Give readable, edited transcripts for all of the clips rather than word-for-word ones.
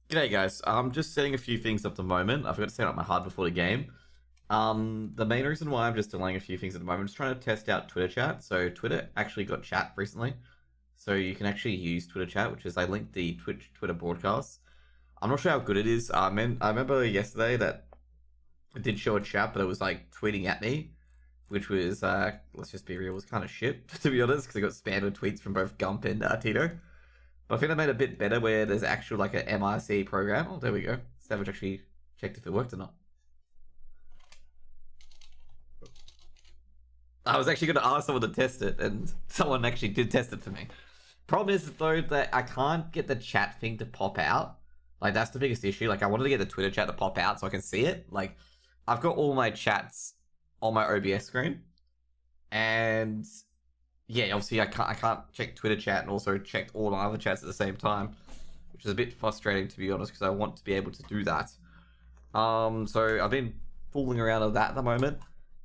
G'day guys, I'm just setting a few things up at the moment. I forgot to set up my HUD before the game. The main reason why I'm just delaying a few things at the moment is trying to test out Twitter chat. So Twitter actually got chat recently. So you can actually use Twitter chat, which is I linked the Twitter broadcasts. I'm not sure how good it is. I remember yesterday that it did show a chat, but it was like tweeting at me, which was, let's just be real, was kind of shit, to be honest, because I got spammed with tweets from both Gump and Tito. But I think they made it a bit better where there's actual like a MIC program. Oh, there we go. Savage actually checked if it worked or not. I was actually going to ask someone to test it, and someone actually did test it for me. Problem is though that I can't get the chat thing to pop out. Like that's the biggest issue. Like I wanted to get the Twitter chat to pop out so I can see it. Like I've got all my chats on my OBS screen, and yeah, obviously I can't check Twitter chat and also check all my other chats at the same time, which is a bit frustrating to be honest because I want to be able to do that. So I've been fooling around with that at the moment.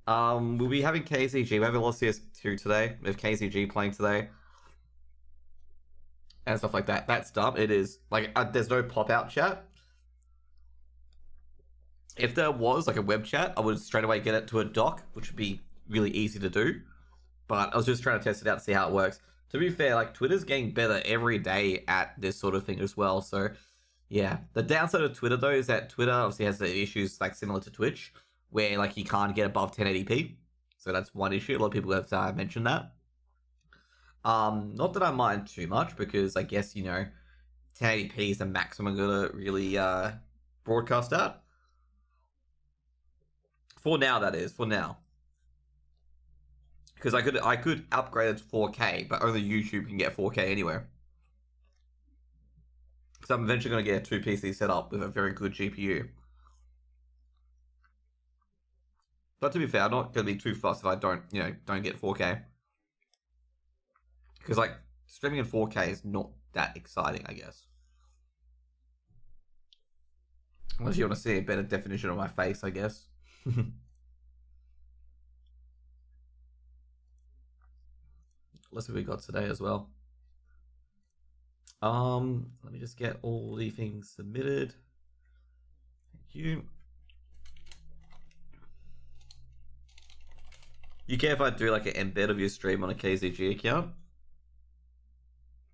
We'll be having KZG. We have a lot of CS2 today. We have KZG playing today and stuff like that. That's dumb. It is like there's no pop out chat. If there was like a web chat, I would straight away get it to a dock, which would be really easy to do. But I was just trying to test it out to see how it works. To be fair, like Twitter's getting better every day at this sort of thing as well. So yeah, the downside of Twitter though is that Twitter obviously has the issues like similar to Twitch, where like you can't get above 1080p. So that's one issue. A lot of people have mentioned that. Not that I mind too much because I guess 1080p is the maximum I'm gonna really broadcast at. For now, that is for now. Because I could upgrade it to 4K, but only YouTube can get 4K anywhere. So I'm eventually going to get a 2 PC setup with a very good GPU. But to be fair, I'm not going to be too fussed if I don't get 4K. Because like streaming in 4K is not that exciting, I guess. Unless you want to see a better definition of my face, I guess. Let's see what we got today as well. Let me just get all the things submitted. Thank you. You care if I do like an embed of your stream on a KZG account?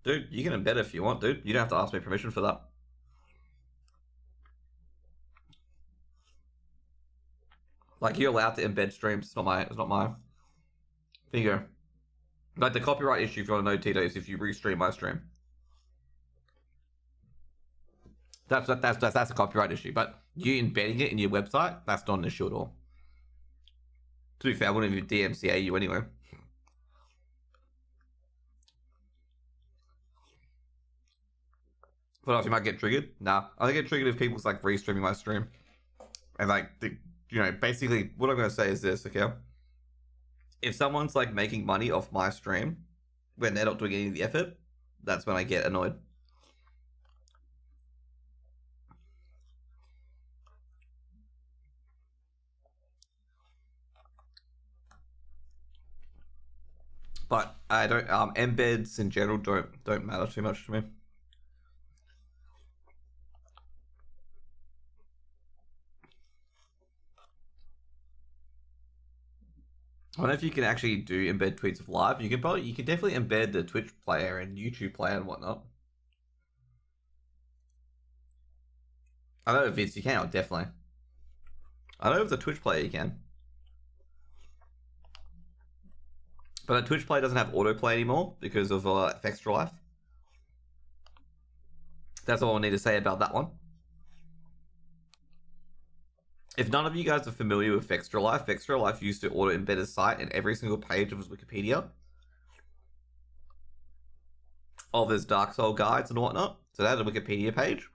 Dude, you can embed it if you want, dude. You don't have to ask me permission for that. Like you're allowed to embed streams. It's not my There you go. Like the copyright issue, if you want to know, Tito, is if you restream my stream. That's a copyright issue. But you embedding it in your website, that's not an issue at all. To be fair, I wouldn't even DMCA you anyway. What else? You might get triggered? Nah, I get triggered if people's like restreaming my stream. And like, basically what I'm going to say is this, okay? If someone's like making money off my stream when they're not doing any of the effort, that's when I get annoyed. But I don't embeds in general don't matter too much to me. I don't know if you can actually do embed tweets of live. You can definitely embed the Twitch player and YouTube player and whatnot. I know if Vince you can, definitely. I know if the Twitch player you can. But the Twitch player doesn't have autoplay anymore because of Extra Life. That's all I need to say about that one. If none of you guys are familiar with Extra Life used to auto embed a site in every single page of his Wikipedia of his Dark Soul guides and whatnot. So they had a Wikipedia page.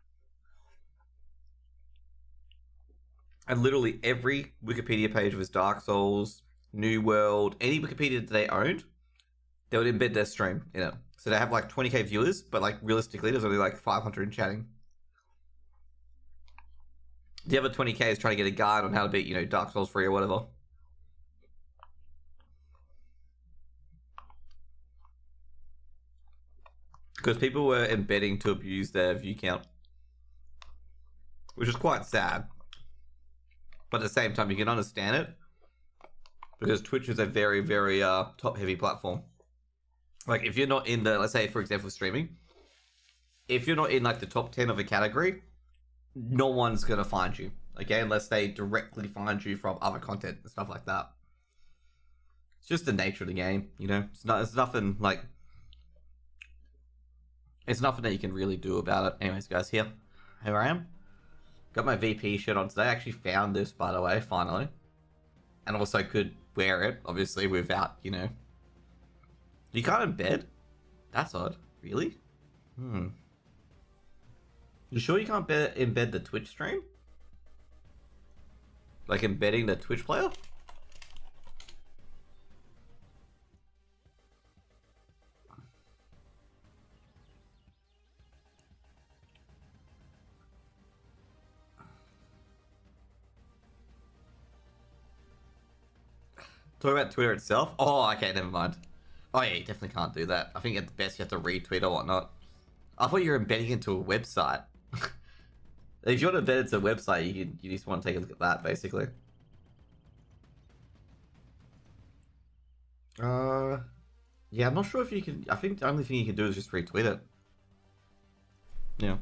And literally every Wikipedia page of his Dark Souls, New World, any Wikipedia that they owned, they would embed their stream in it. So they have like 20k viewers, but like realistically, there's only like 500 chatting. The other 20k is trying to get a guide on how to beat, Dark Souls 3 or whatever. Because people were embedding to abuse their view count. which is quite sad. But at the same time, you can understand it because Twitch is a very, very top-heavy platform. Like, if you're not in the, let's say, for example, streaming, if you're not in like the top 10 of a category, no one's gonna find you. Okay, unless they directly find you from other content and stuff like that. It's just the nature of the game, you know. It's nothing like. It's nothing that you can really do about it. Anyways, guys, here I am. Got my VP shirt on today. I actually found this, by the way, finally, and also could wear it, obviously, without, you know. You can't embed? That's odd. Really? You sure you can't embed the Twitch stream? Like embedding the Twitch player? Talk about Twitter itself? Oh, okay, never mind. Oh yeah, you definitely can't do that. I think at the best you have to retweet or whatnot. I thought you were embedding into a website. If you want to embed it to a website, you just want to take a look at that, basically. Yeah, I'm not sure if you can. I think the only thing you can do is just retweet it. Yeah.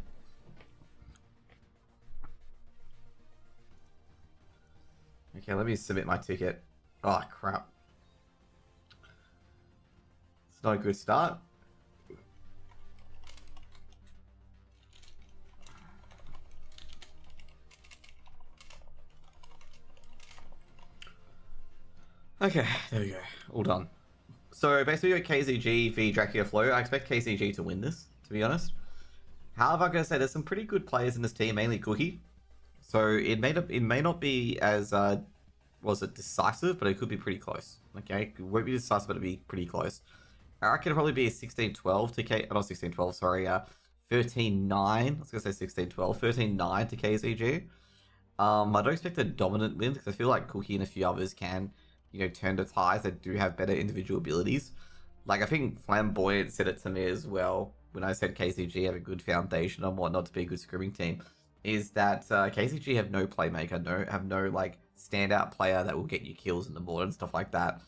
Okay, let me submit my ticket. Oh, crap. It's not a good start. Okay, there we go. All done. So basically, we got KZG v Dracula Flow. I expect KZG to win this, to be honest. However, I'm gonna say there's some pretty good players in this team, mainly Cookie. So it may not be as decisive, but it could be pretty close. Okay, it won't be decisive, but it'll be pretty close. I reckon it'll probably be a 16-12 to not 16-12, sorry, 13-9. I was gonna say 16-12, 13-9 to KZG. I don't expect a dominant win because I feel like Cookie and a few others can, you know, turn the tides. They do have better individual abilities. Like, I think Flamboyant said it to me as well when I said KCG have a good foundation on whatnot to be a good scrimming team, is that KCG have no playmaker, have no, like, standout player that will get you kills in the board and stuff like that.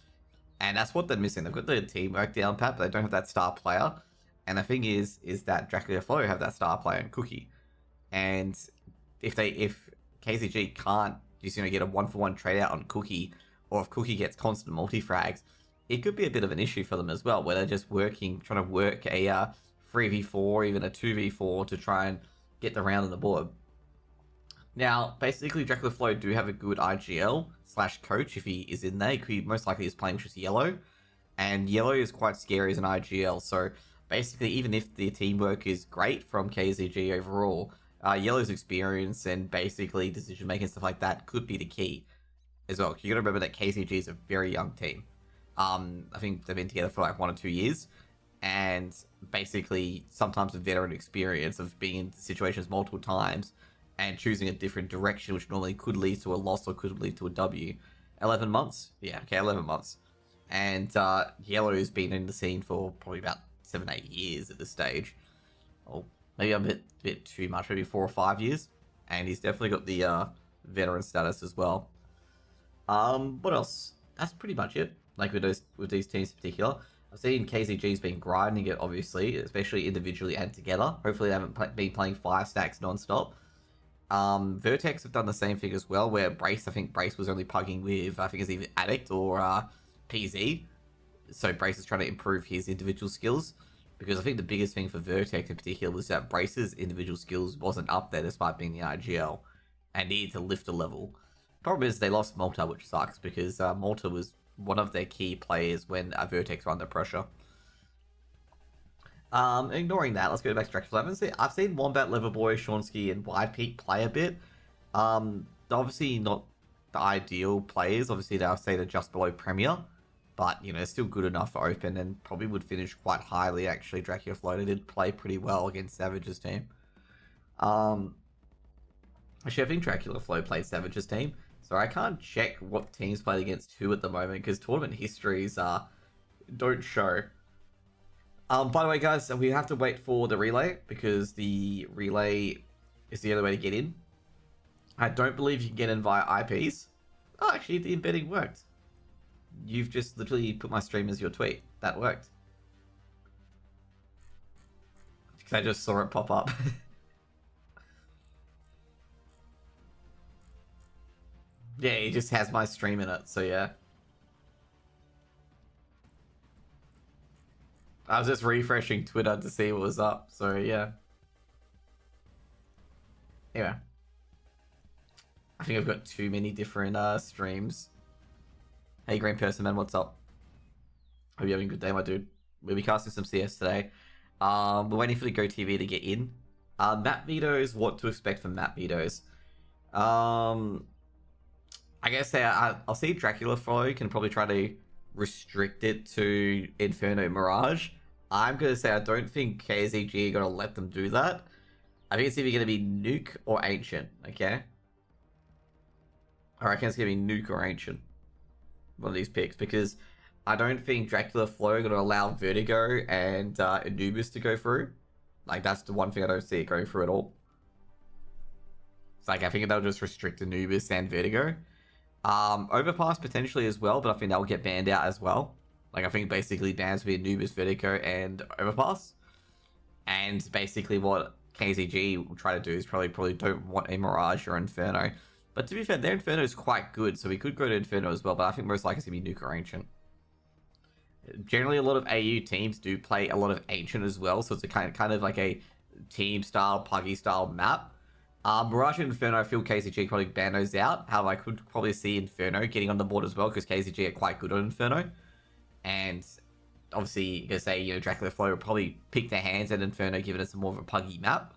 And that's what they're missing. They've got the teamwork down pat, but they don't have that star player. And the thing is that Dracula Flow have that star player in Cookie. And if KCG can't just, you know, get a 1-for-1 trade out on Cookie, or if Cookie gets constant multi-frags, it could be a bit of an issue for them as well, where they're just trying to work a 3v4, even a 2v4 to try and get the round on the board. Now, basically, Dracula Flow do have a good IGL/coach if he is in there. He most likely is playing just Yellow, and Yellow is quite scary as an IGL, so basically, even if the teamwork is great from KZG overall, Yellow's experience and basically decision-making and stuff like that could be the key as well. You gotta remember that KCG is a very young team. I think they've been together for like 1 or 2 years, and basically sometimes the veteran experience of being in situations multiple times and choosing a different direction, which normally could lead to a loss or could lead to a W. 11 months? Yeah, okay, 11 months. And Yellow's been in the scene for probably about 7-8 years at this stage. Or maybe I'm a bit too much, maybe 4 or 5 years. And he's definitely got the veteran status as well. What else? That's pretty much it. Like with these teams in particular, I've seen KZG's been grinding it, obviously, especially individually and together. Hopefully, they haven't been playing 5 stacks non-stop. Vertex have done the same thing as well, where I think Brace was only pugging with, I think it's either Addict or PZ. So Brace is trying to improve his individual skills, because I think the biggest thing for Vertex in particular was that Brace's individual skills wasn't up there despite being the IGL, and needed to lift a level. Problem is they lost Malta, which sucks, because Malta was one of their key players when Vertex were under pressure. Ignoring that, let's go back to Dracula. I've seen Wombat, Leverboy, Shawnsky, and Wide Peak play a bit. Obviously not the ideal players. Obviously, I'll say they're just below Premier, but, you know, still good enough for Open, and probably would finish quite highly, actually. Dracula Floater did play pretty well against Savage's team. Actually, I think Dracula Flow played Savage's team, so I can't check what teams played against who at the moment, because tournament histories don't show. By the way, guys, we have to wait for the relay, because the relay is the only way to get in. I don't believe you can get in via IPs. Oh, actually, the embedding worked. You've just literally put my stream as your tweet. That worked. Because I just saw it pop up. Yeah, it just has my stream in it, so yeah. I was just refreshing Twitter to see what was up, so yeah. Anyway. I think I've got too many different streams. Hey, Green Person Man, what's up? Hope you're having a good day, my dude. We'll be casting some CS today. We're waiting for the GoTV to get in. Map vetoes, what to expect from map vetoes. I guess I'll see Dracula Flow can probably try to restrict it to Inferno Mirage. I'm going to say I don't think KZG are going to let them do that. I think it's either going to be Nuke or Ancient, okay? I reckon it's going to be Nuke or Ancient. One of these picks, because I don't think Dracula Flow are going to allow Vertigo and Anubis to go through. Like, that's the one thing I don't see it going through at all. It's like, I think they'll just restrict Anubis and Vertigo. Overpass potentially as well, but I think that will get banned out as well. Like, I think basically bans will be Anubis, Vertigo, and Overpass. And basically what KZG will try to do is probably don't want a Mirage or Inferno. But to be fair, their Inferno is quite good, so we could go to Inferno as well, but I think most likely it's going to be Nuke or Ancient. Generally, a lot of AU teams do play a lot of Ancient as well, so it's a kind of like a team-style, puggy-style map. Mirage and Inferno, I feel KZG probably ban those out. However, I could probably see Inferno getting on the board as well, because KZG are quite good on Inferno. And obviously, you can say, Dracula Flow will probably pick their hands at Inferno, giving us more of a puggy map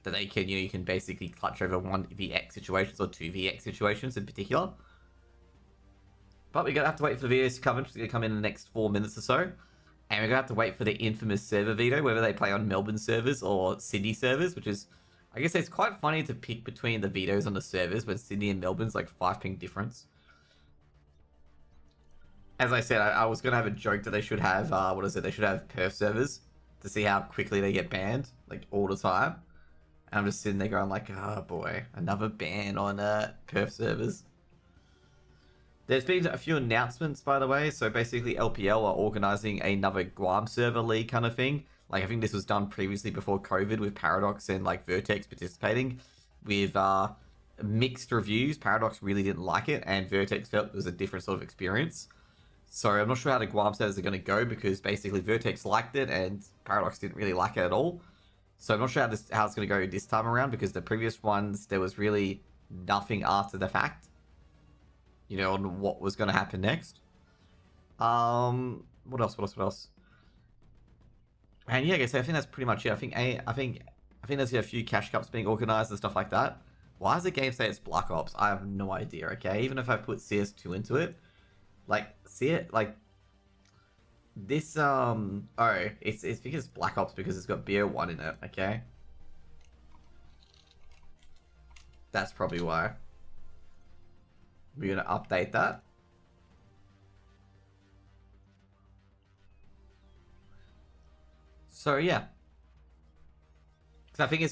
that they can, you can basically clutch over 1vx situations or 2vx situations in particular. But we're going to have to wait for the videos to come in. It's going to come in the next 4 minutes or so. And we're going to have to wait for the infamous server veto, whether they play on Melbourne servers or Sydney servers, which is, I guess it's quite funny to pick between the vetoes on the servers when Sydney and Melbourne's like 5 ping difference. As I said, I was going to have a joke that they should have, they should have Perth servers to see how quickly they get banned, like all the time. And I'm just sitting there going like, oh boy, another ban on Perth servers. There's been a few announcements, by the way. So basically LPL are organizing another Guam server league kind of thing. Like, I think this was done previously before COVID with Paradox and like Vertex participating with mixed reviews. Paradox really didn't like it and Vertex felt it was a different sort of experience. So I'm not sure how the Guam servers are going to go, because basically Vertex liked it and Paradox didn't really like it at all. So I'm not sure how it's going to go this time around, because the previous ones, there was really nothing after the fact, on what was going to happen next. What else? And yeah, I guess I think that's pretty much it. I think there's a few cash cups being organized and stuff like that. Why does the game say it's Black Ops? I have no idea. Okay, even if I put CS2 into it, see it this it's I think it's Black Ops because it's got BO1 in it. Okay, that's probably why. We're gonna update that. So yeah, because I think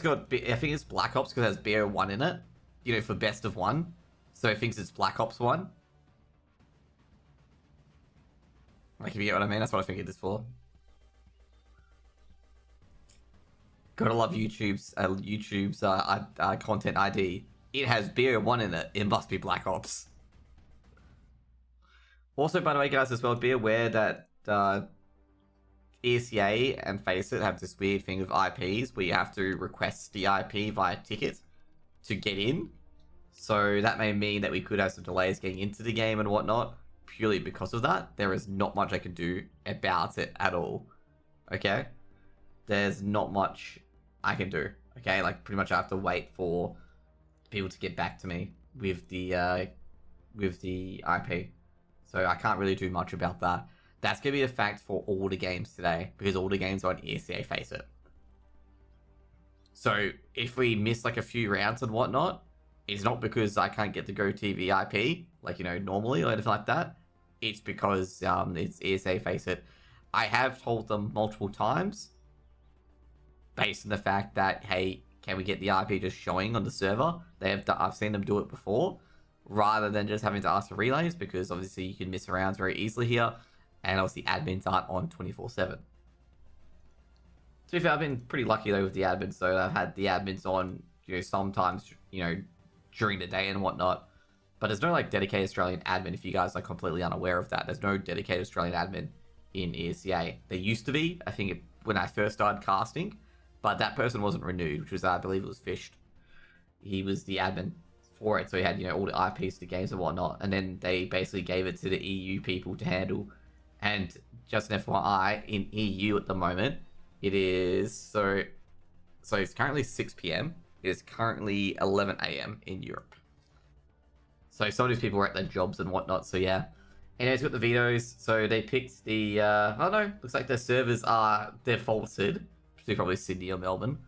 it's Black Ops because it has BO1 in it, for best of one. So it thinks it's Black Ops 1. Like, if you get what I mean, that's what I think it is for. Gotta love YouTube's content ID. It has BO1 in it. It must be Black Ops. Also, by the way, guys, as well, be aware that ESEA and FACEIT have this weird thing with IPs where you have to request the IP via ticket to get in. So that may mean that we could have some delays getting into the game and whatnot. Purely because of that, there is not much I can do about it at all. Okay, there's not much I can do. Okay, like pretty much I have to wait for people to get back to me with the IP. So I can't really do much about that. That's gonna be a fact for all the games today, because all the games are on ESEA FACEIT. So if we miss like a few rounds and whatnot, it's not because I can't get the GoTV IP, like, normally or anything like that. It's because it's ESEA FACEIT. I have told them multiple times, based on the fact that, hey, can we get the IP just showing on the server? I've seen them do it before, rather than just having to ask for relays, because obviously you can miss rounds very easily here, and obviously admins aren't on 24/7. To be fair, I've been pretty lucky though with the admins, so I've had the admins on, sometimes, during the day and whatnot. But there's no like dedicated Australian admin if you guys are completely unaware of that. There's no dedicated Australian admin in ESEA. There used to be, I think, when I first started casting, but that person wasn't renewed, which was, I believe it was Fished. He was the admin for it, so he had, all the IPs to games and whatnot, and then they basically gave it to the EU people to handle. And just an FYI, in EU at the moment, it is, so it's currently 6 p.m. It is currently 11 a.m. in Europe. So some of these people were at their jobs and whatnot, so yeah. Anyways, got the vetoes. So they picked the, I don't know, looks like their servers are defaulted to probably Sydney or Melbourne.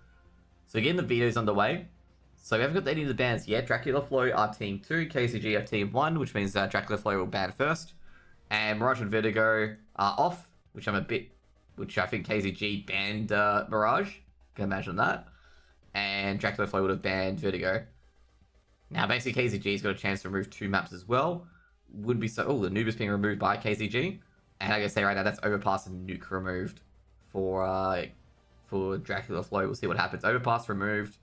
So getting the vetoes underway. So we haven't got any of the bans yet. Dracula Flow are Team 2, KCG are Team 1, which means Dracula Flow will ban first. And Mirage and Vertigo are off, which I think KCG banned Mirage. Can imagine that. And Dracula Flow would have banned Vertigo. Now, basically, KCG's got a chance to remove 2 maps as well. Wouldn't be so... Oh, the noob is being removed by KCG. And I gotta say right now, that's Overpass and Nuke removed for Dracula Flow. We'll see what happens. Overpass removed.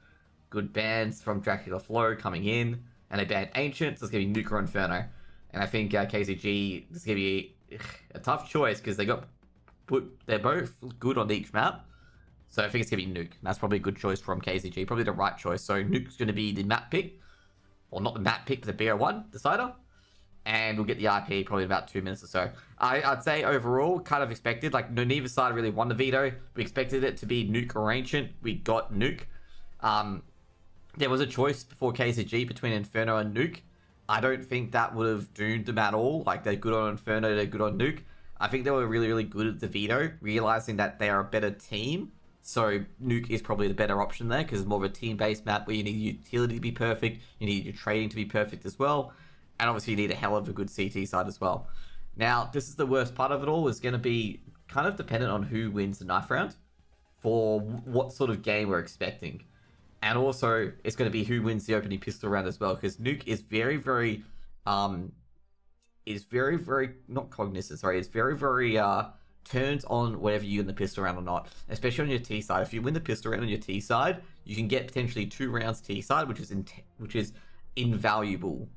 Good bans from Dracula Flow coming in. And they banned Ancient, so it's gonna be Nuke or Inferno. And I think KCG, this is gonna be a tough choice, because they're both good on each map. So I think it's gonna be Nuke. That's probably a good choice from KCG. Probably the right choice. So Nuke's gonna be the map pick. Or not the map pick, but the BO1 decider. And we'll get the IP probably in about 2 minutes or so. I'd say overall, kind of expected. Like, neither side really won the veto. We expected it to be Nuke or Ancient. We got Nuke. There was a choice before KCG between Inferno and Nuke. I don't think that would have doomed them at all. Like, they're good on Inferno, they're good on Nuke. I think they were really, really good at the veto, realizing that they are a better team. So Nuke is probably the better option there, because it's more of a team-based map where you need utility to be perfect, you need your trading to be perfect as well, and obviously you need a hell of a good CT side as well. Now, this is the worst part of it all, is going to be kind of dependent on who wins the knife round for what sort of game we're expecting. And also, it's going to be who wins the opening pistol round as well, because Nuke is very, very, not cognizant, sorry, it's very, very, turns on whether you win the pistol round or not, especially on your T side. If you win the pistol round on your T side, you can get potentially 2 rounds T side, which is invaluable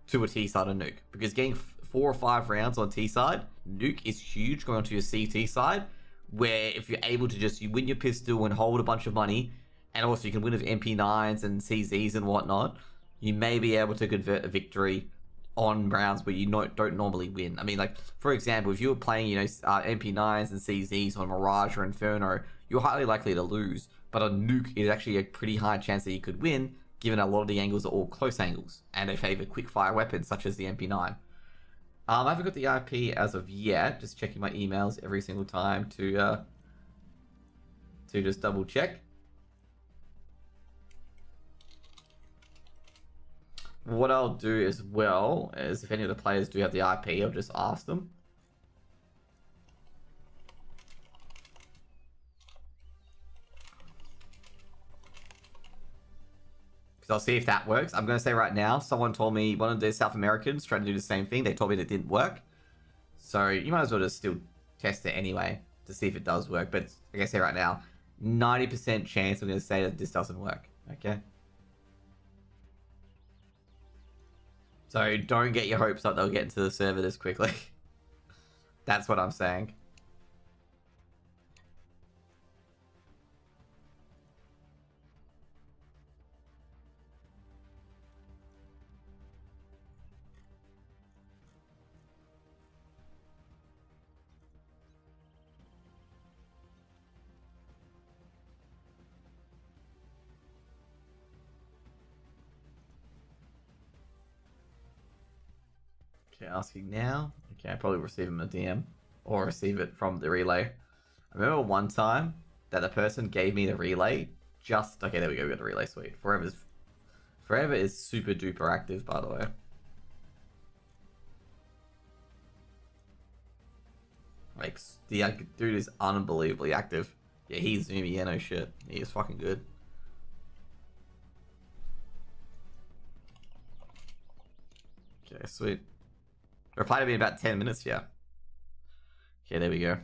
to a T side on Nuke, because getting 4 or 5 rounds on T side Nuke is huge going onto your CT side, where if you're able to you win your pistol and hold a bunch of money, and also you can win with MP9s and CZs and whatnot, you may be able to convert a victory on rounds where you don't normally win. I mean, like, for example, if you were playing, MP9s and CZs on Mirage or Inferno, you're highly likely to lose. But on Nuke, it's actually a pretty high chance that you could win, given a lot of the angles are all close angles, and they favor quick-fire weapons, such as the MP9. I haven't got the IP as of yet, just checking my emails every single time to just double-check. What I'll do as well is, if any of the players do have the IP, I'll just ask them. Because I'll see if that works. I'm going to say right now, someone told me, one of the South Americans tried to do the same thing. They told me that it didn't work. So you might as well just still test it anyway to see if it does work. But like I say right now, 90% chance I'm going to say that this doesn't work. Okay? So don't get your hopes up they'll get into the server this quickly. That's what I'm saying. Okay, asking now. Okay, I probably receive him a DM or receive it from the relay. I remember one time that the person gave me the relay okay, there we go, we got the relay suite. Forever is super duper active, by the way. Like, the dude is unbelievably active. Yeah, he's zoomy, yeah, no shit. He is fucking good. Okay, sweet. Reply to me in about 10 minutes, yeah. Okay, there we go.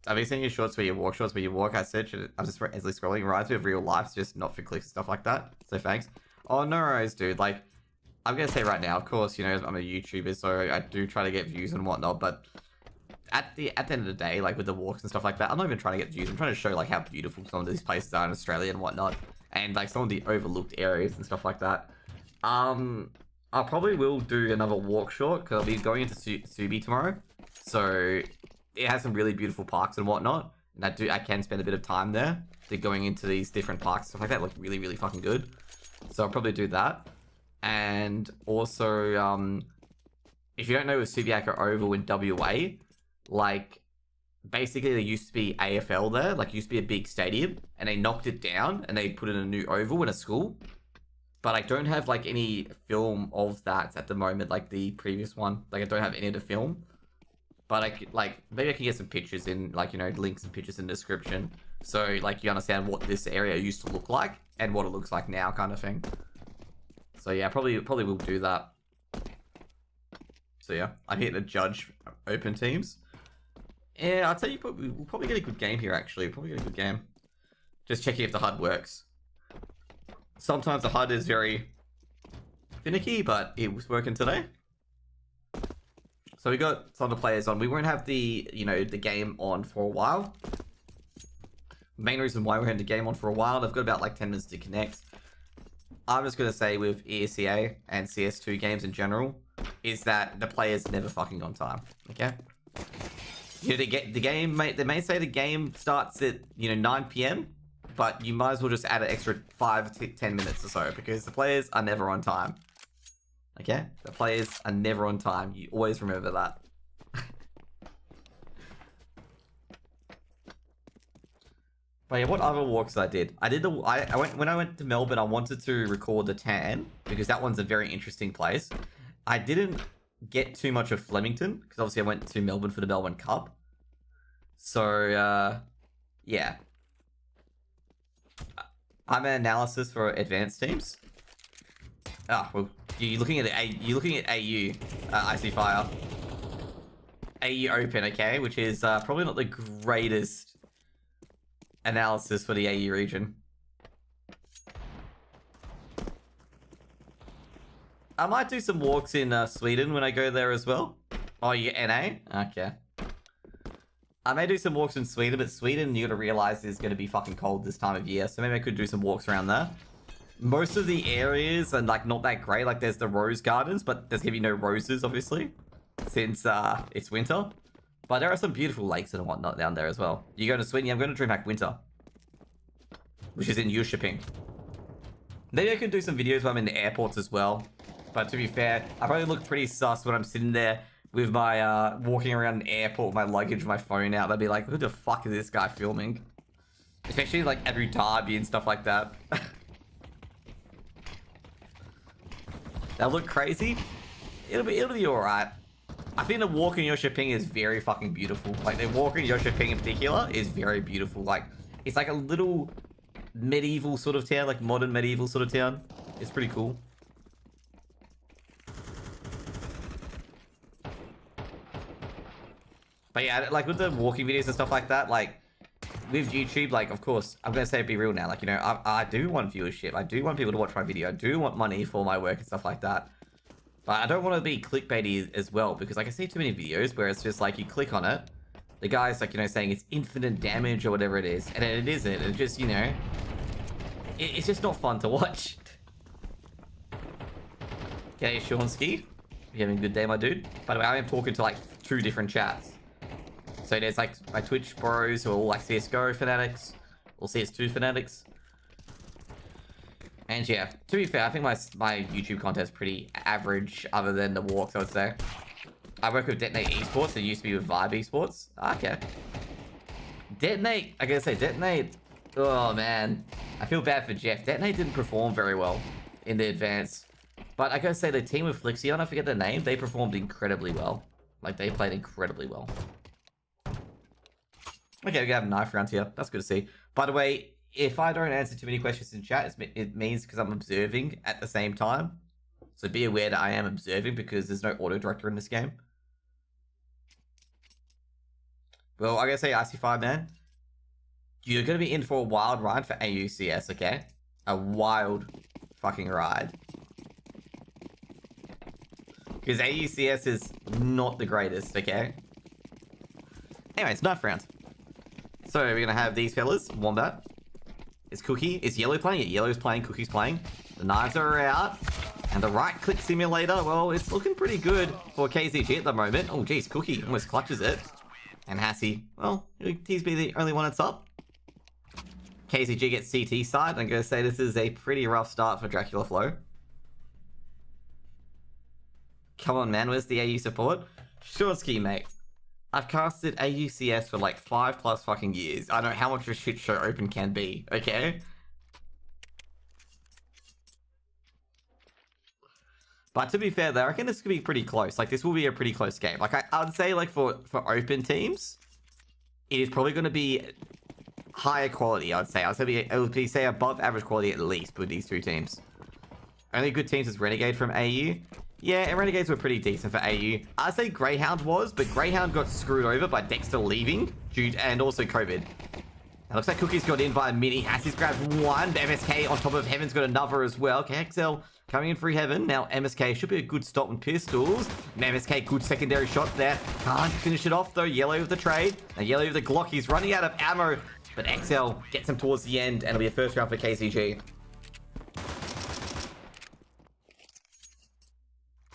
I've been seeing your shorts where you walk, shorts where you walk. I said, I'm just endlessly scrolling. Reminds me of real life, just not for clicks and stuff like that. So thanks. Oh, no worries, dude. Like, I'm gonna say right now, of course, you know, I'm a YouTuber, so I do try to get views and whatnot, but at the end of the day, like with the walks and stuff like that, I'm not even trying to get views. I'm trying to show like how beautiful some of these places are in Australia and whatnot, and like some of the overlooked areas and stuff like that. I probably will do another walk short because I'll be going into Subi tomorrow, so it has some really beautiful parks and whatnot, and I can spend a bit of time there. They're going into these different parks, stuff like that look really, really fucking good. So I'll probably do that. And also, if you don't know, with Subiaco Oval in WA, like, basically there used to be AFL there, like, used to be a big stadium, and they knocked it down, and they put in a new oval in a school. But I don't have, like, any film of that at the moment, like the previous one. Like, I don't have any of the film. But I could, like, maybe I can get some pictures in, like, you know, links and pictures in the description. So, like, you understand what this area used to look like, and what it looks like now, kind of thing. So, yeah, probably will do that. So, yeah, I'm here to judge open teams. Yeah, I'll tell you, we'll probably get a good game here, actually. Probably get a good game. Just checking if the HUD works. Sometimes the HUD is very finicky, but it was working today. So we got some of the players on. We won't have the, you know, the game on for a while. Main reason why we're having the game on for a while, they've got about like 10 minutes to connect. I'm just going to say with ESEA and CS2 games in general, is that the players never fucking on time, okay? You know, the game, they may say the game starts at, you know, 9 PM, but you might as well just add an extra 5 to 10 minutes or so, because the players are never on time. Okay? The players are never on time. You always remember that. But yeah, what other walks I did? When I went to Melbourne, I wanted to record the Tan, because that one's a very interesting place. I didn't get too much of Flemington, because obviously I went to Melbourne for the Melbourne Cup. So, yeah. I'm an analysis for advanced teams. Well, you're looking at AU, Icy Fire. AU Open, okay, which is probably not the greatest analysis for the AU region. I might do some walks in Sweden when I go there as well. Oh, you NA? Okay. I may do some walks in Sweden, but Sweden, you gotta realize, is gonna be fucking cold this time of year, so maybe I could do some walks around there. Most of the areas are like not that great. Like there's the rose gardens, but there's gonna be no roses, obviously, since it's winter. But there are some beautiful lakes and whatnot down there as well. You go to Sweden? Yeah, I'm going to DreamHack Winter, which is in Jönköping. Maybe I could do some videos when I'm in the airports as well. But to be fair, I probably look pretty sus when I'm sitting there with my walking around the airport with my luggage, my phone out. They'd be like, who the fuck is this guy filming? Especially like Abu Dhabi and stuff like that. That look crazy. It'll be alright. I think the walk in Jönköping is very fucking beautiful. Like the walk in Jönköping in particular is very beautiful. Like it's like a little medieval sort of town, like modern medieval sort of town. It's pretty cool. But yeah, like with the walking videos and stuff like that, like with YouTube, like of course, I'm gonna say be real now. Like, you know, I do want viewership. I do want people to watch my video. I do want money for my work and stuff like that. But I don't want to be clickbaity as well, because like I see too many videos where it's just like you click on it, the guy's like, you know, saying it's infinite damage or whatever it is, and it isn't. It's just, you know, it's just not fun to watch. Okay, Shawnski, you having a good day, my dude? By the way, I am talking to like 2 different chats. So there's like my Twitch bros who are all like CSGO fanatics, or CS2 fanatics. And yeah, to be fair, I think my YouTube content is pretty average other than the walks, I would say. I work with Detonate Esports. It used to be with Vibe Esports. Okay. Detonate, I gotta say, Detonate. Oh man, I feel bad for Jeff. Detonate didn't perform very well in the advance. But I gotta say, the team with Flixion, I forget their name, they performed incredibly well. Like, they played incredibly well. Okay, we have a knife round here. That's good to see. By the way, if I don't answer too many questions in chat, it means because I'm observing at the same time. So be aware that I am observing because there's no auto director in this game. Well, I gotta say, IC5, man, you're gonna be in for a wild ride for AUCS, okay? A wild fucking ride. Because AUCS is not the greatest, okay? Anyways, knife round. So we're gonna have these fellas. Wombat. Is Cookie? Is Yellow playing? Yeah, Yellow's playing, Cookie's playing. The knives are out. And the right-click simulator, well, it's looking pretty good for KZG at the moment. Oh, geez, Cookie almost clutches it. And Hassie, well, he's be the only one that's up. KZG gets CT side. I'm going to say this is a pretty rough start for Dracula Flow. Come on, man, where's the AU support? Shortsky, mate. I've casted AUCS for like 5+ fucking years. I know how much of a shit show open can be, okay? But to be fair, though, I reckon this could be pretty close. Like, this will be a pretty close game. Like, I would say, like, for open teams, it is probably going to be higher quality, I would say. It would be, say, above average quality at least with these two teams. Only good teams is Renegade from AU. Yeah, and Renegades were pretty decent for AU. I'd say Greyhound was, but Greyhound got screwed over by Dexter leaving, and also COVID. It looks like Cookie's got in by a mini. Hassie's grabbed one. MSK on top of Heaven's got another as well. Okay, XL coming in for Heaven. Now MSK should be a good stop on pistols. MSK, good secondary shot there. Can't finish it off though. Yellow with the trade. And Yellow with the Glock. He's running out of ammo. But XL gets him towards the end. And it'll be a first round for KCG.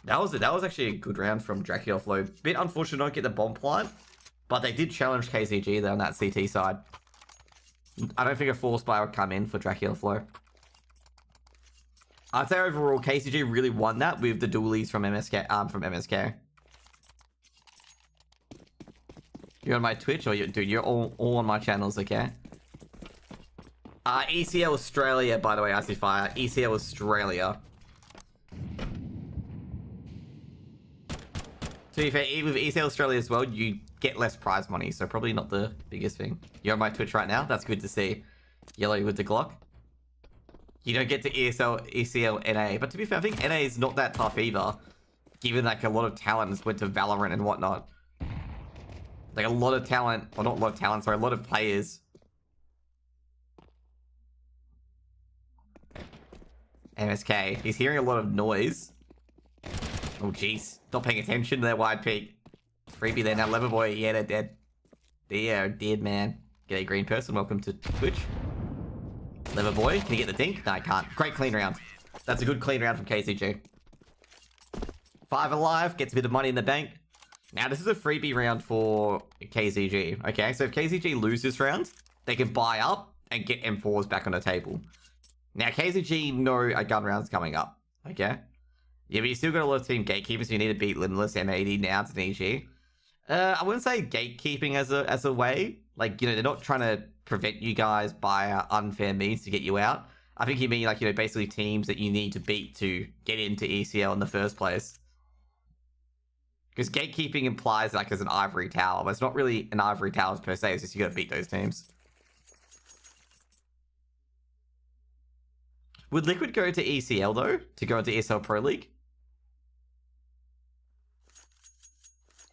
That was actually a good round from Dracula Flow. Bit unfortunate not get the bomb plant. But they did challenge KCG there on that CT side. I don't think a force buy would come in for Dracula Flow. I'd say overall, KCG really won that with the dualies from MSK. You're on my Twitch, or dude, you're all on my channels, okay? ECL Australia, by the way, IC Fire. ECL Australia. To be fair, with ESEA Australia as well, you get less prize money, so probably not the biggest thing. You're on my Twitch right now. That's good to see. Yellow with the Glock. You don't get to ECL NA, but to be fair, I think NA is not that tough either, given like a lot of talent has went to Valorant and whatnot. Like a lot of talent, or not a lot of talent, sorry, a lot of players. MSK, he's hearing a lot of noise. Oh jeez, not paying attention to that wide peak. Freebie there now, Leverboy, yeah, they're dead. They are dead, man. G'day, green person, welcome to Twitch. Leverboy, can you get the dink? No, I can't. Great clean round. That's a good clean round from KCG. 5 alive, gets a bit of money in the bank. Now, this is a freebie round for KCG, okay? So if KCG lose this round, they can buy up and get M4s back on the table. Now, KCG know a gun round's coming up, okay? Yeah, but you still got a lot of team gatekeepers. So you need to beat Limitless, M80, now to EG. I wouldn't say gatekeeping as a way. Like, you know, they're not trying to prevent you guys by unfair means to get you out. I think you mean, like, you know, basically teams that you need to beat to get into ECL in the first place. Because gatekeeping implies, like, there's an ivory tower. But it's not really an ivory tower per se. It's just you got to beat those teams. Would Liquid go to ECL, though? To go into ESL Pro League?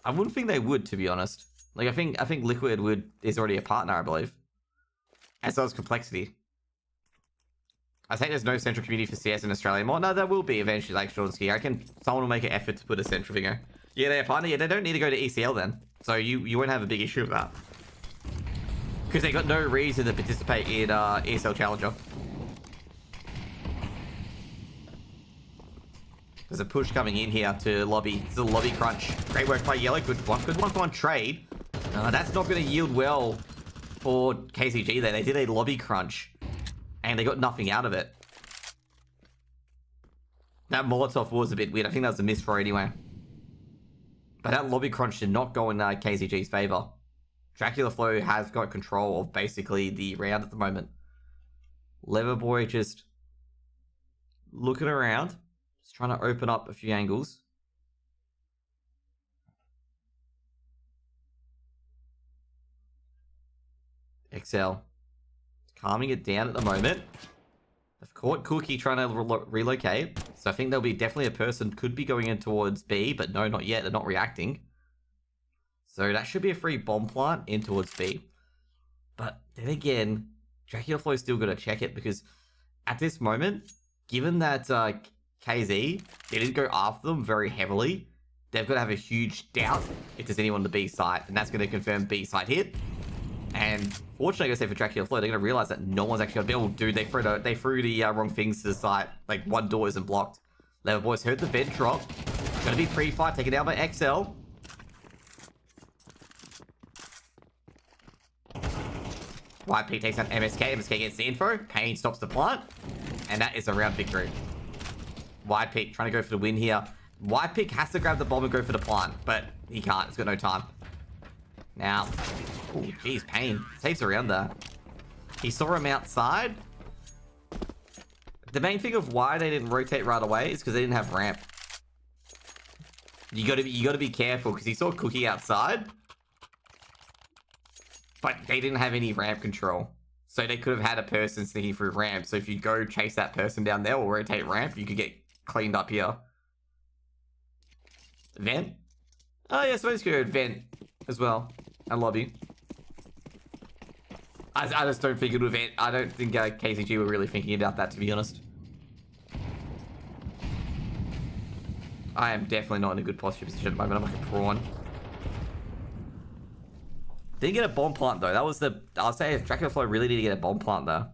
I wouldn't think they would, to be honest. Like, I think Liquid is already a partner, I believe. As well as Complexity. I think there's no central community for CS in Australia more. No, there will be eventually, like Shortsky. I reckon someone will make an effort to put a central finger. Yeah, they're a partner. Yeah, they don't need to go to ECL then. So you won't have a big issue with that. Because they got no reason to participate in ESL Challenger. There's a push coming in here to lobby. It's a lobby crunch. Great work by Yellow. Good one trade. That's not going to yield well for KCG there. They did a lobby crunch. And they got nothing out of it. That Molotov was a bit weird. I think that was a miss for anyway. But that lobby crunch did not go in KCG's favor. Dracula Flow has got control of basically the round at the moment. Leverboy just looking around. Just trying to open up a few angles. XL. Calming it down at the moment. They've caught Cookie trying to relocate. So I think there'll be definitely a person could be going in towards B, but no, not yet. They're not reacting. So that should be a free bomb plant in towards B. But then again, Dracula Flow's still going to check it because at this moment, given that KZ didn't go after them very heavily, they've got to have a huge doubt if there's anyone on the B side, and that's going to confirm B side hit. And fortunately, I gotta say for Dracula Flow, they're going to realize that no one's actually going to be able to do. They threw the wrong things to the side. Like, one door isn't blocked. Level Boys heard the vent drop. Going to be pre-fight, taken down by XL. White Pig takes down MSK. MSK gets the info. Pain stops the plant. And that is a round victory. White Pig trying to go for the win here. White Pig has to grab the bomb and go for the plant, but he can't. It's got no time. Now, oh, geez, Pain saves around there. He saw him outside. The main thing of why they didn't rotate right away is because they didn't have ramp. You got to be careful because he saw Cookie outside, but they didn't have any ramp control. So they could have had a person sneaking through ramp. So if you go chase that person down there or rotate ramp, you could get cleaned up here. Vent? Oh yeah, suppose you could vent as well. And lobby. I just don't think it would vent. I don't think KCG were really thinking about that, to be honest. I am definitely not in a good posture position at the moment. I'm like a prawn. Didn't get a bomb plant though. That was the... I'll say if Dracula Flow really need to get a bomb plant though.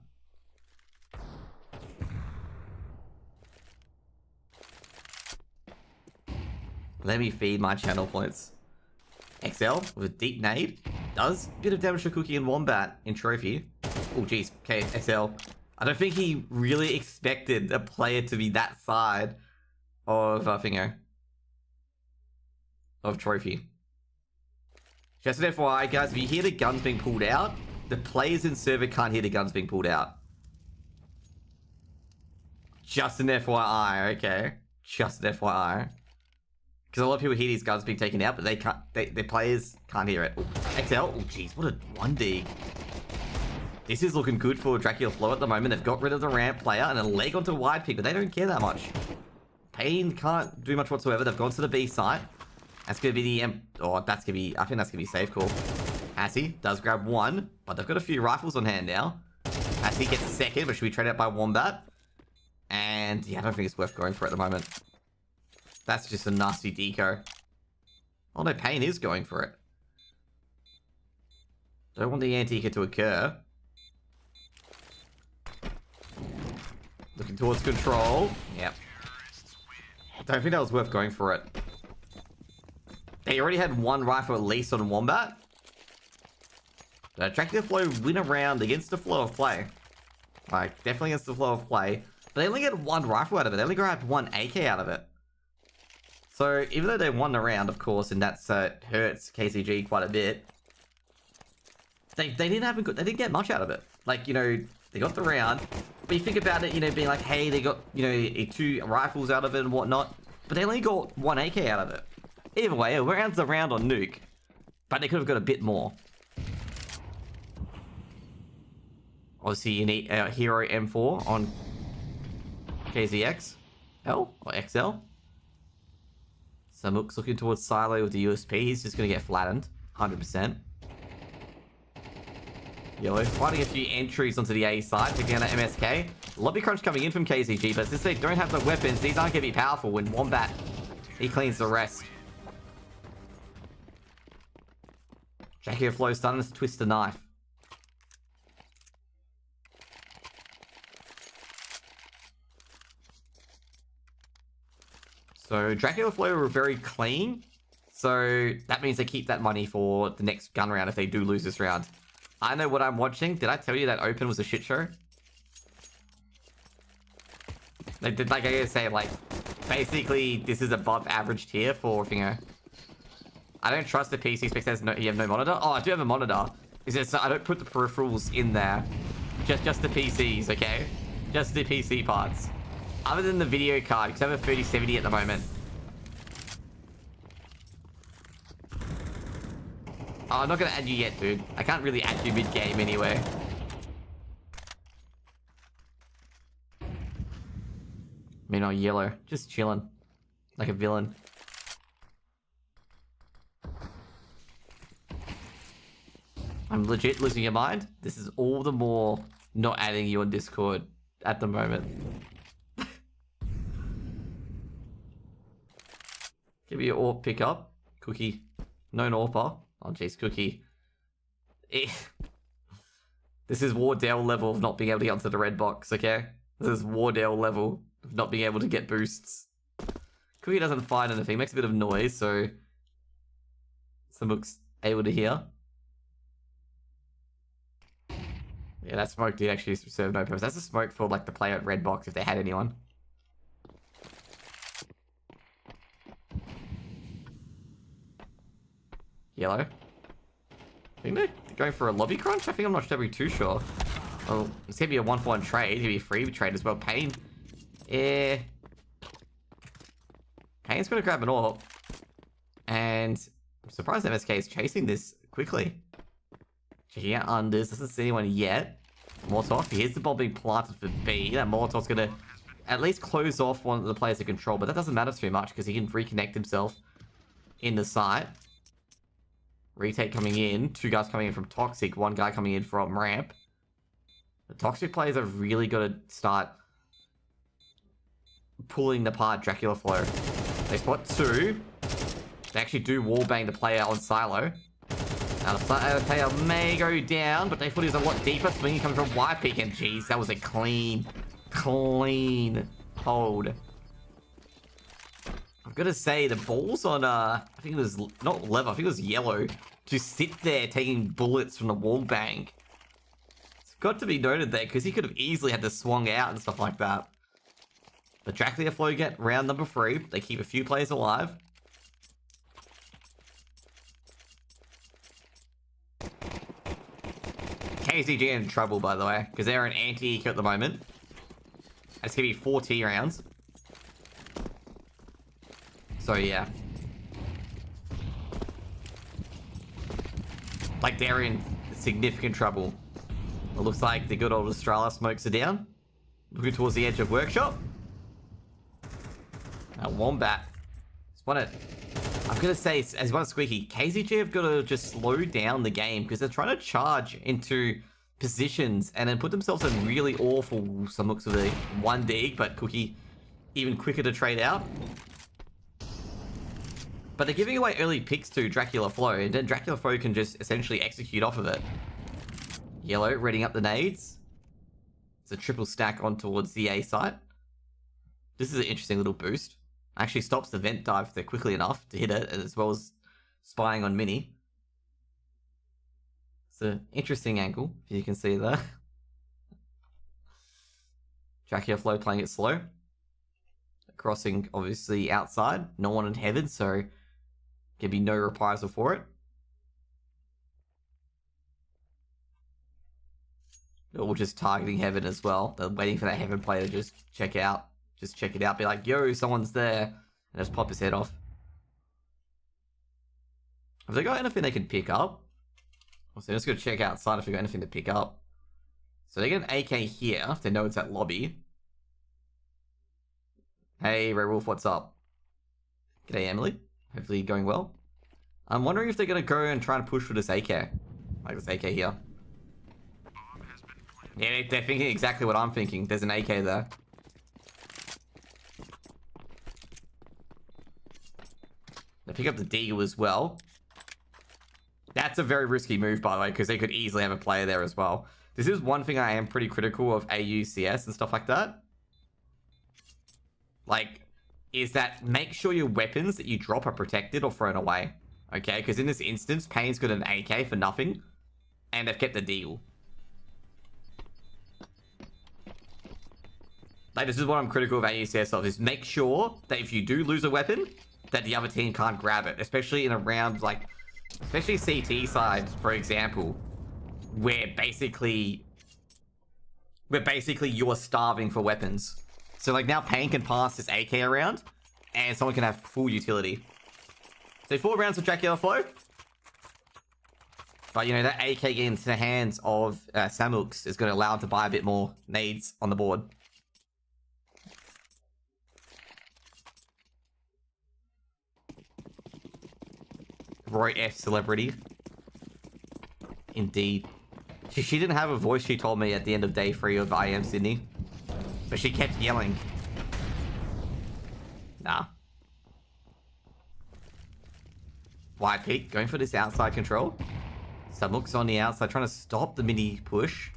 Let me feed my channel points. XL with a deep nade. Does a bit of damage to Cookie and Wombat in Trophy. Oh jeez. Okay, XL. I don't think he really expected a player to be that side of Fingo. Of Trophy. Just an FYI, guys, if you hear the guns being pulled out, the players in server can't hear the guns being pulled out. Just an FYI, okay? Just an FYI. Because a lot of people hear these guns being taken out, but they can't. The players can't hear it. Ooh, XL. Oh, jeez, what a 1D. This is looking good for Dracula Flow at the moment. They've got rid of the ramp player and a leg onto Wide Pig, but they don't care that much. Pain can't do much whatsoever. They've gone to the B site. That's going to be the... Oh, that's going to be... I think that's going to be safe call. Assy does grab one, but they've got a few rifles on hand now. Assy gets a second, but should be traded out by Wombat. And, yeah, I don't think it's worth going for at the moment. That's just a nasty deco. Oh, no, Pain is going for it. Don't want the anti-hit to occur. Looking towards control. Yep. Don't think that was worth going for it. They already had one rifle at least on Wombat. But Dracula Flow win a round against the flow of play. Like, definitely against the flow of play. But they only get one rifle out of it. They only grabbed one AK out of it. So, even though they won the round, of course, and that's hurts KCG quite a bit, they didn't have they didn't get much out of it. Like, you know, they got the round, but you think about it, you know, being like, hey, they got, you know, 2 rifles out of it and whatnot, but they only got 1 AK out of it. Either way, a round's a round on Nuke, but they could have got a bit more. Obviously, you need a Hero M4 on KZX, L or XL. Samuk's looking towards Silo with the USP. He's just going to get flattened, 100%. Yellow fighting a few entries onto the A side, taking down that MSK. Lobby crunch coming in from KZG, but since they don't have the weapons, these aren't going to be powerful when Wombat, he cleans the rest. Dracula Flow starting to twist the knife. So Dracula Flow were very clean. So that means they keep that money for the next gun round if they do lose this round. I know what I'm watching. Did I tell you that Open was a shit show? Like I gotta say, like, basically this is above average tier for Fingo. I don't trust the PC specs. You have no monitor. Oh, I do have a monitor. It's just I don't put the peripherals in there. Just the PCs, okay? Just the PC parts. Other than the video card, because I have a 3070 at the moment. Oh, I'm not gonna add you yet, dude. I can't really add you mid-game anyway. Meanwhile, yellow, just chilling. Like a villain. I'm legit losing your mind. This is all the more not adding you on Discord at the moment. Give me your AWP pickup. Cookie. No AWPer. Oh, jeez, Cookie. This is Wardell level of not being able to get onto the red box, okay? This is Wardell level of not being able to get boosts. Cookie doesn't find anything. Makes a bit of noise, so... Samuk's able to hear. Yeah, that smoke did actually serve no purpose. That's a smoke for, like, the player at red box if they had anyone. Yellow. I think they're going for a lobby crunch? I think I'm not too sure. Oh, it's gonna be a 1-for-1 trade. It's gonna be a free trade as well. Pain. Yeah. Pain's gonna grab an AWP. And I'm surprised MSK is chasing this quickly. Checking out unders. Doesn't see anyone yet. Molotov. Here's the bomb being planted for B. That Molotov's gonna at least close off one of the players to control, but that doesn't matter too much because he can reconnect himself in the site. Retake coming in. 2 guys coming in from Toxic. 1 guy coming in from Ramp. The Toxic players have really got to start pulling apart Dracula Flow. They spot 2. They actually do wallbang the player on Silo. Now the player may go down, but they thought he was a lot deeper. Swinging coming from Y-Peak, and jeez, that was a clean hold. I've got to say, the balls on, I think it was, not leather, I think it was yellow, to sit there taking bullets from the wall bang. It's got to be noted there, because he could have easily had to swung out and stuff like that. The Dracula Flow get round number 3. They keep a few players alive. KZG in trouble, by the way, because they're an anti-eco at the moment. It's going to be 4 T rounds. So, yeah. Like, they're in significant trouble. It looks like the good old Australia smokes are down. Looking towards the edge of Workshop. Now, Wombat. I'm going to say, as one Squeaky, KZG have got to just slow down the game because they're trying to charge into positions and then put themselves in really awful, some looks of the 1 dig, but Cookie even quicker to trade out. But they're giving away early picks to Dracula Flow, and then Dracula Flow can just essentially execute off of it. Yellow, reading up the nades. It's a triple stack on towards the A site. This is an interesting little boost. Actually stops the vent dive there quickly enough to hit it, as well as spying on Mini. It's an interesting angle, if you can see there. Dracula Flow playing it slow. Crossing, obviously, outside. No one in heaven, so can be no reprisal for it. Or just targeting heaven as well. They're waiting for that heaven player to just check out. Just check it out. Be like, yo, someone's there. And just pop his head off. Have they got anything they can pick up? So just go check outside if they got anything to pick up. So they get an AK here. If they know it's at lobby. Hey, Ray Wolf, what's up? G'day, Emily. Hopefully going well. I'm wondering if they're going to go and try and push for this AK. Like this AK here. Yeah, they're thinking exactly what I'm thinking. There's an AK there. They pick up the Deagle as well. That's a very risky move, by the way, because they could easily have a player there as well. This is one thing I am pretty critical of AU CS and stuff like that. Like, is that make sure your weapons that you drop are protected or thrown away. Okay, because in this instance, Payne's got an AK for nothing. And they've kept the Deagle. Like, this is what I'm critical of AU CS of, is make sure that if you do lose a weapon, that the other team can't grab it. Especially in a round, like, especially CT side, for example, where basically you are starving for weapons. So, like, now Payne can pass this AK around, and someone can have full utility. So, 4 rounds of Dracula Flow. But, you know, that AK getting into the hands of Samux is going to allow him to buy a bit more nades on the board. throat F celebrity. Indeed. She didn't have a voice, she told me at the end of day 3 of IM Sydney. But she kept yelling. Nah. Wide peak, going for this outside control. Submook's on the outside, trying to stop the mini push.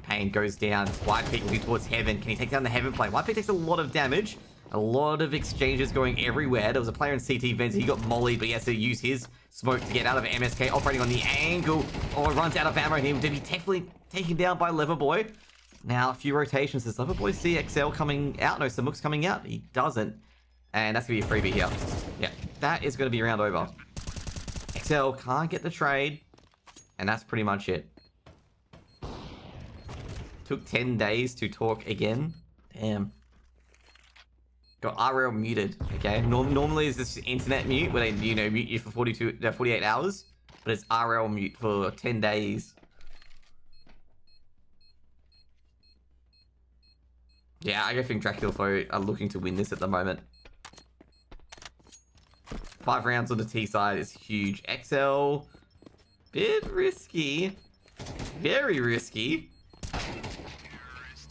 Pain goes down. Wide peak looking towards Heaven. Can he take down the Heaven play? Wide peak takes a lot of damage. A lot of exchanges going everywhere. There was a player in CT vents. He got mollied, but he has to use his smoke to get out of MSK. Operating on the angle. Oh, runs out of ammo. He did he definitely taken down by Leverboy. Now, a few rotations. Does Leverboy see XL coming out? No, Samuk's coming out. He doesn't. And that's going to be a freebie here. Yeah, that is going to be round over. XL can't get the trade. And that's pretty much it. Took 10 days to talk again. Damn. Got RL muted, okay? Normally it's this internet mute where they, you know, mute you for 48 hours. But it's RL mute for 10 days. Yeah, I think Dracula Foe are looking to win this at the moment. 5 rounds on the T side is huge. XL, bit risky. Very risky.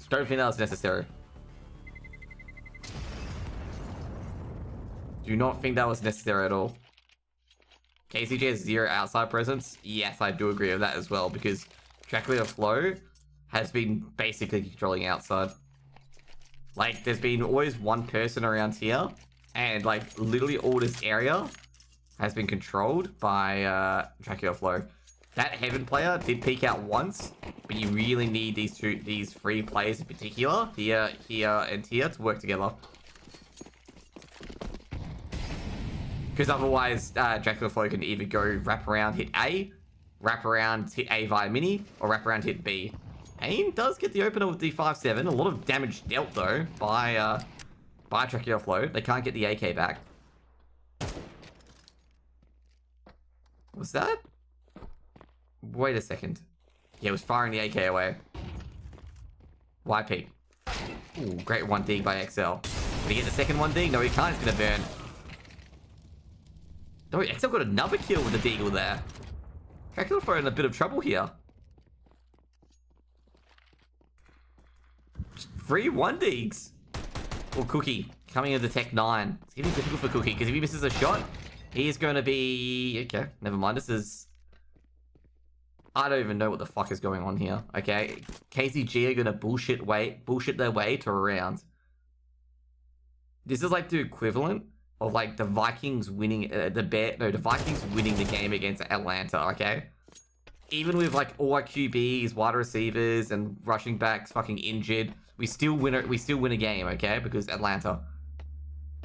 Don't think that was necessary. Do not think that was necessary at all. KCG has 0 outside presence. Yes, I do agree with that as well, because Dracula Flow has been basically controlling outside. Like, there's been always one person around here, and like literally all this area has been controlled by Dracula Flow. That Heaven player did peek out once, but you really need these 3 players in particular, here, and here, to work together. Because otherwise, Dracula Flow can either go wrap around, hit A, wrap around, hit A via mini, or wrap around, hit B. Aim does get the opener with the 5-7. A lot of damage dealt, though, by Dracula Flow. They can't get the AK back. Was that? Wait a second. Yeah, it was firing the AK away. Wide peak. Ooh, great 1D by XL. Can he get the second 1D? No, he can't. It's going to burn. No, XL got another kill with the Deagle there. Dracula Flow in a bit of trouble here. 3 1Ds. Or Cookie coming into Tech 9. It's getting difficult for Cookie because if he misses a shot, he is going to be... Okay, never mind. This is... I don't even know what the fuck is going on here. Okay, KCG are going to bullshit their way to a round. This is like the equivalent of like the Vikings winning the Vikings winning the game against Atlanta. Okay, even with like all our QBs, wide receivers, and rushing backs fucking injured, we still win a game. Okay, because Atlanta.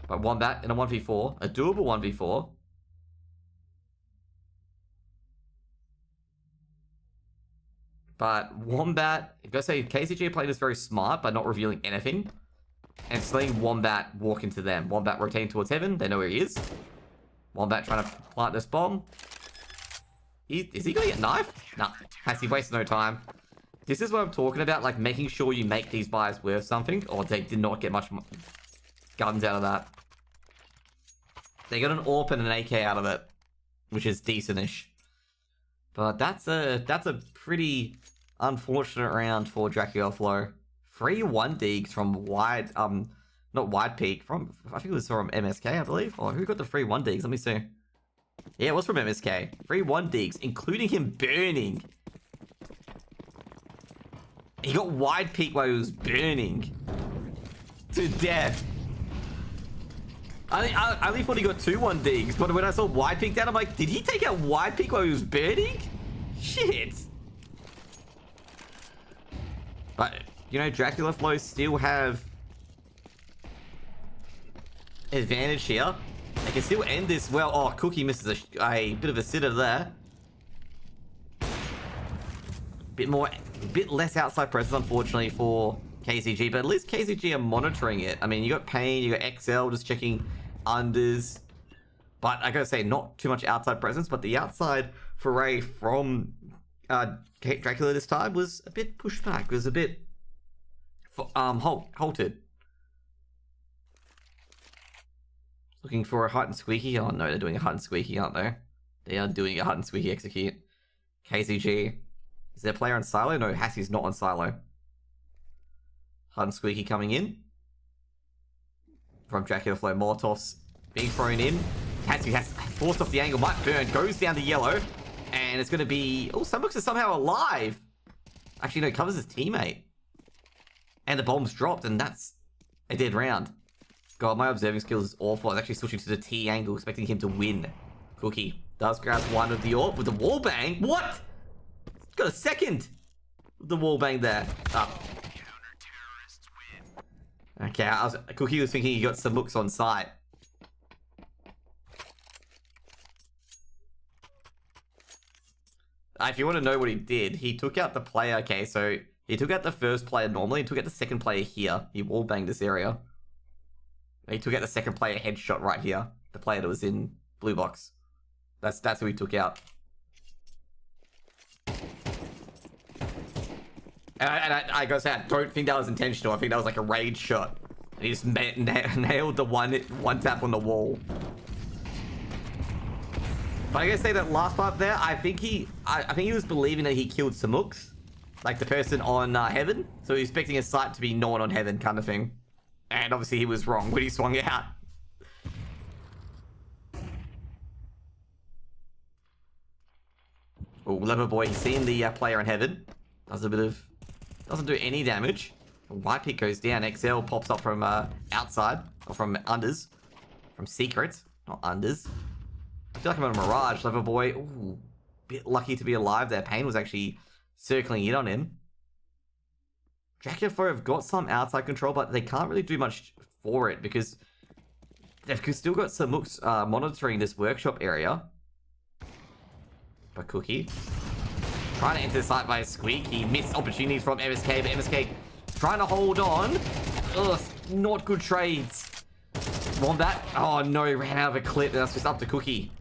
But Wombat in a 1v4, a doable 1v4. But Wombat, I've got to say, KCG played this very smart by not revealing anything. And letting Wombat walk into them. Wombat rotating towards Heaven, they know where he is. Wombat trying to plant this bomb. Is he going to get knifed? Nah, has he wasted no time. This is what I'm talking about, like making sure you make these buys worth something. Or they did not get much guns out of that. They got an AWP and an AK out of it. Which is decent-ish. But that's a pretty unfortunate round for Dracula Flow. 3 1Ds from wide, not wide peak, from, I think it was from MSK, I believe. Or who got the 3 1Ds? Let me see. Yeah, it was from MSK. 3 1Ds, including him burning. He got wide peak while he was burning. To death. I only thought he got 2 1Ds, but when I saw wide peak down, I'm like, did he take out wide peak while he was burning? Shit. But, you know, Dracula Flow still have advantage here. They can still end this well. Oh, Cookie misses a bit of a sitter there. Bit less outside presence, unfortunately, for KCG, but at least KCG are monitoring it. I mean, you got Pain, you got XL just checking unders. But I gotta say, not too much outside presence, but the outside foray from Dracula this time was a bit pushed back. It was a bit halted. Looking for a hot and squeaky. Oh no, they're doing a hot and squeaky, aren't they? They are doing it hard and squeaky execute. KCG. Is there a player on silo? No, Hassie's not on silo. Hard and squeaky coming in. From Dracula Flow. Molotovs being thrown in. Hassie has forced off the angle. Might burn. Goes down to yellow. And it's going to be... Oh, Sunbooks is somehow alive. Actually, no, covers his teammate. And the bomb's dropped, and that's a dead round. God, my observing skills is awful. I was actually switching to the T angle, expecting him to win. Cookie does grab one of the AWP with the wall bang. What? Got a second with the wall bang there. Up. Okay, Cookie was thinking he got some looks on site. If you want to know what he did, he took out the player. Okay, so he took out the first player normally. He took out the second player here. He wall banged this area. He took out the second player headshot right here. The player that was in blue box. That's who he took out. And I gotta say, I don't think that was intentional. I think that was like a rage shot. And he just nailed the one tap on the wall. But I gotta say that last part there, I think he was believing that he killed Samux, like the person on Heaven. So he was expecting his sight to be no one on Heaven kind of thing. And obviously he was wrong when he swung it out. Oh, Lever Boy, he's seen the player in Heaven. Does a bit of... Doesn't do any damage. White pick goes down. XL pops up from outside. Or from unders. From secret. Not unders. I feel like I'm on a Mirage. Lever Boy. Ooh. Bit lucky to be alive there. Pain was actually circling in on him. Dracula 4 have got some outside control, but they can't really do much for it because they've still got some looks monitoring this workshop area. But Cookie trying to enter the site by a squeak. He missed opportunities from MSK, but MSK trying to hold on. Ugh, not good trades. Wombat. Oh no, he ran out of a clip. That's just up to Cookie.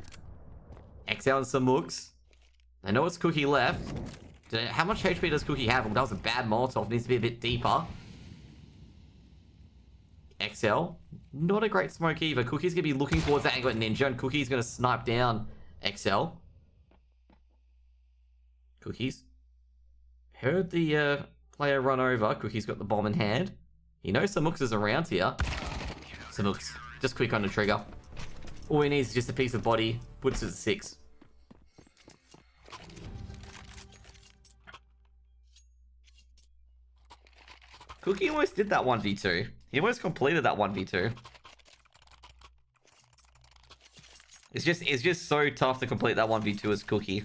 XL and some looks. They know it's Cookie left. How much HP does Cookie have? Well, that was a bad Molotov. Needs to be a bit deeper. XL. Not a great smoke either. Cookie's going to be looking towards that angle at Ninja, and Cookie's going to snipe down XL. Cookies. Heard the player run over. Cookie's got the bomb in hand. He knows Samux is around here. Samux. Just quick on the trigger. All he needs is just a piece of body. Puts it at 6. Cookie almost did that 1v2. He almost completed that 1v2. It's just so tough to complete that 1v2 as Cookie.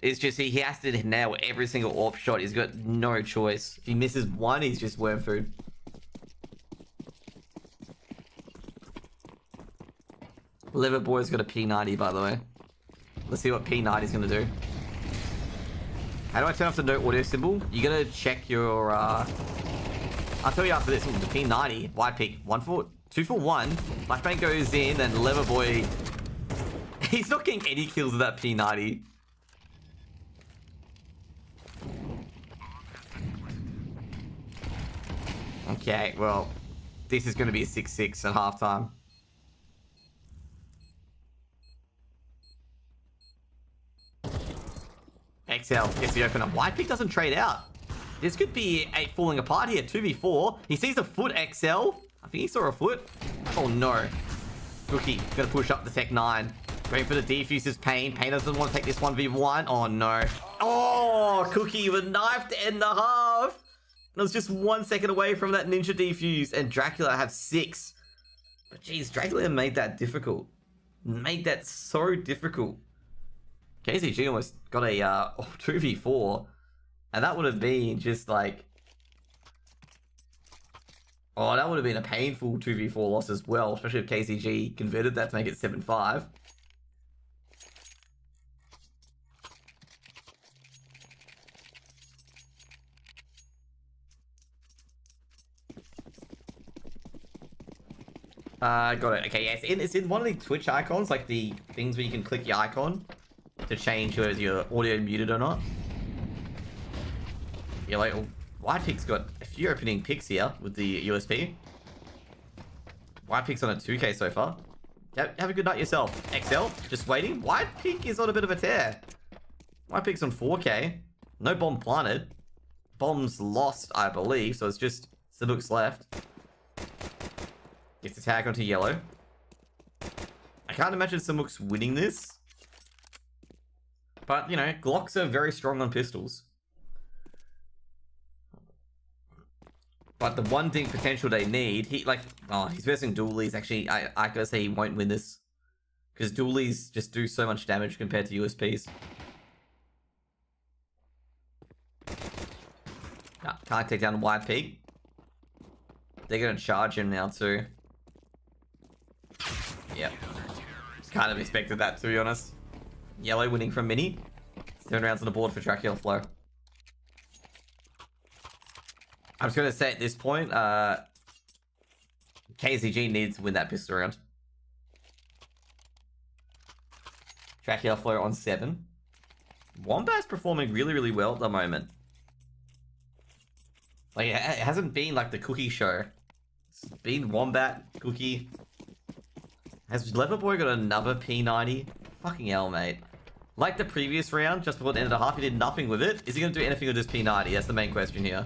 It's just he has to nail every single AWP shot. He's got no choice. If he misses one, he's just worm food. Lever Boy's got a P90, by the way. Let's see what P90's gonna do. How do I turn off the no audio symbol? You gotta check your I'll tell you after this. The P90, wide pick, 2 for 1. Flashbang goes in, and Lever Boy, he's not getting any kills with that P90. Okay, well, this is going to be a 6-6 at halftime. XL gets the open up. White pick doesn't trade out. This could be a falling apart here. 2v4. He sees a foot, XL. I think he saw a foot. Oh no. Cookie gonna push up the Tech 9. Going for the defuses. Pain. Pain doesn't want to take this 1v1. Oh no. Oh, Cookie with knife to end the half. It was just 1 second away from that ninja defuse. And Dracula have 6. But geez, Dracula made that difficult. Made that so difficult. KCG almost got a 2v4. And that would have been just like... Oh, that would have been a painful 2v4 loss as well. Especially if KCG converted that to make it 7-5. Got it. Okay, yeah, it's in one of the Twitch icons, like the things where you can click your icon to change whether your audio muted or not. Yeah, like, White Pick's got a few opening picks here with the USP. White Pick's on a 2k so far. Have a good night yourself. XL, just waiting. White Pig is on a bit of a tear. White Pig's on 4k. No bomb planted. Bomb's lost, I believe, so it's just Samook's left. Gets the tag onto yellow. I can't imagine Samook's winning this. But, you know, Glocks are very strong on pistols. But the one thing potential they need, he's versing dualies. Actually, I gotta say he won't win this. Because dualies just do so much damage compared to USPs. Nah, can't take down White Pig. They're gonna charge him now too. Yep. Kind of expected that, to be honest. Yellow winning from Mini. 7 rounds on the board for Dracula Flow. I was going to say at this point, KZG needs to win that pistol round. Dracula Flow on 7. Wombat's performing really, really well at the moment. Like, it hasn't been like the Cookie show. It's been Wombat, Cookie. Has Leverboy got another P90? Fucking hell, mate. Like the previous round, just before the end of the half, he did nothing with it. Is he going to do anything with this P90? That's the main question here.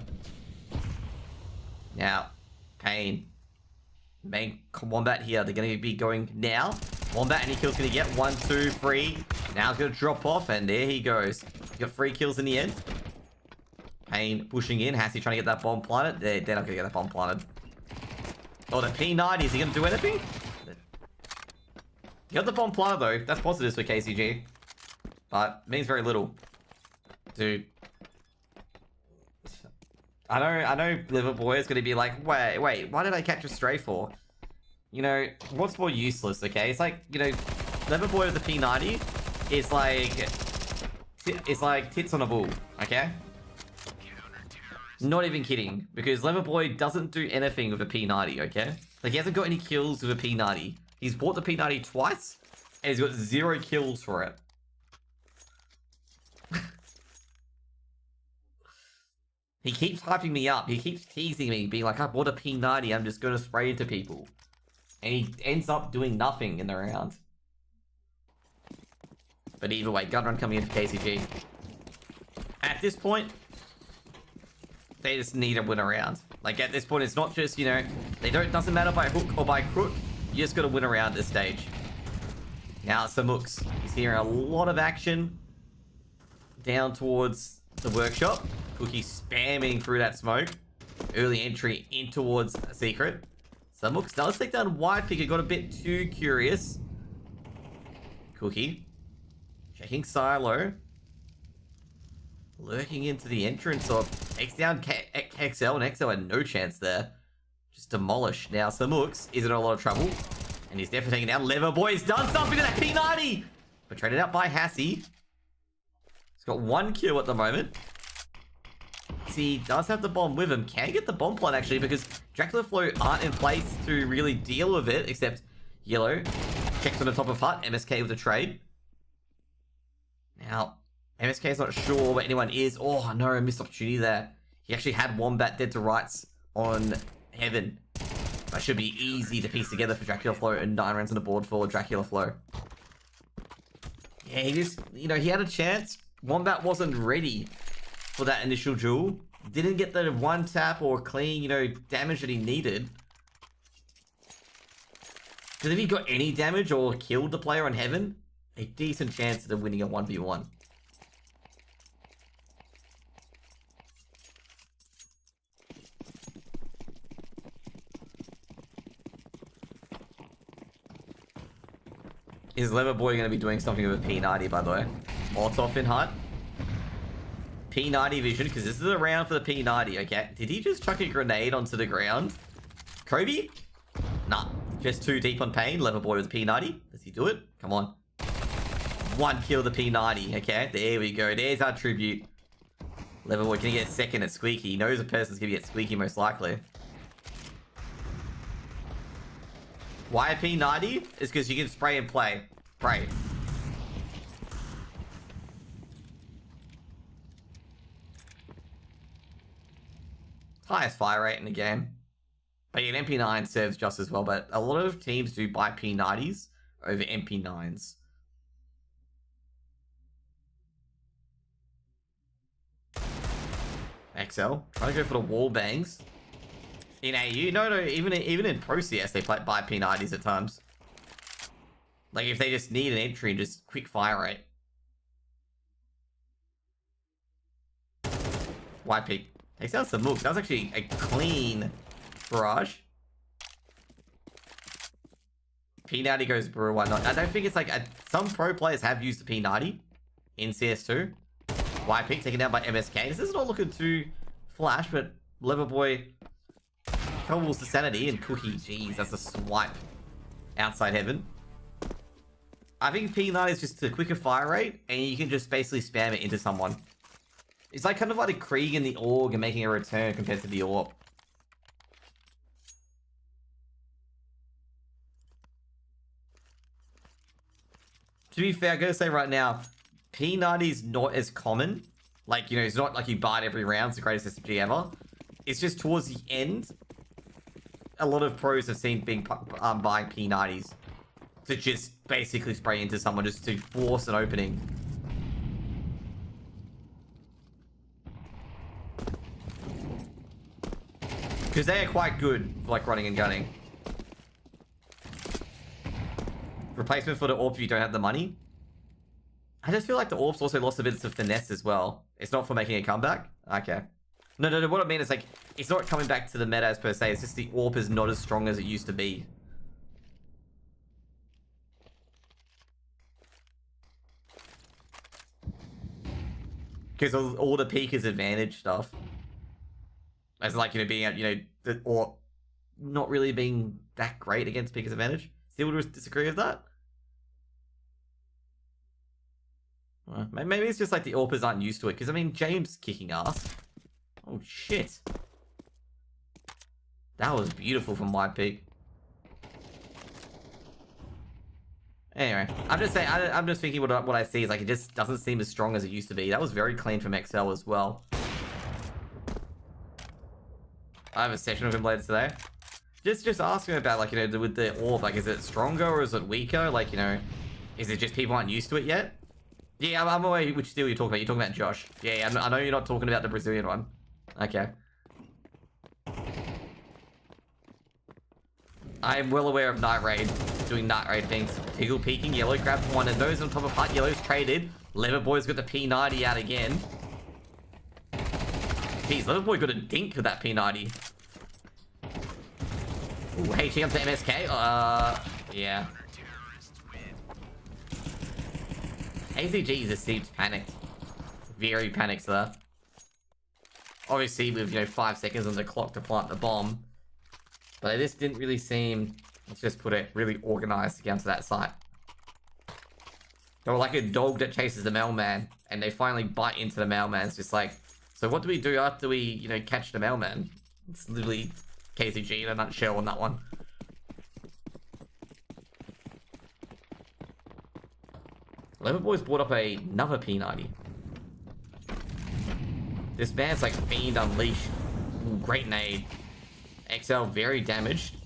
Now, Pain. Main Wombat here. They're going to be going now. Wombat, any kills going to get? 1, 2, 3. Now it's going to drop off, and there he goes. He got 3 kills in the end. Pain pushing in. Hassie trying to get that bomb planted. They're not going to get that bomb planted. Oh, the P90. Is he going to do anything? He got the bomb planted, though. That's positives for KCG. But means very little. Dude. I know Liverboy is going to be like, wait, why did I catch a stray for? You know, what's more useless, okay? It's like, you know, Liverboy with the P90 is like... It's like tits on a bull, okay? Not even kidding. Because Liverboy doesn't do anything with a P90, okay? Like, he hasn't got any kills with a P90. He's bought the P90 twice, and he's got 0 kills for it. He keeps hyping me up. He keeps teasing me, being like, I bought a P90, I'm just going to spray into people. And he ends up doing nothing in the round. But either way, gun run coming in for KCG. At this point, they just need to win a round. Like, at this point, it's not just, you know, doesn't matter by hook or by crook. You just got to win a round at this stage. Now, Samooks. He's hearing a lot of action down towards the workshop. Cookie spamming through that smoke. Early entry in towards a secret. Samooks does take down White Pig. He got a bit too curious. Cookie. Checking Silo. Lurking into the entrance of... Takes down XL, and XL had no chance there. Just demolished. Now, Samooks is in a lot of trouble. And he's definitely taking down Leverboy's done something to that P90! But traded out by Hassie. He's got 1 kill at the moment. He does have the bomb with him. Can get the bomb plant, actually, because Dracula Flow aren't in place to really deal with it, except Yellow checks on the top of hut. MSK with a trade. Now, MSK is not sure where anyone is. Oh, no, missed opportunity there. He actually had Wombat dead to rights on Heaven. That should be easy to piece together for Dracula Flow, and 9 rounds on the board for Dracula Flow. Yeah, he just, you know, he had a chance. Wombat wasn't ready for that initial duel. Didn't get the 1 tap or clean, you know, damage that he needed. Because if he got any damage or killed the player on Heaven, a decent chance of winning a 1v1. Is Leverboy going to be doing something with a P90, by the way? Molotov in hut. P90 vision, because this is a round for the P90, okay? Did he just chuck a grenade onto the ground? Kobe? Nah, just too deep on Pain. Leverboy with P90. Does he do it? Come on. 1 kill the P90, okay? There we go. There's our tribute. Leverboy, can he get second at Squeaky? He knows a person's going to get Squeaky most likely. Why a P90? It's because you can spray and play. Pray. Highest fire rate in the game. But an MP9 serves just as well, but a lot of teams do buy P90s over MP9s. XL, trying to go for the wall bangs. In AU? No, even in Pro CS, they buy P90s at times. Like, if they just need an entry, just quick fire rate. White peak. Takes out some mooks. That was actually a clean barrage. P90 goes brew, why not? I don't think it's like... some pro players have used the P90 in CS2. White peak taken down by MSK. This is not looking too flash, but Leverboy cobbles the sanity and Cookie. Jeez, that's a swipe outside heaven. I think P90 is just a quicker fire rate, and you can just basically spam it into someone. It's like kind of like a Krieg in the Org and making a return compared to the AWP. To be fair, I gotta say right now, P90 is not as common. Like, you know, it's not like you buy it every round. It's the greatest SMG ever. It's just towards the end, a lot of pros have seen buying P90s to just basically spray into someone just to force an opening. Because they are quite good for, like, running and gunning. Replacement for the AWP if you don't have the money. I just feel like the AWP's also lost a bit of finesse as well. It's not for making a comeback? Okay. No, what I mean is, like, it's not coming back to the meta as per se. It's just the AWP is not as strong as it used to be. Because all the peekers advantage stuff. As like, you know, being, you know, or not really being that great against peekers advantage. Still would disagree with that? Maybe it's just like the AWPers aren't used to it. Because, I mean, James kicking ass. Oh, shit. That was beautiful from White Peak. Anyway, I'm just saying, I'm just thinking what I see is like, it just doesn't seem as strong as it used to be. That was very clean from XL as well. I have a session with him later today. Just ask him about, like, you know, with the AWP, like, is it stronger or is it weaker? Like, you know, is it just people aren't used to it yet? Yeah, I'm aware which deal you're talking about. You're talking about Josh. Yeah, I know you're not talking about the Brazilian one. Okay. I am well aware of Night Raid doing Night Raid things. Tiggle peeking, Yellow grabbed one, and those on top of Hut. Yellow's traded. Leverboy's got the P90 out again. Jeez, Leverboy got a dink with that P90. Ooh, hey, she comes to MSK. Yeah. AZG just seems panicked. Very panicked there. Obviously, with, you know, 5 seconds on the clock to plant the bomb. But this didn't really seem, let's just put it, really organized against that site. They were like a dog that chases the mailman, and they finally bite into the mailman. It's just like, so what do we do after we, you know, catch the mailman? It's literally KZG in a nutshell on that one. Leverboy's brought up another P90. This man's like Fiend Unleashed. Ooh, great nade. XL very damaged.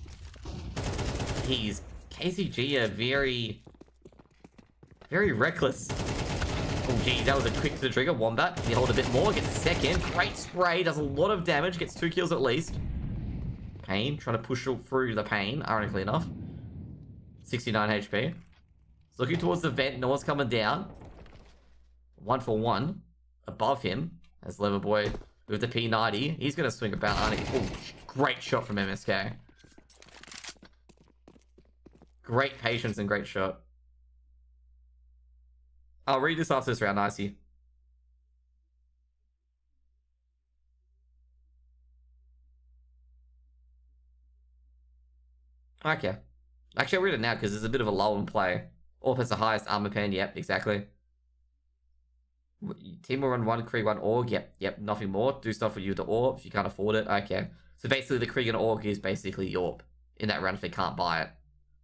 He's KCG are very reckless. Oh geez, that was a quick to the trigger. Wombat, can you hold a bit more? Gets a second. Great spray, does a lot of damage, gets 2 kills at least. Pain, trying to push through the pain, ironically enough. 69 HP. It's looking towards the vent, no one's coming down. 1-for-1 above him as Leverboy with the P90. He's going to swing about, aren't he? Oh, great shot from MSK. Great patience and great shot. I'll read this after this round, Icy. Okay. Actually, I'll read it now because there's a bit of a lull in play. AWP has the highest armor pen. Yep, exactly. Team will run 1 Krieg, 1 AUG. Yep, nothing more. Do stuff for you with the AWP if you can't afford it. Okay. So basically, the Krieg and AUG is basically AWP in that round if they can't buy it.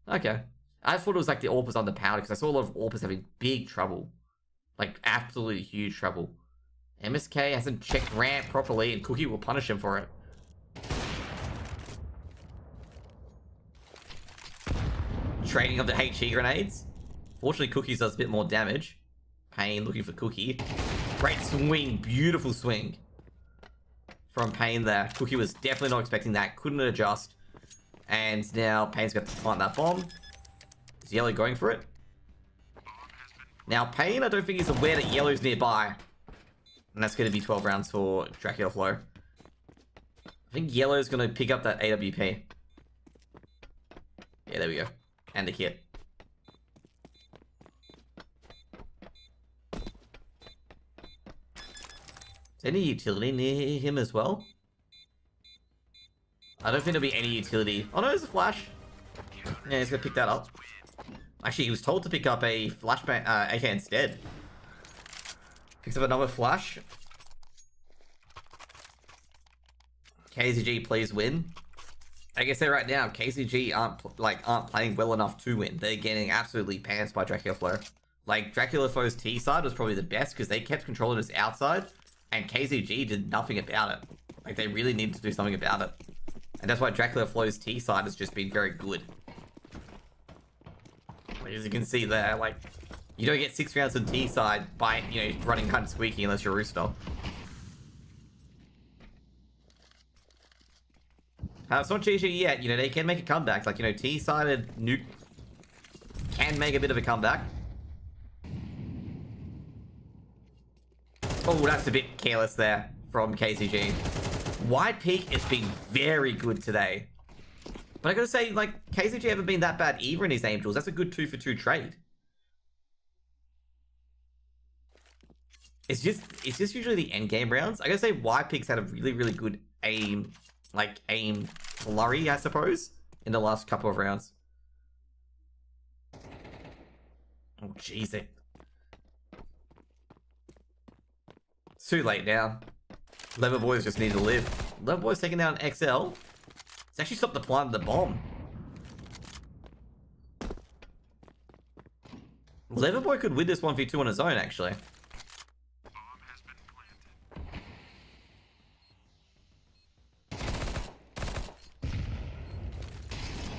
Okay. I thought it was like the AWP was underpowered because I saw a lot of AWPers having big trouble. Like, absolutely huge trouble. MSK hasn't checked ramp properly and Cookie will punish him for it. trading of the HE grenades. Fortunately, Cookies does a bit more damage. Pain looking for Cookie. Great swing. Beautiful swing from Pain there. Cookie was definitely not expecting that. Couldn't adjust. And now Pain's got to plant that bomb. Is Yellow going for it? Now, Pain, I don't think he's aware that Yellow's nearby. And that's going to be 12 rounds for Dracula Flow. I think Yellow's going to pick up that AWP. Yeah, there we go. And the kit. Is any utility near him as well? I don't think there'll be any utility. Oh no, there's a flash. Yeah, he's gonna pick that up. Actually, he was told to pick up a flashbang AK instead. Picks up another flash. KZG, please win. I can say right now, KZG aren't playing well enough to win. They're getting absolutely pants by Dracula Flow. Like, Dracula Flow's T side was probably the best because they kept controlling his outside, and KZG did nothing about it. Like, they really needed to do something about it. And that's why Dracula Flow's T side has just been very good. Like, as you can see there, like, you don't get 6 rounds on T side by, you know, running kind of squeaky unless you're Rooster. It's not GG yet, you know, they can make a comeback. Like, you know, T-sided nuke can make a bit of a comeback. Oh, that's a bit careless there from KCG. White Peak has been very good today. But I gotta say, like, KCG haven't been that bad either in his Angels. That's a good 2-for-2 trade. It's just usually the end game rounds. I gotta say, White Peak's had a really, really good aim flurry, I suppose, in the last couple of rounds. Oh, jeez, it's too late now. Lever Boys just need to live. Lever Boys taking down XL. It's actually stopped the plant of the bomb. Lever Boy could win this 1v2 on his own, actually.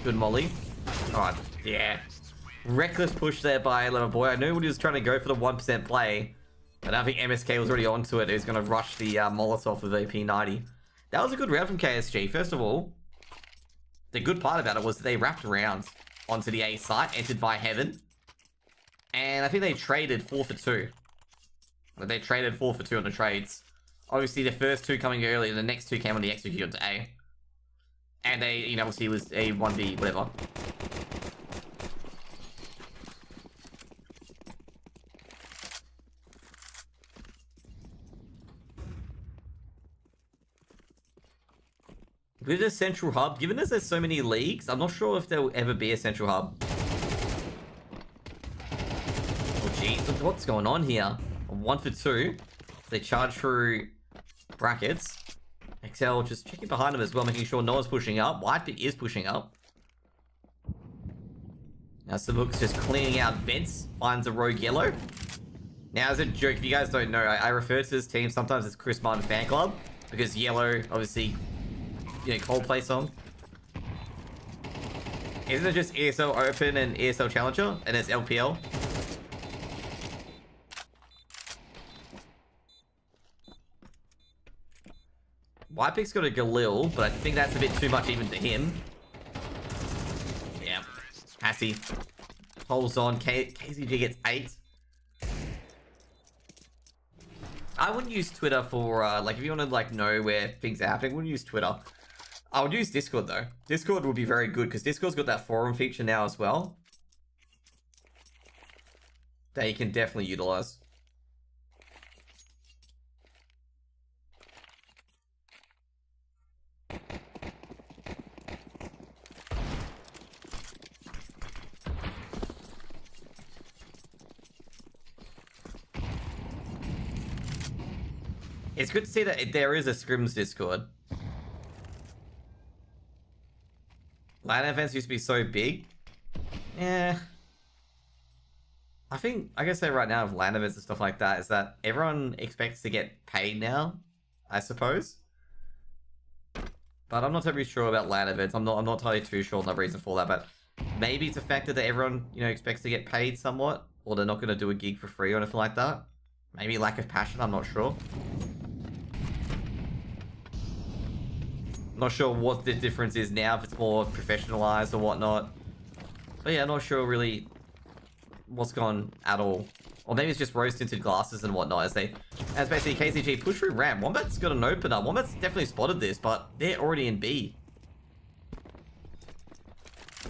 Good molly. Oh, yeah. Reckless push there by Lever Boy. I knew when he was trying to go for the 1% play. And I think MSK was already onto it. He was going to rush the Molotov with AP90. That was a good round from KSG. First of all, the good part about it was they wrapped around onto the A site, entered by Heaven. And I think they traded 4 for 2. They traded 4 for 2 on the trades. Obviously, the first 2 coming early, and the next 2 came on the execute onto A. And they, you know, obviously it was a 1v whatever. With a central hub, given as there's so many leagues, I'm not sure if there will ever be a central hub. Oh jeez, what's going on here? 1 for 2. They charge through brackets. XL just checking behind him as well, making sure no one's pushing up. Whitebeak is pushing up. Now Samook's just cleaning out vents, finds a rogue Yellow. Now, as a joke, if you guys don't know, I refer to this team sometimes as Chris Martin Fan Club, because Yellow, obviously, you know, Coldplay song. Isn't it just ESL Open and ESL Challenger, and it's LPL? Whitepeak's got a Galil, but I think that's a bit too much even to him. Yeah. Passy holds on. KZG gets 8. I wouldn't use Twitter for, like, if you want to, like, know where things are happening, I wouldn't use Twitter. I would use Discord, though. Discord would be very good, because Discord's got that forum feature now as well. That you can definitely utilize. It's good to see that there is a Scrims Discord. LAN events used to be so big. Yeah. I think, I can say right now with LAN events and stuff like that, is that everyone expects to get paid now, I suppose. But I'm not totally sure about LAN events. I'm not totally too sure on the reason for that, but Maybe it's a factor that everyone, expects to get paid somewhat, or they're not going to do a gig for free or anything like that. Maybe lack of passion, I'm not sure. Not sure what the difference is now, if it's more professionalized or whatnot. But yeah, not sure really what's gone at all. Or maybe it's just rose-tinted glasses and whatnot as basically KCG push through ramp. Wombat's got an opener. Wombat's definitely spotted this, but they're already in B.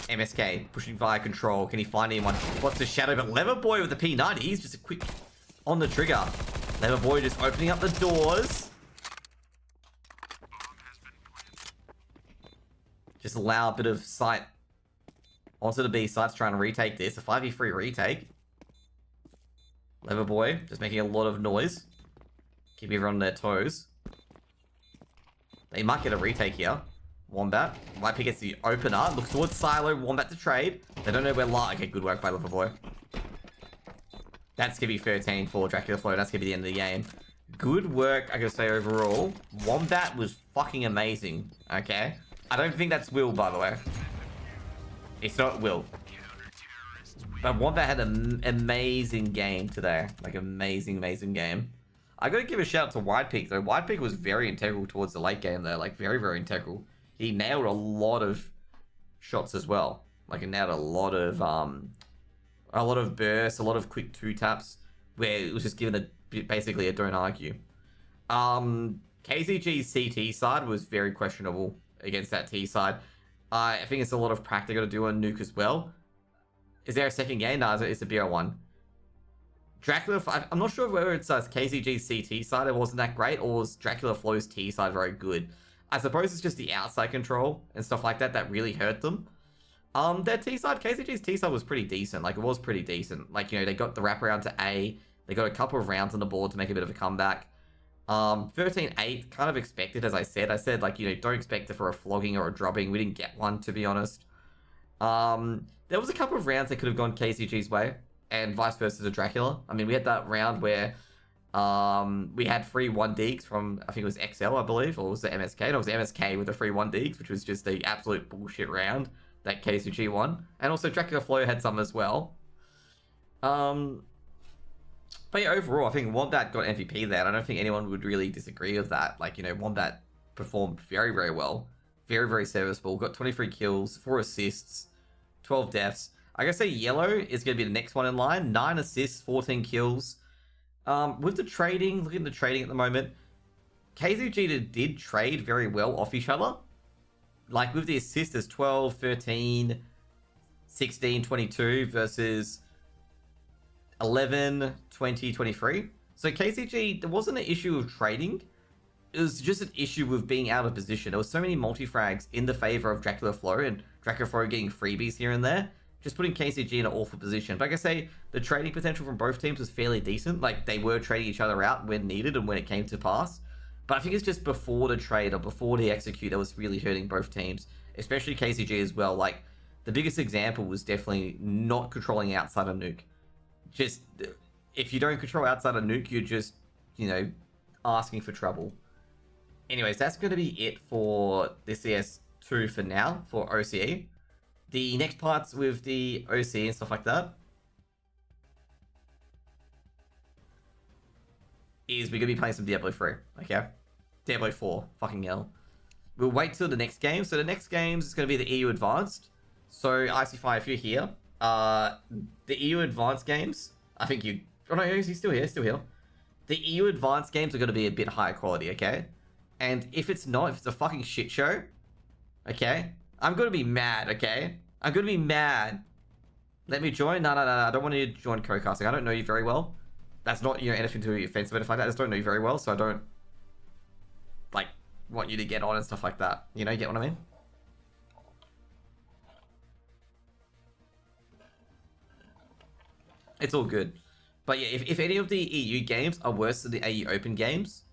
MSK pushing via control. Can he find anyone? What's the shadow? But Leverboy with the P90. He's just a quick on the trigger. Leverboy just opening up the doors. Just allow a bit of sight onto the B side to try and retake this. A 5v3 retake. Leverboy just making a lot of noise. Keep everyone on their toes. They might get a retake here. Wombat. White Pig gets the opener. Looks towards Silo. Wombat to trade. They don't know where Okay, good work by Leverboy. That's going to be 13 for Dracula Flow. That's going to be the end of the game. Good work, I gotta say, overall. Wombat was fucking amazing. Okay? I don't think that's Will, by the way. It's not Will. But Wombat had an amazing game today. Like, amazing game. I gotta give a shout out to White Pig, though. White Pig was very integral towards the late game, though. Like, very integral. He nailed a lot of shots as well. Like, he nailed a lot of bursts, a lot of quick two taps, where it was just given basically a don't argue. KZG's CT side was very questionable against that T side. I think it's a lot of practice got to do on Nuke as well. Is there a second game? No, it's a BO1. Dracula, I'm not sure whether it's KZG's CT side, it wasn't that great, or was Dracula Flow's T side very good. I suppose it's just the outside control and stuff like that that really hurt them. Their T side, KZG's T side was pretty decent. Like, it was pretty decent. Like, they got the wraparound to A. They got a couple of rounds on the board to make a bit of a comeback. 13-8, kind of expected, as I said. I said, like, don't expect it for a flogging or a drubbing. We didn't get one, to be honest. There was a couple of rounds that could have gone KCG's way, and vice versa to Dracula. I mean, we had that round where we had free 1-deeks from, I think it was XL, I believe, or was it MSK? No, it was MSK with the free 1-deeks, which was just the absolute bullshit round that KCG won. And also Dracula Flow had some as well. But yeah, overall, I think Wombat got MVP there. I don't think anyone would really disagree with that. Like, Wombat performed very well. Very serviceable. Got 23 kills, 4 assists, 12 deaths. I gotta say Yellow is going to be the next one in line. 9 assists, 14 kills. With the trading, looking at the trading at the moment, KZG did trade very well off each other. Like, with the assists, there's 12, 13, 16, 22 versus 11, 20, 23. So KCG, there wasn't an issue of trading. It was just an issue with being out of position. There was so many multi-frags in the favor of Dracula Flow, and Dracula Flow getting freebies here and there, just putting KCG in an awful position. But like I say, the trading potential from both teams was fairly decent. Like, they were trading each other out when needed and when it came to pass. But I think it's just before the trade or before the execute that was really hurting both teams, especially KCG as well. Like, the biggest example was definitely not controlling outside of Nuke. Just, if you don't control outside of Nuke, you're just, asking for trouble. Anyways, that's going to be it for the CS2 for now, for OCE. The next parts with the OCE and stuff like that is we're going to be playing some Diablo 3, okay? Diablo 4, fucking hell. We'll wait till the next game. So the next game is going to be the EU Advanced. So, IC5, if you're here, the EU Advanced games, I think you... Oh no, he's still here, The EU Advanced games are going to be a bit higher quality, okay? And if it's not, if it's a fucking shit show, okay? I'm going to be mad, okay? I'm going to be mad. Let me join? No, I don't want you to join co-casting. I don't know you very well. That's not, anything to be offensive or anything like that. I just don't know you very well, so I don't, want you to get on and stuff like that. You get what I mean? It's all good. But yeah, if any of the EU games are worse than the AE Open games,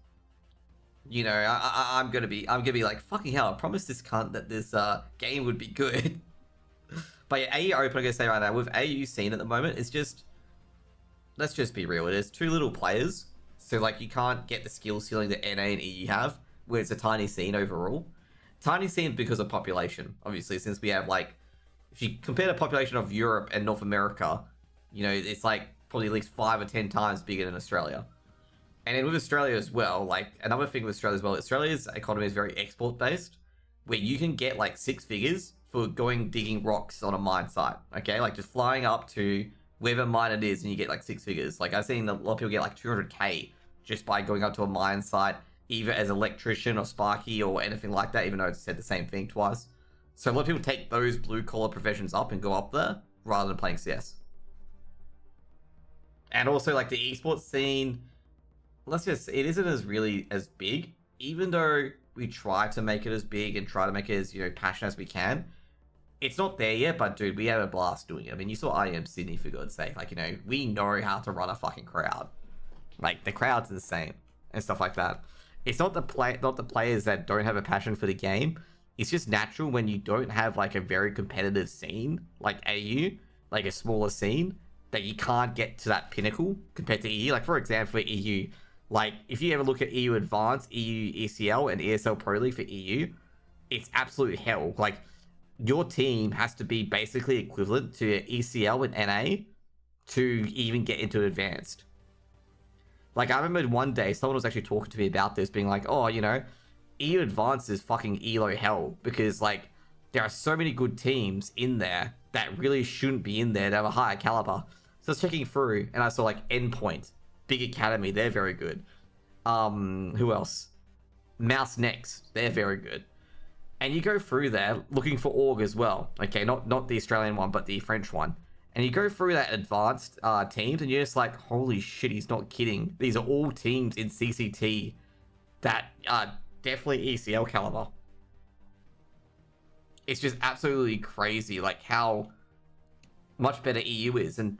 I'm gonna be like, fucking hell, I promised this cunt that this game would be good. But yeah, AE Open, I'm gonna say right now, with AU scene at the moment, it's just, let's just be real, it is too little players. So you can't get the skill ceiling that NA and EU have, where it's a tiny scene overall. Tiny scene because of population, obviously, since we have if you compare the population of Europe and North America, you know, it's like probably at least 5 or 10 times bigger than Australia. And then with Australia as well, like another thing with Australia as well, Australia's economy is very export based, where you can get like 6 figures for going digging rocks on a mine site. Okay, like just flying up to wherever mine it is, and you get like 6 figures. Like I've seen a lot of people get like 200k just by going up to a mine site, either as electrician or sparky or anything like that. Even though it's said the same thing twice. So a lot of people take those blue collar professions up and go up there rather than playing CS. And also like the esports scene, it isn't as really as big, even though we try to make it as big and try to make it as, you know, passionate as we can. It's not there yet, but dude, we had a blast doing it. I mean, you saw IEM Sydney, for God's sake. Like, you know, we know how to run a fucking crowd. Like, the crowd's insane and stuff like that. It's not the players that don't have a passion for the game. It's just natural when you don't have like a very competitive scene like AU, like a smaller scene, that you can't get to that pinnacle compared to EU. Like, for example, for EU, like, if you ever look at EU Advanced, EU ECL, and ESL Pro League for EU, it's absolute hell. Like, your team has to be basically equivalent to ECL and NA to even get into Advanced. Like, I remember one day, someone was actually talking to me about this, being like, oh, you know, EU Advanced is fucking ELO hell, because, like, there are so many good teams in there that really shouldn't be in there to have a higher caliber. So I was checking through, and I saw, like, Endpoint, Big Academy, they're very good. Who else? Mouse Next, they're very good. And you go through there looking for Org as well. Okay, not the Australian one, but the French one. And you go through that advanced teams, and you're just like, holy shit, he's not kidding. These are all teams in CCT that are definitely ECL caliber. It's just absolutely crazy, like, how much better EU is. And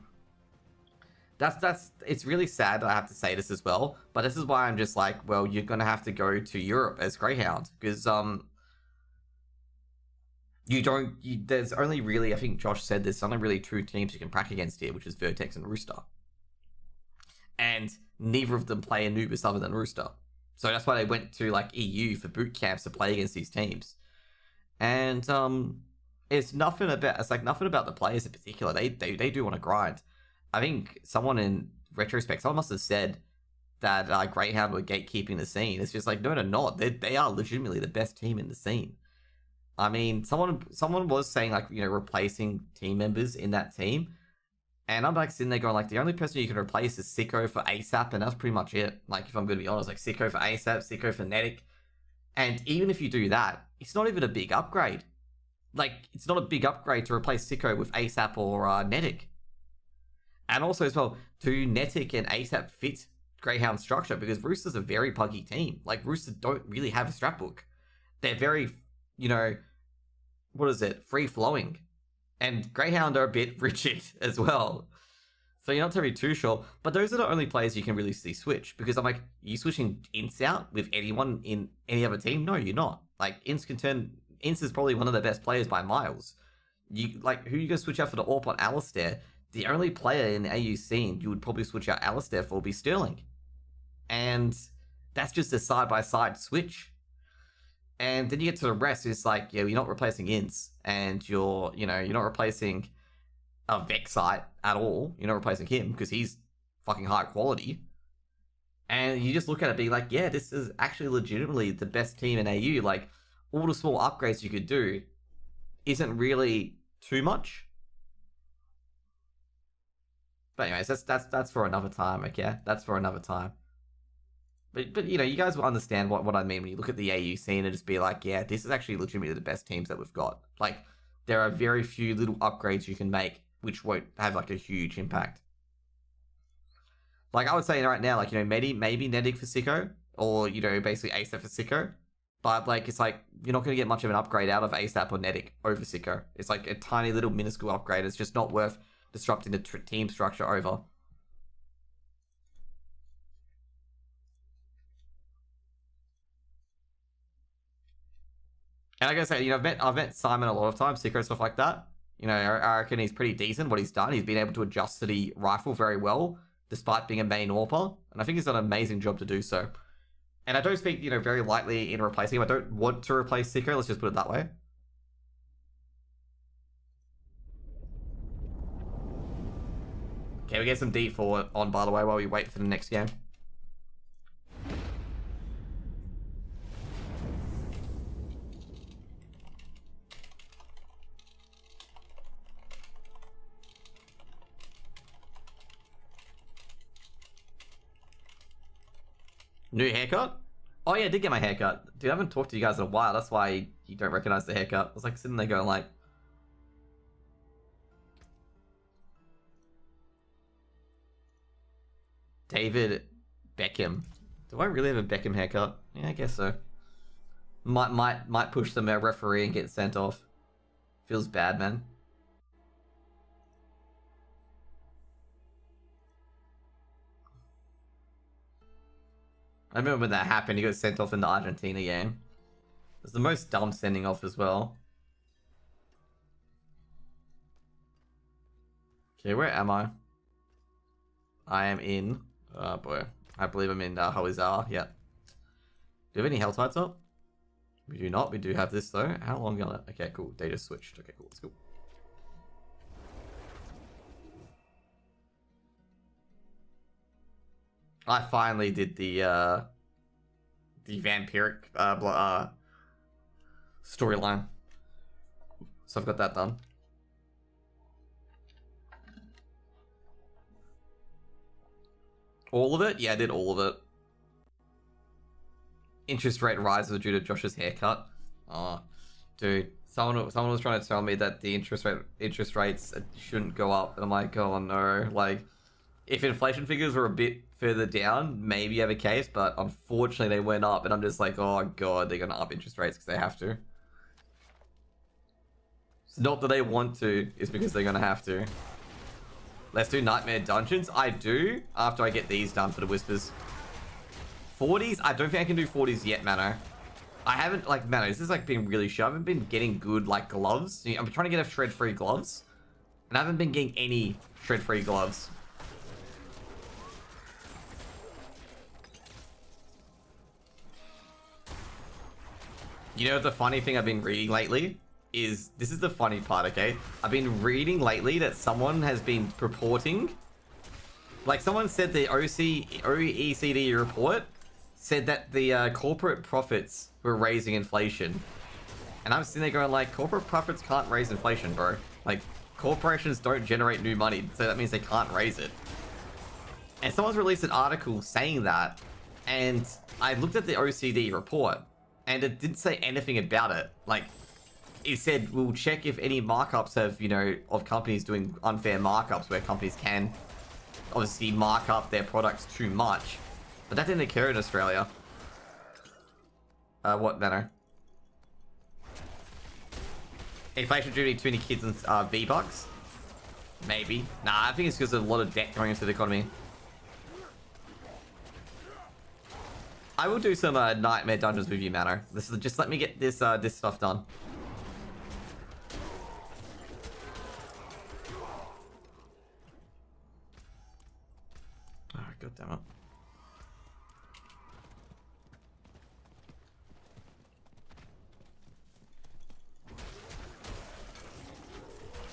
it's really sad that I have to say this as well, but this is why I'm just like, well, you're gonna have to go to Europe as Greyhound, because there's only really, I think Josh said there's only really 2 teams you can prac against here, which is Vertex and Rooster, and neither of them play Anubis other than Rooster. So that's why they went to like EU for boot camps to play against these teams. And it's nothing about the players in particular. They do want to grind. I think someone in retrospect, someone must have said that Greyhound were gatekeeping the scene. It's just like, no, they're not. They are legitimately the best team in the scene. I mean, someone was saying, like, you know, replacing team members in that team. And I'm like sitting there going, like, the only person you can replace is Sicko for ASAP, and that's pretty much it. Like, if I'm going to be honest, like, Sicko for ASAP, Sicko for Netic. And even if you do that, it's not even a big upgrade. Like, it's not a big upgrade to replace Sicko with ASAP or Netic. And also as well, do Netic and ASAP fit Greyhound structure? Because Rooster's a very buggy team. Like, Rooster don't really have a strat book. They're very, you know, free-flowing. And Greyhound are a bit rigid as well. So you're not to be too sure. But those are the only players you can really see switch. Because I'm like, are you switching Ince out with anyone in any other team? No, you're not. Like, Ince is probably one of the best players by miles. Who are you going to switch out for the AWP on Alistair? The only player in the AU scene you would probably switch out Alistair for would be Sterling. And that's just a side-by-side switch. And then you get to the rest, it's like, yeah, you're not replacing Ince, and you're not replacing a Vexite at all. You're not replacing him, because he's fucking high quality. And you just look at it being like, yeah, this is actually legitimately the best team in AU. Like, all the small upgrades you could do isn't really too much. But anyways, that's for another time, okay? That's for another time. But you know, you guys will understand what I mean when you look at the AU scene and just be like, yeah, this is actually legitimately the best teams that we've got. Like, there are very few little upgrades you can make which won't have like a huge impact. Like, I would say right now, like, you know, maybe Netic for Sicko, or, you know, basically ASAP for Sicko. But, like, it's like, you're not going to get much of an upgrade out of ASAP or Netic over Sicko. It's like a tiny little minuscule upgrade. It's just not worth disrupting the team structure over. And like I say, you know, I've met Simon a lot of times, Sicko, stuff like that. You know, I reckon he's pretty decent what he's done. He's been able to adjust to the rifle very well, despite being a main AWPer. And I think he's done an amazing job to do so. And I don't speak, you know, very lightly in replacing him. I don't want to replace Sicko, let's just put it that way. Okay, we get some D4 on, by the way, while we wait for the next game. New haircut? Oh yeah, I did get my haircut. Dude, I haven't talked to you guys in a while. That's why you don't recognize the haircut. I was like sitting there going like... David Beckham. Do I really have a Beckham haircut? Yeah, I guess so. Might push the referee and get sent off. Feels bad, man. I remember when that happened, he got sent off in the Argentina game. It was the most dumb sending off as well. Okay, where am I? I am in... Oh boy. I believe I'm in Hawizar. Yeah. Do you have any health tides up? We do not. We do have this though. How long gonna... Okay, cool. Data switched. Okay, cool. Let's go. I finally did the vampiric storyline. So I've got that done. All of it? Yeah, I did all of it. Interest rate rises due to Josh's haircut. Oh, dude. Someone was trying to tell me that the interest rates shouldn't go up. And I'm like, oh no. Like, if inflation figures were a bit further down, maybe you have a case. But unfortunately, they went up. And I'm just like, oh god, they're going to up interest rates because they have to. It's not that they want to. It's because they're going to have to. Let's do Nightmare Dungeons. I do after I get these done for the Whispers. 40s? I don't think I can do 40s yet, Mano. I haven't, like, Mano, this has, like, been really shit. I haven't been getting good, like, gloves. I'm trying to get a shred-free gloves. And I haven't been getting any shred-free gloves. You know, the funny thing I've been reading lately is, this is the funny part, okay? I've been reading lately that someone has been purporting, like someone said the OECD report said that the corporate profits were raising inflation. And I'm sitting there going like, corporate profits can't raise inflation, bro. Like, corporations don't generate new money, so that means they can't raise it. And someone's released an article saying that, and I looked at the OECD report, and it didn't say anything about it. Like, it said, we'll check if any markups have, you know, of companies doing unfair markups where companies can obviously mark up their products too much. But that didn't occur in Australia. What manner? Inflation due to too many kids and V-Bucks? Maybe. Nah, I think it's because of a lot of debt going into the economy. I will do some Nightmare Dungeons with you, Manor. This is just let me get this this stuff done. Oh, god damn it.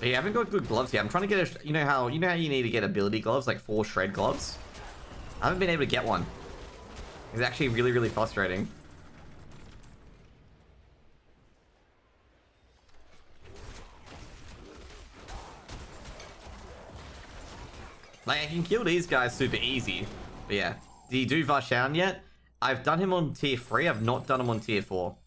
Yeah, I haven't got good gloves yet. I'm trying to get a, you know how you need to get ability gloves, like 4 shred gloves? I haven't been able to get one. It's actually really, really frustrating. Like, I can kill these guys super easy. But yeah. Do you do Varshan yet? I've done him on tier 3. I've not done him on tier 4.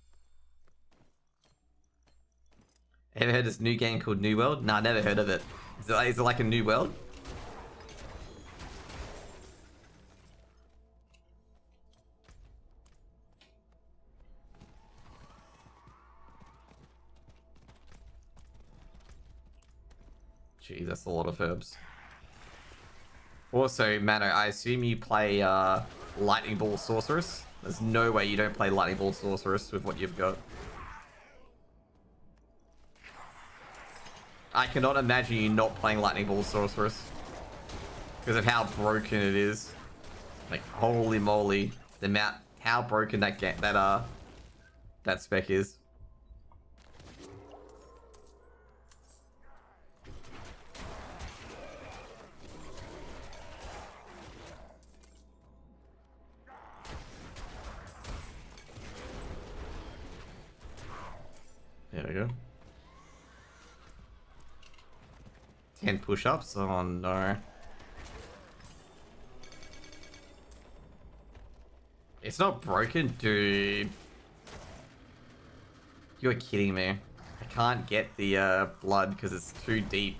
Ever heard of this new game called New World? Nah, never heard of it. Is it like a new world? Jeez, that's a lot of herbs. Also, Mano, I assume you play Lightning Ball Sorceress? There's no way you don't play Lightning Ball Sorceress with what you've got. I cannot imagine you not playing Lightning Ball Sorceress. Because of how broken it is. Like, holy moly. The amount, how broken that game, that spec is. There we go. 10 push-ups. Oh no. It's not broken, dude. You're kidding me. I can't get the blood because it's too deep.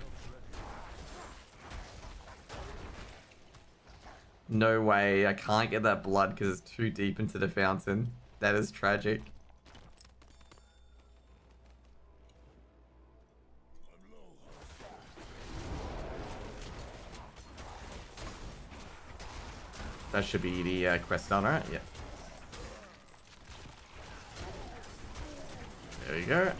No way. I can't get that blood because it's too deep into the fountain. That is tragic. That should be the quest done, right? Yeah. There you go.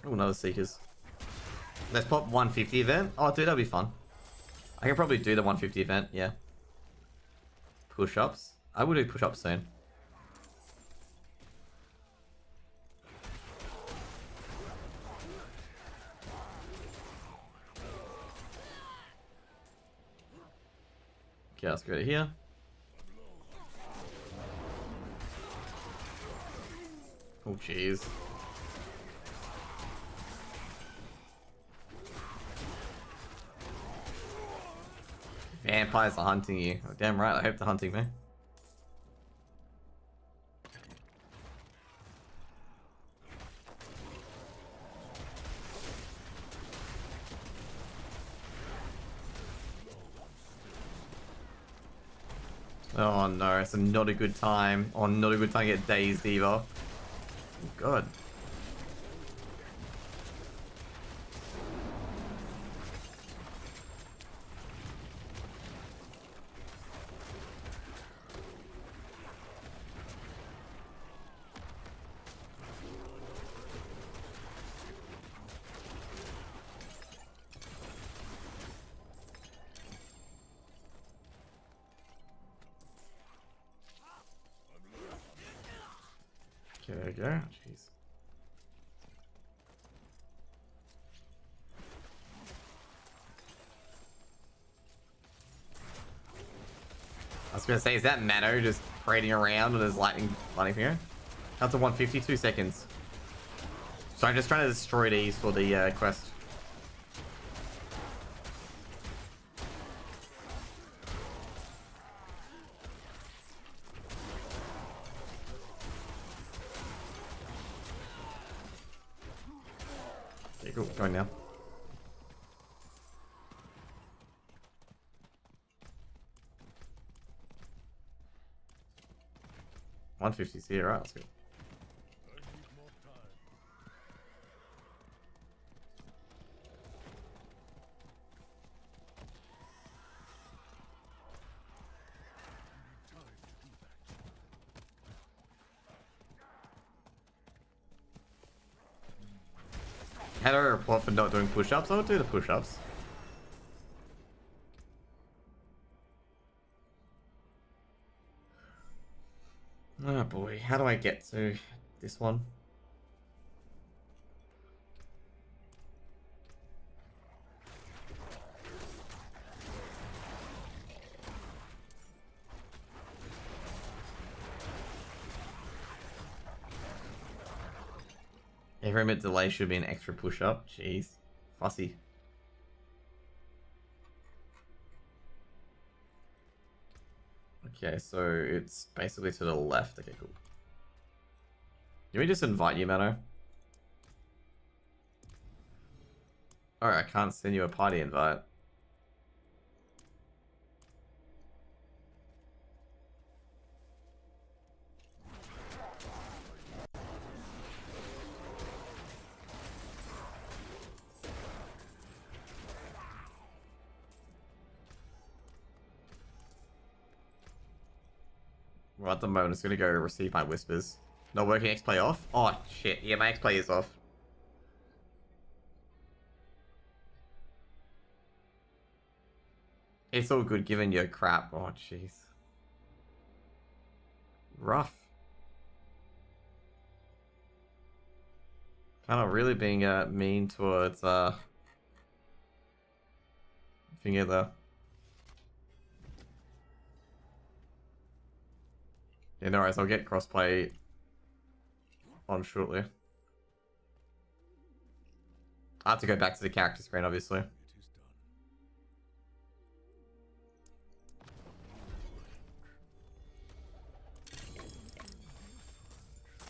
Oh, another Seekers. Let's pop 150 event. Oh, dude, that'll be fun. I can probably do the 150 event, yeah. Push-ups. I will do push-ups soon. Okay, let's go to here. Oh, jeez. Vampires are hunting you. Oh, damn right, I hope they're hunting me. Oh no, it's not a good time. Oh, not a good time to get dazed either. Oh, God. Okay, there we go. Jeez. I was gonna say, is that Mano just parading around with his lightning finger? Count to 150, 2 seconds. So I'm just trying to destroy these for the quest. Okay, cool. Going now. $150's here, right? That's good. Had a report for not doing push-ups. I'll do the push-ups. Oh boy, how do I get to this one? Every minute delay should be an extra push-up. Jeez. Fussy. Okay, so it's basically to the left. Okay, cool. Can we just invite you, Mano? Alright, I can't send you a party invite. Well, at the moment, it's gonna go receive my whispers. Not working, X-Play off? Oh, shit. Yeah, my X-Play is off. It's all good given your crap. Oh, jeez. Rough. Kind of really being mean towards thing either. Yeah, no worries, I'll get crossplay on shortly. I have to go back to the character screen, obviously.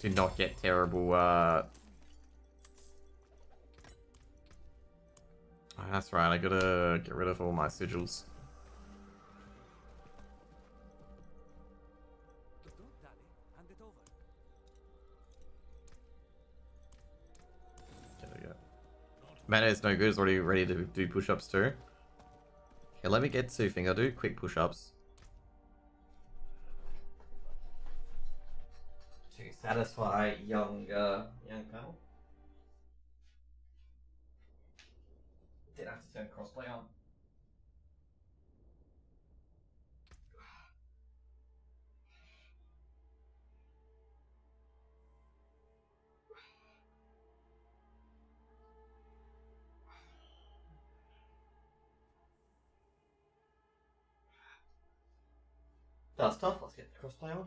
Do not get terrible, Oh, that's right, I gotta get rid of all my sigils. There we go. Mana is no good, it's already ready to do push-ups too. Okay, let me get to thing. I'll do quick push-ups. To satisfy young panel. Didn't have to turn crossplay on. That's tough. Let's get the crossplay on.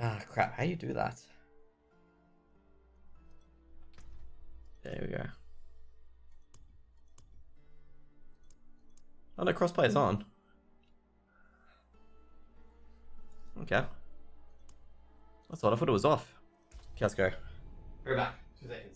Ah, crap. How do you do that? There we go. Oh, no, crossplay is on. Okay. That's odd. I thought it was off. Okay, let's go. We're back. 2 seconds.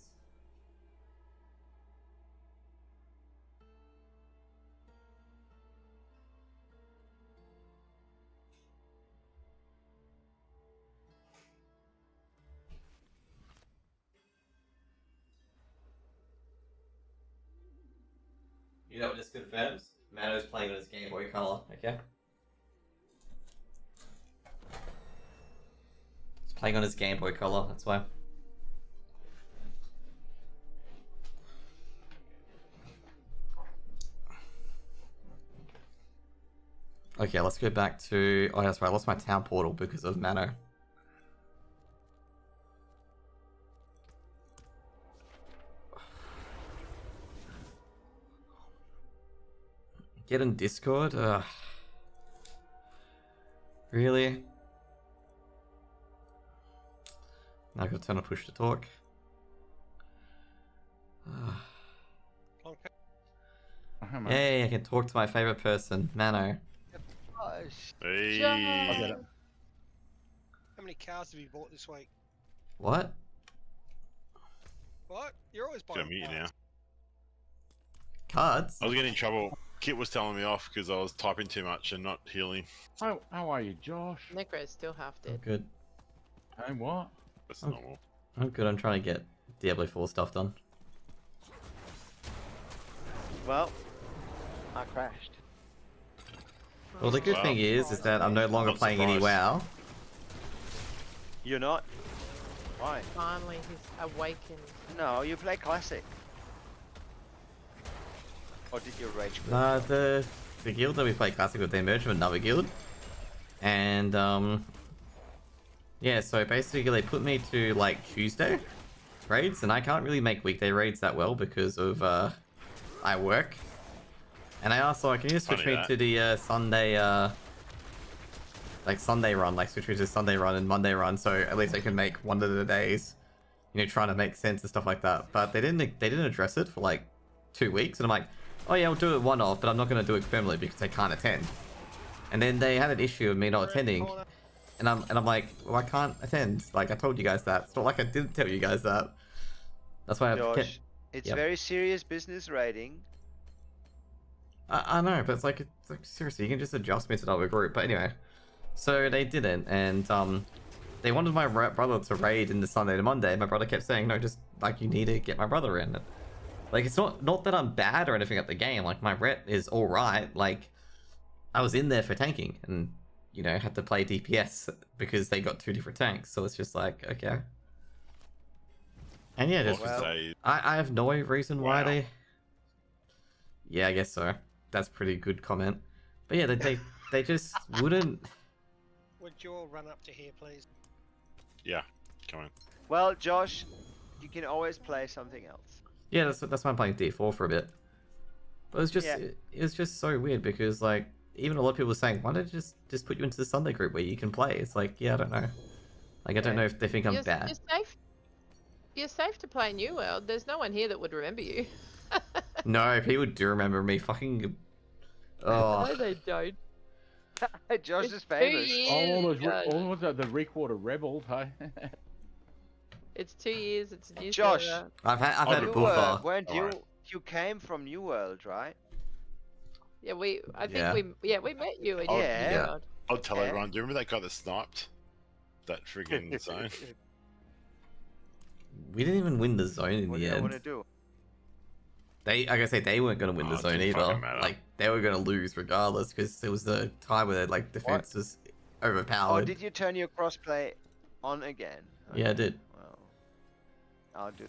You know what this confirms? Mano's playing on his Game Boy Color, okay? He's playing on his Game Boy Color, that's why. Okay, let's go back to... Oh, that's right, I lost my town portal because of Mano. Get in Discord? Really? Now I've got to turn on push to talk. Yay, I can talk to my favorite person, Mano. Hey. How many cars have you bought this week? What? What? You're always buying I'm muted now. Cards? I was getting in trouble. Kit was telling me off because I was typing too much and not healing. How are you, Josh? Necro still half I'm dead. good. Hey, what? That's Oh. normal. I'm good, I'm trying to get Diablo 4 stuff done. Well, I crashed. Well, the good Wow. thing is that I'm no longer Not playing any surprised. WoW. You're not? Why? Finally, he's awakened. No, you play classic. Or did you rage quit? Nah, the guild that we play classic with, they merged with another guild. And, yeah, so basically they put me to, like, Tuesday raids, and I can't really make weekday raids that well because of, I work. And I asked, like, can you switch me to the, Sunday, like, Sunday run, like, switch me to Sunday run and Monday run, so at least I can make one of the days, you know, trying to make sense and stuff like that. But they didn't address it for, like, 2 weeks, and I'm like, oh yeah, I'll do it one-off, but I'm not going to do it permanently because I can't attend. And then they had an issue of me not attending, and I'm like, well, I can't attend. Like, I told you guys that. It's not like I didn't tell you guys that. That's why Josh, it's Yep. very serious business rating. I know, but it's like seriously, you can just adjust me to another group. But anyway, so they didn't, and they wanted my brother to raid in the Sunday to Monday. My brother kept saying, no, just like you need to get my brother in. Like, it's not that I'm bad or anything at the game. Like, my ret is all right. Like, I was in there for tanking, and you know, had to play DPS because they got 2 different tanks. So it's just like, okay. And yeah, just Well, I have no reason why Wow. they. Yeah, I guess so. That's a pretty good comment. But yeah, they just wouldn't. Would you all run up to here, please? Yeah, come on. well, Josh, you can always play something else. Yeah, that's why I'm playing D4 for a bit. But it was just Yeah. it was just so weird because like even a lot of people were saying, why don't you just put you into the Sunday group where you can play? It's like, yeah, I don't know. Like I don't know if they think I'm You're bad. safe. You're safe to play New World. There's no one here that would remember you. No, people do remember me. Fucking. Oh, No, they don't. Josh It's is 2 famous. years. All those, Josh. all the Reekwater rebels, hey? It's 2 years. It's a new Josh, server. I've had a You buffer. weren't Alright. you came from New World, right? Yeah, I think Yeah. we met you in Oh, New yeah. World. I'll tell Okay. everyone. Do you remember that guy that sniped that friggin' zone? We didn't even win the zone in What the do I want to end. do? They, like I say, they weren't gonna win Oh, the it zone didn't either. fucking matter. Like they were gonna lose regardless because there was the time where like defense was Oh, overpowered. did you turn your crossplay on again? Yeah, I did. Well, I'll do.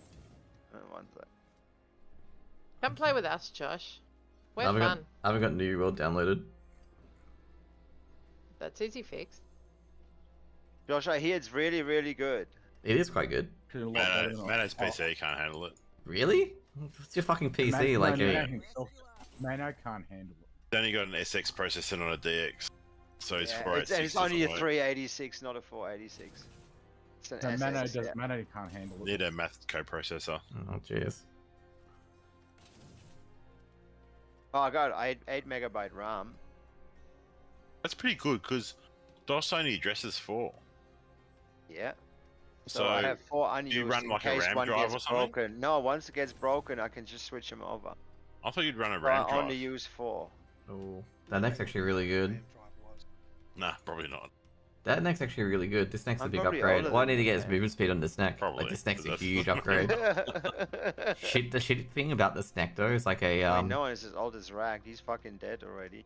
One sec. Come play with us, Josh. I We're haven't fun. got, I haven't got New World downloaded. That's easy fix. Josh, I hear it's really, really good. It is quite good. Mano's PC can't handle it. Really? What's your fucking PC like? Mano can't handle it. He's only got an SX processor and a DX, so his Yeah, 486 it's only a doesn't work. 386, not a 486. It's an No, SS, yeah. Mano can't handle it. Need a math coprocessor. Oh jeez. Oh, I got 8 megabyte RAM. That's pretty good because DOS only addresses 4. Yeah. So So I have 4 unused you run in like a case RAM one drive gets or something? broken. No, once it gets broken, I can just switch them over. I thought you'd run a So RAM I drive. only use 4. Oh, that neck's actually really good. Nah, probably not. That neck's actually really good. This neck's a I'm big probably upgrade. older All I than need to you, get is man. movement speed on this neck. Probably, Like this neck's a that's- huge upgrade. The shit thing about this neck though is like a I mean, no one is as old as Rag. He's fucking dead already.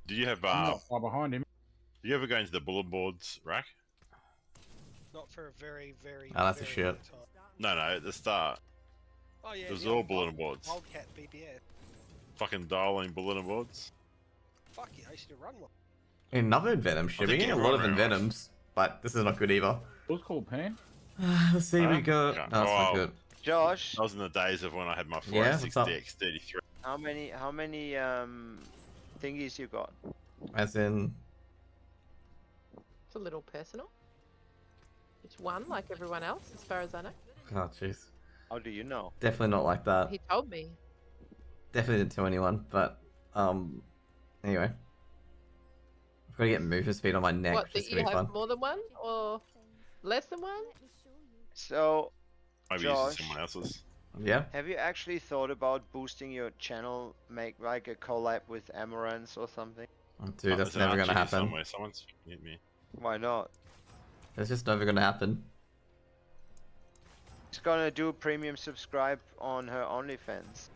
Did you have I'm not far behind him. did you ever go into the bulletin boards rack? Not for a very, very. Oh, that's a very shit. long time. No, at the start. Oh yeah. It was the all old bulletin boards. Wildcat BBS. Fucking dialing bulletin boards. Fuck yeah, I used to run one. another Venom think shipping. A lot of everyone ran Envenoms, but this is not good either. What's called Pan? Let's see, we got. Yeah. No, that's not Oh. good. Josh, That was in the days of when I had my Yeah, 486 what's up? DX33. how many thingies you got? As in, It's a little personal. It's one like everyone else, as far as I know. oh jeez, How do you know? definitely not like that. He told me. Definitely didn't tell anyone, but anyway, I've got to get movement speed on my neck, What, which that is you gonna be have fun. more than one? Or less than one? So, Maybe Josh. using someone else's. Yeah, have you actually thought about boosting your channel, make like a collab with Amaranth or something? dude, Oh, that's there's an never gonna RGB happen. Somewhere. Someone's hit me. Why not? It's just never gonna happen. She's gonna do a premium subscribe on her OnlyFans.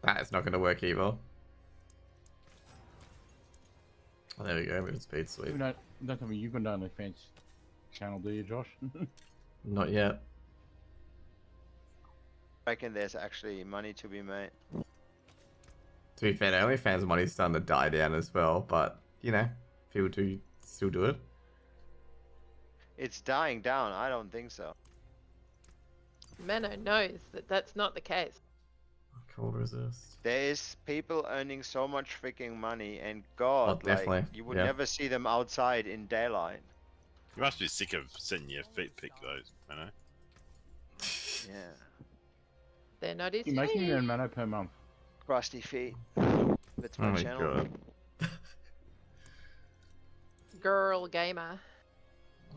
That is not gonna work either. Oh, there we go, movement speed, sweet. You don't tell me you've got an OnlyFans channel, do you, Josh? Not yet. I reckon there's actually money to be made. To be fair, OnlyFans money's starting to die down as well, but you know, people do still do it. It's dying down. I don't think so. Mano knows that that's not the case. Cold resist. There is people earning so much freaking money, and God, definitely, like you would yeah. never see them outside in daylight. You must be sick of sending your feet pic those, you know? Yeah, They're not his You're making your own feet. Mano per month. crusty feet. That's Oh my my channel. god. Girl gamer.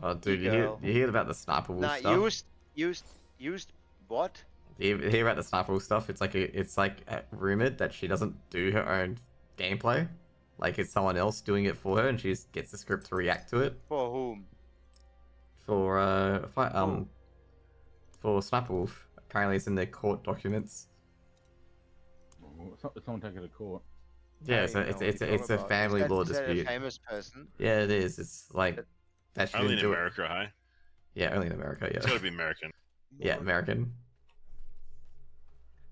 Oh, dude, Girl. you hear about the sniper wolf Nah, stuff? used what? You hear about the sniper wolf stuff? It's like rumored that she doesn't do her own gameplay. Like it's someone else doing it for her, and she just gets the script to react to it. For whom? For sniper wolf. Apparently, it's in their court documents. Someone take it to court. Yeah, I so don't even it's know what a you're talking family about. law Is that a dispute. famous person? Yeah, it is. It's like But- that she Only in didn't do it. America, hey? Yeah, only in America. It's gotta Yeah, be American. yeah, American.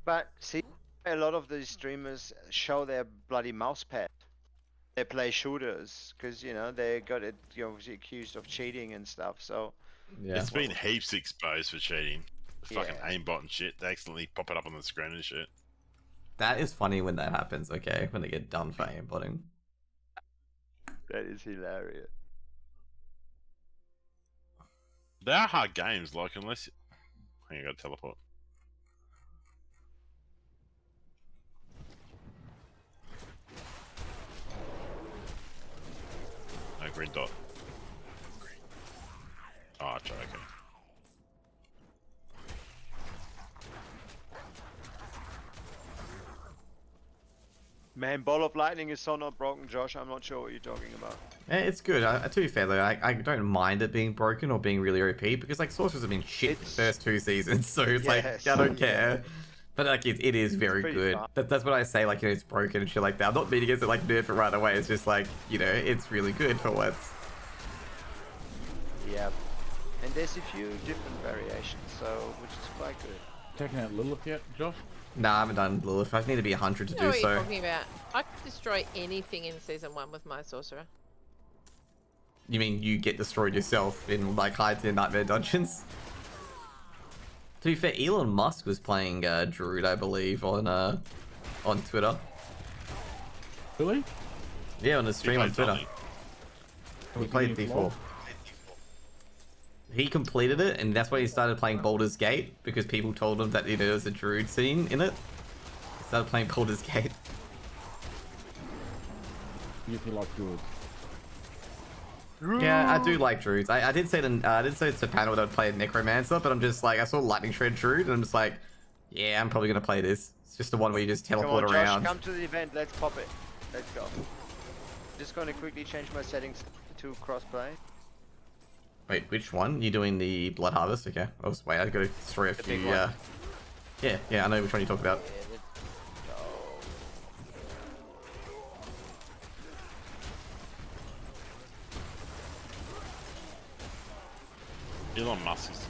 But see, a lot of these streamers show their bloody mouse pad. They play shooters because you know they got it, obviously accused of cheating and stuff. So Yeah. It's been heaps exposed for cheating. fucking Yeah. aimbot and shit. They accidentally pop it up on the screen and shit. That is funny when that happens, okay? When they get done for aimbotting. That is hilarious. They are hard games, like, unless... Hang on, I gotta teleport. No, green dot. Oh, Archer, okay. Man, Ball of Lightning is so not broken, Josh. I'm not sure what you're talking about. It's good. To be fair though, I don't mind it being broken or being really OP because like sorcerers have been shit for the first 2 seasons, so it's like Yes, I don't yeah. care. But like it is very pretty good. fun. That's what I say. Like it's broken and shit like that. I'm not meaning it like nerf it right away. It's just like it's really good for once. Yeah. And there's a few different variations, so which is quite good. Taking out Lilith yet, Josh? Nah, I haven't done Lilith. I need to be 100 to I know do what you're so. talking about. I could destroy anything in season 1 with my sorcerer. You mean you get destroyed yourself in like high tier nightmare dungeons? To be fair, Elon Musk was playing Druid, I believe, on Twitter. Really? Yeah, on his stream on Twitter. He played D4. He completed it, and that's why he started playing Baldur's Gate, because people told him that there was a druid scene in it. He started playing Baldur's Gate. You feel like druids. Yeah, I do like druids. I did say to panel that I'd play a Necromancer, but I'm just like, I saw Lightning Shred Druid, and I'm just like, yeah, I'm probably gonna play this. It's just the one where you just Come teleport on, Josh, around. come to the event. Let's pop it. Let's go. Just going to quickly change my settings to crossplay. Wait, which one? You doing the Blood Harvest? Okay. Oh, wait, I gotta destroy a The few. big one. Yeah, I know which one you talk about. Yeah, let's go. Elon Musk is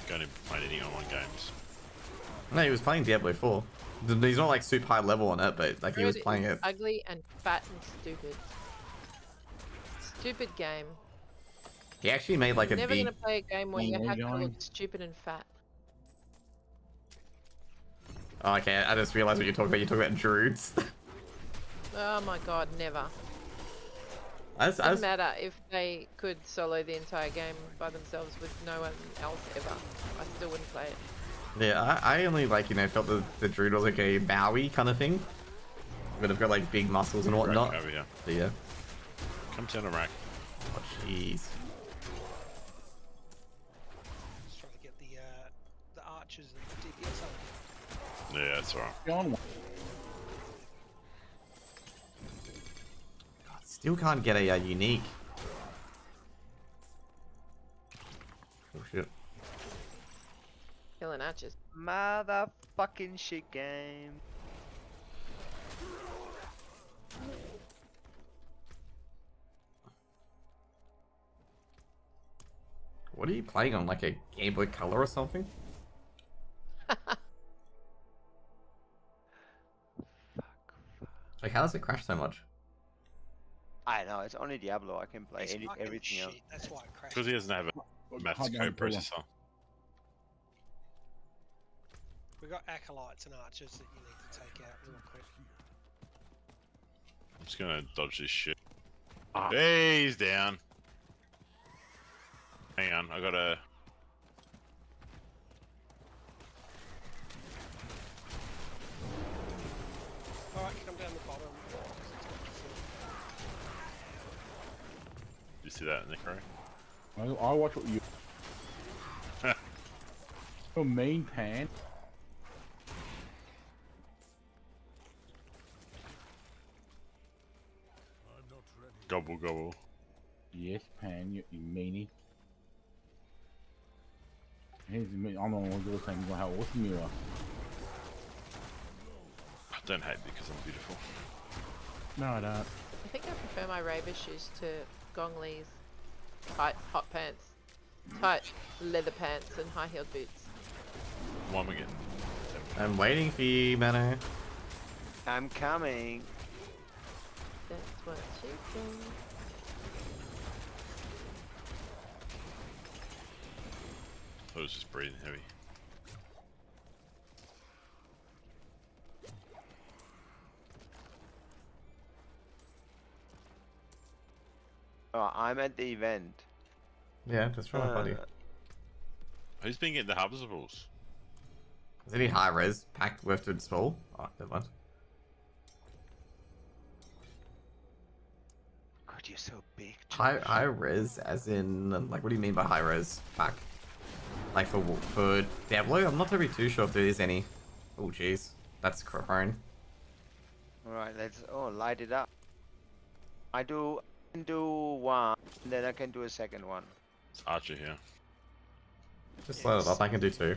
going to play any online games. No, he was playing Diablo 4. He's not like super high level on it, but like he was Druid playing is it. ugly and fat and stupid. Stupid game. He actually made like a Never big. gonna play a game where Long you way have to going. look stupid and fat. Oh, okay, I just realized what you're talking about. You're talking about druids. Oh my god, never. Doesn't matter if they could solo the entire game by themselves with no one else ever. I still wouldn't play it. Yeah, I only like felt the druid was like a Maui kind of thing. But have got like big muscles and whatnot. Over here. But yeah. Come down a rack. Oh jeez. Just trying to get the archers and DPS up. Yeah, that's alright. Go on. God, still can't get a unique. Oh shit. Killing archers. Motherfucking shit game. What are you playing on? Like a Game Boy Color or something? Like, how does it crash so much? I know, it's only Diablo. I can play It's fucking everything shit. else. That's why it crashed. Because he doesn't have a maths code processor. We got acolytes and archers that you need to take out real quick. I'm just gonna dodge this shit. Hey, he's down. Hang on, I gotta... Alright, come down the bottom. Did you see that, Nico? I watch what you. Your main pan. Gobble, gobble. Yes, pan, you meanie. Here's me. I'm the one who's saying how awesome you are. Don't hate me because I'm beautiful. No, I don't. I think I prefer my Raver shoes to Gong Li's tight hot pants, tight leather pants, and high-heeled boots. One we get. I'm waiting for you, Mano. I'm coming. That's what she thinks. I was just breathing heavy. Oh, I'm at the event. Yeah, just try my buddy. Who's been getting the harvestables? Is any high res pack worth to install? Oh, never mind. God, you're so big. High res, as in like, what do you mean by high res pack? Like for Diablo, I'm not really too sure if there is any. Oh jeez, that's crone. Alright, let's light it up. I can do one, and then I can do a second one. It's Archer here. Just load it up. I can do 2.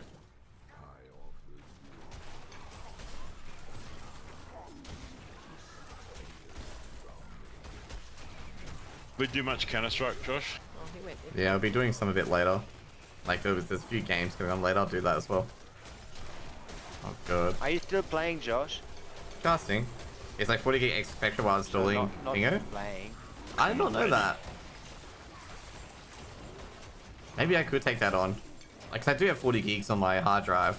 We do much Counter-Strike, Josh? Oh, he went in. Yeah, I'll be doing some a bit later. Like there's a few games going on later. I'll do that as well. Oh god. Are you still playing, Josh? Casting. It's like 40 gig extra while installing not Bingo. playing. I did not know that. Maybe I could take that on. Like, 'cause I do have 40 gigs on my hard drive.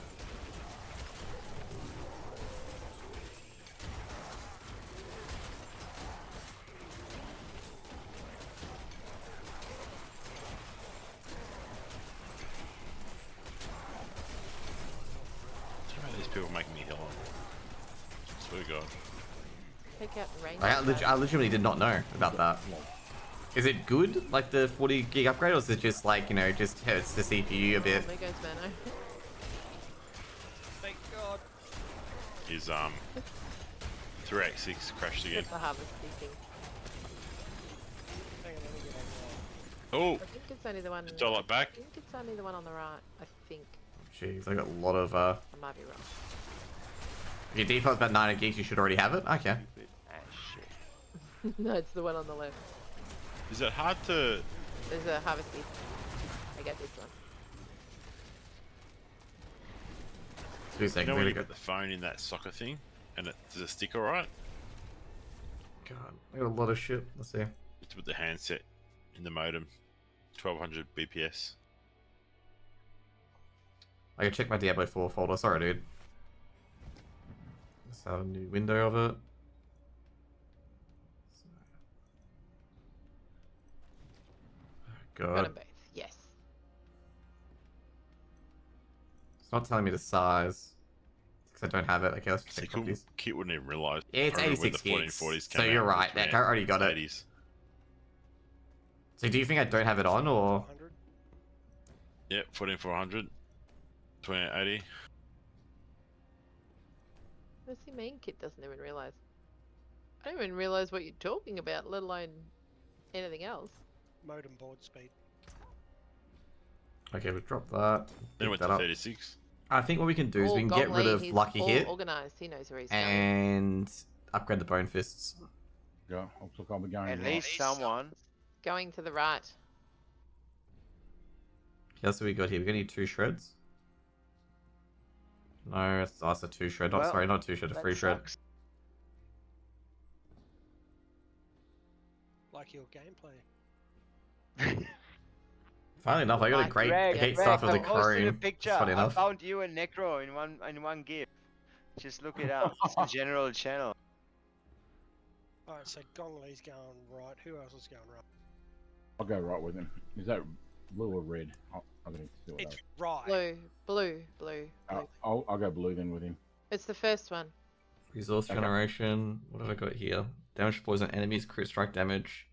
These people making me hill on. Swear to God. Take out the range. Like, I legitimately did not know about that. Is it good, like the 40 gig upgrade, or is it just like, you know, just hurts the CPU a bit? Oh, there goes Mano. Thank God. His 3x6 crashed again. It's the harvest thing. Hang on, let me get Oh, I think it's only the one. dial it back. I think it's only the one on the right. I think. Jeez, I got a lot of, I might be wrong. if your default's about 90 gigs, you should already have it? Okay. Ah, shit. No, it's the one on the left. Is it hard to... There's a harvest seed. I get this one. 2 You seconds, know when really you good. put the phone in that soccer thing? And does it stick alright? God, I got a lot of shit. Let's see. You have to put the handset in the modem. 1200 BPS. I can check my Diablo 4 folder. Sorry, dude. Let's have a new window of it. Got God. them both. Yes. It's not telling me the size. Because I don't have it. Okay, let's check See, properties. Kit wouldn't even realise. Yeah, it's I remember when 86 the gigs. 1440s So came you're out, right. it was I already got it. 80s. So do you think I don't have it on, or? 100. Yep, 14400. 2880. What's he mean? Kit doesn't even realise. I don't even realise what you're talking about, let alone anything else. Modem board speed. Okay, we'll drop that. Then it Pick went that to up. 36. I think what we can do is we can get rid of he's Lucky all Hit organised. He knows where he's going. and upgrade the Bone Fists. Go. Looks like I'll be going. At right. least someone. Going to the right. Okay, that's what we got here. We're gonna need 2 shreds. No, it's a 2 shred. Not Well, sorry, not 2 shred, a that 3 shred. sucks. Like your gameplay. Funnily enough, I got a Like great Greg, stuff with I the posted a chrome. picture. Funny I enough. found you and Necro in one gift. Just look it up. It's a general channel. Alright, so Gong Li's going right. Who else is going right? I'll go right with him. Is that blue or red? I'll go see what It's that right. Blue. is. I'll go blue then with him. It's the first one. Resource Okay. generation. What have I got here? Damage to poison enemies, crit strike damage.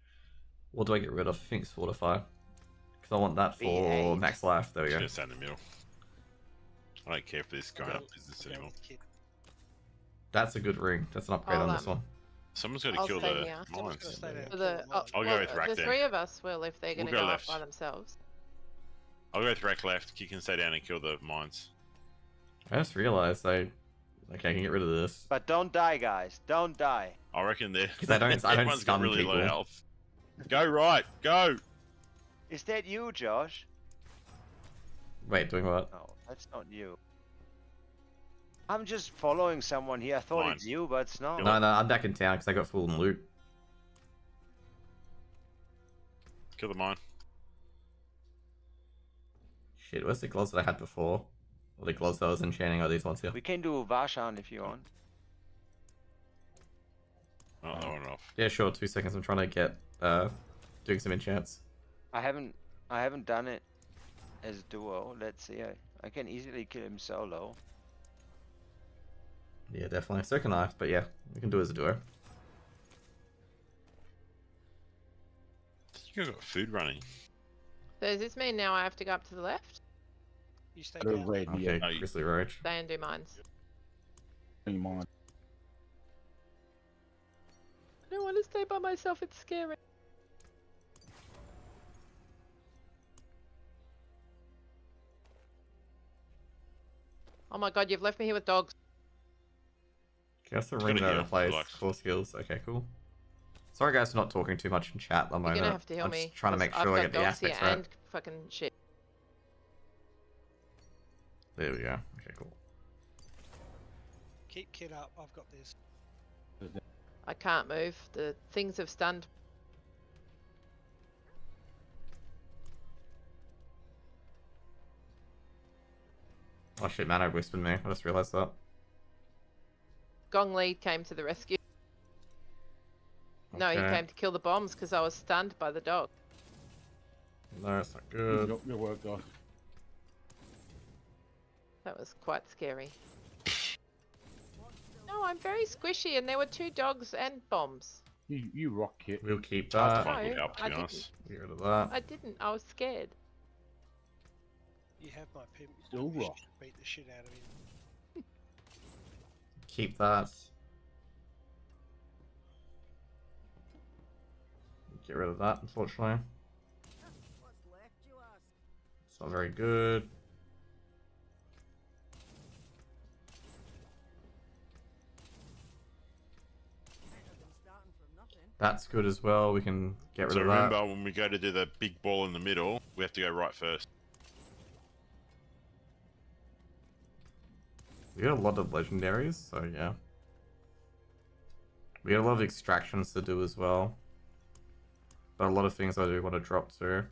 What do I get rid of? I think it's fortify. Because I want that for B8. max life. There we Just go. gonna stand in the middle. I don't care if this going up business Go anymore. with Kit. That's a good ring. That's an upgrade I'll, on this one. Someone's got to I'll kill stay the here. Someone's gonna mines. stay there. For the, I'll go with Rack the then. 3 of us will if they're going to We'll go go up left. by themselves. I'll go with Rack left. You can stay down and kill the mines. I just realized I can get rid of this. But don't die, guys. Don't die. I reckon they're. 'Cause I don't everyone's got stun really low people. health. Go right. Go. Is that you, Josh? Wait, doing what? No, that's not you. I'm just following someone here. I thought Fine. it's you, but it's not. No, I'm back in town because I got full loot. Kill the mine. Shit, where's the gloves that I had before? Or the gloves that I was enchanting? Are these ones here? We can do Varshan if you want. Oh, that one off. Yeah, sure. 2 seconds. I'm trying to get doing some enchants. I haven't done it as duo. Let's see. I can easily kill him solo. Yeah, definitely. So can I, but yeah, we can do it as a duo. You've got food running. So does this mean now I have to go up to the left? You stay They're down. red, Okay, No, you- Grizzly Roach. Stay and do mines. yeah. Mine. I don't want to stay by myself, it's scary. Oh my god, you've left me here with dogs. Guess the It's ring gonna that heal, replace relax. core skills. Okay, cool. Sorry guys for not talking too much in chat at the You're moment. gonna have to heal I'm me. just trying to 'cause make I've sure I got get the dogs here aspects right. and fucking shit. There we go. Okay, cool. Keep kid up. I've got this. I can't move. The things have stunned. Oh shit, Mano whispered me. I just realised that. Gong Li came to the rescue. No, he Okay. came to kill the bombs because I was stunned by the dog. No, it's not good. Good work, guys. That was quite scary. No, I'm very squishy and there were 2 dogs and bombs. You rock Kit. We'll keep Hard to that. find No, good help, to I be didn't. honest. Get rid of that. I didn't. I was scared. You have my pimp. Still permission rock. to beat the shit out of him. Keep that. Get rid of that, unfortunately. It's not very good. That's good as well. We can get rid So of that. remember, when we go to do the big ball in the middle, we have to go right first. We got a lot of legendaries, so yeah. We got a lot of extractions to do as well. But a lot of things I do want to drop too.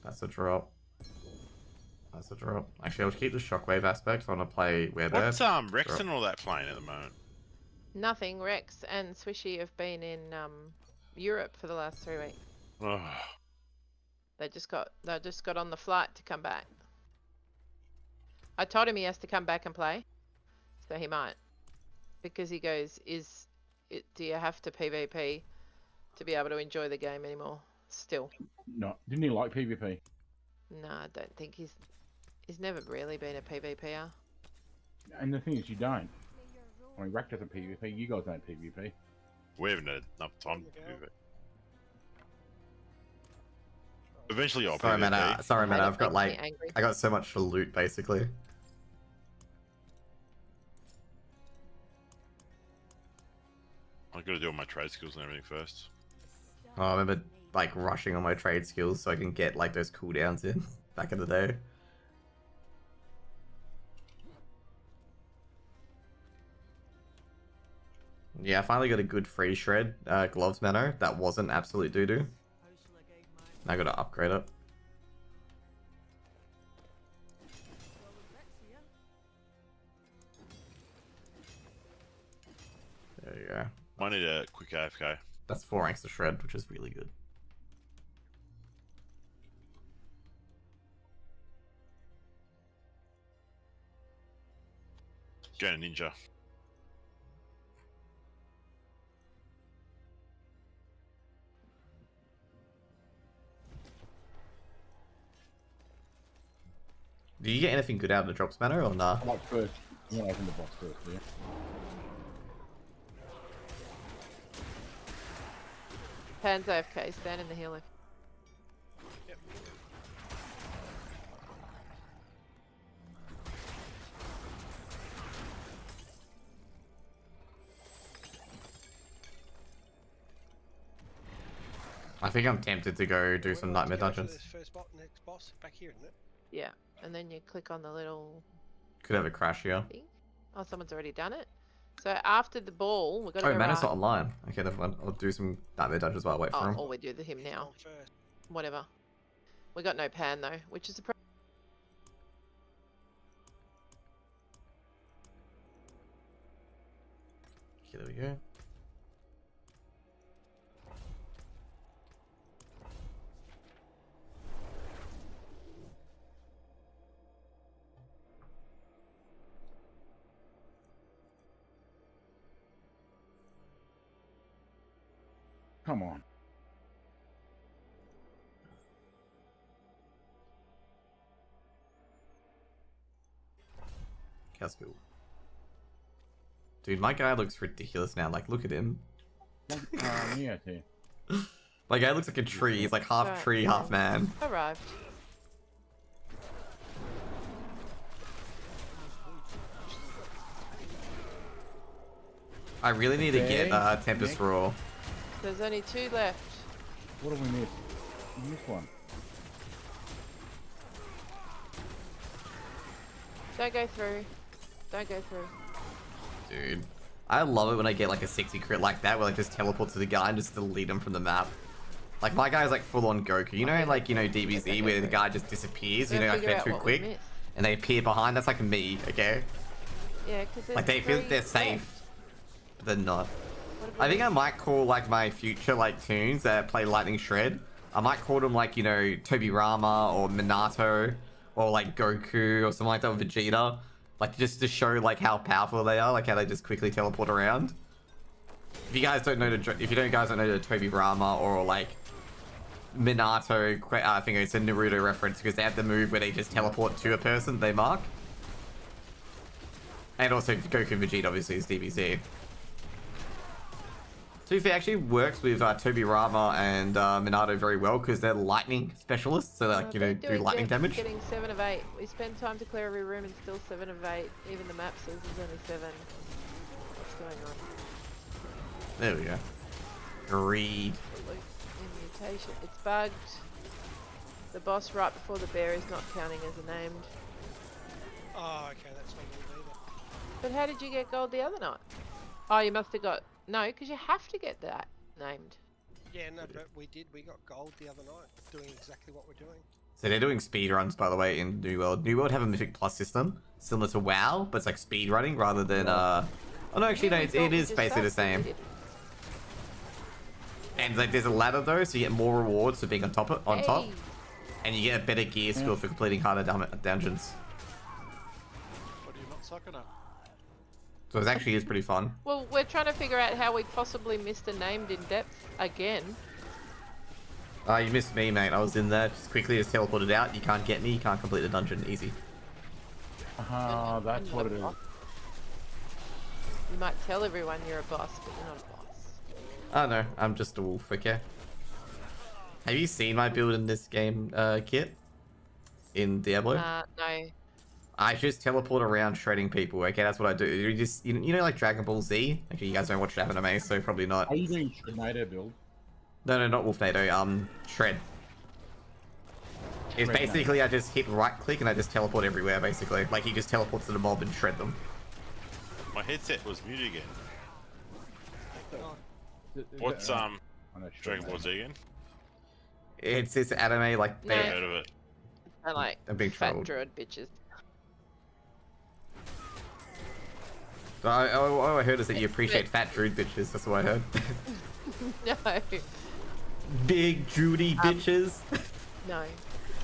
That's a drop. That's a drop. Actually, I'll keep the shockwave aspect. I want to play where they're. What's Rex Drop. and all that playing at the moment? Nothing. Rex and Swishy have been in Europe for the last 3 weeks. Oh, They just got on the flight to come back. I told him he has to come back and play, so he might, because he goes, do you have to PvP to be able to enjoy the game anymore? Still, No, didn't he like PvP? no, I don't think he's never really been a PvPer. And the thing is, you don't. I mean, Rack doesn't PvP. You guys don't PvP. we haven't had enough time to There you do it. Eventually, I'll Sorry, PvP. man. Sorry, man. It I've got makes me like, angry. I got so much to loot basically. I've got to do all my trade skills and everything first. Oh, I remember like rushing on my trade skills so I can get like those cooldowns in back in the day. Yeah, I finally got a good free shred gloves mano. That wasn't absolute doo-doo. Now I gotta upgrade it. There you go. I need a quick AFK. That's 4 ranks to shred, which is really good. Go to ninja. Do you get anything good out of the drops mano or nah? Like first, you want to open the box first, yeah. Pan's AFK, stand in the healer. Yep. I think I'm tempted to go do some nightmare dungeons. This first next boss back here, isn't it? Yeah, and then you click on the little Could have a crash here. thing. Oh, someone's already done it. So after the ball, we've got to Oh, go man, right. it's not online. Okay, never mind. I'll do some nightmare dungeons while I wait for Oh, him. or we do the him He's now. gone first. Whatever. We got no pan though, which is a problem. Okay, there we go. Come on. That's cool. Dude, my guy looks ridiculous now. Like, look at him. Yeah, too. My guy looks like a tree. He's like half Right, tree, half man. Arrived. I really need to get Okay, Tempest next. Roar. There's only 2 left. What do we miss? We missed one. Don't go through. Don't go through. Dude. I love it when I get like a 60 crit like that, where I just teleport to the guy and just delete him from the map. Like, my guy's like full on Goku. You know, like, you know, DBZ, where the guy just disappears, you know, like they're too quick, and they appear behind. That's like me, okay? Yeah, because Like, they feel they're safe, but they're not. I think I might call like my future like tunes that play Lightning Shred. I might call them like, you know, Toby Rama or Minato or like Goku or something like that with Vegeta. Like, just to show like how powerful they are, like how they just quickly teleport around. If you guys don't know guys don't know the Toby Rama or like Minato, I think it's a Naruto reference because they have the move where they just teleport to a person they mark. And also Goku and Vegeta obviously is DBZ. To be fair, actually works with Toby Rama and Minato very well because they're lightning specialists, so like, you know, do lightning damage. Getting 7 of 8. We spend time to clear every room and still 7 of 8. Even the map says there's only 7. What's going on? There we go. Greed. Mutation. It's bugged. The boss right before the bear is not counting as a named. Oh, okay, that's not good either. But how did you get gold the other night? Oh, you must have got... No, because you have to get that named. Yeah, no, but we did. We got gold the other night, doing exactly what we're doing. So they're doing speed runs, by the way, in New World. New World have a Mythic Plus system, similar to WoW, but it's like speed running rather than Oh no, actually no, it is basically the same. And like, there's a ladder though, so you get more rewards for being on top, and you get a better gear skill for completing harder dungeons. What are you not sucking at? So it actually is pretty fun. Well, we're trying to figure out how we possibly missed a named in depth again. You missed me, mate. I was in there. Just quickly just teleported out. You can't get me. You can't complete the dungeon. Easy. That's what it is. You might tell everyone you're a boss, but you're not a boss. Oh no, I'm just a wolf, okay? Have you seen my build in this game, Kit? In Diablo? No. I just teleport around shredding people, okay? That's what I do. You know like Dragon Ball Z? Actually, you guys don't watch anime, so probably not. Are you doing Shrednator build? No, not Wolfnado, Shred. It's basically I just hit right click and I just teleport everywhere, basically. Like, he just teleports to the mob and shred them. My headset was muted again. Oh, What's Dragon Ball Z again? It's this anime, like, No. Never heard of it. I like I'm being fat trolled. druid bitches. All I heard is that you appreciate fat druid bitches. That's what I heard. No. Big Judy bitches. No.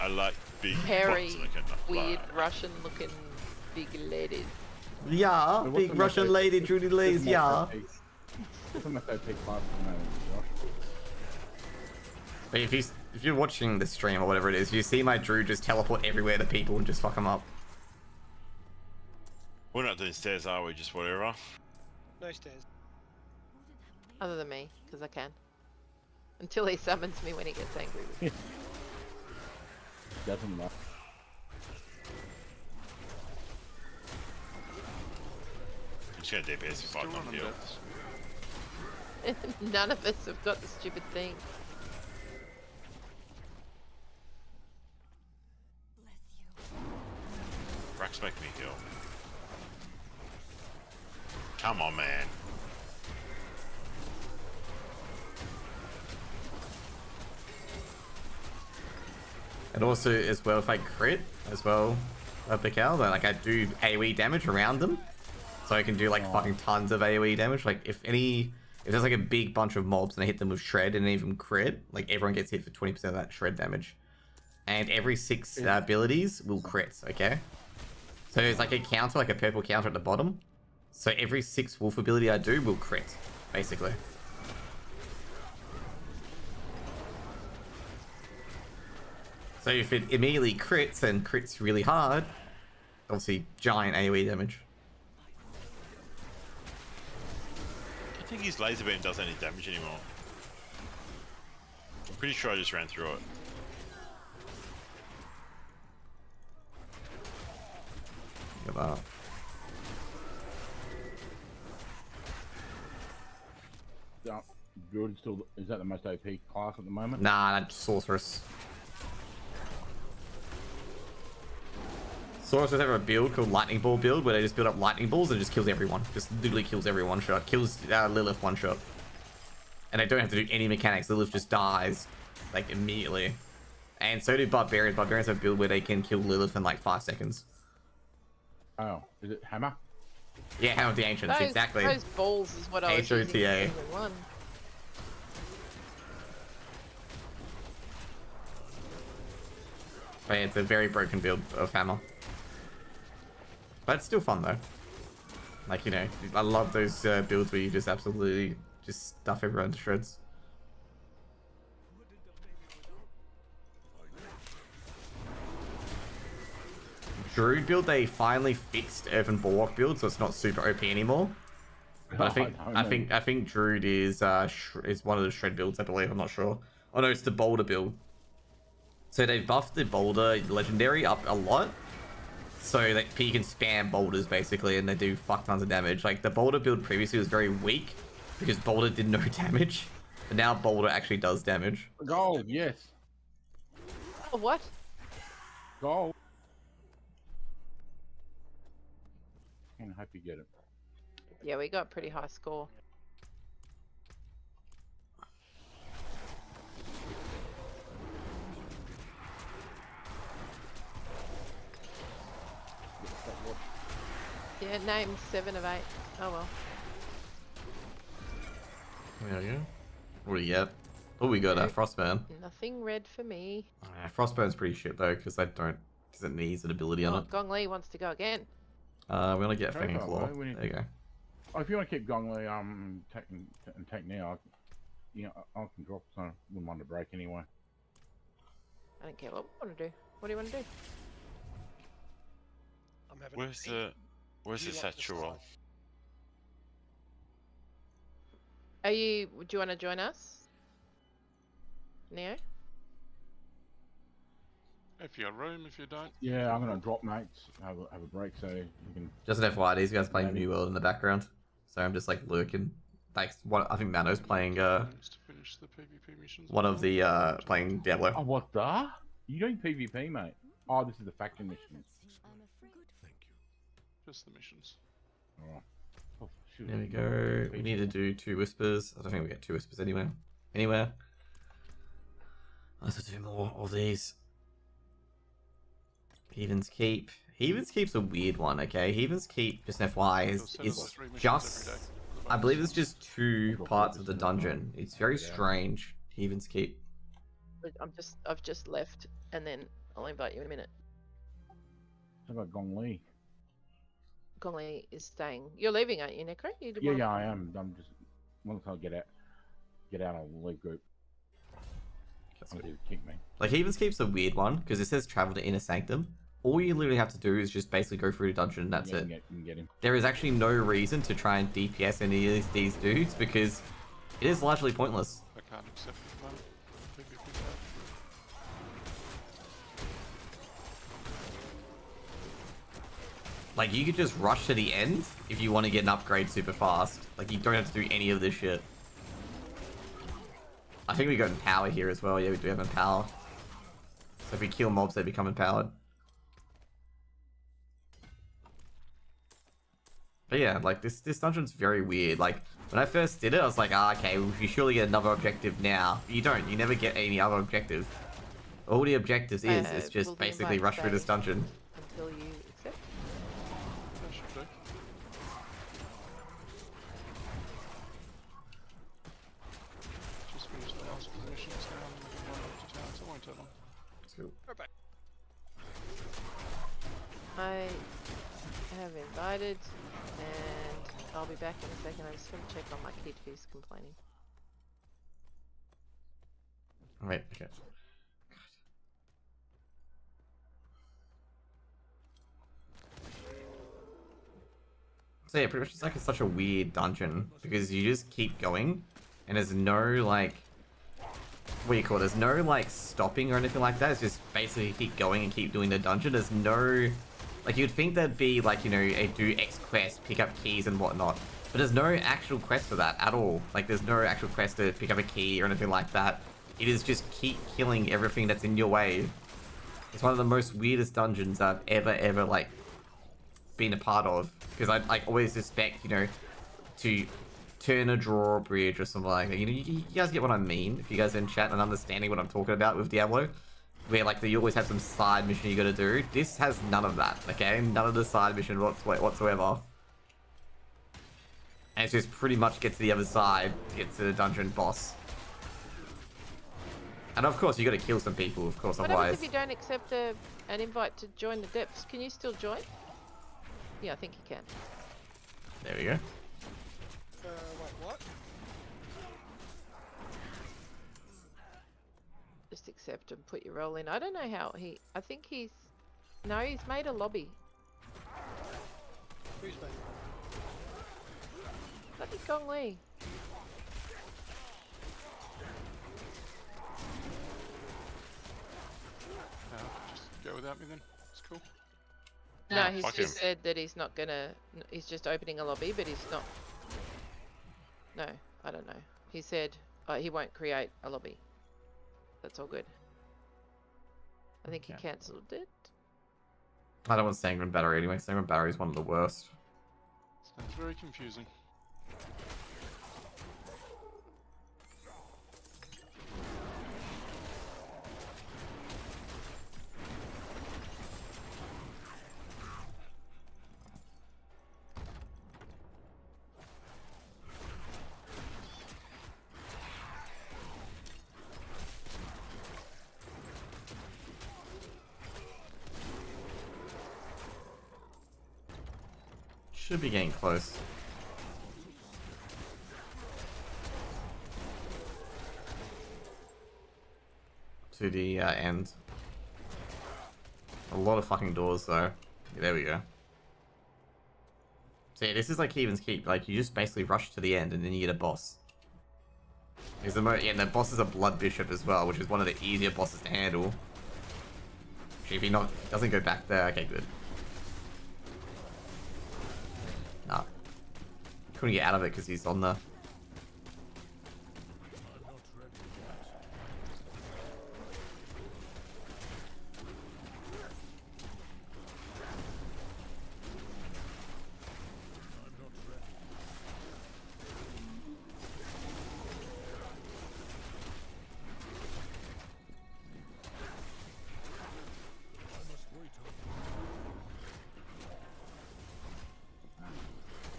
I like big Hairy, butts and I cannot weird, fly. Russian-looking big ladies. Yeah, What's big the Russian most- lady Judy Lays, yeah. What's the most OP class at the moment, Josh? But if you're watching the stream or whatever it is, you see my Drew just teleport everywhere to people and just fuck them up. We're not doing stairs, are we? Just whatever. no stairs. Other than me, because I can. Until he summons me when he gets angry with me. Doesn't matter. I'm just gonna DPS if I Still can't running heal. bits. None of us have got the stupid thing. Racks make me heal. Come on, man. And also, as well, if I crit, as well, Pical, then like I do AoE damage around them. So I can do like fucking tons of AoE damage. Like if there's like a big bunch of mobs and I hit them with shred and even crit, like everyone gets hit for 20% of that shred damage. And every 6 abilities will crit, okay? So there's like a counter, like a purple counter at the bottom. So every 6 wolf ability I do will crit, basically. So if it immediately crits and crits really hard, obviously giant AoE damage. I don't think his laser beam does any damage anymore. I'm pretty sure I just ran through it. Look at that. Yeah, Druid still is that the most OP class at the moment? Nah, that's Sorceress. Sorceress have a build called Lightning Ball build where they just build up lightning balls and it just kills everyone. Just literally kills every one shot. Kills Lilith one shot. And they don't have to do any mechanics. Lilith just dies like immediately. And so do Barbarians. Barbarians have a build where they can kill Lilith in like 5 seconds. Oh, is it Hammer? Yeah, Hammer of the Ancients, exactly. Those balls is what I was using HOTA. in season 1. But yeah, it's a very broken build of Hammer. But it's still fun though. Like, you know, I love those builds where you just absolutely just stuff everyone to shreds. Druid build, they finally fixed Earthen Bulwark build, so it's not super OP anymore. But I think Druid is one of the shred builds, I believe. I'm not sure. Oh no, it's the Boulder build. So they've buffed the Boulder legendary up a lot, so that you can spam boulders basically, and they do fuck tons of damage. Like the Boulder build previously was very weak because Boulder did no damage, but now Boulder actually does damage. Gold, yes. Oh, what? Gold. I hope you get it. Yeah, we got pretty high score. Yeah, name 7 of 8. Oh well. There we go. What do you get? Oh, we got Frostburn. Nothing red for me. Frostburn's pretty shit though, because I don't. Because it needs an ability on it. Gong Li wants to go again. We want to get Fang and Okay, Claw. well, we need There you go. Oh, if you want to keep Gongli, take now, you know, I can drop, so I wouldn't mind a break anyway. I don't care what we want to do. What do you want to do? I'm having Where's the satchel? Do you want to join us? Neo? If you got room, if you don't. Yeah, I'm gonna drop, mates. Have a break, so you can. Just an FYI, these guys playing New World in the background, so I'm just like lurking. Like, what I think Mano's playing. To finish the PvP missions. One of the playing Diablo. Oh, what the? You doing PvP, mate? Oh, this is the faction mission. Thank you. Just the missions. Alright. Oh, shoot. There we go. We need to do 2 whispers. I don't think we get 2 whispers anywhere. Let's do more of these. Heathen's Keep. Heathen's Keep's a weird one, okay? Heathen's Keep, just an FYI, is just... I believe it's just 2 parts of the dungeon. It's very strange, Heathen's Keep. I've just left, and then I'll invite you in a minute. How about Gongli? Gong Li is staying. You're leaving, aren't you, Necro? Yeah, I am. I'm just once I get out of the league group. Kick me. Like, Heathen's Keep's a weird one, because it says travel to Inner Sanctum. All you literally have to do is just basically go through the dungeon and that's it. You can get him. There is actually no reason to try and DPS any of these dudes, because it is largely pointless. I can't accept it at the moment. PvP Like, you could just rush to the end if you want to get an upgrade super fast. Like, you don't have to do any of this shit. I think we got Empower here as well. Yeah, we do have Empower. So if we kill mobs, they become empowered. But yeah, like, this dungeon's very weird. Like, when I first did it, I was like, okay, we should surely get another objective now. But you don't. You never get any other objective. All the objectives is just basically rush through this dungeon. Until you accept. That should do. Just finished the last missions now and we can run up to town, so it won't take long. Cool. Right back. I have invited, and I'll be back in a second. I just want to check on my kid who's complaining. Right, okay. So yeah, pretty much it's like such a weird dungeon because you just keep going, and there's no like, what do you call it? There's no like stopping or anything like that. It's just basically keep going and keep doing the dungeon. There's no, like you'd think there'd be like, you know, a do X quest, pick up keys and whatnot, but there's no actual quest for that at all. Like there's no actual quest to pick up a key or anything like that. It is just keep killing everything that's in your way. It's one of the most weirdest dungeons I've ever like been a part of, because I like always expect, you know, to turn a drawbridge or something like that. You know, you guys get what I mean if you guys are in chat and understanding what I'm talking about with Diablo, where like you always have some side mission you gotta do. This has none of that, okay? None of the side mission whatsoever. And it's just pretty much get to the other side to get to the dungeon boss. And of course you gotta kill some people, of course, What otherwise. happens if you don't accept an invite to join the depths? Can you still join? Yeah, I think you can. There we go. Wait, what? Just accept and put your role in. I don't know how he... I think he's... No, he's made a lobby. Who's been? Bloody Gong Li. Just go without me then. It's cool. No, Oh, he's fuck just him. said that he's not gonna... He's just opening a lobby, but he's not... No, I don't know. He said he won't create a lobby. That's all good. I think he Okay. cancelled it. I don't want Sanguine Battery anyway. Sanguine Battery is one of the worst. Sounds very confusing. Should be getting close. To the end. A lot of fucking doors though. Yeah, there we go. So yeah, this is like Heathen's Keep. Like you just basically rush to the end and then you get a boss. Because the boss is a Blood Bishop as well, which is one of the easier bosses to handle. Actually, if he doesn't go back there, okay, good. Nah. Couldn't get out of it because he's on the...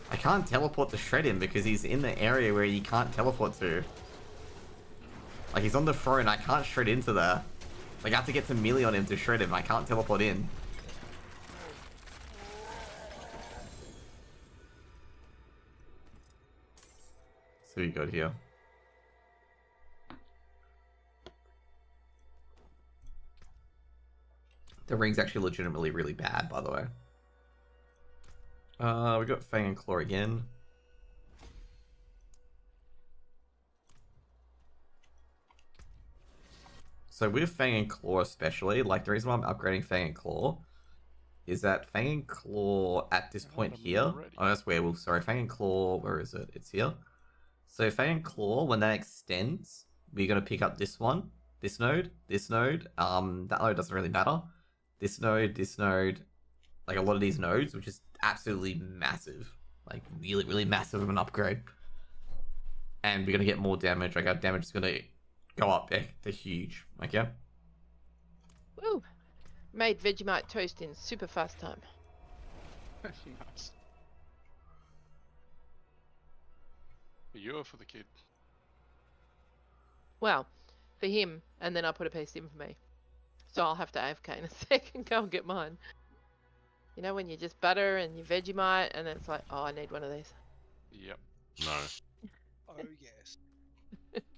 I can't teleport to shred him because he's in the area where you can't teleport to. Like he's on the throne, I can't shred into there. Like I have to get to melee on him to shred him, I can't teleport in. So you got here. The ring's actually legitimately really bad, by the way. We got Fang and Claw again. So with Fang and Claw especially, like the reason why I'm upgrading Fang and Claw is that Fang and Claw at this point here... Oh, that's Werewolf, sorry. Fang and Claw, where is it? It's here. So Fang and Claw, when that extends, we're going to pick up this one, this node, that node doesn't really matter. This node, like a lot of these nodes, which is absolutely massive. Like really, really massive of an upgrade. And we're going to get more damage, like our damage is going to go up. They're huge, like yeah. Woo! Made Vegemite toast in super fast time. Nice. For you or for the kid? Well, for him, and then I'll put a piece in for me. So I'll have to AFK in a second, go and get mine. You know when you just butter and you Vegemite and it's like, oh, I need one of these. Yep. No. Oh yes.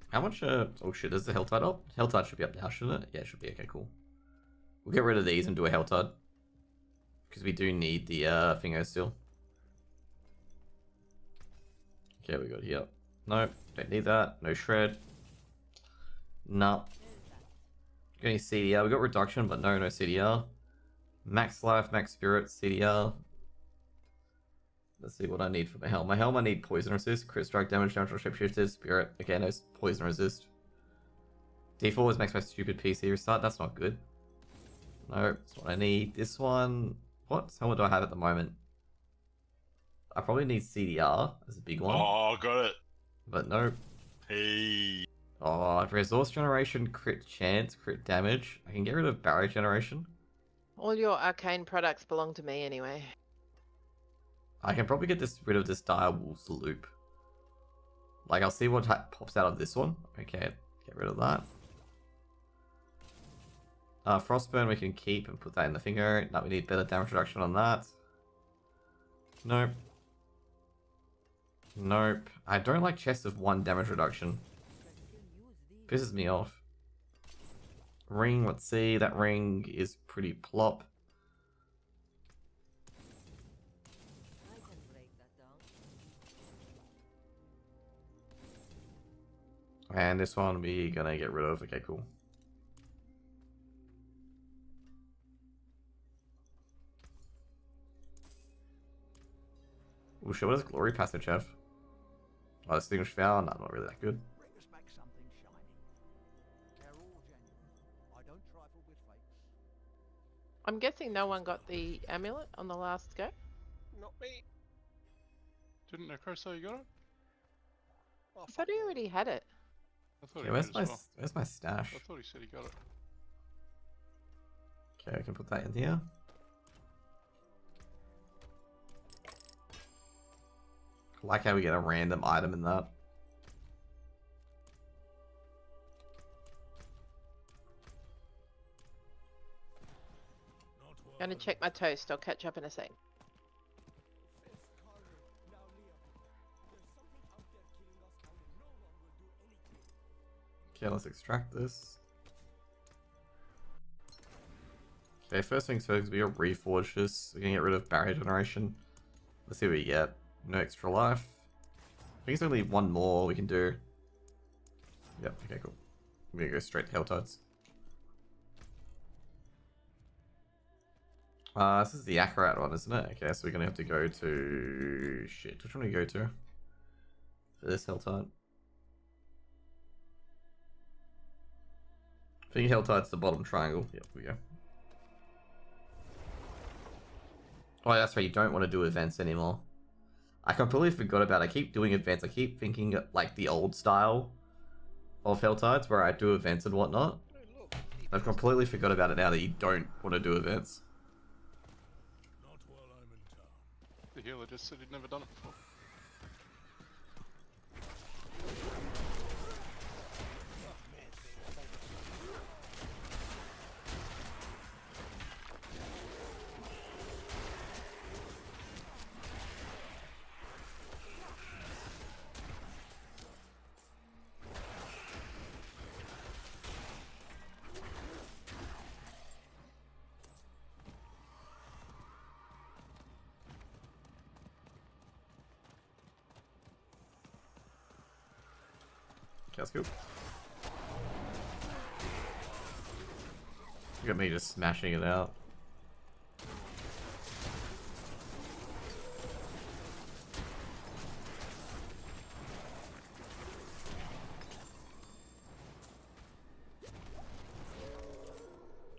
How much, oh shit, is the Helltide up? Helltide should be up now, shouldn't it? Yeah, it should be, okay, cool. We'll get rid of these and do a Helltide. Because we do need the Fingo still. Okay, we got here. Nope, don't need that. No shred. No. Got any CDR? We got reduction, but no CDR. Max life, max spirit, CDR. Let's see what I need for my helm. My helm, I need poison resist, crit strike damage, natural shapeshifter, spirit. Okay, no poison resist. D4 always makes my stupid PC restart. That's not good. No, that's what I need. This one. What helmet do I have at the moment? I probably need CDR as a big one. Oh, got it. But no. Hey. Oh, resource generation, crit chance, crit damage. I can get rid of barrier generation. All your arcane products belong to me anyway. I can probably get rid of this dire wolf's loop. Like, I'll see what pops out of this one. Okay, get rid of that. Frostburn we can keep and put that in the finger. Now we need better damage reduction on that. Nope. Nope. I don't like chests of 1 damage reduction. Pisses me off. Ring, let's see. That ring is pretty plop. And this one we're gonna get rid of. Okay, cool. Ooh, shit, what does Glory Passage have? Oh, Distinguished Vow? No, not really that good. I'm guessing no one got the amulet on the last go. Not me. Didn't Necro say you got it? Oh, I thought he already had it. I thought Okay, he where's did my as well. where's my stash? I thought he said he got it. Okay, I can put that in here. I like how we get a random item in that. Gonna check my toast. I'll catch up in a sec. Okay, let's extract this. Okay, first things first, we got reforge this. We're gonna get rid of barrier generation. Let's see what we get. No extra life. I think it's only one more we can do. Yep, okay, cool. I'm gonna go straight to Helltides. This is the Akarat one, isn't it? Okay, so we're gonna have to go to... Shit, which one do we go to? For this Helltide. I think Helltide's the bottom triangle. Yep, we go. Oh, that's right, you don't want to do events anymore. I completely forgot about it. I keep doing events. I keep thinking like the old style of Helltides where I do events and whatnot. Oh, look. I've completely forgot about it now that you don't want to do events. The healer just said he'd never done it before. Okay, that's cool. Look at me just smashing it out.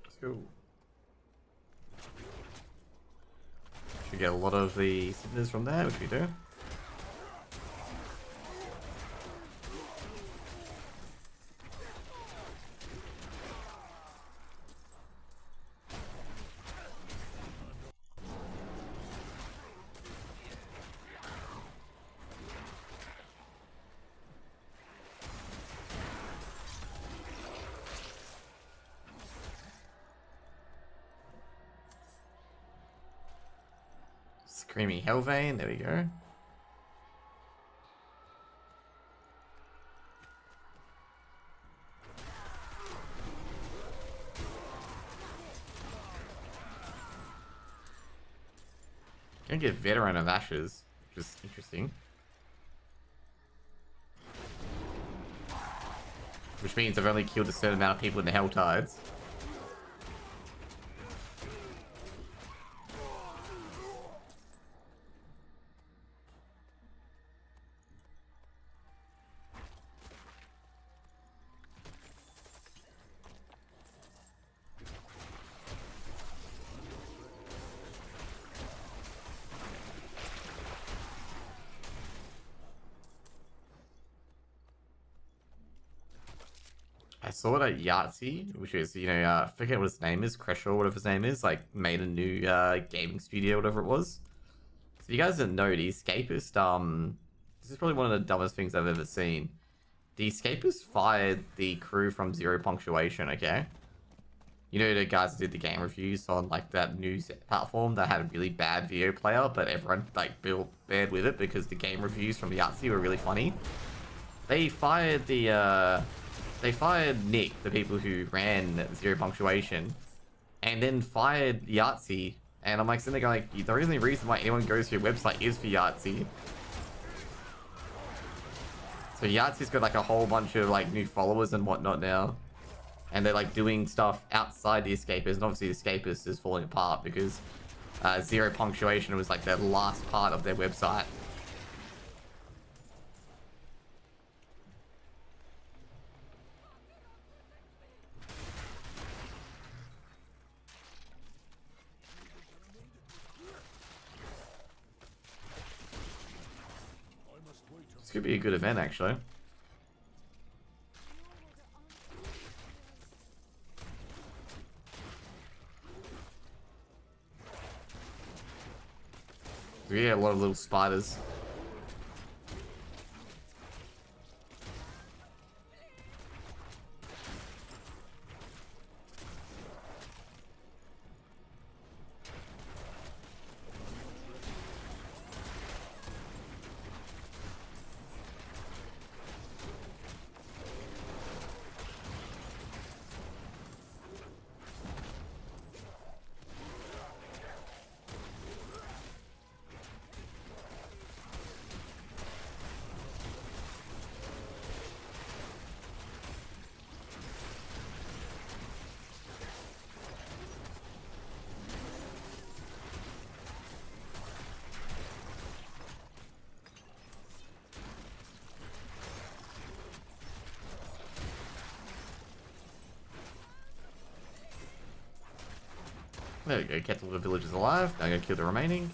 Let's go. Should get a lot of the cinders from there, which we do. Screaming Hellvein, there we go. Gonna get Veteran of Ashes, which is interesting. which means I've only killed a certain amount of people in the Hell Tides. I saw that Yahtzee, which is, you know, I forget what his name is, Cresher or whatever his name is, like, made a new gaming studio, whatever it was. So you guys didn't know, the Escapist, this is probably one of the dumbest things I've ever seen. The Escapist fired the crew from Zero Punctuation, okay? You know the guys that did the game reviews on, like, that news platform that had a really bad video player, but everyone, like, bared with it because the game reviews from Yahtzee were really funny? They fired the, They fired Nick, the people who ran Zero Punctuation, and then fired Yahtzee. And I'm like sitting there going, like, the only reason why anyone goes to your website is for Yahtzee. So Yahtzee's got like a whole bunch of like new followers and whatnot now. And they're like doing stuff outside the Escapist. And obviously the Escapist is falling apart because Zero Punctuation was like the last part of their website. This could be a good event, actually. We get a lot of little spiders. There we go, kept all the villagers alive. Now I'm gonna kill the remaining.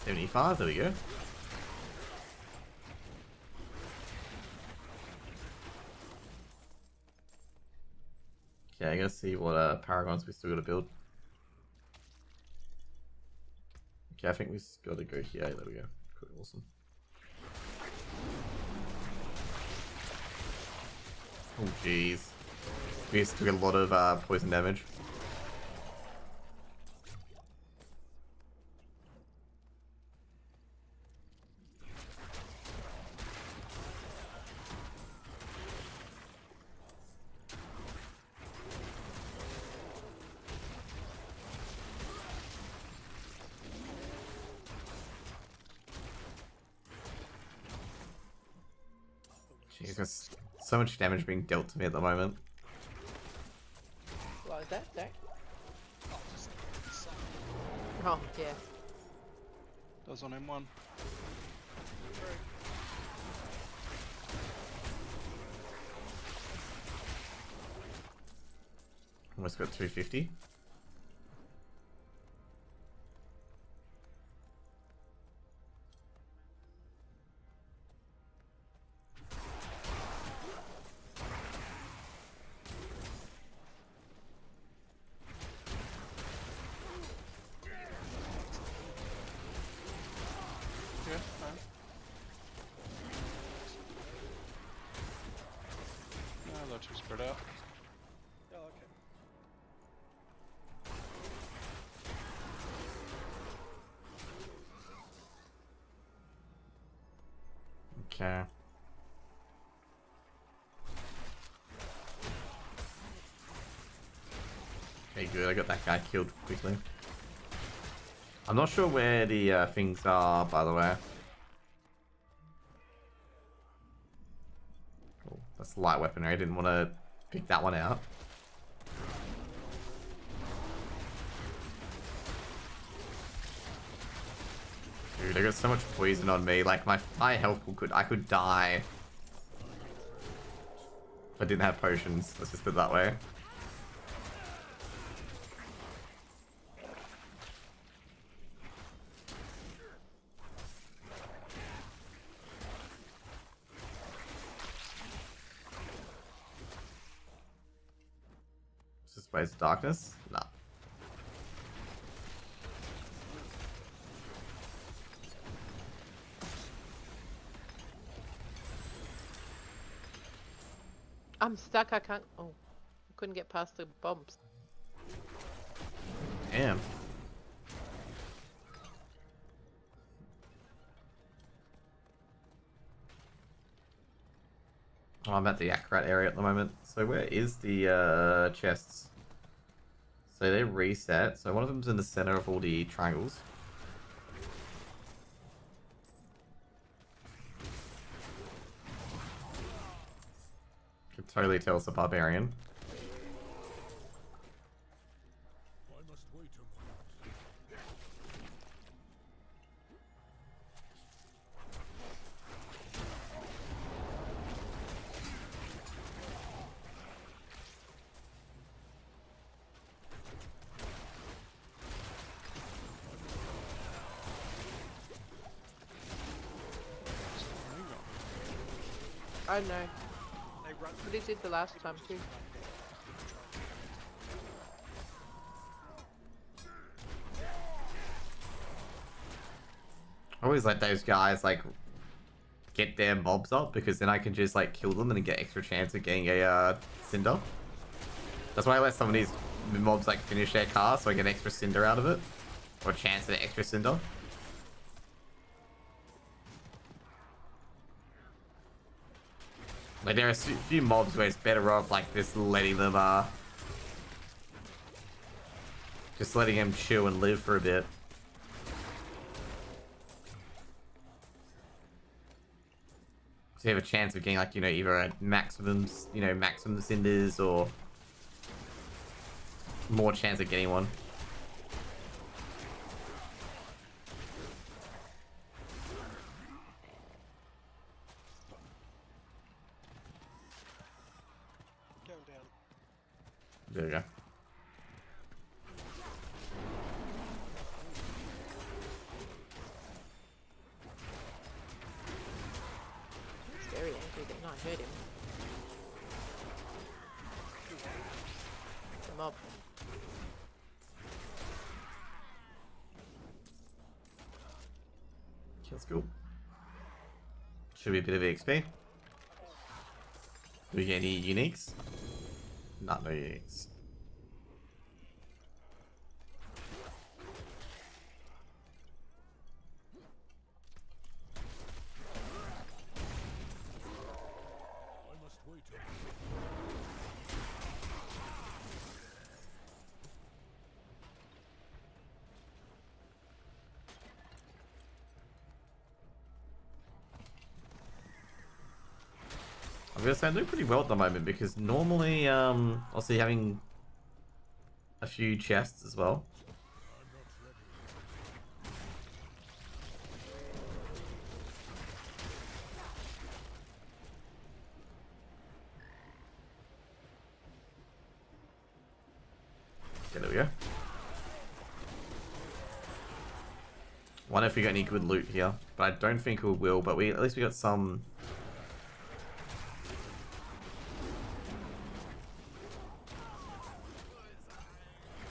$75, there we go. Okay, I gotta see what paragons we still gotta build. Okay, I think we just gotta go here. There we go. Cool, awesome. Oh jeez. We just took a lot of poison damage. Jeez, there's so much damage being dealt to me at the moment. What was that? Sorry? Oh, just so Oh, yeah. Does on M1. Almost got 250. Yeah, fine. No, they're too spread out. Oh, okay. Okay. Okay, good. I got that guy killed quickly. I'm not sure where the things are, by the way. Oh, that's light weaponry. I didn't want to pick that one out. Dude, I got so much poison on me. Like my health I could die if I didn't have potions. Let's just put it that way. Is this Ways of Darkness? Nah. I'm stuck. I can't. Oh, I couldn't get past the bombs. Damn. Oh, I'm at the Akrat area at the moment. So where is the chests? So they reset. So one of them's in the center of all the triangles. Could totally tell it's a barbarian. I know. They run. But it did the last time too. I always let those guys like get their mobs up because then I can just like kill them and then get extra chance of getting a cinder. That's why I let some of these mobs like finish their cast so I get extra cinder out of it. Or chance of an extra cinder. Like there are a few mobs where it's better off like just letting them just letting them chill and live for a bit. So you have a chance of getting like, you know, either a maximum cinders or more chance of getting one. Going down. There we go. He's very angry that I hurt him. The mob. That's cool. Should be a bit of XP. Do we get any uniques? Not no uniques. I'm gonna say I'm doing pretty well at the moment because normally, obviously having a few chests as well. Okay, there we go. Wonder if we got any good loot here, but I don't think we will. But at least we got some.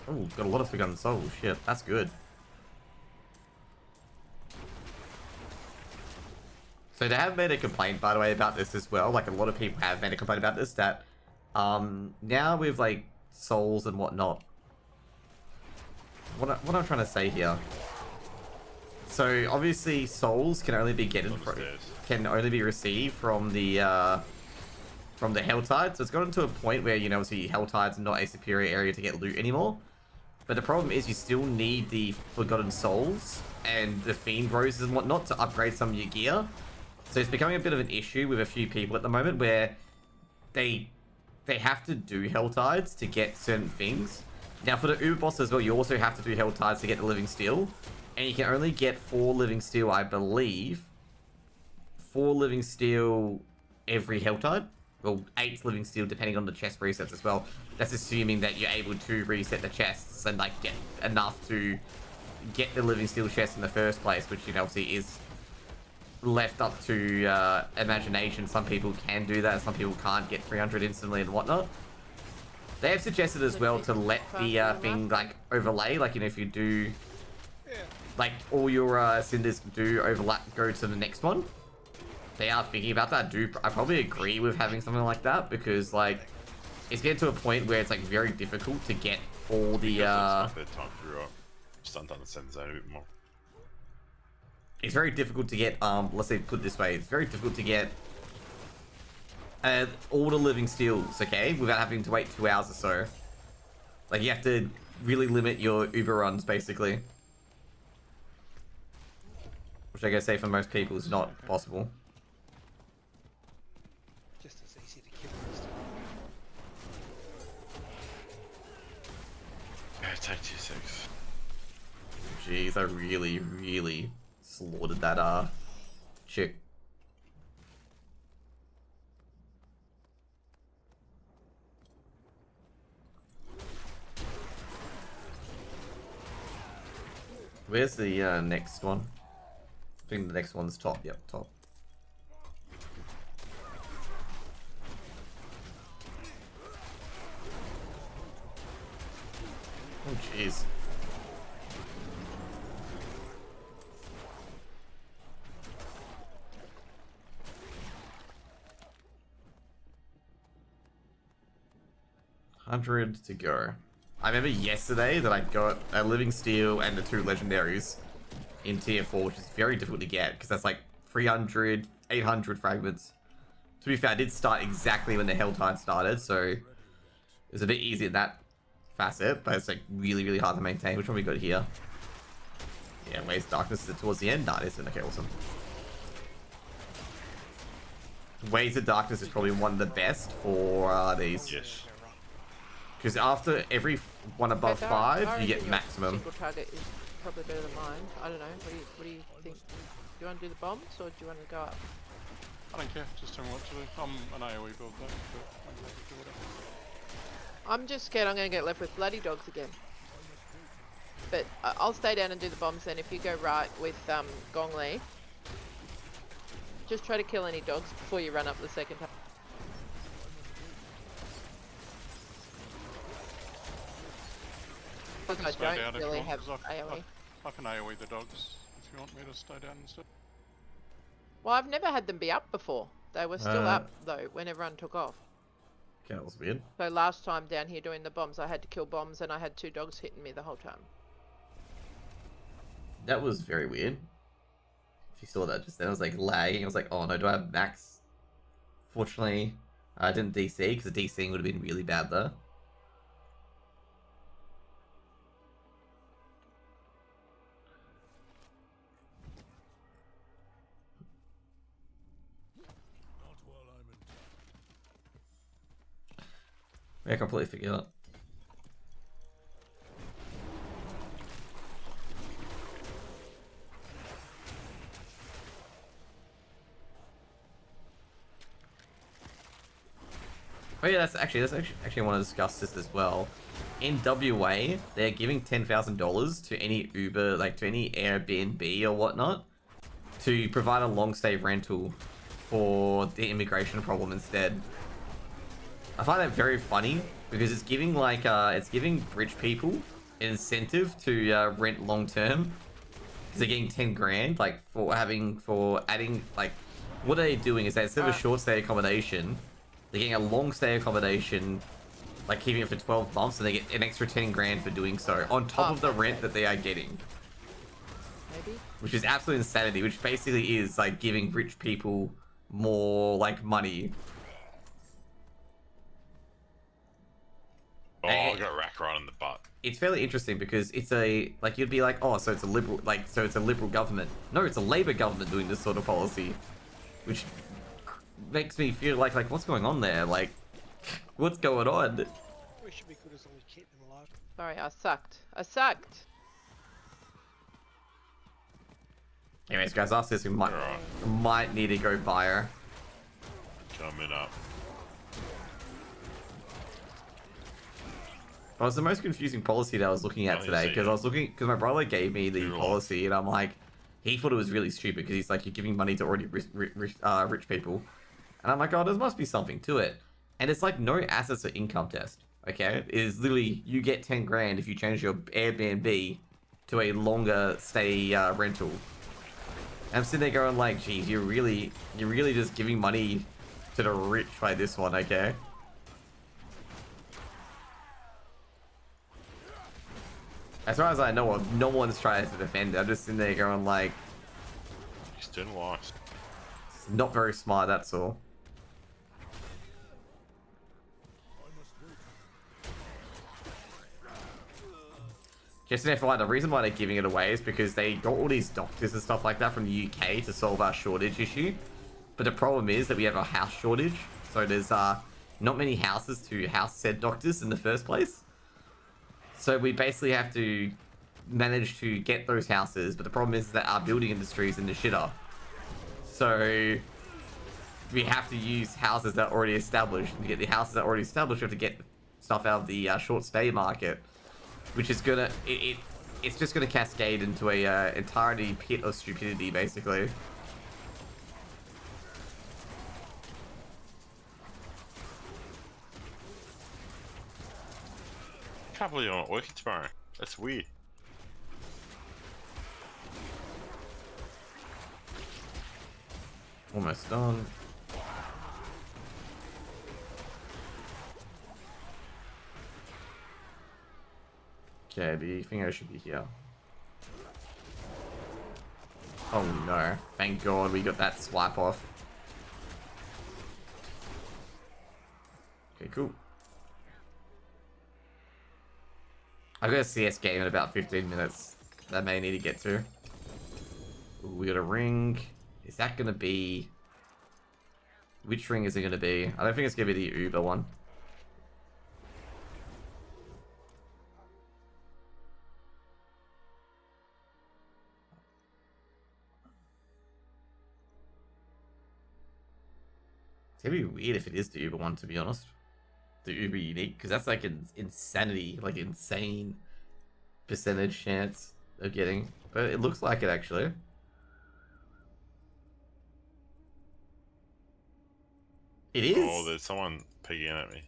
Oh, got a lot of forgotten souls. Shit, that's good. So they have made a complaint, by the way, about this as well. Like a lot of people have made a complaint about this. That now with like souls and whatnot. What I'm trying to say here. So obviously souls can only be received from the from the Helltide. So it's gotten to a point where, you know, obviously Helltide's not a superior area to get loot anymore. But the problem is you still need the Forgotten Souls and the Fiend Roses and whatnot to upgrade some of your gear. So it's becoming a bit of an issue with a few people at the moment where they have to do Helltides to get certain things. Now for the Uber boss as well, you also have to do Helltides to get the Living Steel. And you can only get 4 Living Steel, I believe. 4 Living Steel every Helltide. Well, 8 Living Steel depending on the chest resets as well. That's assuming that you're able to reset the chests and like get enough to get the Living Steel chest in the first place, which, you know, obviously is left up to imagination. Some people can do that, some people can't get 300 instantly and whatnot. They have suggested as well to let the thing like overlay, like, you know, if you do like all your cinders do overlap, go to the next one. They are thinking about that. I probably agree with having something like that, because like it's getting to a point where it's like very difficult to get all the Stunt on the send zone a bit more. It's very difficult to get let's say, put it this way, it's very difficult to get all the Living Steels, okay, without having to wait 2 hours or so. Like, you have to really limit your Uber runs, basically. Which I gotta say for most people is not possible. Just as easy to kill as to Yeah, take 2-6. Jeez, I really, really slaughtered that chick. Where's the next one? I think the next one's top. Yep, top. Oh, jeez. $100 to go. I remember yesterday that I got a Living Steel and the 2 legendaries in tier 4, which is very difficult to get because that's like 300, 800 fragments. To be fair, I did start exactly when the Helltide started, so it was a bit easy in that facet, but it's like really, really hard to maintain. Which one we got here? Yeah, Waves of Darkness, is it towards the end? Nah, it isn't. Okay, awesome. Waves of Darkness is probably one of the best for these. Yes. Because after every one above Okay, 5, you get your maximum. Single target is probably better than mine. I don't know. What do you think? Do you want to do the bombs or do you want to go up? I don't care, just tell me what to do. I'm an AoE build though, but I'm happy to do whatever. I'm just scared I'm going to get left with bloody dogs again. But I'll stay down and do the bombs then. If you go right with Gong Li, just try to kill any dogs before you run up the second time. I can I stay down don't if you really want, have 'cause AoE. I can AoE the dogs if you want me to stay down instead. Well, I've never had them be up before. They were still up though when everyone took off. Okay, that was weird. So last time down here doing the bombs, I had to kill bombs and I had 2 dogs hitting me the whole time. That was very weird. If you saw that just then, I was like lagging. I was like, oh no, do I have max? Fortunately, I didn't DC, because the DCing would have been really bad though. I completely forgot. Oh yeah, that's actually I want to discuss this as well. In WA, they're giving $10,000 to any Uber, like to any Airbnb or whatnot, to provide a long stay rental for the immigration problem instead. I find that very funny because it's giving like it's giving rich people an incentive to rent long term because they're getting 10 grand like for adding like what are they doing is that instead of a short stay accommodation, they're getting a long stay accommodation, like keeping it for 12 months, and they get an extra 10 grand for doing so on top of the rent that they are getting. Maybe. Which is absolute insanity, which basically is like giving rich people more like money. Oh, I got rack right in the butt. It's fairly interesting because it's a like you'd be like, oh, so it's a liberal government. No, it's a Labour government doing this sort of policy, which makes me feel like what's going on there? Like, what's going on? We should be good as long as we keep them alive. Sorry, I sucked. I sucked. Anyways, guys, after this we might need to go bio. Coming up. Well, it's the most confusing policy that I was looking at today because my brother gave me the policy and I'm like, he thought it was really stupid because he's like, you're giving money to already rich people, and I'm like, oh, there must be something to it, and it's like no assets or income test. Okay, it is literally you get 10 grand if you change your Airbnb to a longer stay rental. And I'm sitting there going like, geez, you're really just giving money to the rich by this one, okay? As far as I know of, no one's trying to defend it. I'm just sitting there going like... External loss. Not very smart, that's all. Just an FYI, the reason why they're giving it away is because they got all these doctors and stuff like that from the UK to solve our shortage issue. But the problem is that we have a house shortage. So there's not many houses to house said doctors in the first place. So we basically have to manage to get those houses, but the problem is that our building industry is in the shitter. So we have to use houses that are already established. And to get the houses that are already established, we have to get stuff out of the short stay market, which is gonna it's just gonna cascade into a entirety pit of stupidity, basically. I can't believe I'm not working tomorrow. That's weird. Almost done. Okay, the finger should be here. Oh no. Thank God we got that swipe off. Okay, cool. I've got a CS game in about 15 minutes that I may need to get to. Ooh, we got a ring. Is that going to be... Which ring is it going to be? I don't think it's going to be the Uber one. It's going to be weird if it is the Uber one, to be honest. The Uber unique, because that's like an insanity, like insane percentage chance of getting. But it looks like it, actually. It is. Oh, there's someone peeking at me.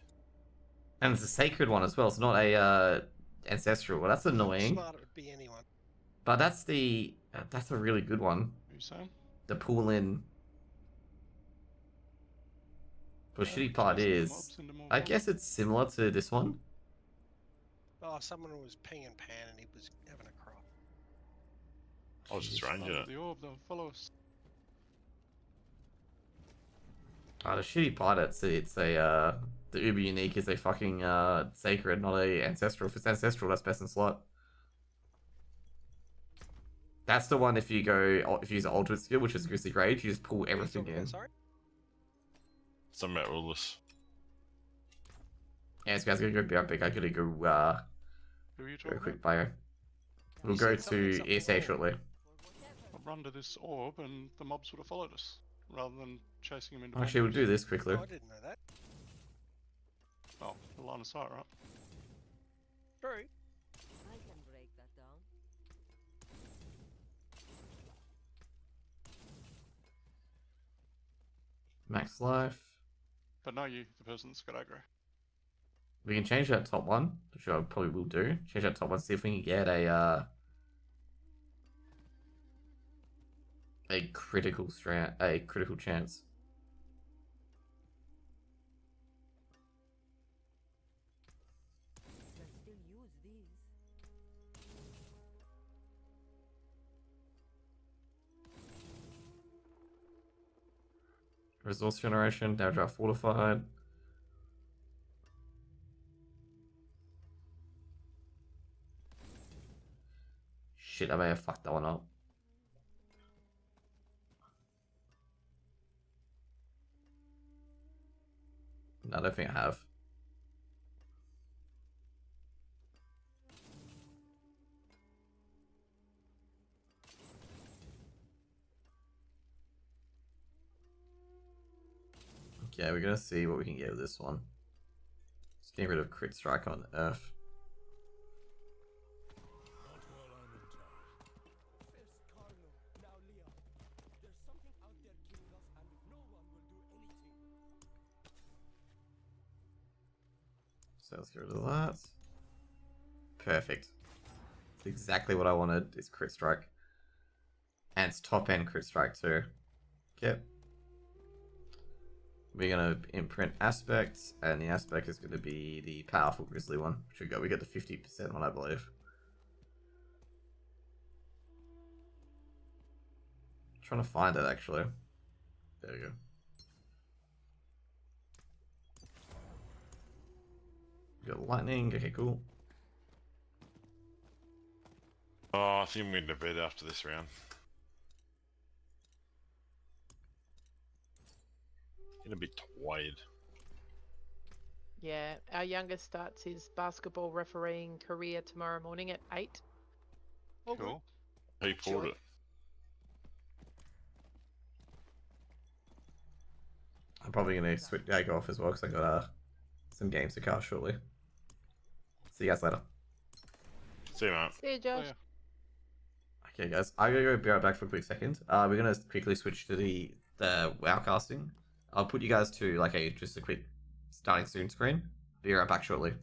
And it's a sacred one as well. It's not a ancestral. Well, that's annoying. Smart it would be anyone. But that's a really good one. What are you saying? The pull in. The shitty part is, I guess it's similar to this one. Oh, someone was ping and pan and he was having a crop. I was just ranging it. The orb, they'll follow us. The shitty part it's a the Uber unique is a fucking sacred, not a ancestral. If it's ancestral, that's best in slot. That's the one if you use ultimate skill, which is Grizzly Rage, you just pull everything in. Sorry? Something about ruleless. Yeah, this guy's gonna go be big. I gotta go Who are you go talking quick about? bio. We'll go to ESEA shortly. I'll run to this orb and the mobs would have followed us, rather than chasing him into Actually, we'll do this quickly. Oh, I didn't know that. Oh, the line of sight, right? True. I can break that down. Max life. But no, you, the person that's got aggro. We can change that top one, which I probably will do. Change that top one, see if we can get a critical chance. Can still use these. Resource generation, damage out fortified. shit, I may have fucked that one up. No, I don't think I have. Okay, we're gonna see what we can get with this one. Just getting rid of crit strike on Earth. So let's get rid of that. Perfect. That's exactly what I wanted, is crit strike. And it's top end crit strike too. Okay. We're gonna imprint aspects, and the aspect is gonna be the powerful grizzly one. We get the 50% one, I believe. I'm trying to find it actually. There we go. We got lightning, okay, cool. Oh, I think I'm going to bed after this round. Getting a bit tired. Yeah, our youngest starts his basketball refereeing career tomorrow morning at 8. Oh, Cool. He pulled Joy. it. I'm probably gonna switch go off as well because I got some games to cast shortly. See you guys later. See you, mate. See you, Josh. yeah. Okay, guys, I'm gonna be right back for a quick second. We're gonna quickly switch to the WoW casting. I'll put you guys to like just a quick starting soon screen. Be right back shortly.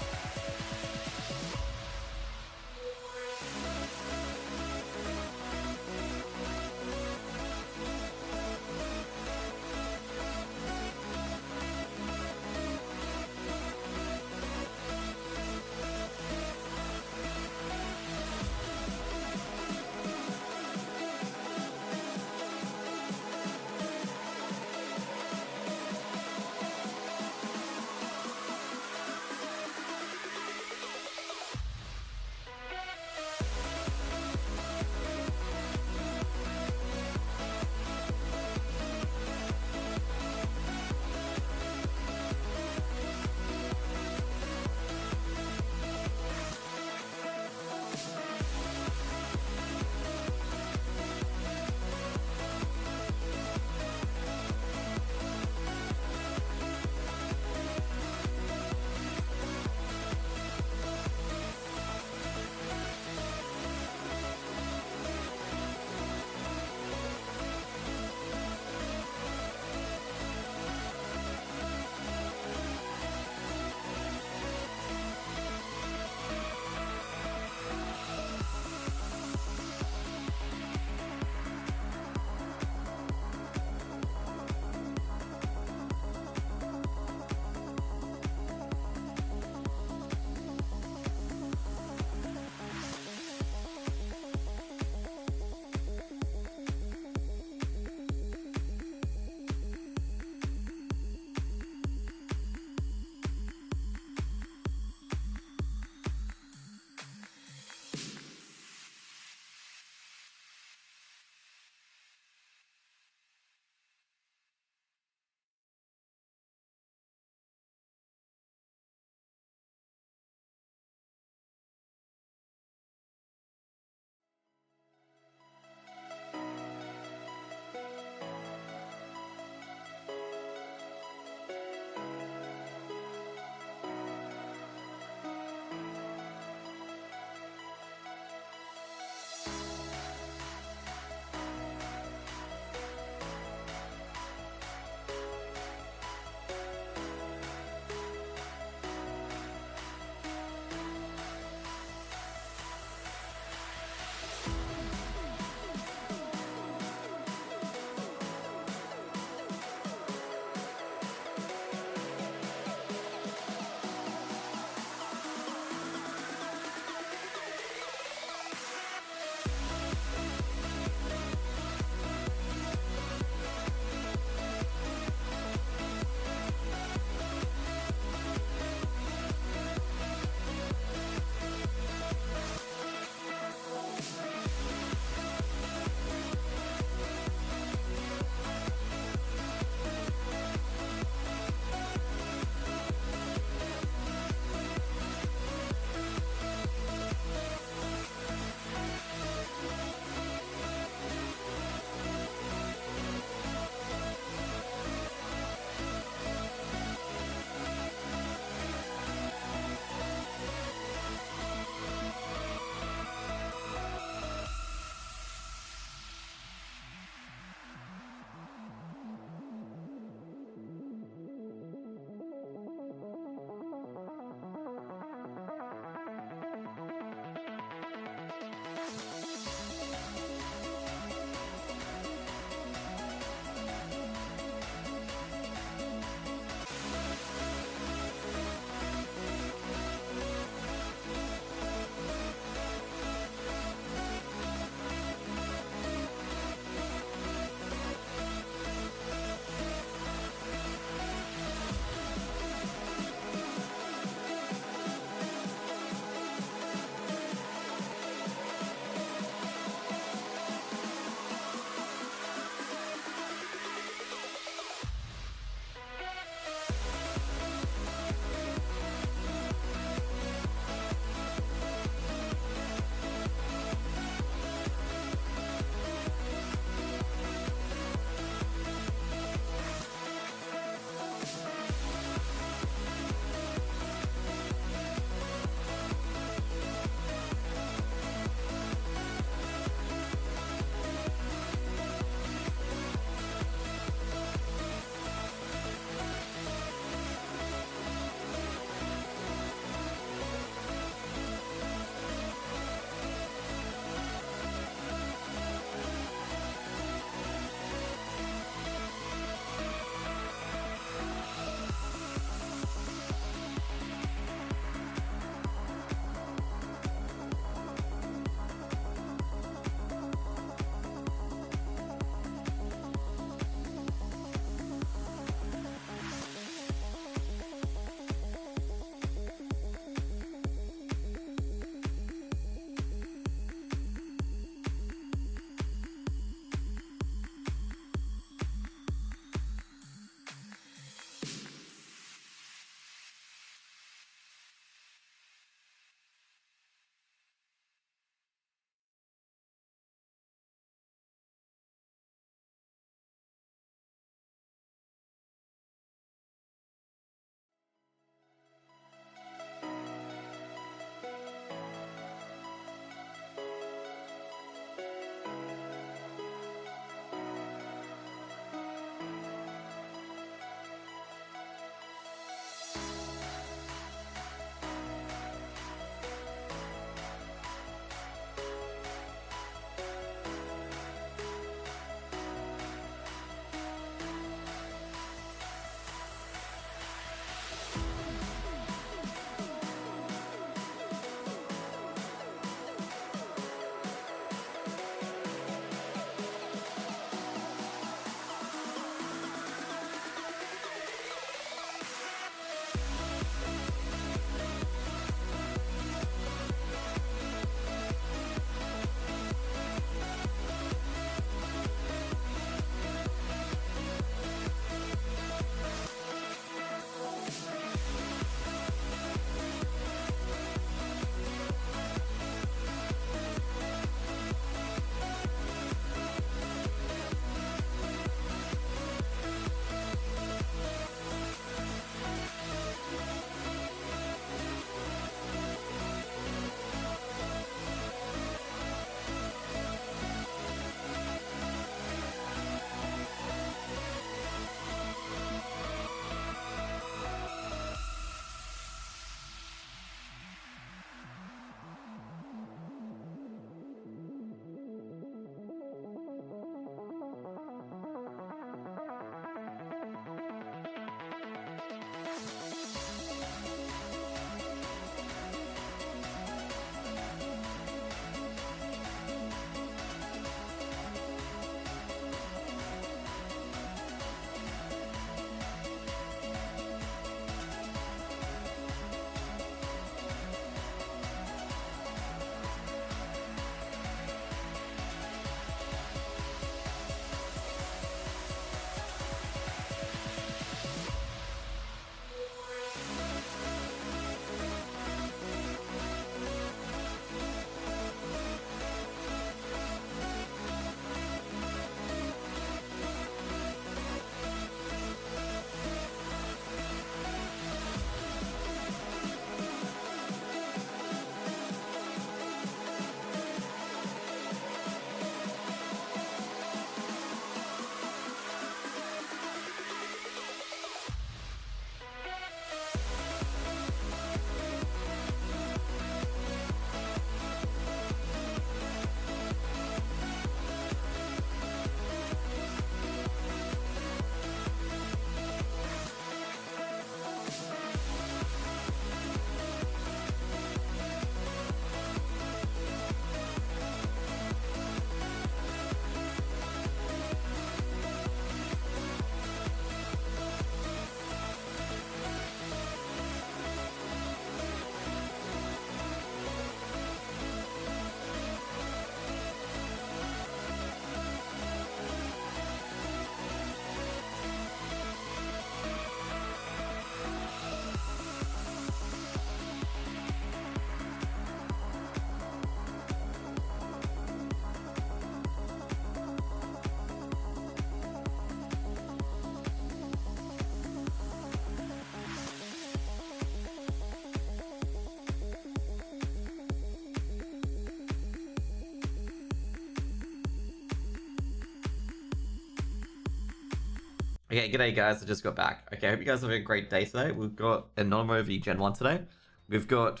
Okay, g'day guys, I just got back. Okay, I hope you guys have a great day today. We've got Anonymo v Gen 1 today. We've got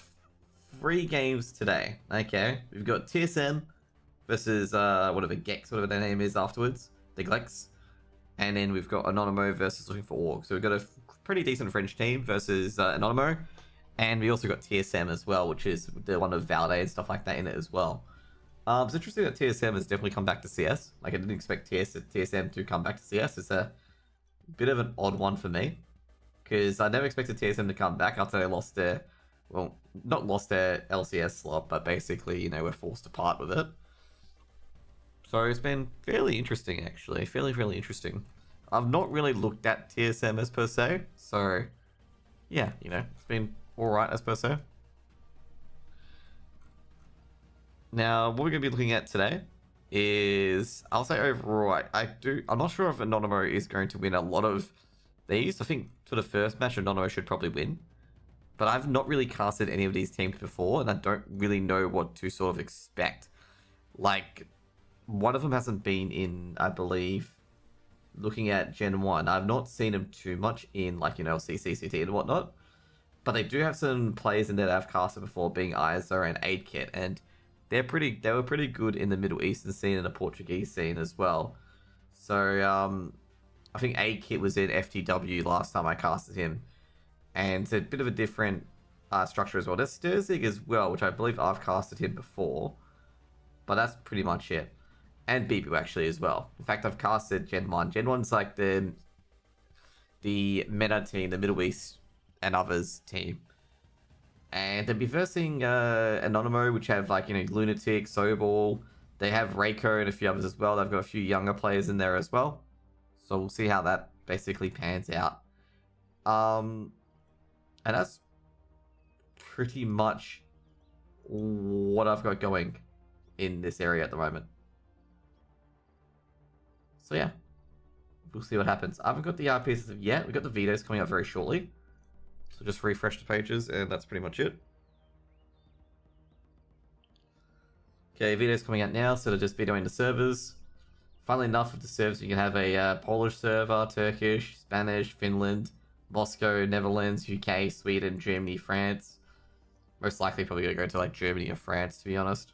3 games today. Okay, we've got TSM versus, whatever, Gex, whatever their name is afterwards. The Glex. And then we've got Anonymo versus Looking for Org. So we've got a pretty decent French team versus Anonymo. And we also got TSM as well, which is the one with Valde and stuff like that in it as well. It's interesting that TSM has definitely come back to CS. Like, I didn't expect TSM to come back to CS. It's a bit of an odd one for me, because I never expected TSM to come back after they lost their, well, not lost their LCS slot, but basically, you know, were forced to part with it. So it's been fairly interesting, actually. Fairly interesting. I've not really looked at TSM as per se, so yeah, you know, it's been alright as per se. Now, what we're going to be looking at today is, I'll say overall, I'm not sure if Anonymo is going to win a lot of these. I think for the first match, Anonymo should probably win. But I've not really casted any of these teams before, and I don't really know what to sort of expect. Like, one of them hasn't been in, I believe, looking at Gen 1. I've not seen them too much in, like, you know, CCCT and whatnot. But they do have some players in there that I've casted before, being ISO and Aid Kit, and they were pretty good in the Middle Eastern scene and the Portuguese scene as well. So, I think Aid Kit was in FTW last time I casted him. And it's a bit of a different structure as well. There's Sturzig as well, which I believe I've casted him before. But that's pretty much it. And Bibu actually as well. In fact, I've casted Gen 1. Gen 1's like the meta team, the Middle East and others team. And they'll be versing Anonymo, which have, like, you know, Lunatic, Soball. They have Reiko and a few others as well. They've got a few younger players in there as well. So we'll see how that basically pans out. And that's pretty much what I've got going in this area at the moment. So yeah, we'll see what happens. I haven't got the RPs as of yet. We've got the videos coming up very shortly. So just refresh the pages, and that's pretty much it. Okay, videos coming out now, so they're just videoing the servers. Funnily enough, with the servers, you can have a Polish server, Turkish, Spanish, Finland, Moscow, Netherlands, UK, Sweden, Germany, France. Most likely probably going to go to, like, Germany or France, to be honest.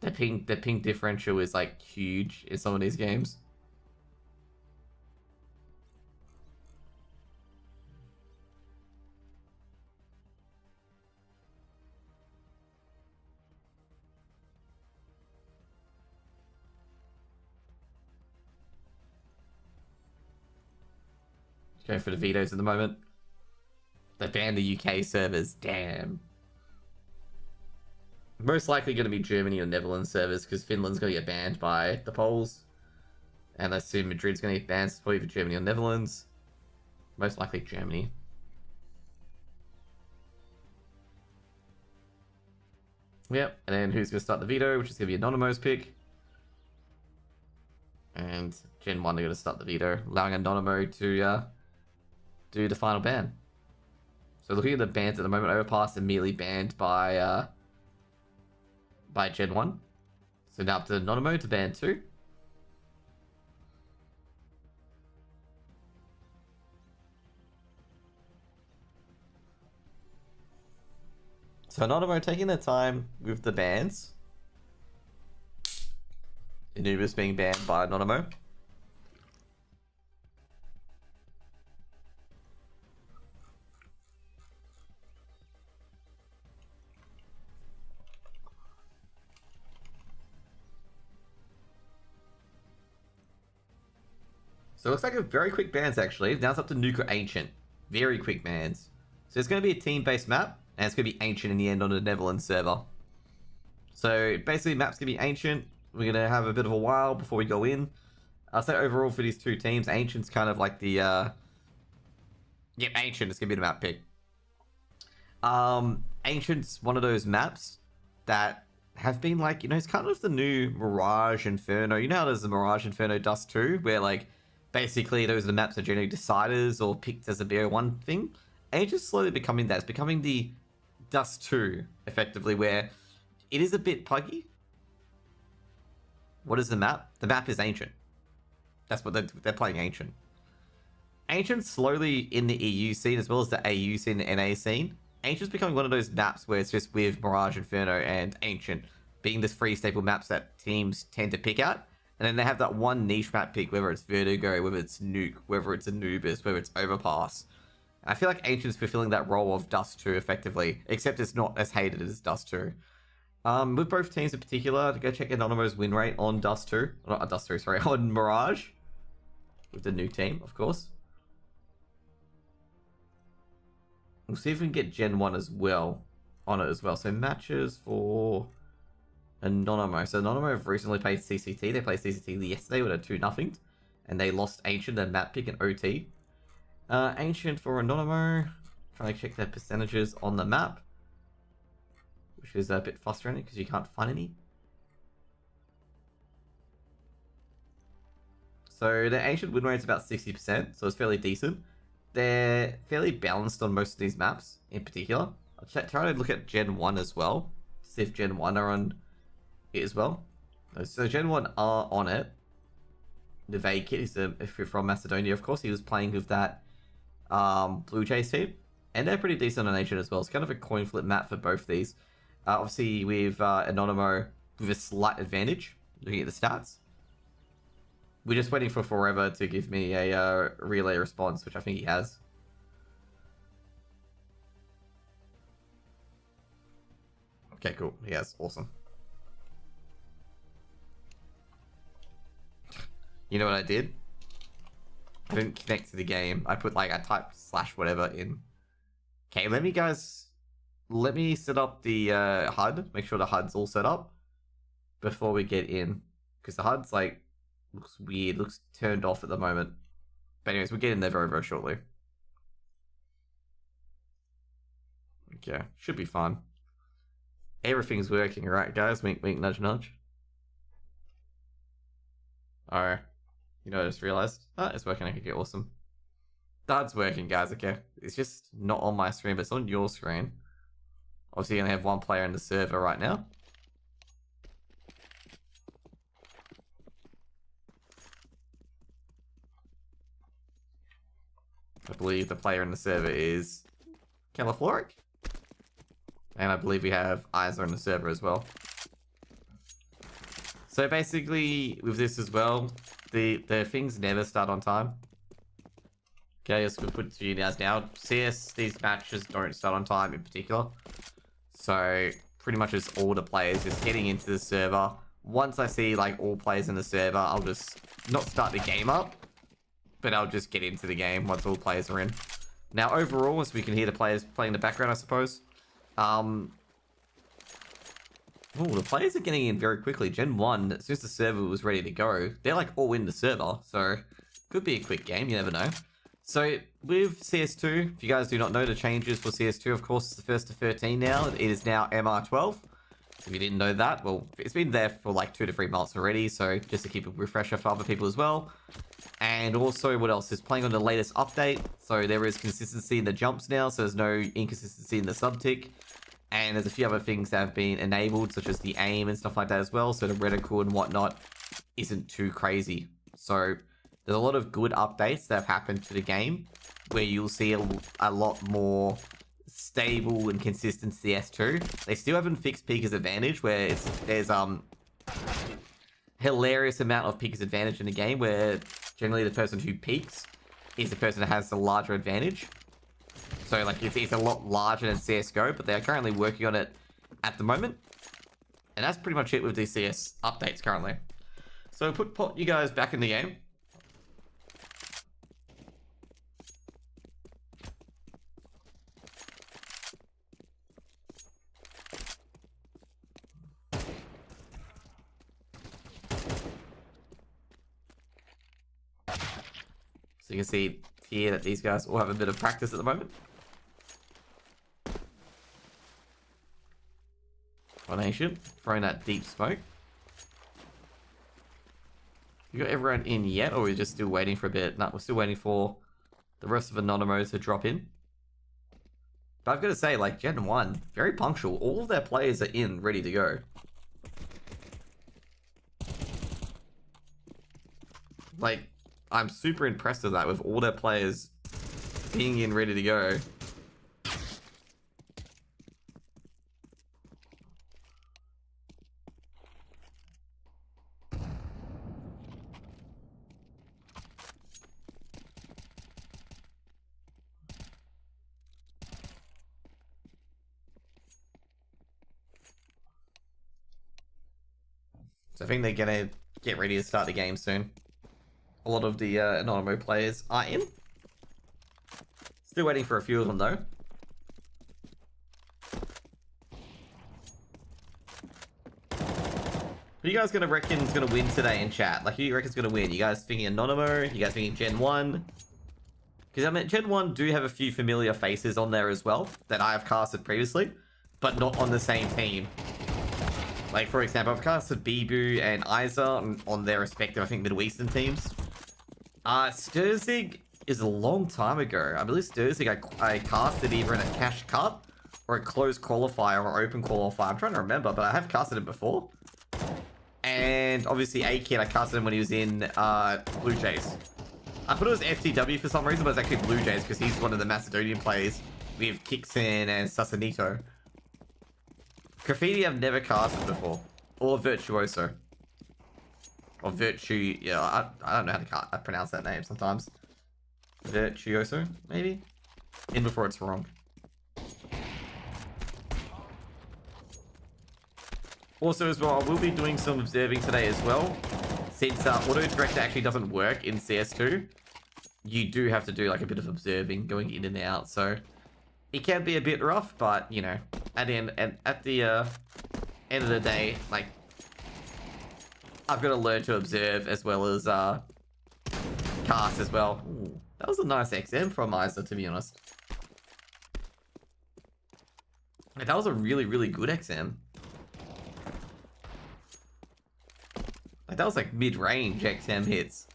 The ping differential is, like, huge in some of these games. Going for the vetoes at the moment. They banned the UK servers. Damn. Most likely going to be Germany or Netherlands servers, because Finland's going to get banned by the Poles. And I assume Madrid's going to get banned, so probably for Germany or Netherlands. Most likely Germany. Yep, and then who's going to start the veto, which is going to be Anonymo's pick. And Gen 1 are going to start the veto, allowing Anonymo to do the final ban. So looking at the bans at the moment, Overpass immediately banned by Gen 1. So now up to Anonymo to ban 2. So Anonymo taking their time with the bans. Anubis being banned by Anonymo. So it looks like a very quick bans, actually. Now it's up to Nuke or Ancient. Very quick bans. So it's going to be a team-based map, and it's going to be Ancient in the end on the Netherlands server. So basically, map's going to be Ancient. We're going to have a bit of a while before we go in. I'll say overall for these two teams, Ancient's kind of like the... Yep, Ancient is going to be the map pick. Ancient's one of those maps that have been like, you know, it's kind of the new Mirage Inferno. You know how there's the Mirage Inferno Dust 2, where, like, basically those are the maps that are generally deciders or picked as a BO1 thing. Ancient's slowly becoming that. It's becoming the Dust 2, effectively, where it is a bit puggy. What is the map? The map is Ancient. That's what they're playing Ancient. Ancient slowly in the EU scene as well as the AU scene, the NA scene. Ancient's becoming one of those maps where it's just with Mirage, Inferno, and Ancient being the free staple maps that teams tend to pick at. And then they have that one niche map pick, whether it's Vertigo, whether it's Nuke, whether it's Anubis, whether it's Overpass. And I feel like Ancient's fulfilling that role of Dust 2 effectively, except it's not as hated as Dust 2. With both teams in particular, to go check Anonymo's win rate on Dust 2. Not Dust 2, sorry, on Mirage. With the new team, of course. We'll see if we can get Gen 1 as well on it as well. So matches for Anonymo. So Anonymo have recently played CCT. They played CCT yesterday with a 2-0. And they lost Ancient and map pick and OT. Ancient for Anonymo. Trying to check their percentages on the map. Which is a bit frustrating because you can't find any. So their Ancient win rate's about 60%. So it's fairly decent. They're fairly balanced on most of these maps in particular. I'll try to look at Gen 1 as well. See if Gen 1 are on it as well. So Gen 1 are on it. The Kid is if you're from Macedonia, of course. He was playing with that Blue Jays team. And they're pretty decent on Ancient as well. It's kind of a coin flip map for both these. Obviously with Anonymo with a slight advantage, looking at the stats. We're just waiting for Forever to give me a relay response, which I think he has. Okay, cool. He has. Awesome. You know what I did? I didn't connect to the game. I put I typed / whatever in. Okay, let me set up the HUD. Make sure the HUD's all set up before we get in. Because the HUD's looks weird, looks turned off at the moment. But anyways, we'll get in there very, very shortly. Okay, should be fun. Everything's working, right, guys? Wink, wink, nudge, nudge. Oh, you know, I just realized. Oh, it's working. Okay, awesome. That's working, guys. Okay, it's just not on my screen, but it's on your screen. Obviously, you only have one player in the server right now. I believe the player in the server is Califloric. And I believe we have Isa in the server as well. So basically, with this as well, the things never start on time. Okay, let's put to you guys now. CS, these matches don't start on time in particular. So pretty much it's all the players just getting into the server. Once I see all players in the server, I'll just not start the game up. But I'll just get into the game once all players are in. Now, overall, as we can hear the players playing in the background, I suppose. Oh, the players are getting in very quickly. Gen 1, as soon as the server was ready to go, they're all in the server. So, could be a quick game, you never know. So, with CS2, if you guys do not know the changes for CS2, of course, it's the 1st to 13 now. It is now MR12. If you didn't know that, well, it's been there for 2 to 3 months already. So, just to keep a refresher for other people as well. And also, what else? Is playing on the latest update. So there is consistency in the jumps now. So there's no inconsistency in the subtick. And there's a few other things that have been enabled, such as the aim and stuff like that as well. So the reticle and whatnot isn't too crazy. So there's a lot of good updates that have happened to the game, where you'll see a lot more stable and consistent CS2. They still haven't fixed Peeker's advantage, where there's hilarious amount of Peeker's advantage in the game, where generally the person who peaks is the person that has the larger advantage. So it's a lot larger than CSGO, but they're currently working on it at the moment. And that's pretty much it with these CS updates currently. So put you guys back in the game. So you can see here that these guys all have a bit of practice at the moment. Formation, throwing that deep smoke. You got everyone in yet, or are we just still waiting for a bit? No, we're still waiting for the rest of Anonymo to drop in. But I've got to say, Gen 1, very punctual. All of their players are in, ready to go. I'm super impressed with that, with all their players being in ready to go. So I think they're gonna get ready to start the game soon. A lot of the Anonymo players are in. Still waiting for a few of them though. Who you guys gonna reckon is gonna win today in chat? Like, who you reckon's gonna win? You guys thinking Anonymo? You guys thinking Gen 1? Because I mean, Gen 1 do have a few familiar faces on there as well that I have casted previously, but not on the same team. Like, for example, I've casted Bibu and Isa on their respective, I think, Middle Eastern teams. Sturzig is a long time ago. I believe Sturzig I casted either in a cash cut or a closed qualifier or open qualifier. I'm trying to remember, but I have casted him before. And obviously A-Kid, I casted him when he was in Blue Jays. I thought it was FTW for some reason, but it's actually Blue Jays because he's one of the Macedonian players with Kixin and Sasanito. Graffiti I've never casted before. Or Virtuoso. Or Virtue... Yeah, I don't know how to pronounce that name sometimes. Virtuoso, maybe? In before it's wrong. Also as well, I will be doing some observing today as well. Since Auto Director actually doesn't work in CS2, you do have to do like a bit of observing going in and out, so... It can be a bit rough, but, you know, at the end of the day, like, I've got to learn to observe as well as cast as well. Ooh, that was a nice XM from Isa, to be honest. Like, that was a really, really good XM. Like, that was like mid-range XM hits.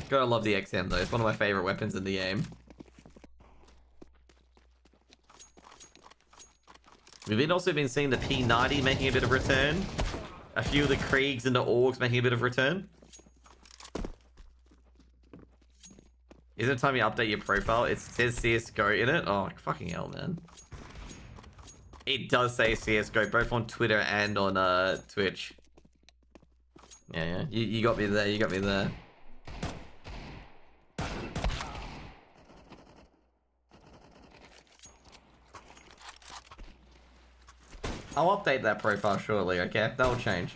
Gotta love the XM though, it's one of my favorite weapons in the game. We've also been seeing the P90 making a bit of return. A few of the Kriegs and the Orgs making a bit of return. Isn't it time you update your profile? It says CSGO in it. Oh, fucking hell, man. It does say CSGO, both on Twitter and on Twitch. Yeah, you got me there, you got me there. I'll update that profile shortly, okay? That'll change.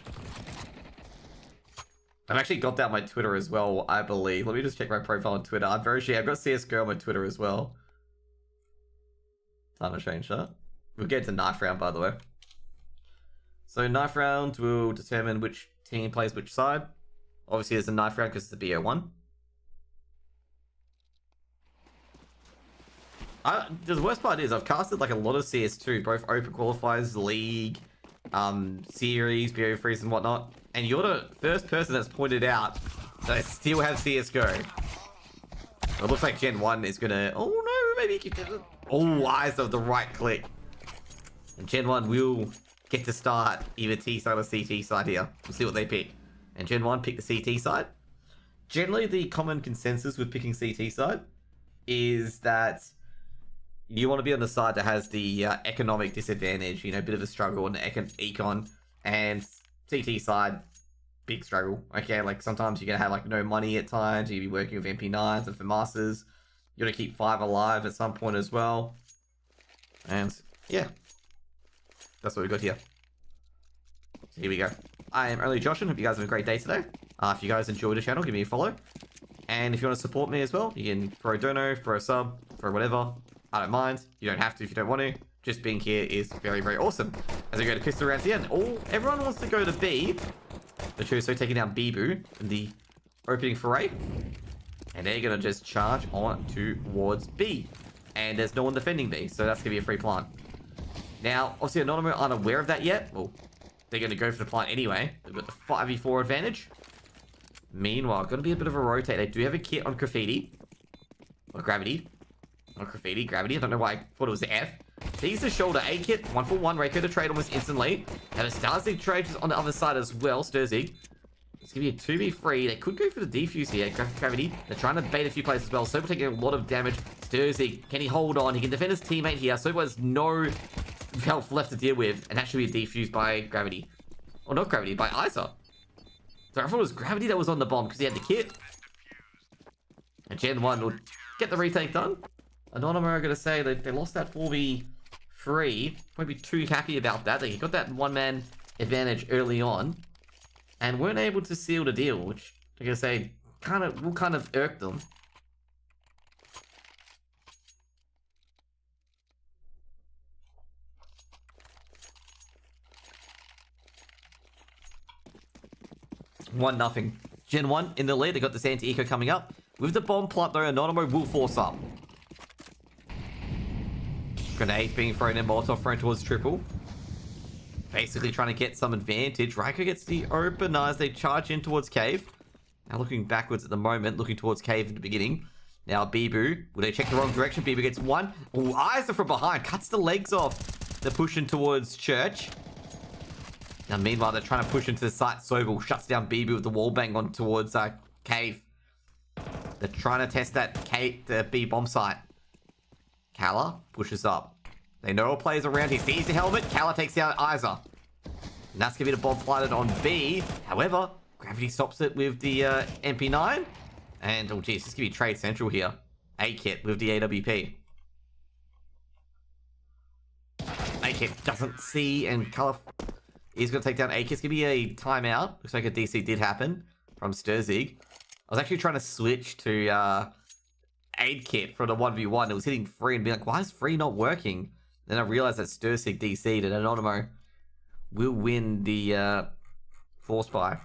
I've actually got that on my Twitter as well, I believe. Let me just check my profile on Twitter. I'm very sure I've got CSGO on my Twitter as well. Time to change that. We'll get to knife round, by the way. So knife round will determine which team plays which side. Obviously, there's a knife round because it's the BO1. The worst part is I've casted like a lot of CS2, both open qualifiers, league, series, BO3s and whatnot. And you're the first person that's pointed out that I still have CSGO. It looks like Gen 1 is gonna... Oh no, maybe you can... Oh, eyes of the right click. And Gen 1 will get to start either T side or CT side here. We'll see what they pick. And Gen 1 pick the CT side. Generally, the common consensus with picking CT side is that you want to be on the side that has the economic disadvantage, you know, bit of a struggle in the econ, and CT side, big struggle. Okay, like sometimes you're going to have like no money at times, you'll be working with MP9s and for masters, you got to keep 5 alive at some point as well. And yeah, that's what we got here. So here we go. I am Only Josh, and hope you guys have a great day today. If you guys enjoyed the channel, give me a follow. And if you want to support me as well, you can throw a dono, throw a sub, throw whatever. I don't mind. You don't have to if you don't want to. Just being here is very, very awesome. As we go to pistol rounds again. Oh, everyone wants to go to B. The Chuso taking down Bibu in the opening foray. And they're going to just charge on towards B. And there's no one defending B, so that's going to be a free plant. Now, obviously Anonymo aren't aware of that yet. Well, they're going to go for the plant anyway. They've got the 5v4 advantage. Meanwhile, going to be a bit of a rotate. They do have a kit on Graffiti. Or Gravity. Not Graffiti, Gravity. I don't know why I thought it was the F. Sees the shoulder. A kit, 1-for-1. Reiko to trade almost instantly. Have a Starsig trade on the other side as well. Sturzig. It's going to be a 2v3. They could go for the defuse here. Gravity. They're trying to bait a few players as well. Sober taking a lot of damage. Sturzig, can he hold on? He can defend his teammate here. Sober has no health left to deal with. And that should be a defuse by Gravity. Or not Gravity, by Isa. So I thought it was Gravity that was on the bomb because he had the kit. And Gen 1 will get the retake done. Anonymo are going to say that they lost that 4v3. Won't be too happy about that. They got that one-man advantage early on. And weren't able to seal the deal, which they're going to say will kind of irk them. One nothing. Gen 1 in the lead. They got this anti-eco coming up. With the bomb plant though, Anonymo will force up. Grenade being thrown in, Molotov thrown towards triple. Basically trying to get some advantage. Raiko gets the open as they charge in towards cave. Now looking backwards at the moment, looking towards cave at the beginning. Now Bibu, will they check the wrong direction? Bibu gets one. Oh, Isa from behind, cuts the legs off. They're pushing towards church. Now meanwhile, they're trying to push into the site. Sobel shuts down Bibu with the wall bang on towards cave. They're trying to test that the B bomb site. Kala pushes up. They know all players around. He sees the helmet. Kala takes out Isa. And that's going to be the bomb planted on B. However, Gravity stops it with the MP9. And, oh geez, this could be trade central here. A-Kit with the AWP. A-Kit doesn't see, and Kala is going to take down A-Kit. It's going to be a timeout. Looks like a DC did happen from Sturzig. I was actually trying to switch to Aid Kit for the 1v1. It was hitting free and being like, why is free not working? Then I realized that Sturzig DC'd and Anonymo will win the force buy.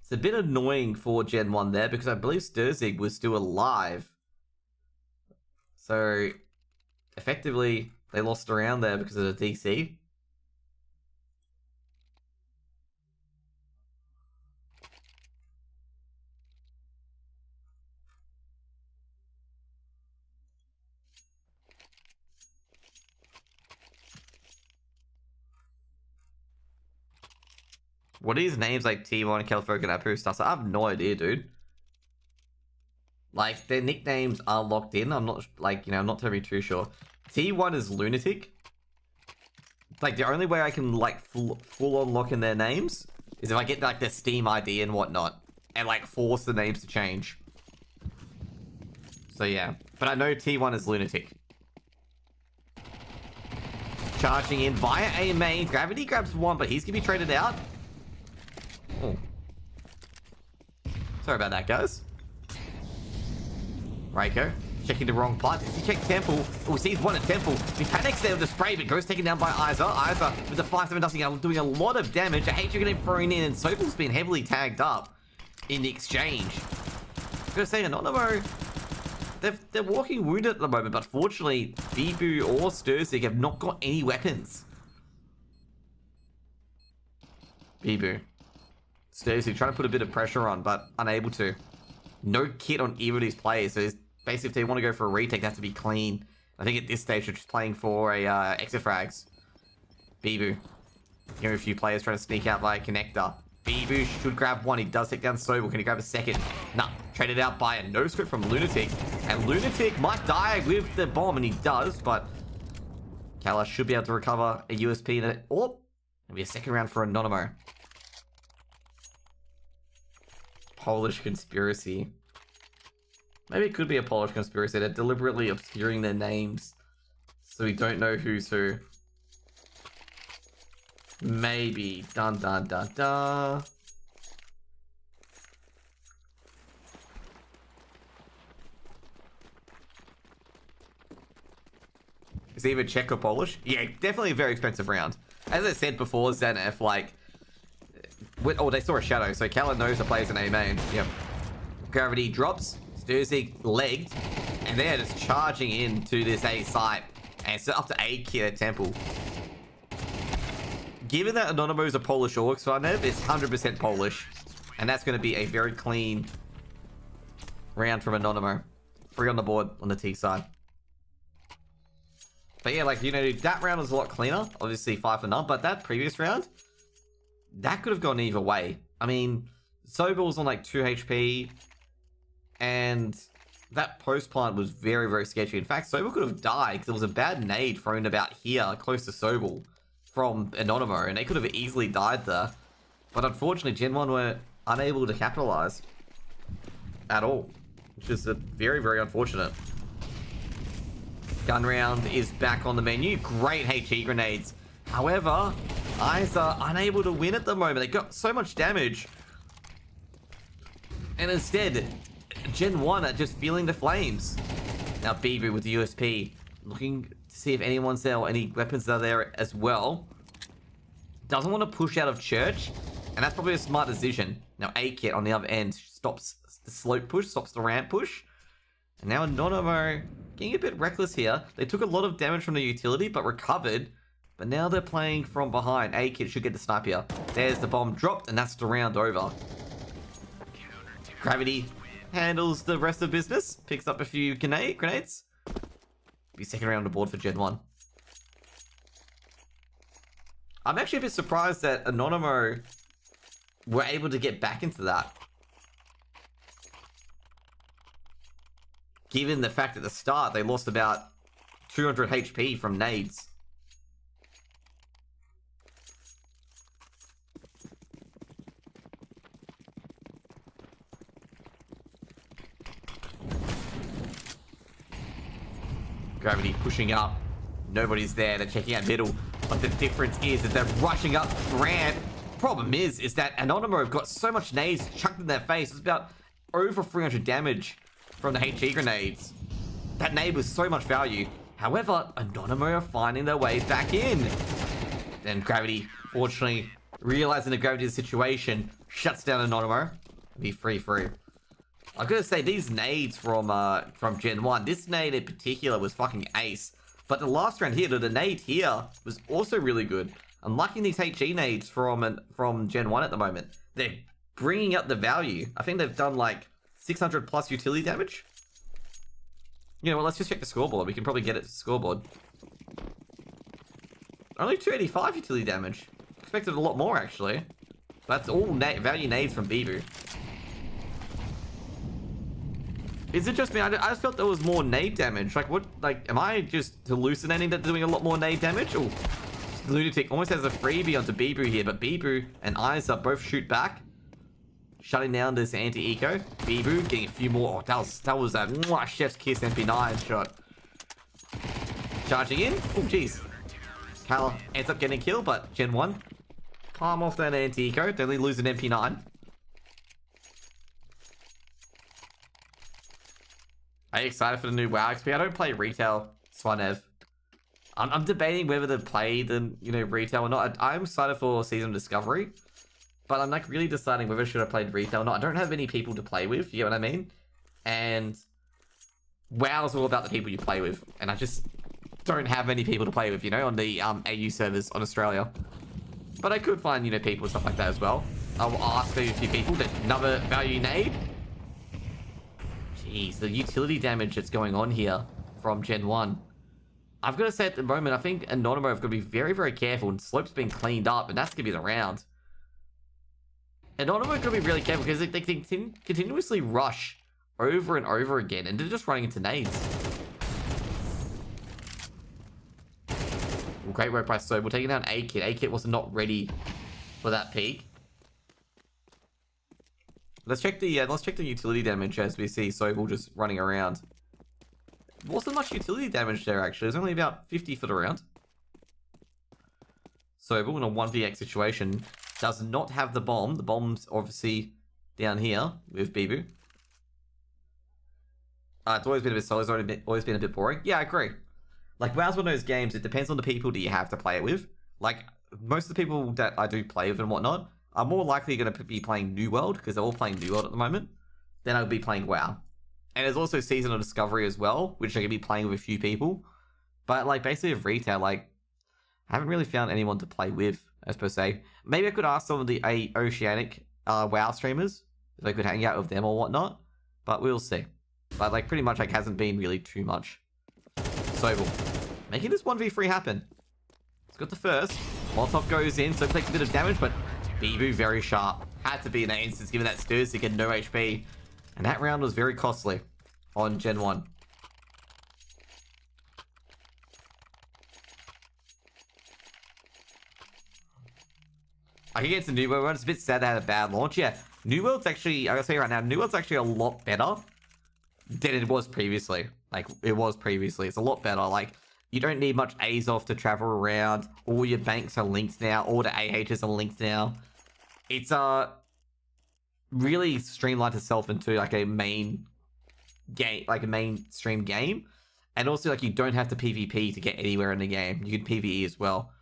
It's a bit annoying for Gen 1 there because I believe Sturzig was still alive. So effectively they lost around there because of the DC. What are these names like T1, Kelfog, and Apu stuff? I have no idea, dude. Like, their nicknames are locked in. I'm not, like, I'm not terribly too sure. T1 is Lunatic. Like, the only way I can, like, full on lock in their names is if I get, like, their Steam ID and whatnot. And, like, force the names to change. So, yeah. But I know T1 is Lunatic. Charging in via A main. Gravity grabs one, but he's going to be traded out. Oh. Sorry about that, guys. Reiko, checking the wrong part. Does he check Temple? Oh, sees one at Temple. He panics there with the spray, but goes taken down by Isa. Isa with the 5-7 nothing, doing a lot of damage. I hate you getting thrown in, and Sobel's been heavily tagged up in the exchange. I'm gonna say, Anonymo, they're walking wounded at the moment, but fortunately, Bibu or Sturzig have not got any weapons. Bibu. Sturzig trying to put a bit of pressure on, but unable to. No kit on either of these players, so basically if they want to go for a retake, they have to be clean. I think at this stage they're just playing for a exit frags. Bibu. Here are a few players trying to sneak out via connector. Bibu should grab one. He does take down Sobel. Can he grab a second? Nah. Traded out by a no script from Lunatic. And Lunatic might die with the bomb, and he does, but Kala should be able to recover a USP in it. Oh, maybe a second round for Anonymo. Polish conspiracy. Maybe it could be a Polish conspiracy. They're deliberately obscuring their names so we don't know who's who. Maybe. Dun dun dun dun. Is he even Czech or Polish? Yeah, definitely a very expensive round. As I said before, ZNF, like... Oh, they saw a shadow, so Kala knows the player's an A main. Yep. Gravity drops, Sturzig legged, and they're just charging into this A site. And it's up to A-Kit at Temple. Given that Anonymo is a Polish Orcs fan, it's 100% Polish. And that's going to be a very clean round from Anonymo. 3 on the board on the T side. But yeah, like, you know, that round was a lot cleaner. Obviously 5 for none, but that previous round, that could have gone either way. I mean, Sobel was on like 2 HP, and that post plant was very, very sketchy. In fact, Sobel could have died because there was a bad nade thrown about here, close to Sobel, from Anonymo, and they could have easily died there. But unfortunately, Gen 1 were unable to capitalize at all, which is very, very unfortunate. Gun round is back on the menu. Great HE grenades. However, Eyes are unable to win at the moment. They got so much damage. And instead, Gen 1 are just feeling the flames. Now Beaver with the USP, looking to see if anyone's there or any weapons are there as well. Doesn't want to push out of church, and that's probably a smart decision. Now A-Kit on the other end stops the slope push, stops the ramp push. And now Anonymo getting a bit reckless here. They took a lot of damage from the utility, but recovered. But now they're playing from behind. A-Kit should get the snipe here. There's the bomb dropped, and that's the round over. Gravity handles the rest of business. Picks up a few grenades. Be second round on the board for Gen 1. I'm actually a bit surprised that Anonymo were able to get back into that. Given the fact at the start they lost about 200 HP from nades. Gravity pushing up. Nobody's there. They're checking out middle. But the difference is that they're rushing up ramp. Problem is that Anonymo have got so much nades chucked in their face. It's about over 300 damage from the HE grenades. That nade was so much value. However, Anonymo are finding their ways back in. Then Gravity, fortunately, realizing the gravity of the situation, shuts down Anonymo. Be 3-3. I've got to say, these nades from Gen 1, this nade in particular was fucking ace. But the last round here, the nade here was also really good. I'm liking these HE nades from Gen 1 at the moment. They're bringing up the value. I think they've done like 600 plus utility damage. You know what, let's just check the scoreboard. We can probably get it to scoreboard. Only 285 utility damage. Expected a lot more, actually. That's all value nades from Bibu. Is it just me? I just felt there was more nade damage. Like, what? Like, am I just hallucinating that doing a lot more nade damage? Oh, Lunatic almost has a freebie onto Bibu here, but Bibu and Isa both shoot back, shutting down this anti-eco. Bibu getting a few more. Oh, that was a chef's kiss MP9 shot. Charging in. Oh, jeez. Cal ends up getting a kill, but Gen 1 palm off that anti-eco. They only lose an MP9. Are you excited for the new WoW XP? I don't play retail, Swanev. I'm debating whether to play the, retail or not. I'm excited for Season Discovery, but I'm like really deciding whether should I play retail or not. I don't have many people to play with, you get what I mean? And WoW's all about the people you play with, and I just don't have many people to play with, on the AU servers on Australia. But I could find, people and stuff like that as well. I'll ask maybe a few people that another value nade. Jeez, the utility damage that's going on here from Gen 1. I've got to say at the moment, I think Anonymo have got to be very, very careful. And Slope's been cleaned up, and that's going to be the round. Anonymo got to be really careful because they continuously rush over and over again, and they're just running into nades. Well, great work by Slope. We're taking down A-Kit. A-Kit was not ready for that peak. Let's check the utility damage as we see Sobel just running around. Wasn't much utility damage there actually. It was only about 50 for the round. Sobel in a 1vx situation does not have the bomb. The bomb's obviously down here with Bibu. It's always been a bit slow. It's always been a bit boring. Yeah, I agree. Like WoW's one of those games. It depends on the people that you have to play it with. Like most of the people that I do play with and whatnot, I'm more likely going to be playing New World, because they're all playing New World at the moment, than I'll be playing WoW. And there's also Season of Discovery as well, which I can be playing with a few people. But, like, basically with retail, like, I haven't really found anyone to play with, as per se. Maybe I could ask some of the Oceanic WoW streamers, if I could hang out with them or whatnot. But we'll see. But, like, pretty much, like, hasn't been really too much. Sobel. making this 1v3 happen. It's got the first. Molotov goes in, so it takes a bit of damage, but Bibu very sharp. Had to be in that instance, given that Stursik had no HP. And that round was very costly on Gen 1. I can get to New World. It's a bit sad they had a bad launch. Yeah, New World's actually, I gotta say right now, New World's actually a lot better than it was previously. Like, it was previously. It's a lot better. Like, you don't need much Azov to travel around. All your banks are linked now. All the AHs are linked now. It's really streamlined itself into like a main game, like a mainstream game. And also, like, you don't have to PvP to get anywhere in the game. You can PvE as well.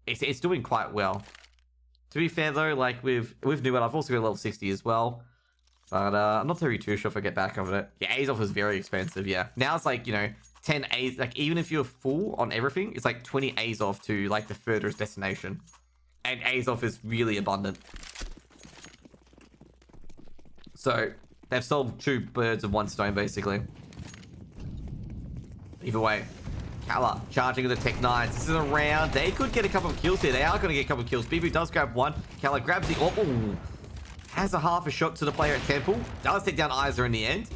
It's doing quite well. To be fair though, like with New World, I've also got level 60 as well. But I'm not too sure if I get back on it. Yeah, Azov is very expensive, yeah. Now it's like, you know, 10 A's, like even if you're full on everything, it's like 20 Azov to like the furthest destination. And Azov is really abundant. So they've solved 2 birds with 1 stone basically. Either way. Kala charging with the Tech 9s. This is a round. They could get a couple of kills here. They are going to get a couple of kills. Bibu does grab 1. Kala grabs the... Oh, has a half a shot to the player at Temple. Does take down Isa in the end.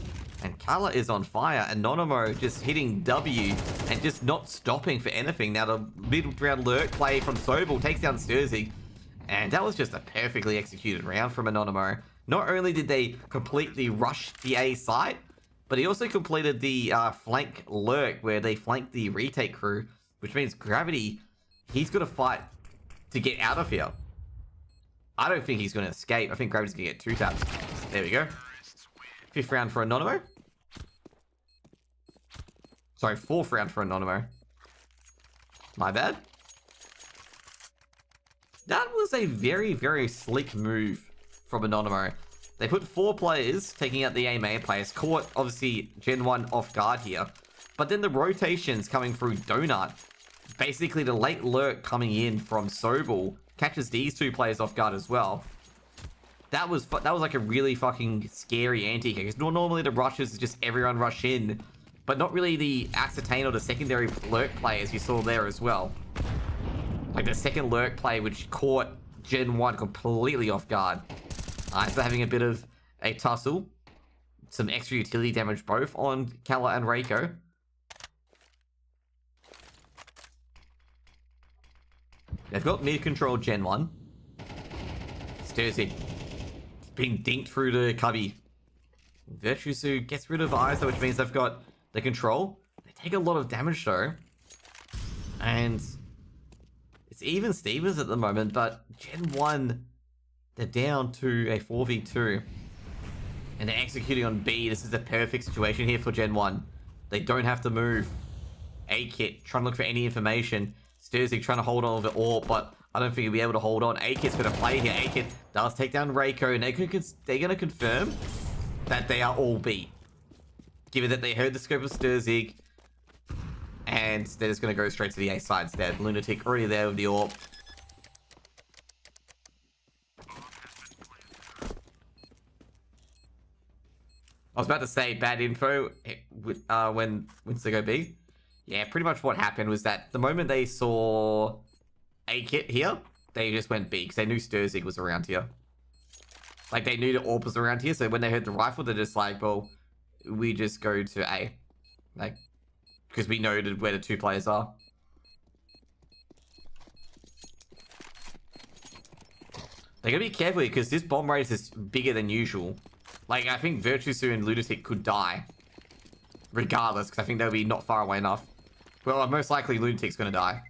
And Kala is on fire. Anonymo just hitting W and just not stopping for anything. Now the mid-round lurk play from Sobel takes down Sturzig. And that was just a perfectly executed round from Anonymo. Not only did they completely rush the A site, but he also completed the flank lurk where they flanked the retake crew, which means Gravity, he's going to fight to get out of here. I don't think he's going to escape. I think Gravity's going to get 2 taps. There we go. 5th round for Anonymo. Sorry, 4th round for Anonymo. My bad. That was a very, very slick move from Anonymo. They put 4 players, taking out the A main players, caught, obviously, Gen 1 off guard here. But then the rotations coming through Donut, basically the late lurk coming in from Sobel, catches these 2 players off guard as well. That was like a really fucking scary anti-kick, because normally the rushes is just everyone rush in, but not really the ascertain or the secondary lurk players you saw there as well. Like the second lurk play, which caught Gen 1 completely off guard. So having a bit of a tussle. Some extra utility damage both on Kala and Reiko. They've got mid-control Gen 1. Sturzig being dinked through the cubby. Virtuoso gets rid of Isa, which means they've got the control. They take a lot of damage though. And it's even Stevens at the moment, but Gen 1... they're down to a 4v2. And they're executing on B. This is the perfect situation here for Gen 1. They don't have to move. A-Kit trying to look for any information. Sturzig trying to hold on with the AWP, but I don't think he'll be able to hold on. A-Kit's going to play here. A-Kit does take down Reiko, and they're going to confirm that they are all B. Given that they heard the scope of Sturzig, and they're just going to go straight to the A side instead. Lunatic already there with the AWP. I was about to say bad info when they go B. Yeah, pretty much what happened was that the moment they saw A-Kit here, they just went B because they knew Sturzig was around here. Like, they knew the AWP was around here, so when they heard the rifle, they're just like, well, we just go to A. Like, because we know where the 2 players are. They gotta be careful because this bomb radius is bigger than usual. Like, I think Virtuoso and Lunatic could die. Regardless, because I think they'll be not far away enough. Well, most likely Lunatic's gonna die.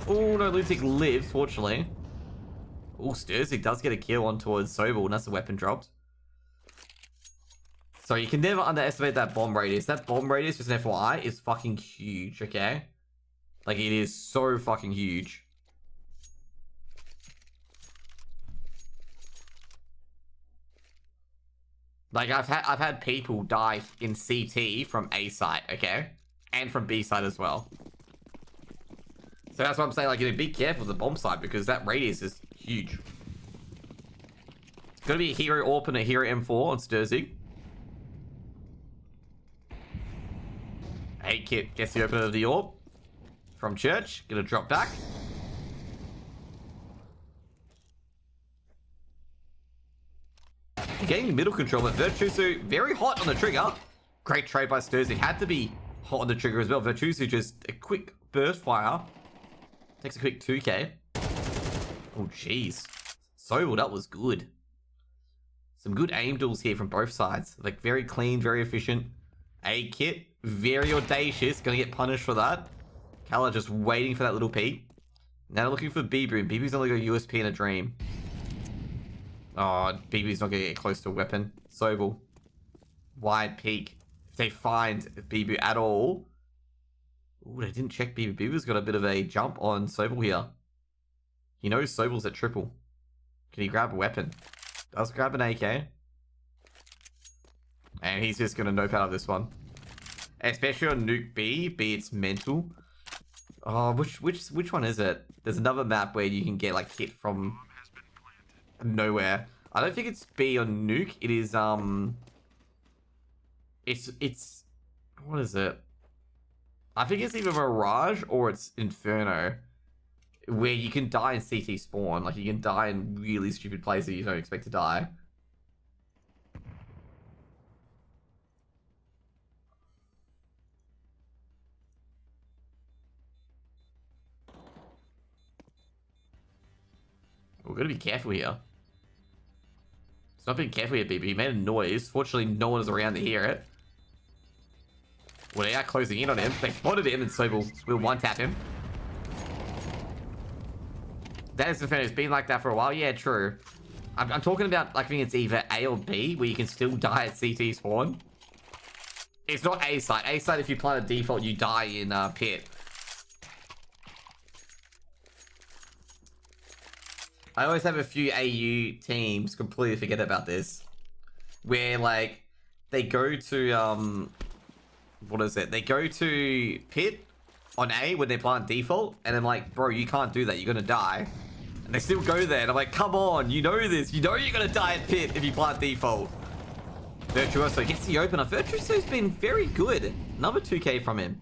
Oh, no, Lunatic lives, fortunately. Oh, Sturzig does get a kill on towards Sobel, and that's the weapon dropped. So you can never underestimate that bomb radius. That bomb radius, just an FYI, is fucking huge, okay? Like, it is so fucking huge. Like, I've had people die in CT from A site, okay? And from B site as well. So that's what I'm saying, like, you know, be careful of the bomb site because that radius is huge. It's gonna be a hero AWP and a hero M4 on Sturzig. A-Kit gets the opener of the AWP. from Church. Gonna drop back. Getting middle control, but Virtuoso very hot on the trigger. Great trade by Sturzy. Had to be hot on the trigger as well. Virtuoso just a quick burst fire. Takes a quick 2k. Oh, jeez. Sobel, that was good. Some good aim duels here from both sides. Like, very clean, very efficient. A-Kit, very audacious. Gonna get punished for that. Kala just waiting for that little peek. Now looking for Bibu. Bibu's only got a USP and a dream. Oh, Bibu's not gonna get close to a weapon. Sobel. Wide peek. If they find Bibu at all. Ooh, they didn't check Bibu. Bibu's got a bit of a jump on Sobel here. He knows Sobel's at triple. Can he grab a weapon? Does grab an AK. And he's just gonna nope out of this one. Especially on Nuke B. B, it's mental. Oh, which one is it? There's another map where you can get like hit from nowhere. I don't think it's B on Nuke. It is it's what is it? I think it's either Mirage or it's Inferno, where you can die in CT spawn. Like, you can die in really stupid places you don't expect to die. We're gonna be careful here. Stop being careful here, BB. He made a noise. Fortunately, no one is around to hear it. Well, they are closing in on him. They spotted him, and Sobel will one-tap him. That is the thing. It's been like that for a while. Yeah, true. I'm talking about, like, I think it's either A or B, where you can still die at CT spawn. It's not A site. A site, if you plant a default, you die in pit. I always have a few AU teams completely forget about this, where, like, they go to what is it? They go to pit on A when they plant default, and I'm like, bro, you can't do that. You're gonna die. And they still go there, and I'm like, come on, you know this. You know you're gonna die at pit if you plant default. Virtuoso gets the opener. Virtuoso's been very good. Another 2k from him.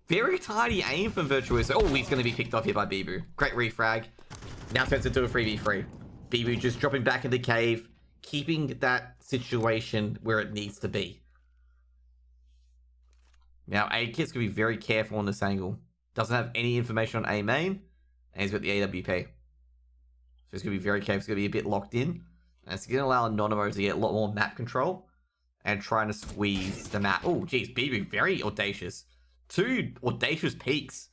Very tiny aim from Virtuoso. Oh, he's gonna be picked off here by Bibu. Great refrag. Now turns into a 3v3. Bibu just dropping back in the cave, keeping that situation where it needs to be. Now, A-Kit's going to be very careful on this angle. Doesn't have any information on A main, and he's got the AWP. So he's going to be very careful. He's going to be a bit locked in. And it's going to allow Anonymo to get a lot more map control and trying to squeeze the map. Oh, geez, Bibu, very audacious. 2 audacious peaks.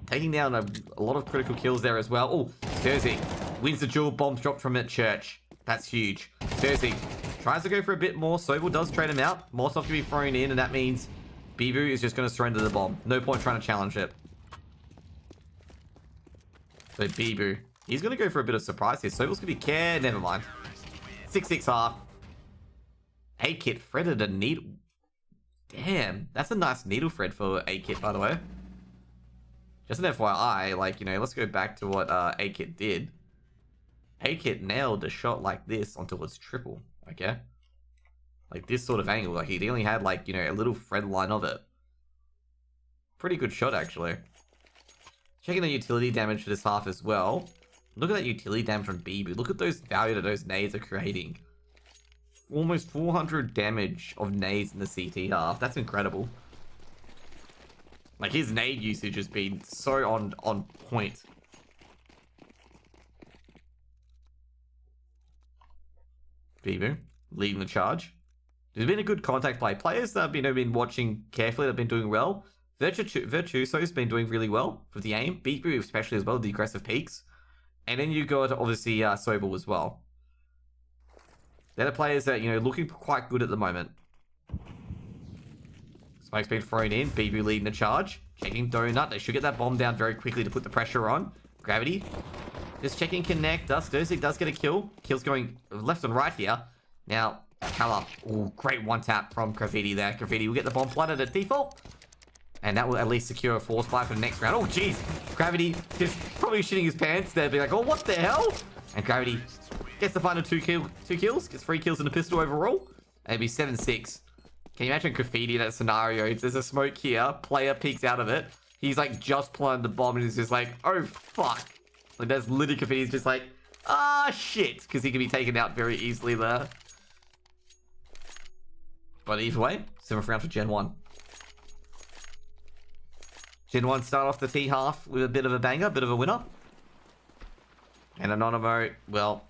Taking down a lot of critical kills there as well. Oh, Sturzy wins the duel. Bombs dropped from at Church. That's huge. Sturzy tries to go for a bit more. Sobel does trade him out. Molotov can be thrown in, and that means Bibu is just going to surrender the bomb. No point trying to challenge it. So Bibu, he's going to go for a bit of surprise here. Sobel's going to be never mind. 6-6 half. A-Kit threaded a needle. Damn, that's a nice needle thread for A-Kit, by the way. Just an FYI, like, you know, let's go back to what A-Kit did. A-Kit nailed a shot like this until it's triple, okay? Like, this sort of angle. Like, he only had, like, you know, a little thread line of it. Pretty good shot, actually. Checking the utility damage for this half as well. Look at that utility damage on Bibu. Look at those value that those nades are creating. Almost 400 damage of nades in the CT half. That's incredible. Like, his nade usage has been so on point. Bibu leading the charge. There's been a good contact play. Players that have been watching carefully, that have been doing well. Virtuoso's been doing really well with the aim. Bibu especially as well, the aggressive peaks. And then you got, obviously, Sobel as well. They're the players that, you know, looking quite good at the moment. Smoke's been thrown in. Bibu leading the charge. Checking Donut. They should get that bomb down very quickly to put the pressure on. Gravity. Just checking Connector. Sturzy does get a kill. Kill's going left and right here. Now, Kala. Oh, great one tap from Graffiti there. Graffiti will get the bomb planted at default. And that will at least secure a force buy for the next round. Oh, jeez. Gravity just probably shitting his pants there. Be like, oh, what the hell? And Gravity gets the final two kills. Gets 3 kills in the pistol overall. And it'll be 7-6. Can you imagine Graffiti in that scenario? There's a smoke here. Player peeks out of it. He's like just planted the bomb and he's just like, oh fuck. Like there's literally confetti. He's just like, ah shit. Because he can be taken out very easily there. But either way, 7th round for Gen 1. Gen 1 start off the T half with a bit of a banger, bit of a winner. And Anonymo, well,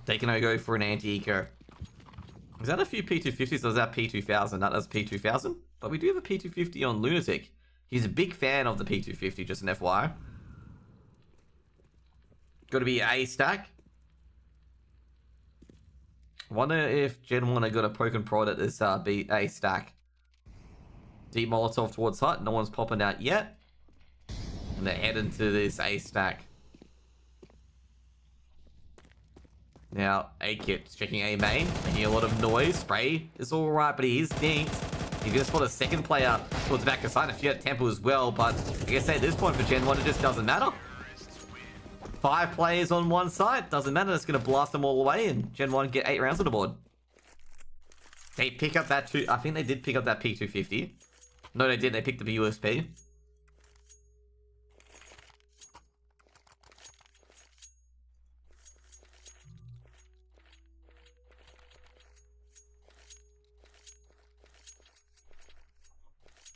they can only go for an anti-eco. Is that a few P250s or is that P2000? That is P2000. But we do have a P250 on Lunatic. He's a big fan of the P250, just an FYI. Got to be A stack. Wonder if Gen 1 have got a poke and prod at this A stack. Deep Molotov towards hut. No one's popping out yet. And they're heading to this A stack. Now, A-Kit's checking A main. Making a lot of noise. Spray is alright, but he is dinked. He's going to spot a second player towards the back of side. A few at tempo as well, but like I say, at this point for Gen 1, it just doesn't matter. 5 players on one side. Doesn't matter. It's going to blast them all away, and Gen 1 get 8 rounds on the board. They pick up that I think they did pick up that P250. No, they did. They picked the USP.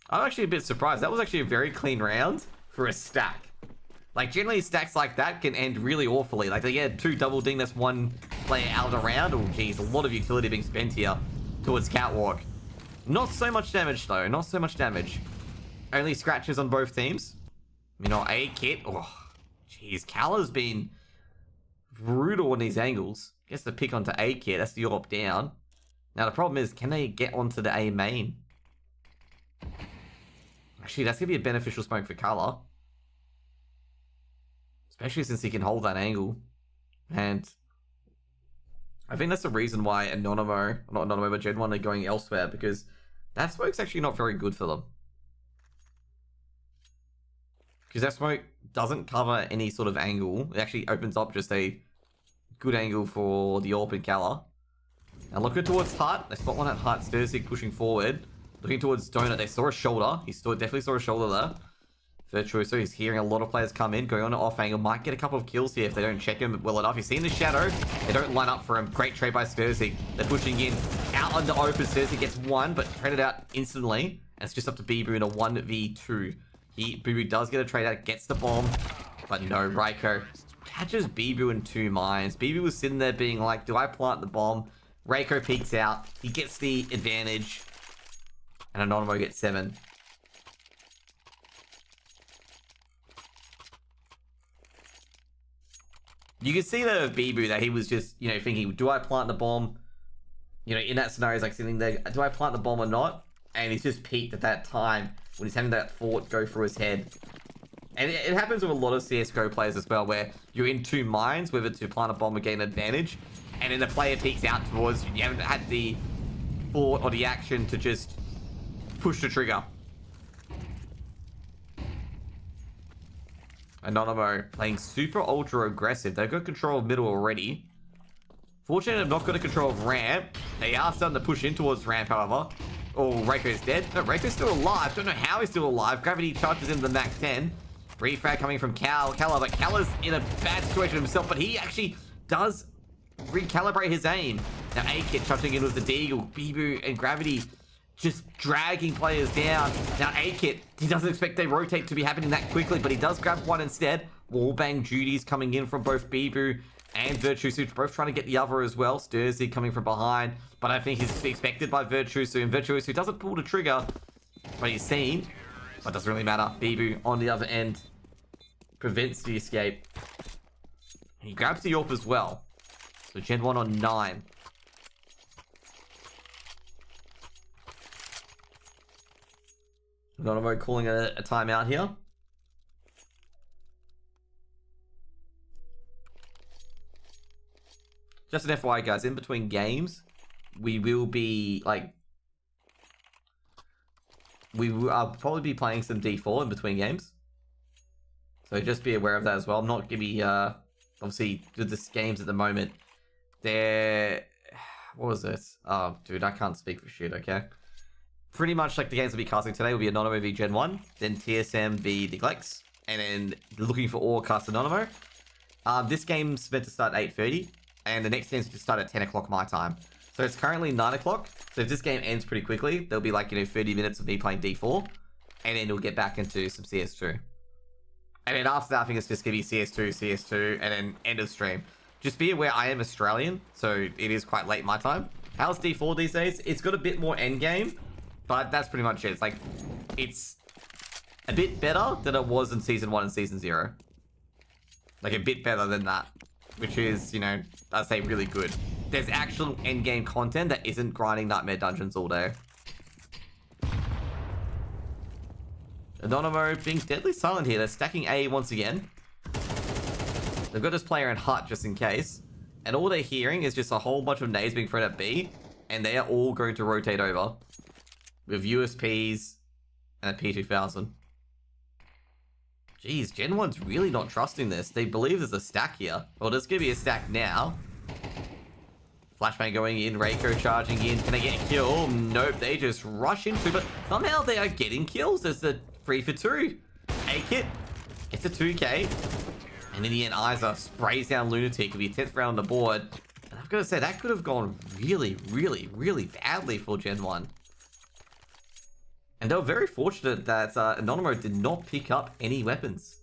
I'm actually a bit surprised. That was actually a very clean round for a stack. Like, generally stacks like that can end really awfully. Like, they get 2 double ding, that's 1 player out of the round. Oh, geez, a lot of utility being spent here towards Catwalk. Not so much damage, though. Not so much damage. Only scratches on both teams. You know, A-Kit. Oh, jeez. Cal's been brutal on these angles. Gets the pick onto A-Kit. That's the AWP down. Now, the problem is, can they get onto the A main? Actually, that's going to be a beneficial smoke for Color. Especially since he can hold that angle. And I think that's the reason why Anonymo, not Anonymo, but Gen 1 are going elsewhere. Because that smoke's actually not very good for them. Because that smoke doesn't cover any sort of angle. It actually opens up just a good angle for the AWP and Color. Now looking towards Hut. They spot one at Hut. Sturzig pushing forward. Looking towards Donut, they saw a shoulder. He definitely saw a shoulder there. Virtuoso, he's hearing a lot of players come in, going on an off angle. Might get a couple of kills here if they don't check him well enough. He's seen the shadow. They don't line up for him. Great trade by Sturzig. They're pushing in. Out on the open. Sturzig gets 1, but traded out instantly. And it's just up to Bibu in a 1v2. Bibu does get a trade out, gets the bomb. But no, Raiko catches Bibu in 2 mines. Bibu was sitting there being like, do I plant the bomb? Raiko peeks out. He gets the advantage. And Anonymo gets 7. You can see that with Bibu that he was just, you know, thinking, do I plant the bomb? You know, in that scenario, he's like sitting there, do I plant the bomb or not? And he's just peaked at that time when he's having that thought go through his head. And it happens with a lot of CSGO players as well, where you're in 2 minds, whether to plant a bomb or gain an advantage. And then the player peeks out towards you. You haven't had the thought or the action to just push the trigger. Anonymo playing super ultra aggressive. They've got control of middle already. Fortunately, they've not got a control of ramp. They are starting to push in towards ramp, however. Oh, Reiko's dead. No, Reiko's still alive. Don't know how he's still alive. Gravity charges into the Mac 10. Refrag coming from Kala, but Kala's in a bad situation himself, but he actually does recalibrate his aim. Now, A-Kit touching in with the Deagle. Bibu and Gravity just dragging players down. Now, A-Kit, he doesn't expect they rotate to be happening that quickly, but he does grab 1 instead. Wallbang duties coming in from both Bibu and Virtuoso, both trying to get the other as well. Sturzy coming from behind, but I think he's expected by Virtuoso, and Virtuoso doesn't pull the trigger, but he's seen. But it doesn't really matter. Bibu on the other end prevents the escape. He grabs the AWP as well. So Gen 1 on 9. Anonymo calling a timeout here. Just an FYI, guys, in between games, we will be, like, we will probably be playing some D4 in between games. So just be aware of that as well. I'm not going to be, obviously, with the games at the moment, they're, what was this? Oh, dude, I can't speak for shit, okay? pretty much like the games we'll be casting today will be Anonymo v Gen 1, then TSM v Neglects, and then looking for all cast Anonymo. This game's meant to start at 8:30, and the next game's to start at 10 o'clock my time. So it's currently 9 o'clock, so if this game ends pretty quickly, there'll be like, 30 minutes of me playing D4, and then we'll get back into some CS2. And then after that, I think it's just going to be CS2, and then end of stream. Just be aware I am Australian, so it is quite late my time. How's D4 these days? It's got a bit more endgame, but that's pretty much it. It's like, it's a bit better than it was in Season 1 and Season 0. Like, a bit better than that, which is, I'd say really good. There's actual endgame content that isn't grinding Nightmare Dungeons all day. Anonymo being deadly silent here. They're stacking A once again. They've got this player in hut just in case. And all they're hearing is just a whole bunch of nades being thrown at B. And they are all going to rotate over. With USPs and a P2000. Jeez, Gen 1's really not trusting this. They believe there's a stack here. Well, there's going to be a stack now. Flashbang going in, Reiko charging in. Can they get a kill? Nope, they just rush into, but somehow they are getting kills. There's a 3 for 2. A-Kit gets a 2k. And in the end, Isa sprays down Lunatic. It'll be 10th round on the board. And I've got to say, that could have gone really, really, really badly for Gen 1. And they were very fortunate that Anonymo did not pick up any weapons.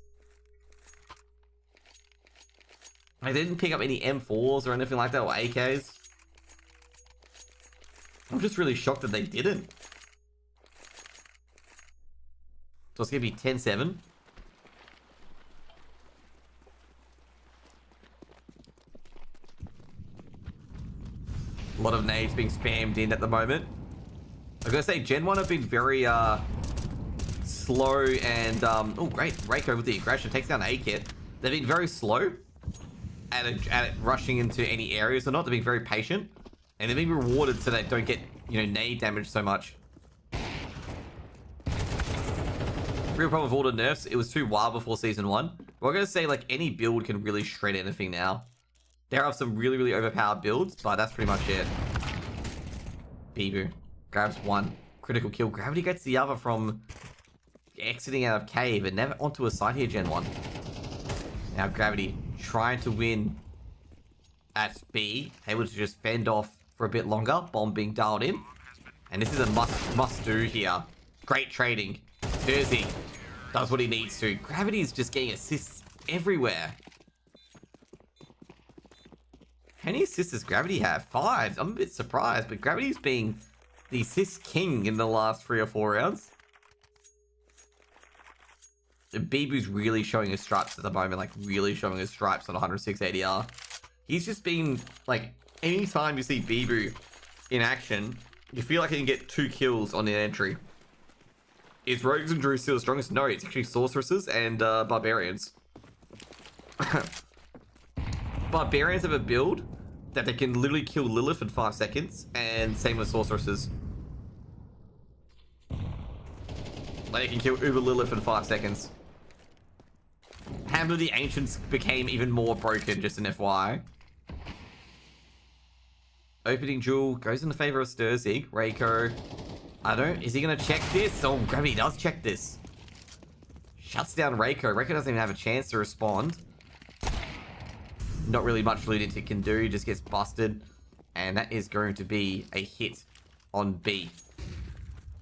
They didn't pick up any M4s or anything like that, or AKs. I'm just really shocked that they didn't. So it's going to be 10-7. A lot of nades being spammed in at the moment. I was going to say, Gen 1 have been very slow and... oh, great. Reiko with the aggression takes down A-Kit. They've been very slow at rushing into any areas or not. They're being very patient. And they're being rewarded so they don't get, nade damage so much. Real problem with all the nerfs, it was too wild before Season 1. But I'm going to say, like, any build can really shred anything now. There are some really, really overpowered builds, but that's pretty much it. Bibu grabs one. Critical kill. Gravity gets the other from exiting out of cave and never onto a side here, Gen 1. Now Gravity trying to win at B. Able to just fend off for a bit longer. Bomb being dialed in. And this is a must do here. Great trading. Jersey does what he needs to. Gravity is just getting assists everywhere. How many assists does Gravity have? 5. I'm a bit surprised, but Gravity's being the assist king in the last 3 or 4 rounds. Bibu's really showing his stripes at the moment, like really showing his stripes on 106 ADR. He's just been, like, anytime you see Bibu in action, you feel like he can get 2 kills on an entry. Is Rogues and Druids still the strongest? No, it's actually Sorceresses and Barbarians. Barbarians have a build that they can literally kill Lilith in 5 seconds, and same with Sorceresses. Like, they can kill Uber Lilith in 5 seconds. Hammer of the Ancients became even more broken, just an FYI. Opening Jewel goes in the favor of Sturzig. Reiko. Is he gonna check this? Oh, Gravity does check this. Shuts down Reiko. Reiko doesn't even have a chance to respond. Not really much Lunatic can do, just gets busted. And that is going to be a hit on B.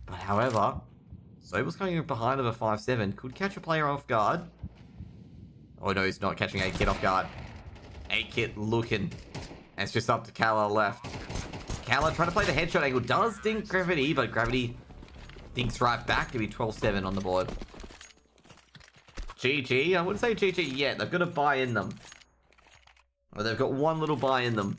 But however, Sobel's coming in behind of a 5-7. Could catch a player off guard. Oh no, he's not catching A-Kit off guard. A-Kit looking. And it's just up to Kala left. Kala trying to play the headshot angle. Does dink Gravity, but Gravity dinks right back. It'll be 12-7 on the board. GG? I wouldn't say GG yet. They've got a buy in them. Well, they've got one little buy in them.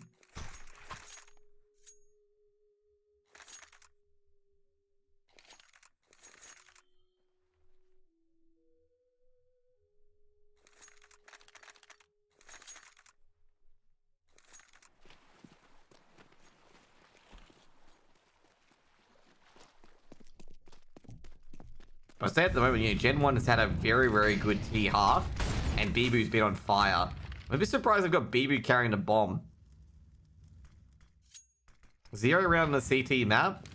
But I say at the moment, Gen 1 has had a very, very good T half, and Bibu's been on fire. I'm a bit surprised they've got Bibu carrying the bomb. 0 round on the CT map.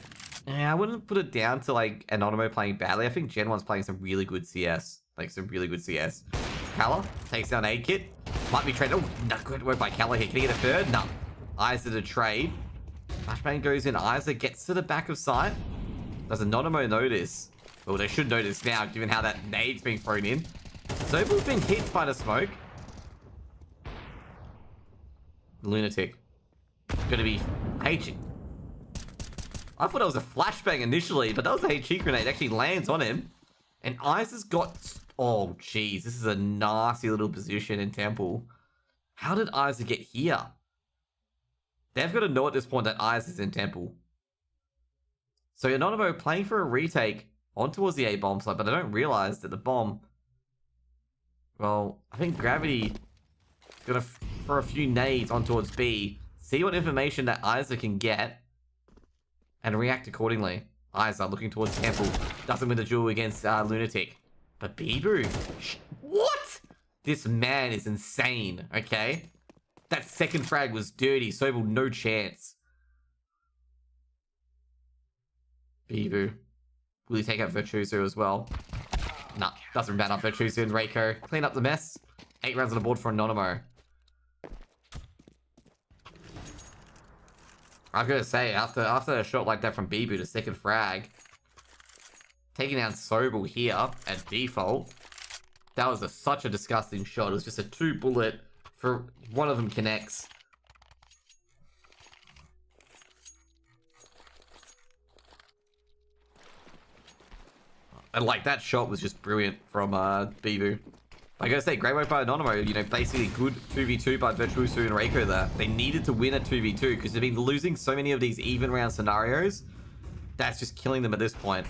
Yeah, I wouldn't put it down to like Anonymo playing badly. I think Gen 1's playing some really good CS. Like some really good CS. Kala takes down A-Kit. Might be traded. Oh, no, good work by Kala here. Can he get a third? No. Isa to trade. Flashbang goes in. Isa gets to the back of sight. Does Anonymo notice? Well, they should notice now, given how that nade's being thrown in. Sobel's been hit by the smoke. Lunatic. Gonna be H. I thought it was a flashbang initially, but that was a HE grenade. It actually lands on him. And Isa's got... Oh, jeez. This is a nasty little position in Temple. How did Isa get here? They've got to know at this point that Isa's in Temple. So Anonymo playing for a retake on towards the A bomb site, but I don't realize that the bomb... Well, I think Gravity is going to throw a few nades on towards B. See what information that Isa can get. And react accordingly. Isa looking towards Temple. Doesn't win the duel against Lunatic. But Bibu... What? This man is insane, okay? That second frag was dirty. Sobel, no chance. Bibu. Will he take out Virtuoso as well? Nah, doesn't ban up Virtuoso and Reiko. Clean up the mess. 8 rounds on the board for Anonymo. I've got to say, after a shot like that from Bibu, the second frag, taking down Sobel here at default, that was such a disgusting shot. It was just a 2-bullet for one of them connects. And like that shot was just brilliant from Bibu. I gotta say, great work by Anonymo. You know, basically good 2v2 by Virtuoso and Reiko there. They needed to win a 2v2 because they've been losing so many of these even round scenarios. That's just killing them at this point.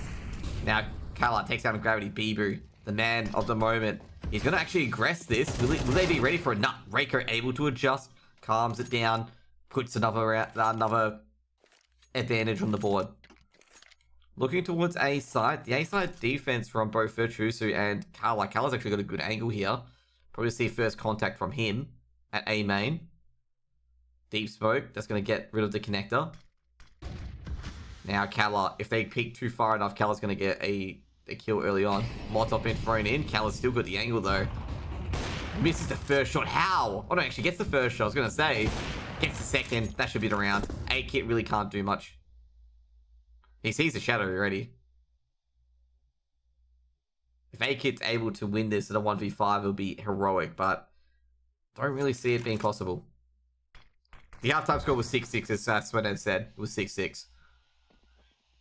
Now, Kala takes down Gravity. Bibu, the man of the moment. He's gonna actually aggress this. Will they be ready for a nut? Reiko able to adjust, calms it down, puts another advantage on the board. Looking towards A side. The A side defense from both Virtuoso and Kala. Kala's actually got a good angle here. Probably see first contact from him at A main. Deep smoke. That's going to get rid of the connector. Now Kala, if they peek too far enough, Kala's going to get a kill early on. Molotov been thrown in. Kala's still got the angle though. Misses the first shot. How? Oh no, actually gets the first shot. I was going to say. Gets the second. That should be the round. A-Kit really can't do much. He sees the shadow already. If A-Kit's able to win this at a 1v5, it'll be heroic, but don't really see it being possible. The halftime score was 6-6, as Sweathead said. It was 6-6.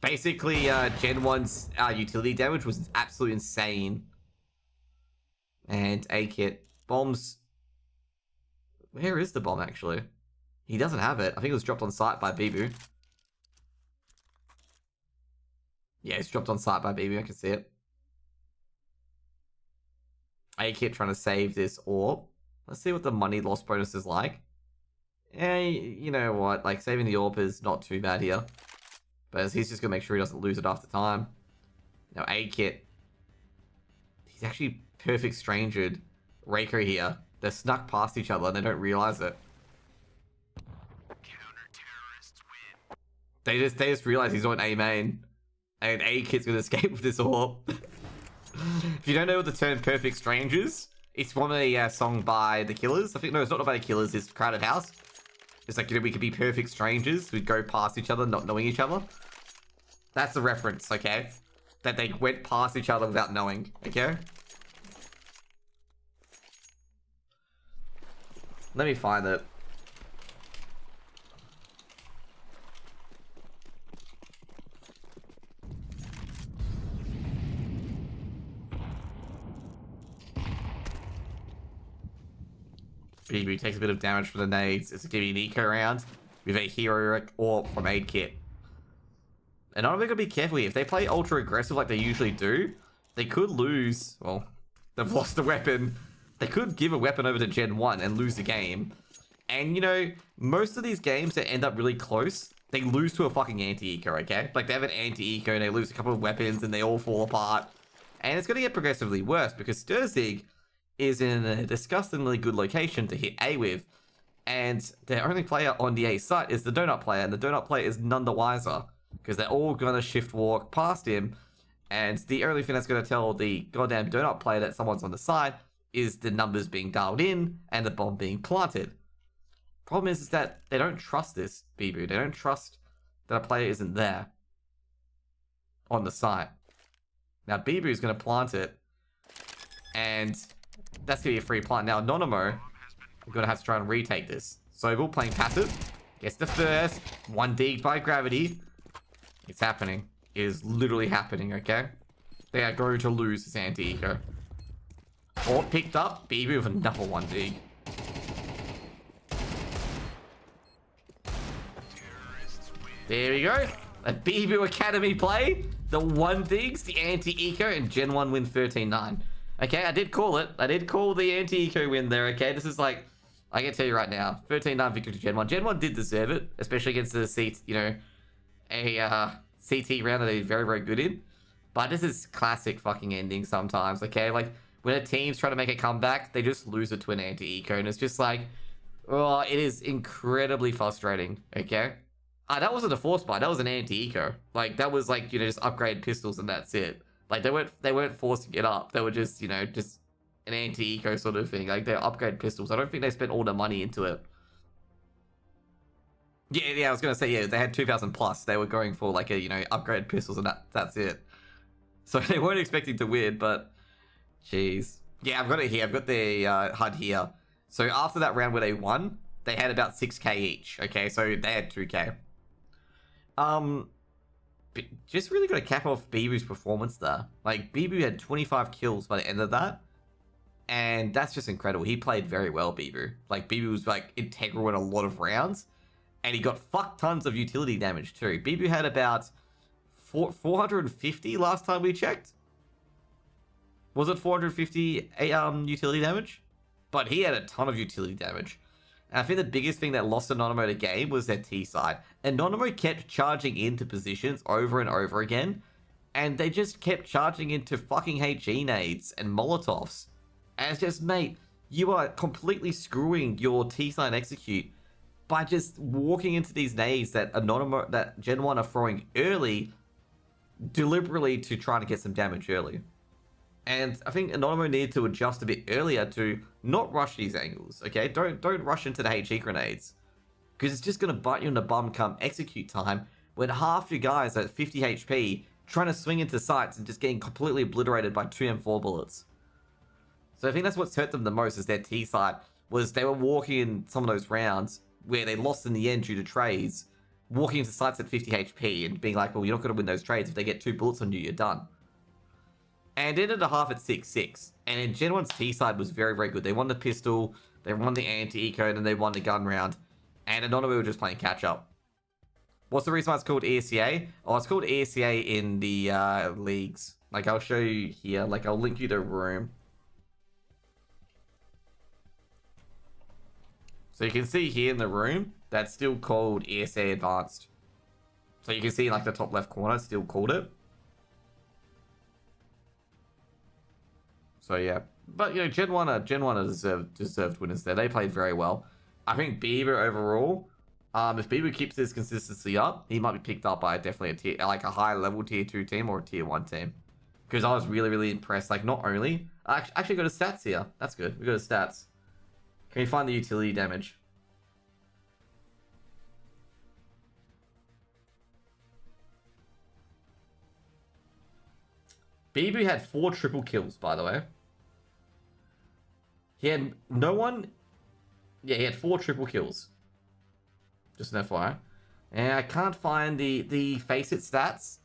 Basically, Gen 1's utility damage was absolutely insane. And A-Kit. Bombs... Where is the bomb, actually? He doesn't have it. I think it was dropped on site by Bibu. Yeah, it's dropped on site by Bibu. I can see it. A-Kit trying to save this orb. Let's see what the money loss bonus is like. Yeah, you know what? Like, saving the orb is not too bad here. But he's just going to make sure he doesn't lose it after time. Now, A-Kit. He's actually perfect strangered Reiko here. They're snuck past each other and they don't realize it. They just realize he's on A main. And A-Kit's gonna escape with this orb. If you don't know what the term Perfect Strangers, it's from a song by The Killers. I think, no, it's not by The Killers, it's Crowded House. It's like, you know, we could be perfect strangers. We'd go past each other, not knowing each other. That's the reference, okay? That they went past each other without knowing, okay? Let me find it. Bibu takes a bit of damage from the nades. It's giving an eco round with a heroic orb from A-Kit. And I'm going to be careful here. If they play ultra aggressive like they usually do, they could lose. Well, they've lost the weapon. They could give a weapon over to Gen 1 and lose the game. And, you know, most of these games that end up really close, they lose to a fucking anti-eco, okay? Like, they have an anti-eco and they lose a couple of weapons and they all fall apart. And it's going to get progressively worse because Sturzig is in a disgustingly good location to hit A with. And their only player on the A site is the Donut player, and the Donut player is none the wiser. because they're all gonna shift walk past him, and the only thing that's gonna tell the goddamn donut player that someone's on the side is the numbers being dialed in and the bomb being planted. Problem is that they don't trust this, Bibu. They don't trust that a player isn't there on the site. Now, Bibu is going to plant it, and that's going to be a free plant. Now, Anonymo, I'm going to have to try and retake this. Sobel playing passive, gets the first, 1D by gravity. It's happening. It is literally happening, okay? They are going to lose this anti-eco. Or picked up, Bibu with another 1D. There we go. A Bibu Academy play. The 1-digs, the anti-eco, and Gen 1 win 13-9. Okay, I did call it. I did call the anti-eco win there, okay? This is like, I can tell you right now, 13-9 victory to Gen 1. Gen 1 did deserve it, especially against the CT, you know, a CT round that they're very, very good in. But this is classic fucking ending sometimes, okay? Like, when a team's trying to make a comeback, they just lose it to an anti-eco, and it's just like, oh, it is incredibly frustrating, okay? That wasn't a force buy, that was an anti-eco. Like, that was like, you know, just upgrade pistols and that's it. Like, they weren't forcing it up. They were just, you know, just an anti-eco sort of thing. Like, they're upgrade pistols. I don't think they spent all their money into it. Yeah, I was gonna say, yeah, they had 2,000 plus. They were going for, like, a, you know, upgrade pistols and that's it. So they weren't expecting to win, but, jeez. Yeah, I've got it here. I've got the HUD here. So after that round where they won, they had about 6k each. Okay, so they had 2k. Just really got to cap off Bibu's performance there. Like, Bibu had 25 kills by the end of that. And that's just incredible. He played very well, Bibu. Like, Bibu was, like, integral in a lot of rounds. And he got fuck tons of utility damage, too. Bibu had about 450 last time we checked. Was it 450 utility damage? But he had a ton of utility damage. And I think the biggest thing that lost Anonymo the game was their T side. Anonymo kept charging into positions over and over again. And they just kept charging into fucking HE nades and Molotovs. And it's just, mate, you are completely screwing your T side execute by just walking into these nades that Anonymo, that Gen 1 are throwing early, deliberately to try to get some damage early. And I think Anonymo needed to adjust a bit earlier to not rush these angles, okay? Don't rush into the HE grenades. Because it's just going to bite you in the bum come execute time when half your guys are at 50 HP trying to swing into sights and just getting completely obliterated by 2 M4 bullets. So I think that's what's hurt them the most is their T side, was they were walking in some of those rounds where they lost in the end due to trades, walking into sights at 50 HP and being like, well, you're not going to win those trades. If they get 2 bullets on you, you're done. And ended the half at 6-6. And in Gen 1's T side was very, very good. They won the pistol, they won the anti-eco, and then they won the gun round. And Anonymo were just playing catch-up. What's the reason why it's called ESEA? Oh, it's called ESEA in the leagues. Like, I'll show you here. Like, I'll link you to a room. So you can see here in the room, that's still called ESEA Advanced. So you can see in, like, the top left corner, it's still called it. So yeah, but you know, Gen 1 are deserved winners there. They played very well. I think Bibu overall, if Bibu keeps this consistency up, he might be picked up by definitely a high level tier 2 team or a tier 1 team. Because I was really, really impressed. Like, not only I actually got his stats here. That's good. We got his stats. Can you find the utility damage? Bibu had 4 triple kills, by the way. He had no one... Yeah, he had 4 triple kills. Just an FYI. And I can't find the Face-It stats.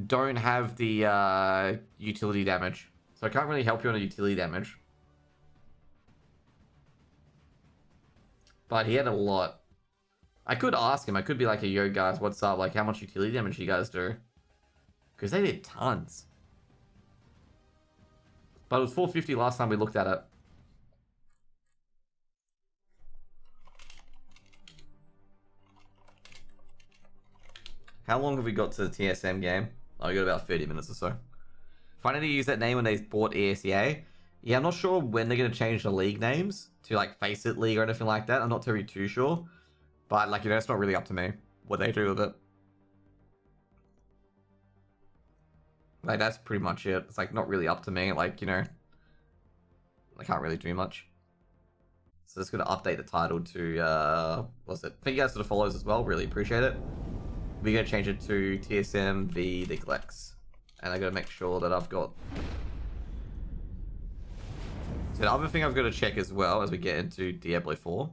Don't have the utility damage. So I can't really help you on the utility damage. But he had a lot. I could ask him. I could be like, hey, yo, guys, what's up? Like, how much utility damage you guys do? Because they did tons. But it was 450 last time we looked at it. How long have we got to the TSM game? Oh, we got about 30 minutes or so. If I need to use that name when they bought ESEA, yeah, I'm not sure when they're going to change the league names to, like, Face It League or anything like that. I'm not too sure. But, like, you know, it's not really up to me what they do with it. Like, that's pretty much it. It's like not really up to me. Like, you know, I can't really do much. So just gonna update the title to what's it? Thank you guys for the follows as well. Really appreciate it. We're gonna change it to TSM v the Glex, and I gotta make sure that I've got. So the other thing I've got to check as well as we get into Diablo 4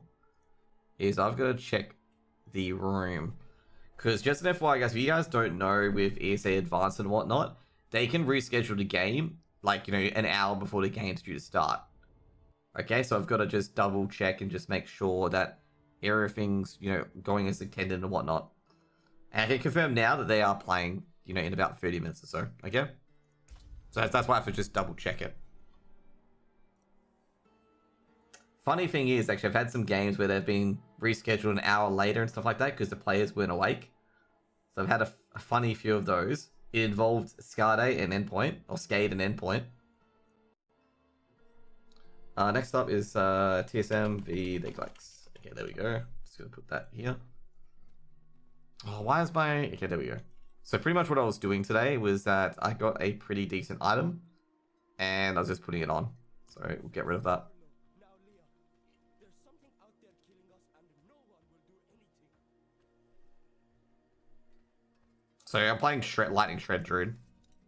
is I've got to check the room, because just an FYI guys, if you guys don't know, with ESEA Advanced and whatnot, they can reschedule the game like, you know, an hour before the game's due to start. Okay, so I've got to just double check and just make sure that everything's, you know, going as intended and whatnot. And I can confirm now that they are playing, you know, in about 30 minutes or so. Okay, so that's why I have to just double check it. Funny thing is, actually, I've had some games where they've been rescheduled an hour later and stuff like that because the players weren't awake. So I've had a funny few of those. It involved Skade and Endpoint, or Skade and Endpoint. Next up is TSM v the Glex. Okay, there we go. Just gonna put that here. Oh, why is my... Okay, there we go. So pretty much what I was doing today was that I got a pretty decent item, and I was just putting it on. So we'll get rid of that. So I'm playing Lightning Shred Druid.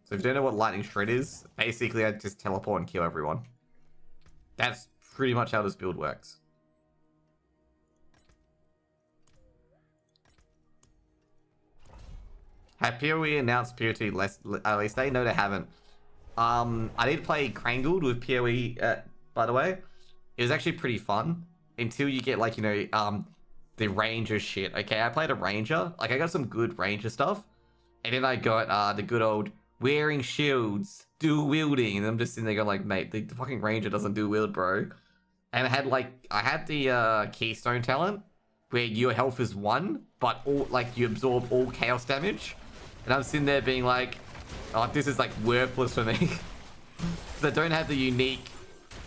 So if you don't know what Lightning Shred is, basically I just teleport and kill everyone. That's pretty much how this build works. Have PoE announced POT release date? No, they haven't. I did play Krangled with PoE, by the way. It was actually pretty fun until you get, like, you know, the Ranger shit. Okay, I played a Ranger. Like, I got some good Ranger stuff. And then I got the good old wearing shields, dual wielding, and I'm just sitting there going like, mate, the fucking Ranger doesn't dual wield, bro. And I had the Keystone talent where your health is 1, but all like you absorb all chaos damage. And I'm sitting there being like, oh, this is like worthless for me. Because I don't have the unique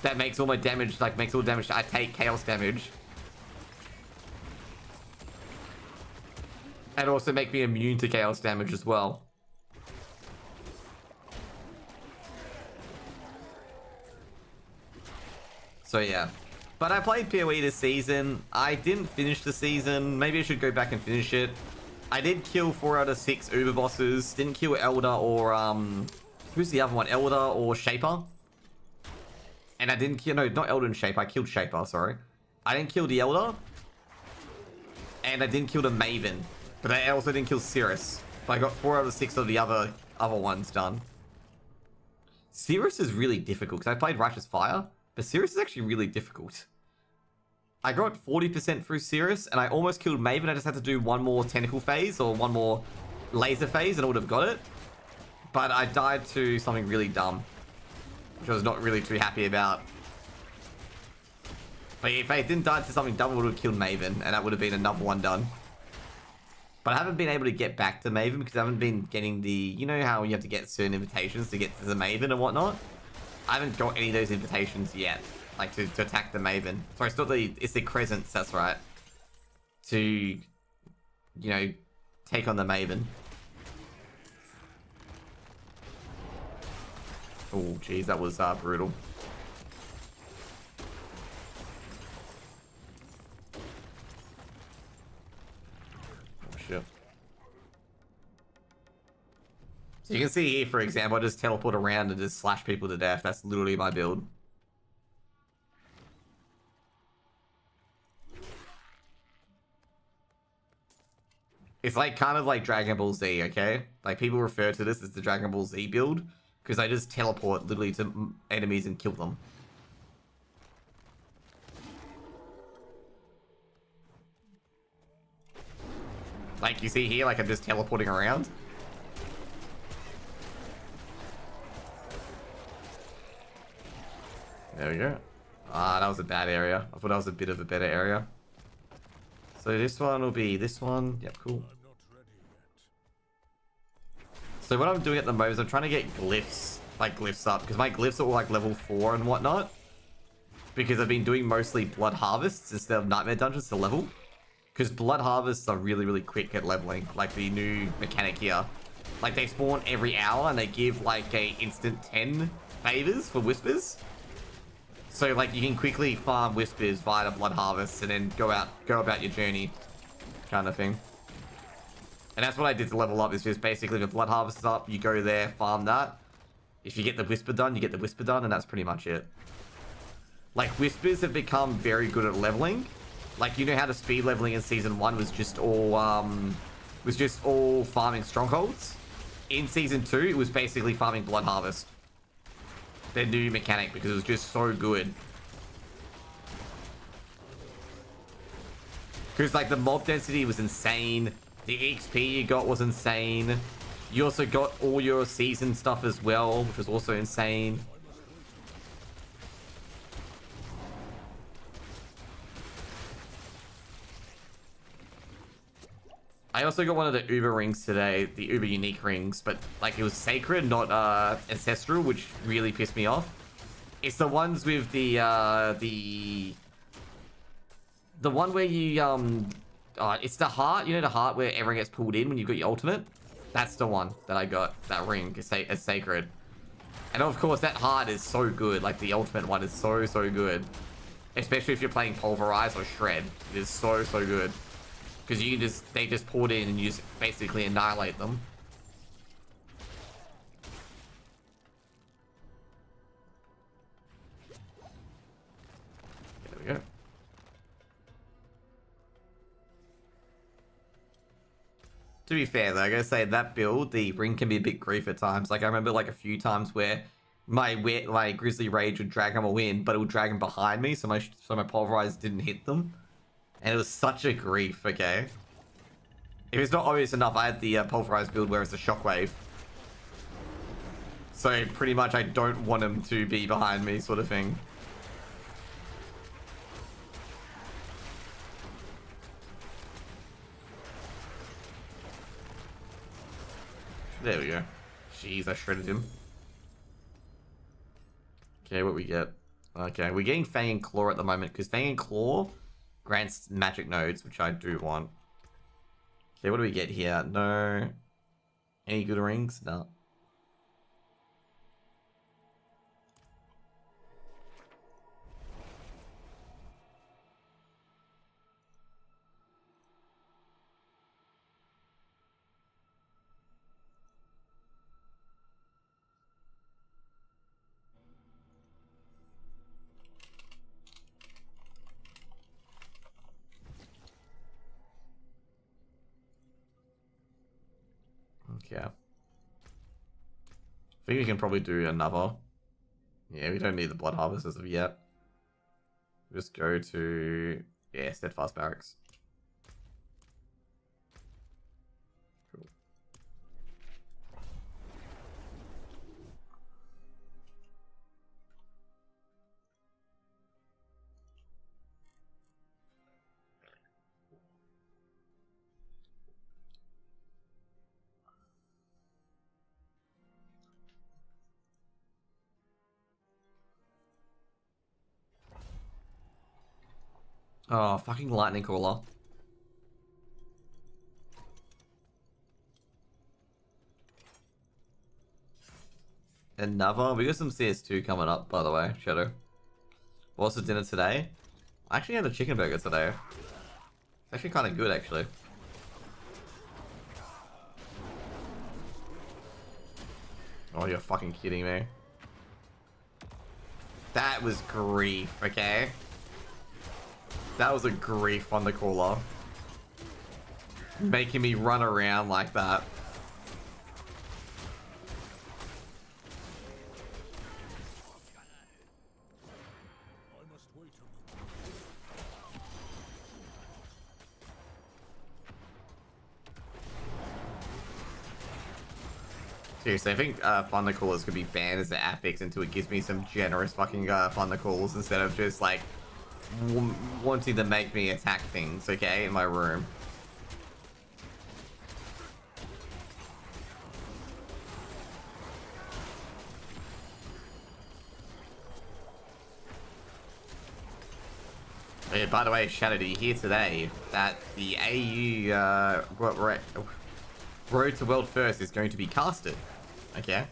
that makes all my damage, like makes all damage. I take chaos damage. And also make me immune to chaos damage as well. So yeah. But I played PoE this season. I didn't finish the season. Maybe I should go back and finish it. I did kill 4 out of 6 Uber bosses. Didn't kill Elder or who's the other one? Elder or Shaper. And I didn't kill, no, not Elder and Shaper. I killed Shaper, sorry. I didn't kill the Elder. And I didn't kill the Maven. But I also didn't kill Cirrus. But I got 4 out of 6 of the other ones done. Cirrus is really difficult because I played Righteous Fire, but Cirrus is actually really difficult. I got 40% through Cirrus, and I almost killed Maven. I just had to do one more tentacle phase or one more laser phase, and I would have got it. But I died to something really dumb, which I was not really too happy about. But if I didn't die to something dumb, I would have killed Maven, and that would have been another one done. But I haven't been able to get back to Maven because I haven't been getting the... You know how you have to get certain invitations to get to the Maven and whatnot? I haven't got any of those invitations yet. Like, to attack the Maven. Sorry, it's not the... It's the Crescents, that's right. To, you know, take on the Maven. Oh, jeez, that was brutal. So you can see here, for example, I just teleport around and just slash people to death. That's literally my build. It's like kind of like Dragon Ball Z, okay? Like people refer to this as the Dragon Ball Z build because I just teleport literally to enemies and kill them. Like you see here, like I'm just teleporting around. There we go. Ah, that was a bad area. I thought that was a bit of a better area. So this one will be this one. Yep, cool. So what I'm doing at the moment is I'm trying to get glyphs, like glyphs up, because my glyphs are all like level 4 and whatnot. Because I've been doing mostly blood harvests instead of nightmare dungeons to level. Because blood harvests are really, really quick at leveling, like the new mechanic here. Like, they spawn every hour, and they give, like, a instant 10 favors for Whispers. So, like, you can quickly farm Whispers via the Blood Harvest, and then go about your journey, kind of thing. And that's what I did to level up, is just basically the Blood Harvest is up, you go there, farm that. If you get the Whisper done, you get the Whisper done, and that's pretty much it. Like, Whispers have become very good at leveling. Like, you know how the speed leveling in Season 1 was just all farming strongholds? In Season 2, it was basically farming Blood Harvest. Their new mechanic, because it was just so good. Because, like, the mob density was insane. The XP you got was insane. You also got all your season stuff as well, which was also insane. I also got one of the Uber rings today, the Uber unique rings, but like it was sacred, not ancestral, which really pissed me off. It's the ones with the one where you it's the heart, you know, the heart where everyone gets pulled in when you've got your ultimate. That's the one that I got. That ring is sacred, and of course that heart is so good. Like the ultimate one is so good, especially if you're playing Pulverize or Shred. It is so good. Because they just poured in and you just basically annihilate them. There we go. To be fair though, I gotta say that build, the ring can be a bit grief at times. Like I remember like a few times where my Grizzly Rage would drag them all in, but it would drag them behind me, so my Pulverize didn't hit them. And it was such a grief, okay? If it's not obvious enough, I had the Pulverized build where it's a Shockwave. So pretty much I don't want him to be behind me, sort of thing. There we go. Jeez, I shredded him. Okay, what we get? Okay, we're getting Fang and Claw at the moment, because Fang and Claw grants magic nodes, which I do want. Okay, what do we get here? No. Any good rings? No. Okay. I think we can probably do another. Yeah, we don't need the Blood Harvest as of yet. Just go to, yeah, Steadfast Barracks. Cool. Oh, fucking lightning cooler. Another. We got some CS2 coming up, by the way, Shadow. What's the dinner today? I actually had a chicken burger today. It's actually kind of good, actually. Oh, you're fucking kidding me. That was grief, okay? That was a grief on the cooler. Making me run around like that. Seriously, I think Thunder Coolers could be banned as the affix until it gives me some generous fucking Thunder Coolers instead of just like wanting to make me attack things, okay, in my room. Oh, yeah, by the way, Shadow, did you hear today that the AU Road to World First is going to be casted. Okay.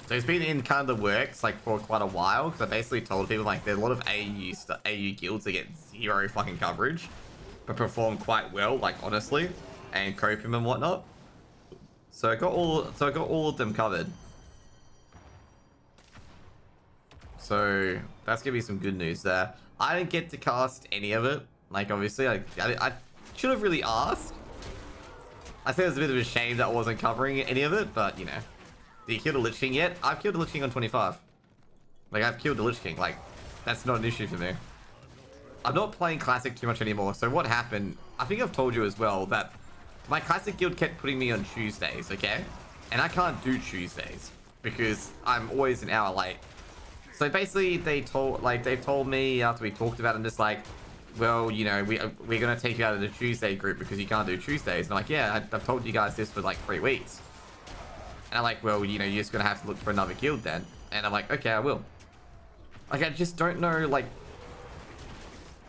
So it's been in kind of the works like for quite a while, because I basically told people like there's a lot of AU guilds that get zero fucking coverage, but perform quite well, like honestly, and copium and whatnot. So I got all of them covered. So that's gonna be some good news there. I didn't get to cast any of it. Like obviously, I should have really asked. I think it's a bit of a shame that I wasn't covering any of it, but you know. Did you kill the Lich King yet? I've killed the Lich King on 25. Like, I've killed the Lich King. Like, that's not an issue for me. I'm not playing Classic too much anymore. So what happened, I think I've told you as well, that my Classic guild kept putting me on Tuesdays, okay? And I can't do Tuesdays because I'm always an hour late. So basically, they've told me after we talked about it, I'm just like, well, you know, we're going to take you out of the Tuesday group because you can't do Tuesdays. And I'm like, yeah, I've told you guys this for like 3 weeks. And I'm like, well, you know, you're just going to have to look for another guild then. And I'm like, okay, I will. Like, I just don't know, like...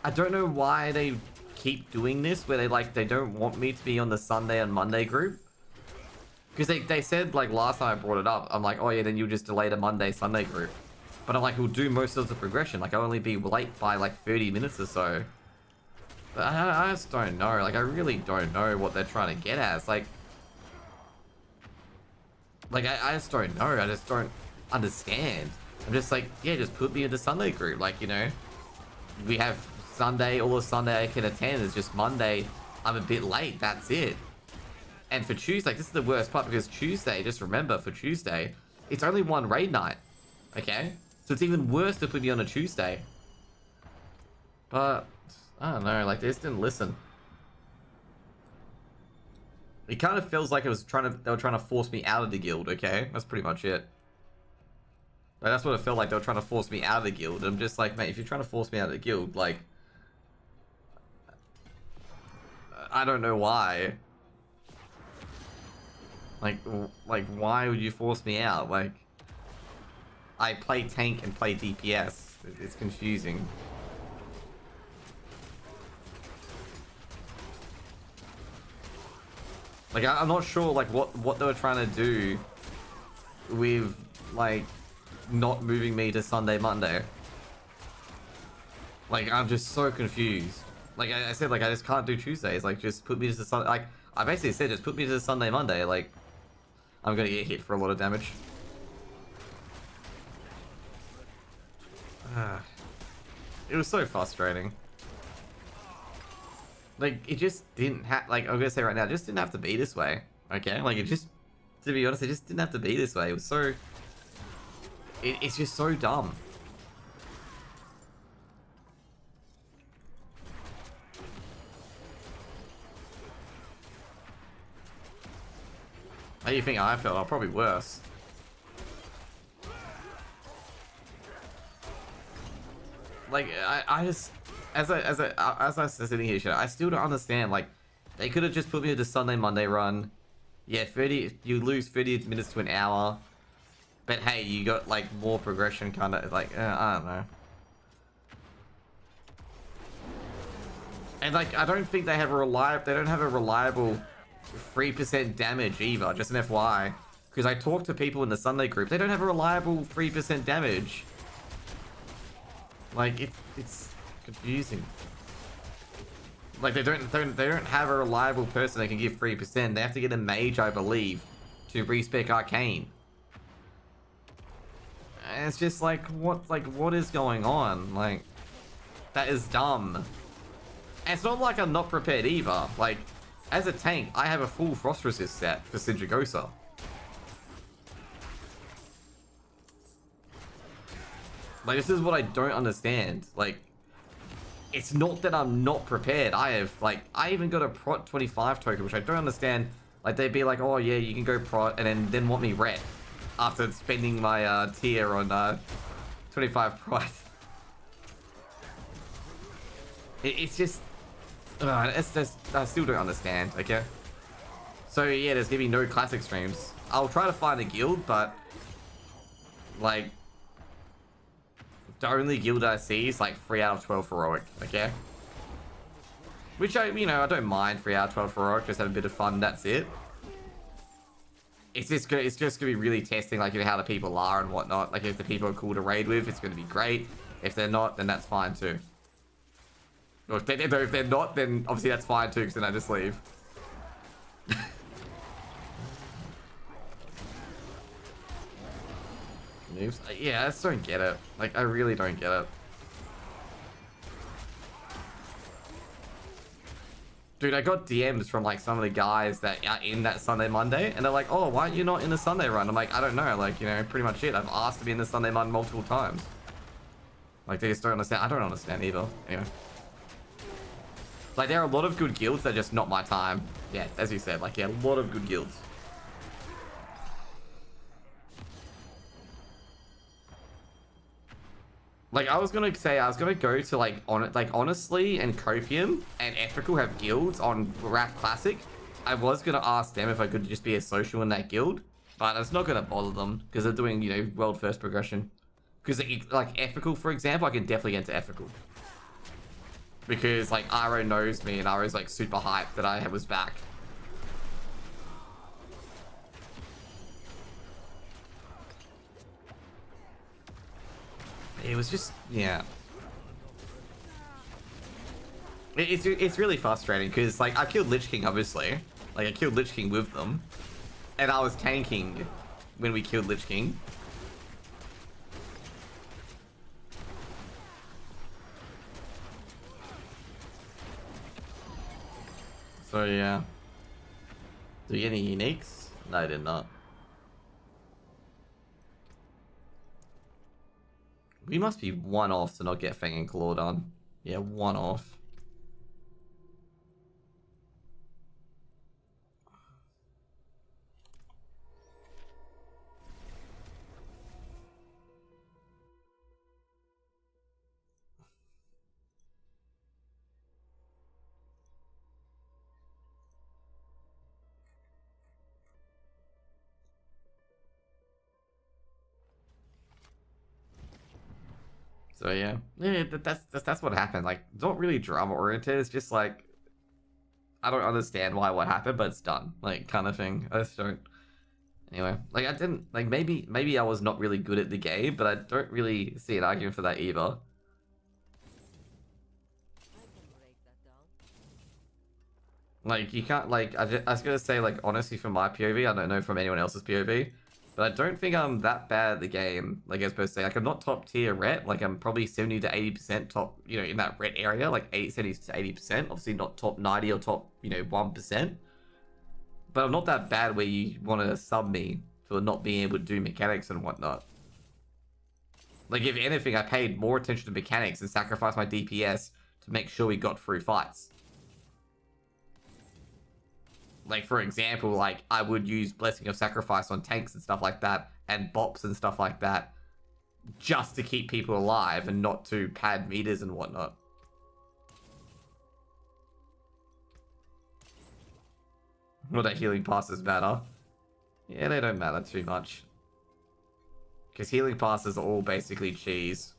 I don't know why they keep doing this, where they don't want me to be on the Sunday and Monday group. Because they said, like, last time I brought it up, I'm like, oh yeah, then you'll just delay the Monday, Sunday group. But I'm like, we'll do most of the progression. Like, I'll only be late by, like, 30 minutes or so. But I just don't know. Like, I really don't know what they're trying to get at. It's like... Like, I just don't know. I just don't understand. I'm just like, yeah, just put me in the Sunday group. Like, you know, we have Sunday, all of Sunday I can attend. It's just Monday, I'm a bit late. That's it. And for Tuesday, this is the worst part, because Tuesday, just remember, for Tuesday, it's only one raid night. Okay? So it's even worse to put me on a Tuesday. But, I don't know, like, they just didn't listen. It kind of feels like they were trying to force me out of the guild, okay? That's pretty much it. Like, that's what it felt like. They were trying to force me out of the guild. I'm just like, mate, if you're trying to force me out of the guild, like... I don't know why. Like, why would you force me out? Like... I play tank and play DPS. It's confusing. Like, I'm not sure, like, what they were trying to do with, like, not moving me to Sunday, Monday. Like, I'm just so confused. Like, I said, like, I just can't do Tuesdays. Like, just put me to the Sunday. Like, I basically said, just put me to the Sunday, Monday. Like, I'm gonna get hit for a lot of damage. It was so frustrating. Like, it just didn't have, like, I'm gonna say right now, it just didn't have to be this way, okay? Like, it just, to be honest, it just didn't have to be this way. It was so, it's just so dumb. How do you think I felt? Oh, probably worse. Like, I just... As I sitting here, I still don't understand. Like, they could have just put me to the Sunday, Monday run. Yeah, 30. You lose 30 minutes to an hour, but hey, you got like more progression, kind of like I don't know. And like, I don't think they have a reliable. They don't have a reliable 3% damage either. Just an FYI, because I talked to people in the Sunday group. They don't have a reliable 3% damage. Like it's confusing. Like, they don't have a reliable person that can give 3%. They have to get a mage, I believe, to respec arcane. And it's just like, what is going on? Like, that is dumb. And it's not like I'm not prepared either. Like, as a tank, I have a full frost resist set for Sindragosa. Like, this is what I don't understand. Like, it's not that I'm not prepared. I even got a prot 25 token, which I don't understand. Like, they'd be like, oh yeah, you can go prot, and then want me ret after spending my tier on 25 prot. It's just, I still don't understand. Okay. So yeah, there's gonna be no classic streams. I'll try to find a guild, but like, the only guild I see is like 3 out of 12 heroic, okay? Which I don't mind 3 hour 12 heroic, just have a bit of fun, that's it. It's just gonna be really testing like how the people are and whatnot. Like if the people are cool to raid with, it's gonna be great. If they're not, then that's fine too. Or if they're not, then obviously that's fine too, because then I just leave. Moves? Yeah, I just don't get it. Like I really don't get it. Dude, I got DMs from like some of the guys that are in that Sunday Monday, and they're like, "Oh, why aren't you not in the Sunday run?" I'm like, "I don't know." Like, pretty much it. I've asked to be in the Sunday run multiple times. Like, they just don't understand. I don't understand either. Anyway. Like, there are a lot of good guilds that are just not my time. Yeah, as you said. Like, yeah, a lot of good guilds. Like, I was gonna go to, like, Honestly and Copium and Ethical have guilds on Wrath Classic. I was gonna ask them if I could just be a social in that guild, but it's not gonna bother them, because they're doing, world first progression. Because, like, Ethical, for example, I can definitely get into Ethical. Because, like, Aro knows me, and Aro's, like, super hyped that I was back. It was just, yeah. It's really frustrating because, like, I killed Lich King, obviously. Like, I killed Lich King with them. And I was tanking when we killed Lich King. So, yeah. Do you get any uniques? No, I did not. We must be one off to not get Fang and Claw done. Yeah, one off. So yeah, that's what happened. Like, it's not really drama oriented. It's just like, I don't understand what happened, but it's done. Like, kind of thing. I just don't. Anyway, like, I didn't like maybe I was not really good at the game, but I don't really see an argument for that either. I can break that down. Like, you can't, like, I was gonna say, like, honestly, from my POV, I don't know from anyone else's POV, but I don't think I'm that bad at the game, like, as opposed to say, like, I'm not top tier ret, like, I'm probably 70 to 80% top, in that ret area, like, 70 to 80%, obviously not top 90 or top, 1%, but I'm not that bad where you want to sub me for not being able to do mechanics and whatnot. Like, if anything, I paid more attention to mechanics and sacrificed my DPS to make sure we got through fights. Like, for example, like, I would use Blessing of Sacrifice on tanks and stuff like that, and bops and stuff like that, just to keep people alive and not to pad meters and whatnot. Well, that healing passes matter. Yeah, they don't matter too much. Because healing passes are all basically cheese.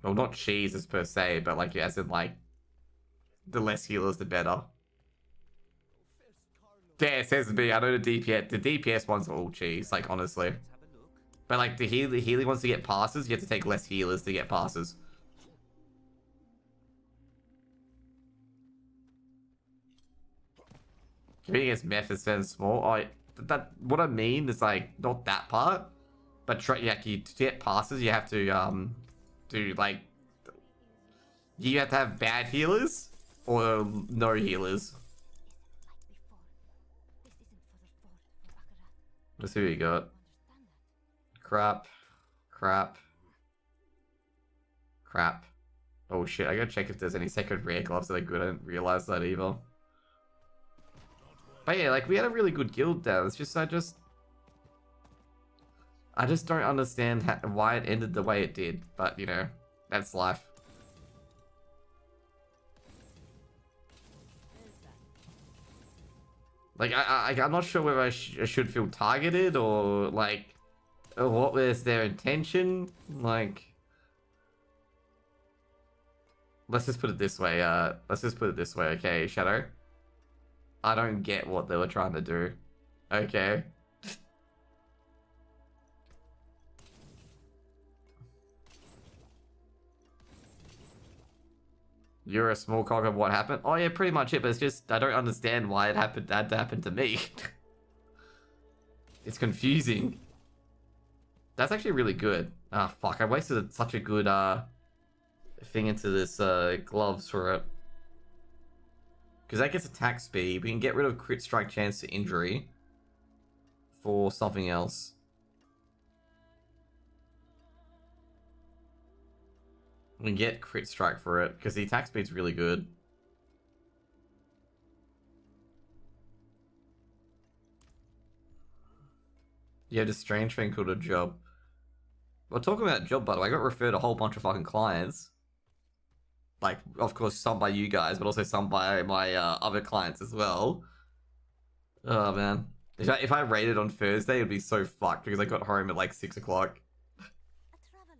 Well, not cheese as per se, but like, as in like, the less healers, the better. Yeah, it says to me, I know the DPS ones are all cheese, like, honestly. But like, the healing ones to get passes, you have to take less healers to get passes. Competing against methods and small. What I mean is like, not that part, but to get passes, you have to do like, you have to have bad healers or no healers. Let's see what you got. Crap. Oh shit, I gotta check if there's any second rare gloves that are good. I didn't realize that either. But yeah, like, we had a really good guild there. It's just, I just don't understand why it ended the way it did. But, that's life. Like, I'm not sure whether I should feel targeted or, like, or what was their intention. Like, let's just put it this way. Okay, Shadow. I don't get what they were trying to do. Okay. You're a small cock of what happened? Oh yeah, pretty much it, but it's just, I don't understand why it had to happen to me. It's confusing. That's actually really good. Ah, fuck, I wasted such a good, thing into this, gloves for it. Because that gets attack speed. We can get rid of crit strike chance to injury for something else. We can get crit strike for it because the attack speed's really good. Yeah, just strange thing called a job. Well, talking about job, by the way, I got referred a whole bunch of fucking clients. Like, of course, some by you guys, but also some by my other clients as well. Oh, man. If I raided on Thursday, it'd be so fucked because I got home at like 6 o'clock. A traveler.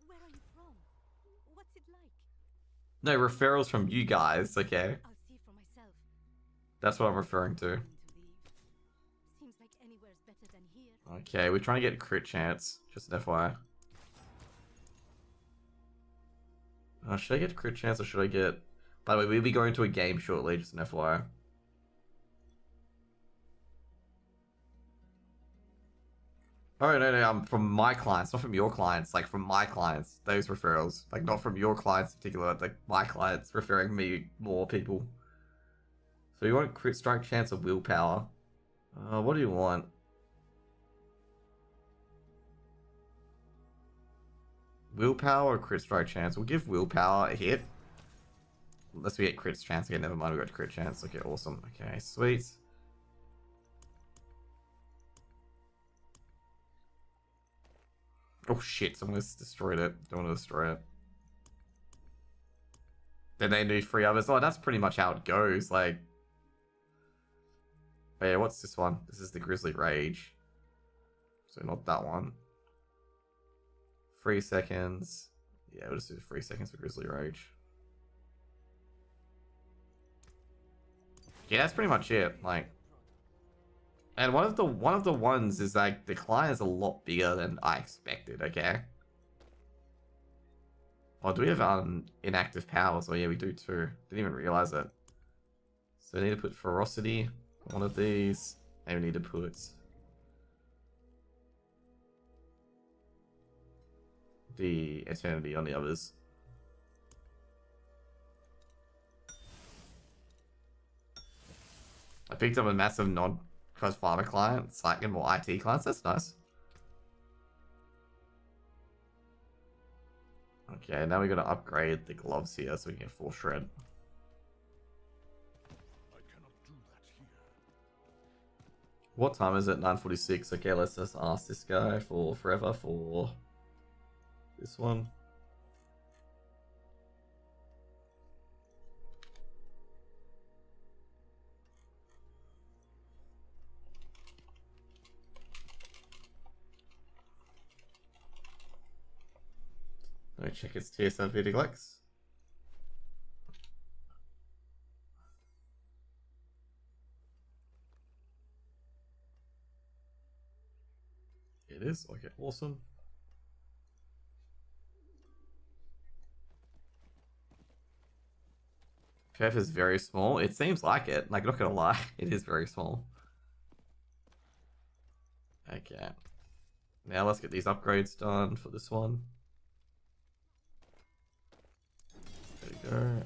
Where are you from? What's it like? No, referrals from you guys, okay. I'll see for myself. That's what I'm referring to. Going to leave. Seems like anywhere's better than here. Okay, we're trying to get crit chance. Just an FYI. Should I get crit chance or should I get... By the way, we'll be going to a game shortly, just an FYI. Oh, no, I'm from my clients, not from your clients. Like, from my clients, those referrals. Like, not from your clients in particular, like, my clients referring me more people. So you want crit strike chance or willpower? What do you want? Willpower or crit strike chance? We'll give willpower a hit. Unless we get crit chance again. Never mind, we got crit chance. Okay, awesome. Okay, sweet. Oh shit, someone's destroyed it. Don't want to destroy it. Then they do 3 others. Oh, that's pretty much how it goes. Like, oh yeah, what's this one? This is the Grizzly Rage. So not that one. 3 seconds. Yeah, we'll just do 3 seconds for Grizzly Rage. Yeah, that's pretty much it. Like, and one of the ones is like the client is a lot bigger than I expected. Okay. Oh, do we have inactive powers? Oh yeah, we do too. Didn't even realize it. So we need to put ferocity on one of these, and we need to put the eternity on the others. I picked up a massive non-cos pharma client, it's like more IT clients. That's nice. Okay, now we got to upgrade the gloves here so we can get full shred. I cannot do that here. What time is it? 9:46. Okay, let's just ask this guy for forever for this one. Let me check its TSM Vidiglex. It is. Okay, awesome. Perf is very small. It seems like it. Like, not gonna lie, it is very small. Okay. Now let's get these upgrades done for this one. There we go.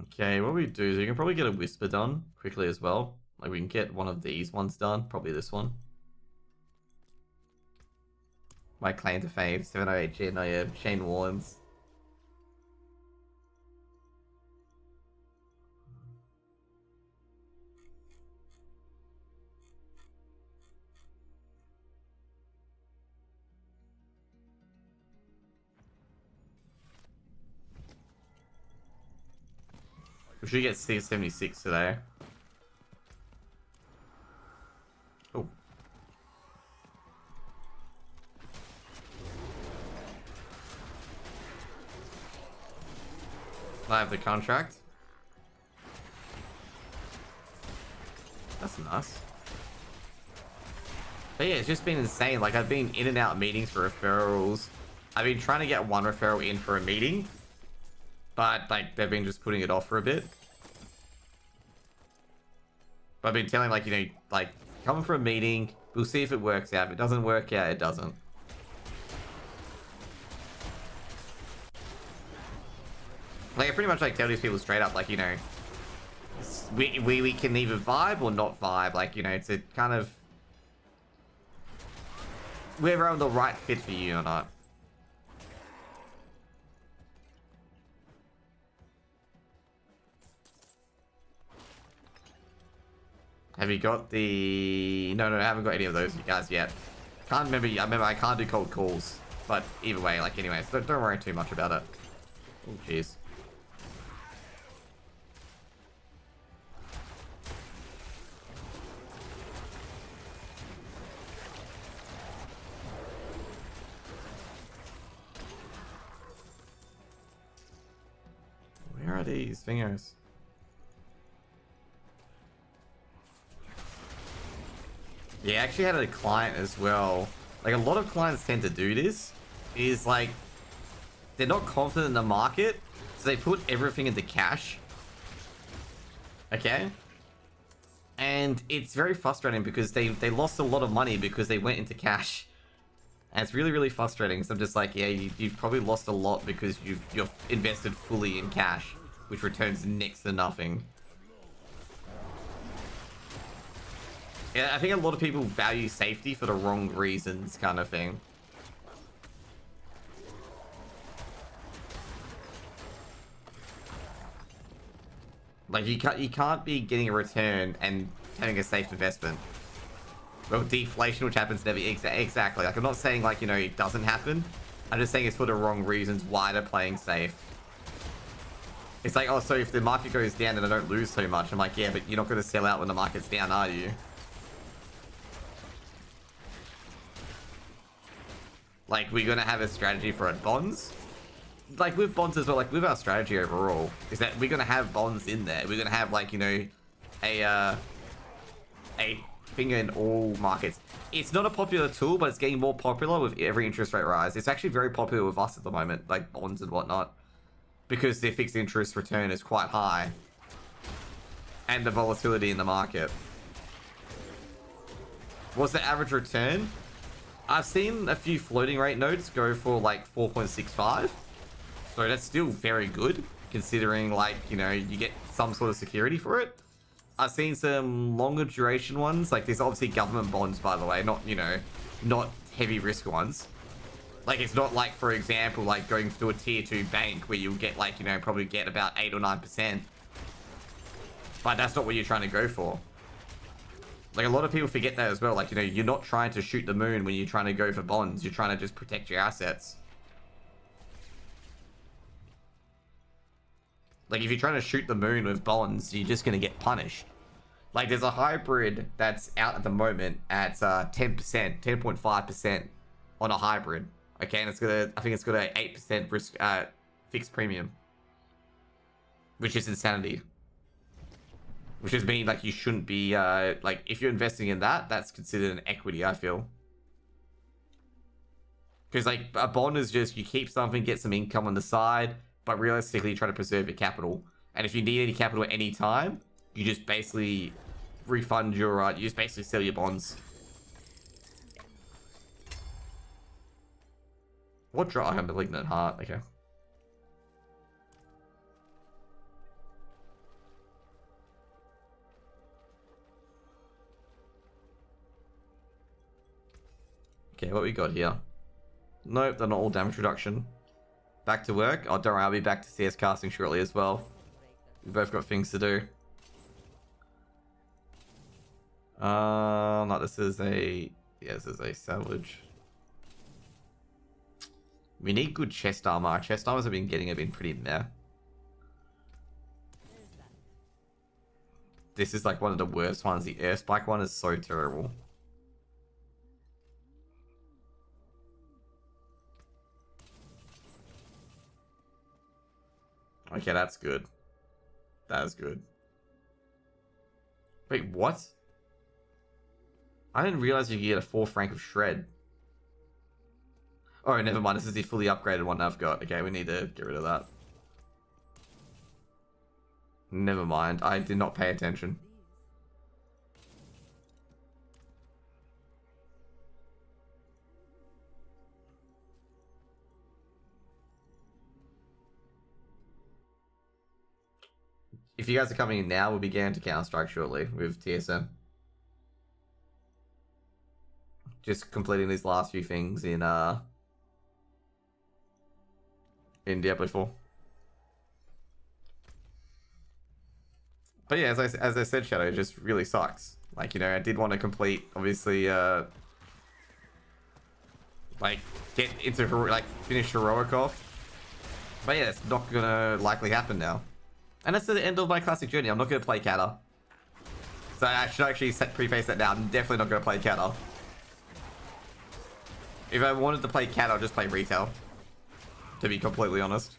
Okay, what we do is we can probably get a whisper done quickly as well. Like, we can get one of these ones done. Probably this one. My claim to fame, 708 Gen, oh yeah, Shane Warren's. We should get 676 today. Oh. I have the contract. That's nice. But yeah, it's just been insane. Like, I've been in and out of meetings for referrals. I've been trying to get one referral in for a meeting, but like they've been just putting it off for a bit. But I've been telling, like, you know, like, come for a meeting, we'll see if it works out. If it doesn't work out, it doesn't. Like, I pretty much like tell these people straight up, like, you know, we can either vibe or not vibe. Like, you know, it's a kind of whether I'm the right fit for you or not. Have you got the... No, I haven't got any of those you guys yet. Can't remember. I remember I can't do cold calls. But either way, like, anyways, don't worry too much about it. Oh, jeez. Where are these fingers? Yeah, I actually had a client as well. Like, a lot of clients tend to do this. Is like, they're not confident in the market, so they put everything into cash. Okay? And it's very frustrating because they lost a lot of money because they went into cash. And it's really, really frustrating. So I'm just like, yeah, you've probably lost a lot because you've invested fully in cash, which returns next to nothing. Yeah, I think a lot of people value safety for the wrong reasons, kind of thing. Like, you can't be getting a return and having a safe investment. Well, deflation, which happens never exactly. Like, I'm not saying, like, you know, it doesn't happen. I'm just saying it's for the wrong reasons why they're playing safe. It's like, oh, so if the market goes down and I don't lose so much, I'm like, yeah, but you're not going to sell out when the market's down, are you? Like, we're going to have a strategy for it. Bonds? Like, with bonds as well, like, with our strategy overall, is that we're going to have bonds in there. We're going to have, like, you know, a finger in all markets. It's not a popular tool, but it's getting more popular with every interest rate rise. It's actually very popular with us at the moment, like bonds and whatnot, because their fixed interest return is quite high. And the volatility in the market. What's the average return? I've seen a few floating rate notes go for like 4.65. So that's still very good, considering, like, you know, you get some sort of security for it. I've seen some longer duration ones. Like, there's obviously government bonds, by the way, not, you know, not heavy risk ones. Like, it's not like, for example, like going to a tier 2 bank where you'll get, like, you know, probably get about 8 or 9%. But that's not what you're trying to go for. Like, a lot of people forget that as well. Like, you know, you're not trying to shoot the moon when you're trying to go for bonds. You're trying to just protect your assets. Like, if you're trying to shoot the moon with bonds, you're just going to get punished. Like, there's a hybrid that's out at the moment at 10%, 10.5% on a hybrid. Okay, and it's got a, I think it's got an 8% risk fixed premium. Which is insanity. Which just means, like, you shouldn't be, like, if you're investing in that, that's considered an equity, I feel. Because, like, a bond is just, you keep something, get some income on the side, but realistically, you try to preserve your capital. And if you need any capital at any time, you just basically refund your, you just basically sell your bonds. What draw? I have Malignant Heart, okay. Okay, what we got here? Nope, they're not all damage reduction. Back to work. Oh, don't worry, I'll be back to CS casting shortly as well. We've both got things to do. No, this is a... Yeah, this is a salvage. We need good chest armor. Our chest armors have been getting pretty meh. This is like one of the worst ones. The air spike one is so terrible. Okay, that's good. That is good. Wait, what? I didn't realize you could get a 4th rank of Shred. Oh, never mind. This is the fully upgraded one I've got. Okay, we need to get rid of that. Never mind. I did not pay attention. If you guys are coming in now, we'll be getting to Counter-Strike shortly with TSM. Just completing these last few things in Diablo 4. But yeah, as I said, Shadow, it just really sucks. Like, you know, I did want to complete, obviously, like, get into, like, finish Heroic off. But yeah, it's not gonna likely happen now. And that's the end of my classic journey. I'm not gonna play Kata. So I should actually preface that now. I'm definitely not gonna play Kata. If I wanted to play Kata, I'll just play Retail. To be completely honest.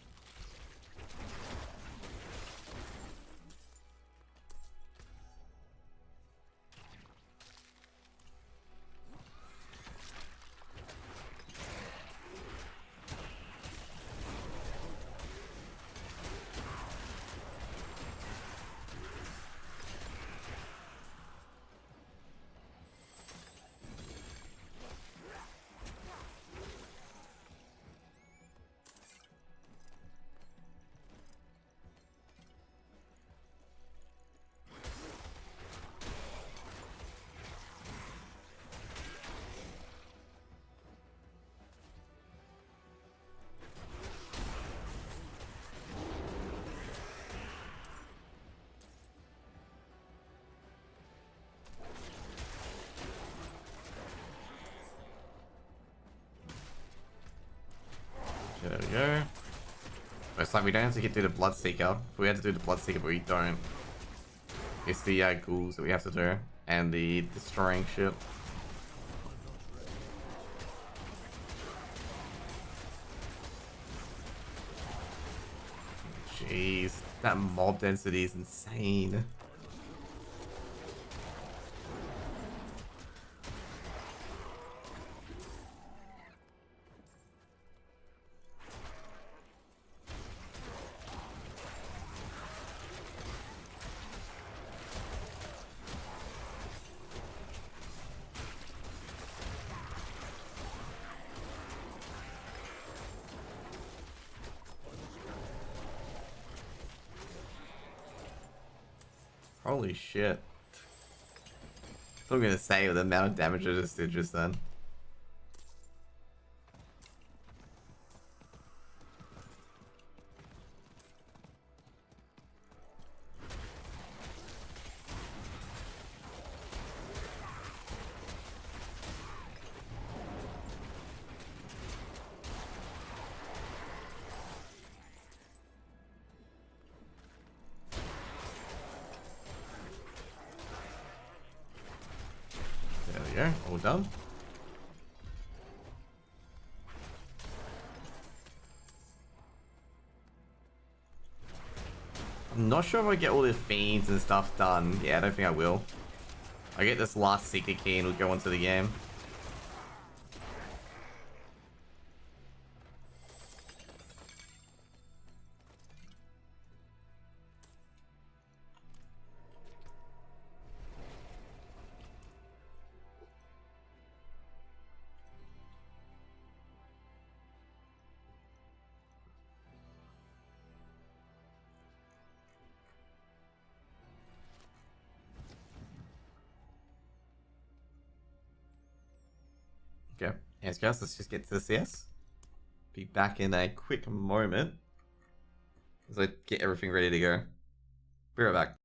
There we go. It's like we don't have to get through the Bloodseeker. If we had to do the Bloodseeker, but we don't. It's the ghouls that we have to do. And the destroying shit. Jeez. That mob density is insane. Holy shit. That's what I'm gonna say with the amount of damage I just did just then. There we go, all done. I'm not sure if I get all the fiends and stuff done. Yeah, I don't think I will. I get this last secret key and we'll go into the game. Okay, yes guys, let's just get to the CS. Be back in a quick moment as I get everything ready to go. Be right back.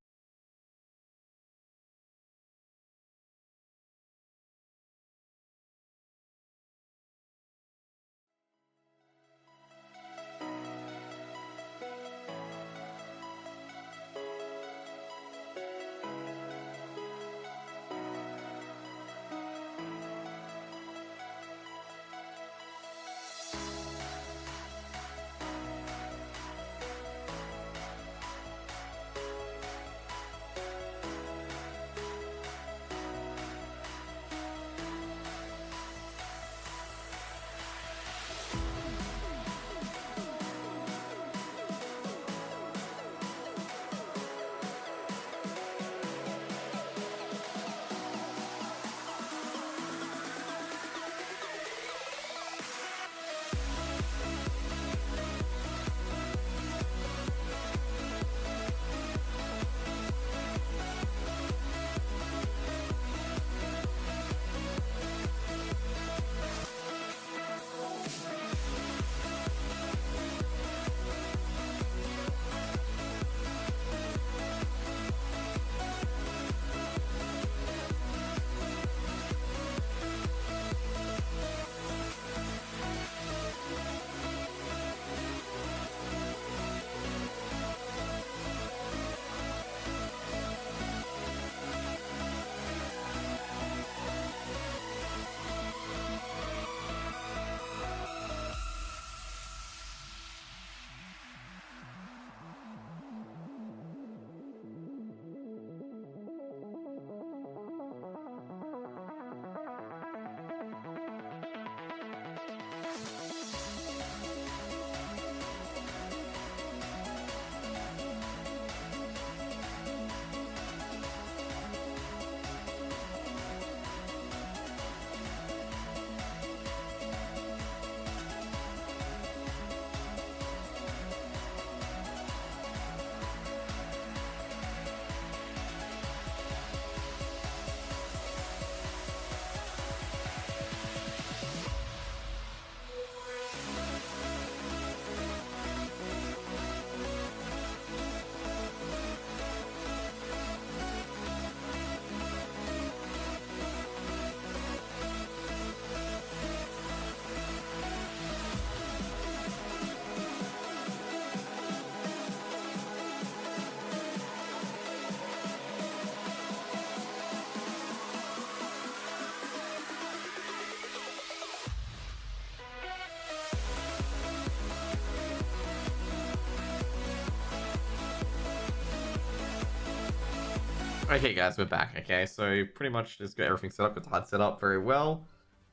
Okay, guys, we're back. Okay, so pretty much just got everything set up. Got the HUD set up very well.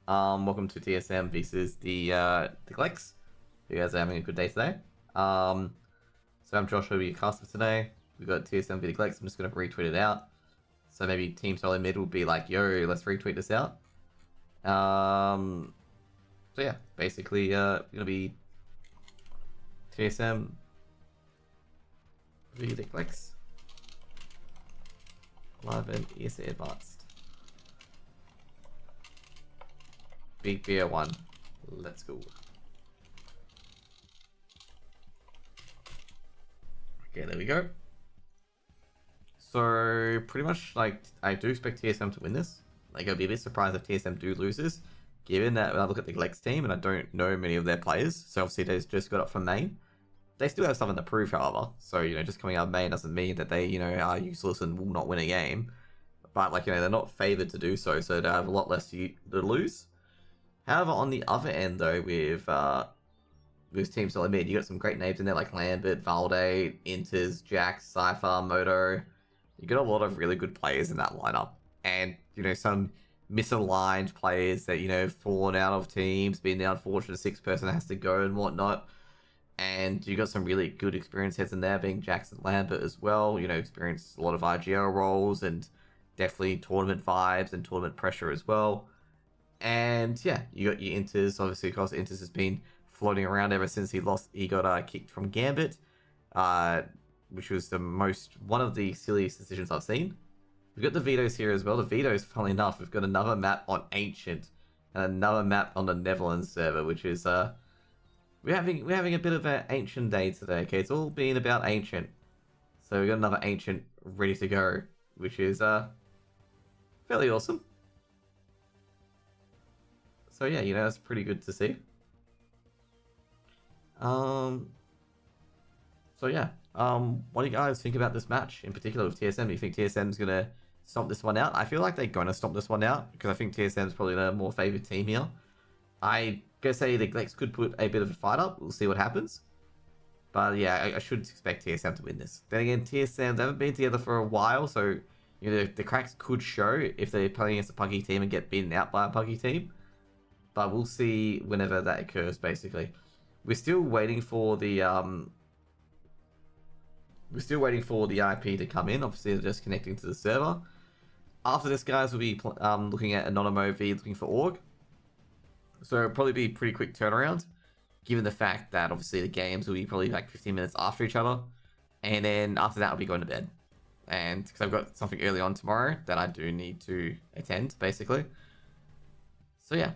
Welcome to TSM versus the Glex. You guys are having a good day today. So I'm Josh, will be your caster today. We got TSM v the Glex. I'm just gonna retweet it out. So maybe Team Solo Mid will be like, "Yo, let's retweet this out." So yeah, basically, gonna be TSM v the Glex. Live and ESEA Advanced. Big BO1. Let's go. Okay, there we go. So, pretty much, like, I do expect TSM to win this. Like, I'll be a bit surprised if TSM do lose this, given that when I look at the Glex team, and I don't know many of their players, so obviously they just got up from main. They still have something to prove, however. So, you know, just coming out of main doesn't mean that they, you know, are useless and will not win a game. But, like, you know, they're not favoured to do so, so they have a lot less to lose. However, on the other end, though, with Team Solid Mid, you got some great names in there, like Lambert, Valde, Inters, Jax, Cypher, Moto. You got a lot of really good players in that lineup. And, you know, some misaligned players that, you know, fallen out of teams, been the unfortunate 6-person that has to go and whatnot. And you got some really good experience heads in there, being Jackson Lambert as well. You know, experienced a lot of IGL roles and definitely tournament vibes and tournament pressure as well. And yeah, you got your Inters. Obviously, of course, Inters has been floating around ever since he got kicked from Gambit, which was one of the silliest decisions I've seen. We've got the vetoes here as well. The vetoes, funnily enough, we've got another map on Ancient and another map on the Netherlands server, which is we're having a bit of an Ancient day today. Okay, it's all been about Ancient, so we got another Ancient ready to go, which is fairly awesome. So yeah, you know, that's pretty good to see. So yeah, what do you guys think about this match in particular with TSM? Do you think TSM's gonna stomp this one out? I feel like they're gonna stomp this one out because I think TSM's probably the more favored team here. I gonna say the Glex could put a bit of a fight up. We'll see what happens. But yeah, I should expect TSM to win this. Then again, TSM, they haven't been together for a while, so you know the cracks could show if they're playing against a Puggy team and get beaten out by a Puggy team. But we'll see whenever that occurs, basically. We're still waiting for the IP to come in. Obviously, they're just connecting to the server. After this, guys, we'll be looking at Anonymo v looking for org. So it'll probably be a pretty quick turnaround, given the fact that obviously the games will be probably like 15 minutes after each other. And then after that, I'll be going to bed. And because I've got something early on tomorrow that I do need to attend, basically. So yeah,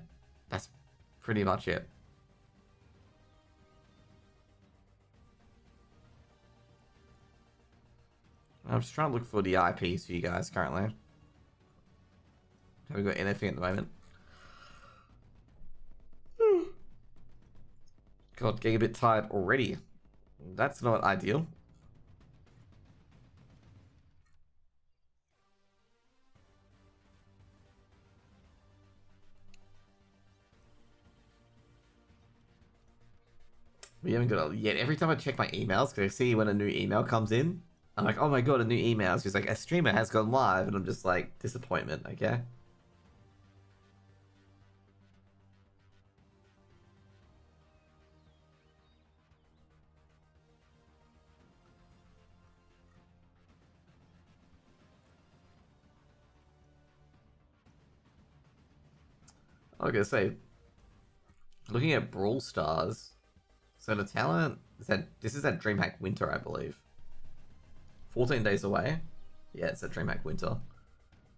that's pretty much it. I'm just trying to look for the IPs for you guys currently. Have we got anything at the moment? God, getting a bit tired already. That's not ideal. We haven't got it yet. Every time I check my emails, because I see when a new email comes in, I'm like, oh my god, a new email. It's just like, a streamer has gone live, and I'm just like, disappointment, okay? I was gonna say, looking at Brawl Stars, so the talent is this is at DreamHack Winter, I believe. 14 days away. Yeah, it's at DreamHack Winter.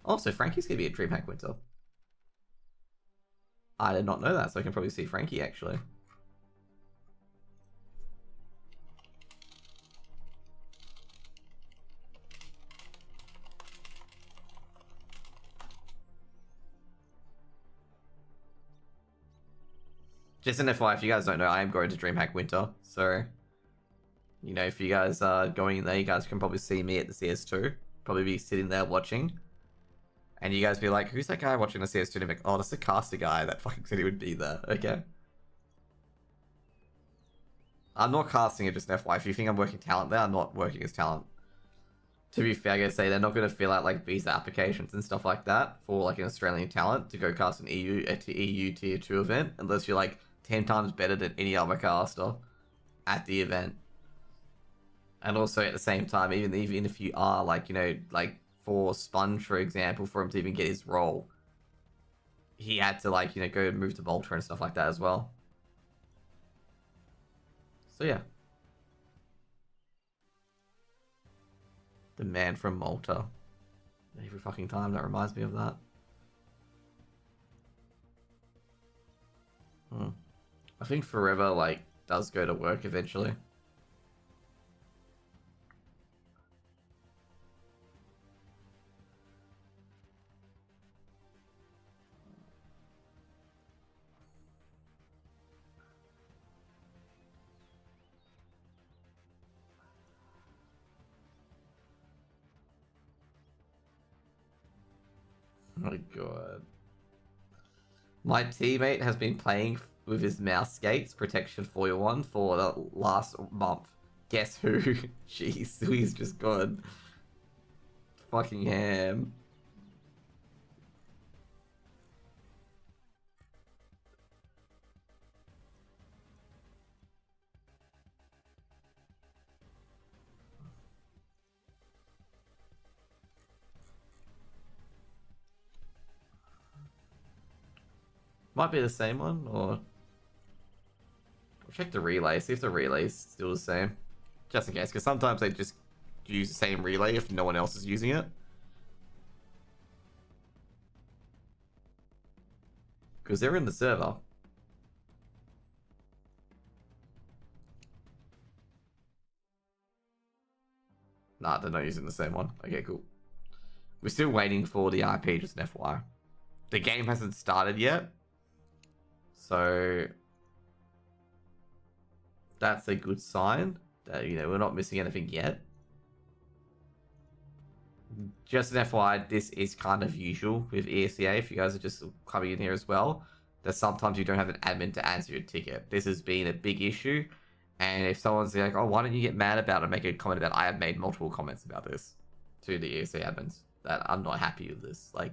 Oh, so Frankie's gonna be at DreamHack Winter. I did not know that, so I can probably see Frankie actually. Just an FYI, if you guys don't know, I am going to DreamHack Winter, so you know, if you guys are going there, you guys can probably see me at the CS2. Probably be sitting there watching. And you guys be like, who's that guy watching the CS2? And I'm like, oh, that's the caster guy that fucking said he would be there. Okay. I'm not casting it, just an FYI. If you think I'm working talent there, I'm not working as talent. To be fair, I gotta say they're not gonna fill out like visa applications and stuff like that for like an Australian talent to go cast an EU tier 2 event unless you're like 10 times better than any other caster at the event. And also at the same time, even if you are like, you know, like for Sponge, for example, for him to even get his role, he had to like, you know, go move to Bolter and stuff like that as well. So yeah. The man from Malta. Every fucking time that reminds me of that. I think Forever like does go to work eventually. Oh my god. My teammate has been playing with his mouse skates protection 4-1 for the last month. Guess who? Jeez, he's just gone fucking ham. Might be the same one, or I'll check the relay, see if the relay's still the same. Just in case, because sometimes they just use the same relay if no one else is using it. Because they're in the server. Nah, they're not using the same one. Okay, cool. We're still waiting for the IP, just an FYI. The game hasn't started yet. So that's a good sign that, you know, we're not missing anything yet. Just an FYI, this is kind of usual with ESEA, if you guys are just coming in here as well, that sometimes you don't have an admin to answer your ticket. This has been a big issue, and if someone's like, oh, why don't you get mad about it, make a comment about it. I have made multiple comments about this to the ESEA admins, that I'm not happy with this. Like,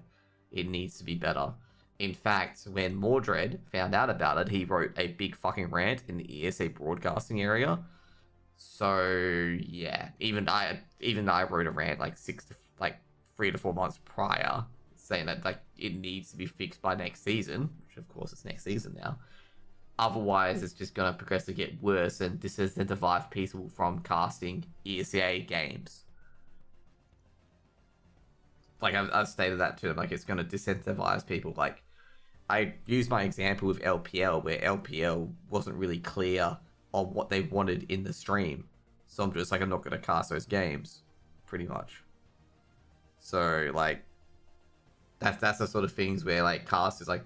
it needs to be better. In fact, when Mordred found out about it, he wrote a big fucking rant in the ESA broadcasting area. So yeah, even I wrote a rant like 3 to 4 months prior, saying that like it needs to be fixed by next season, which of course it's next season now. Otherwise, it's just gonna progressively get worse and disincentivize people from casting ESA games. Like I've stated that to them, like it's gonna disincentivize people. Like I used my example with LPL, where LPL wasn't really clear on what they wanted in the stream. So I'm just like, I'm not going to cast those games, pretty much. So, like, that's the sort of things where, like, casters, like,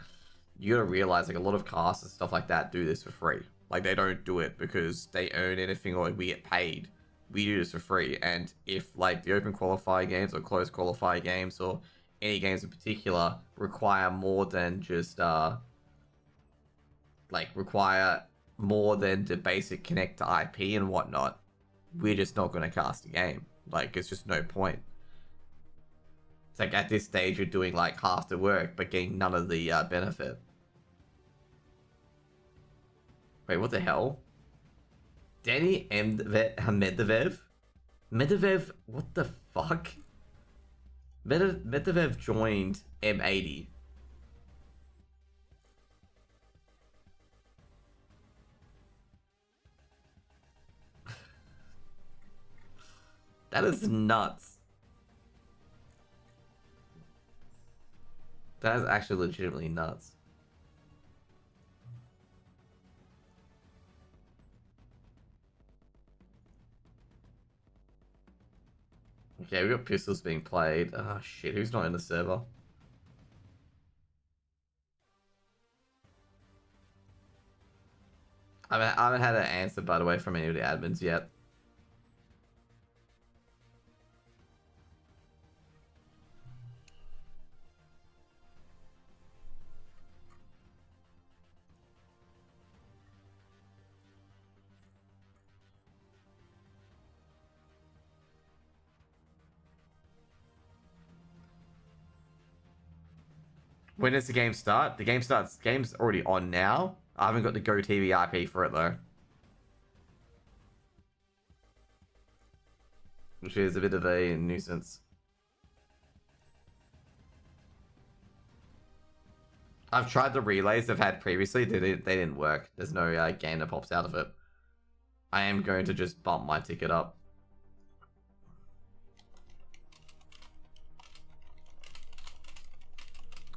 you got to realize, like, a lot of casters and stuff like that do this for free. Like, they don't do it because they earn anything or we get paid. We do this for free. And if, like, the open qualifier games or closed qualifier games or any games in particular require more than just require more than the basic connect to IP and whatnot, we're just not going to cast a game. Like, it's just no point. It's like at this stage you're doing like half the work but getting none of the benefit. Wait, what the hell? Danny Medvedev? Medvedev, what the fuck? Medvedev joined M80. That is nuts. That is actually legitimately nuts. Okay, we got pistols being played. Oh shit, who's not in the server? I haven't had an answer, by the way, from any of the admins yet. When does the game start? The game starts. Game's already on now. I haven't got the Go TV IP for it though, which is a bit of a nuisance. I've tried the relays I've had previously. They didn't work. There's no game that pops out of it. I am going to just bump my ticket up.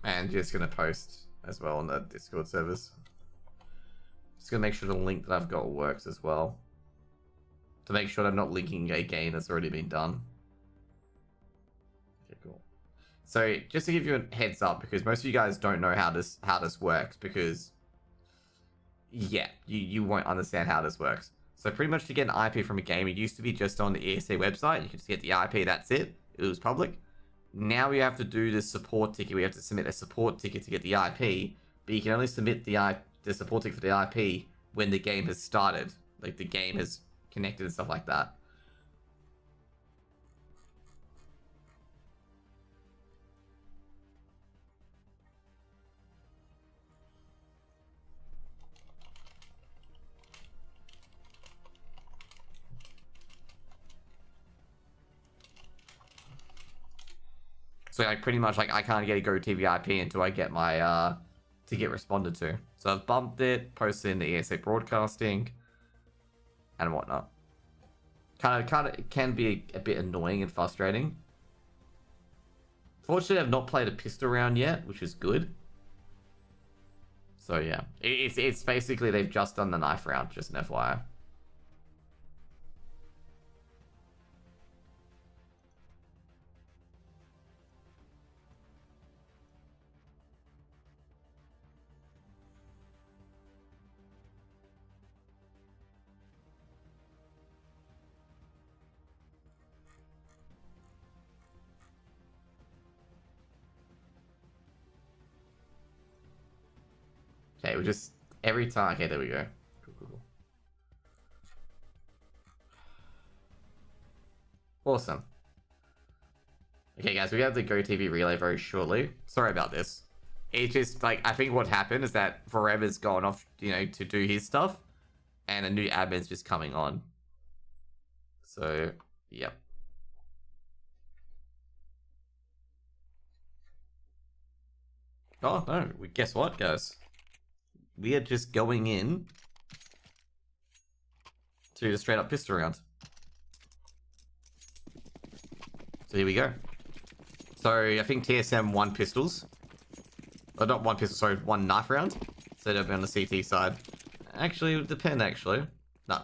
And just going to post as well on the Discord servers. Just going to make sure the link that I've got works as well. To make sure I'm not linking a game that's already been done. Okay, cool. So just to give you a heads up, because most of you guys don't know how this works, because yeah, you won't understand how this works. So pretty much to get an IP from a game, it used to be just on the ESEA website. You could just get the IP, that's it. It was public. Now we have to do this support ticket. We have to submit a support ticket to get the IP, but you can only submit the support ticket for the IP when the game has started. Like the game has connected and stuff like that. So like pretty much like I can't get a Go TV IP until I get my ticket responded to. So I've bumped it, posted in the ESA broadcasting, and whatnot. Kind of can be a bit annoying and frustrating. Fortunately, I've not played a pistol round yet, which is good. So yeah, it's basically they've just done the knife round, just an FYI. Okay, we just every time. Okay, there we go. Cool. Awesome. Okay, guys, we have the Go TV relay very shortly. Sorry about this. It's just like I think what happened is that Forever's gone off, to do his stuff, and a new admin's just coming on. So, yep. Oh no! Guess what, guys? We are just going in to the straight up pistol round. So here we go. So I think TSM won pistols. Oh, not one pistol, sorry, one knife round. So it'll be on the CT side. Actually, it would depend, actually. No.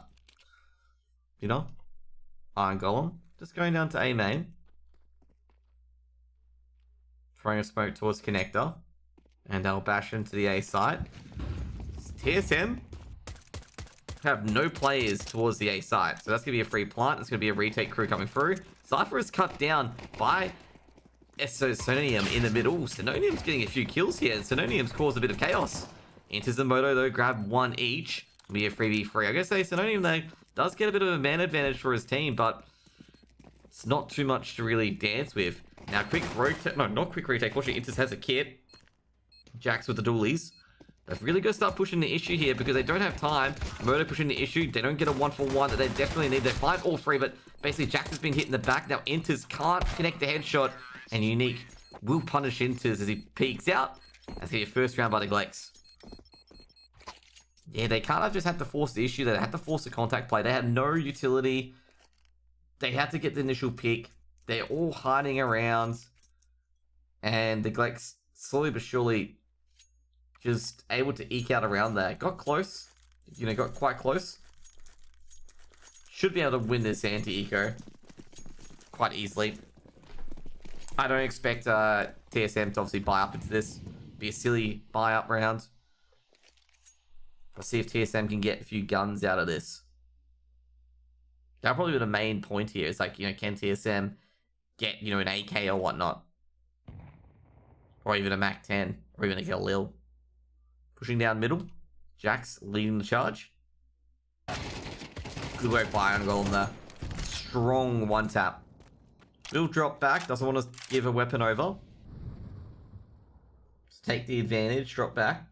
Iron Golem. Just going down to A main. Throwing a smoke towards connector. And they'll bash into the A site. TSM have no players towards the A site. So that's going to be a free plant. It's going to be a retake crew coming through. Cypher is cut down by Sononium in the middle. Sononium's getting a few kills here. Sononium's caused a bit of chaos. Enters the moto though, grab one each. It'll be a 3v3. I gotta say, Sononium though does get a bit of a man advantage for his team, but it's not too much to really dance with. Now, quick rotate. No, not quick retake. Fortunately, Intis has a kit. Jax with the dualies. They've really got to start pushing the issue here because they don't have time. Moto pushing the issue. They don't get a 1-for-1 that they definitely need. They find all three, but basically Jax has been hit in the back. Now Intis can't connect the headshot, and Unique will punish Intis as he peeks out. That's going to be a first round by the Glex. Yeah, they kind of just had to force the issue. They had to force the contact play. They had no utility. They had to get the initial pick. They're all hiding around. And the Glex slowly but surely just able to eke out around there. Got close. Got quite close. Should be able to win this anti-eco quite easily. I don't expect TSM to obviously buy up into this. Be a silly buy up round. Let's see if TSM can get a few guns out of this. That'll probably be the main point here. It's like, can TSM get, an AK or whatnot? Or even a MAC-10. Or even a Galil. Pushing down middle. Jax leading the charge. Good work by Iron Golem there. Strong one tap. Will drop back. Doesn't want to give a weapon over. So take the advantage, drop back.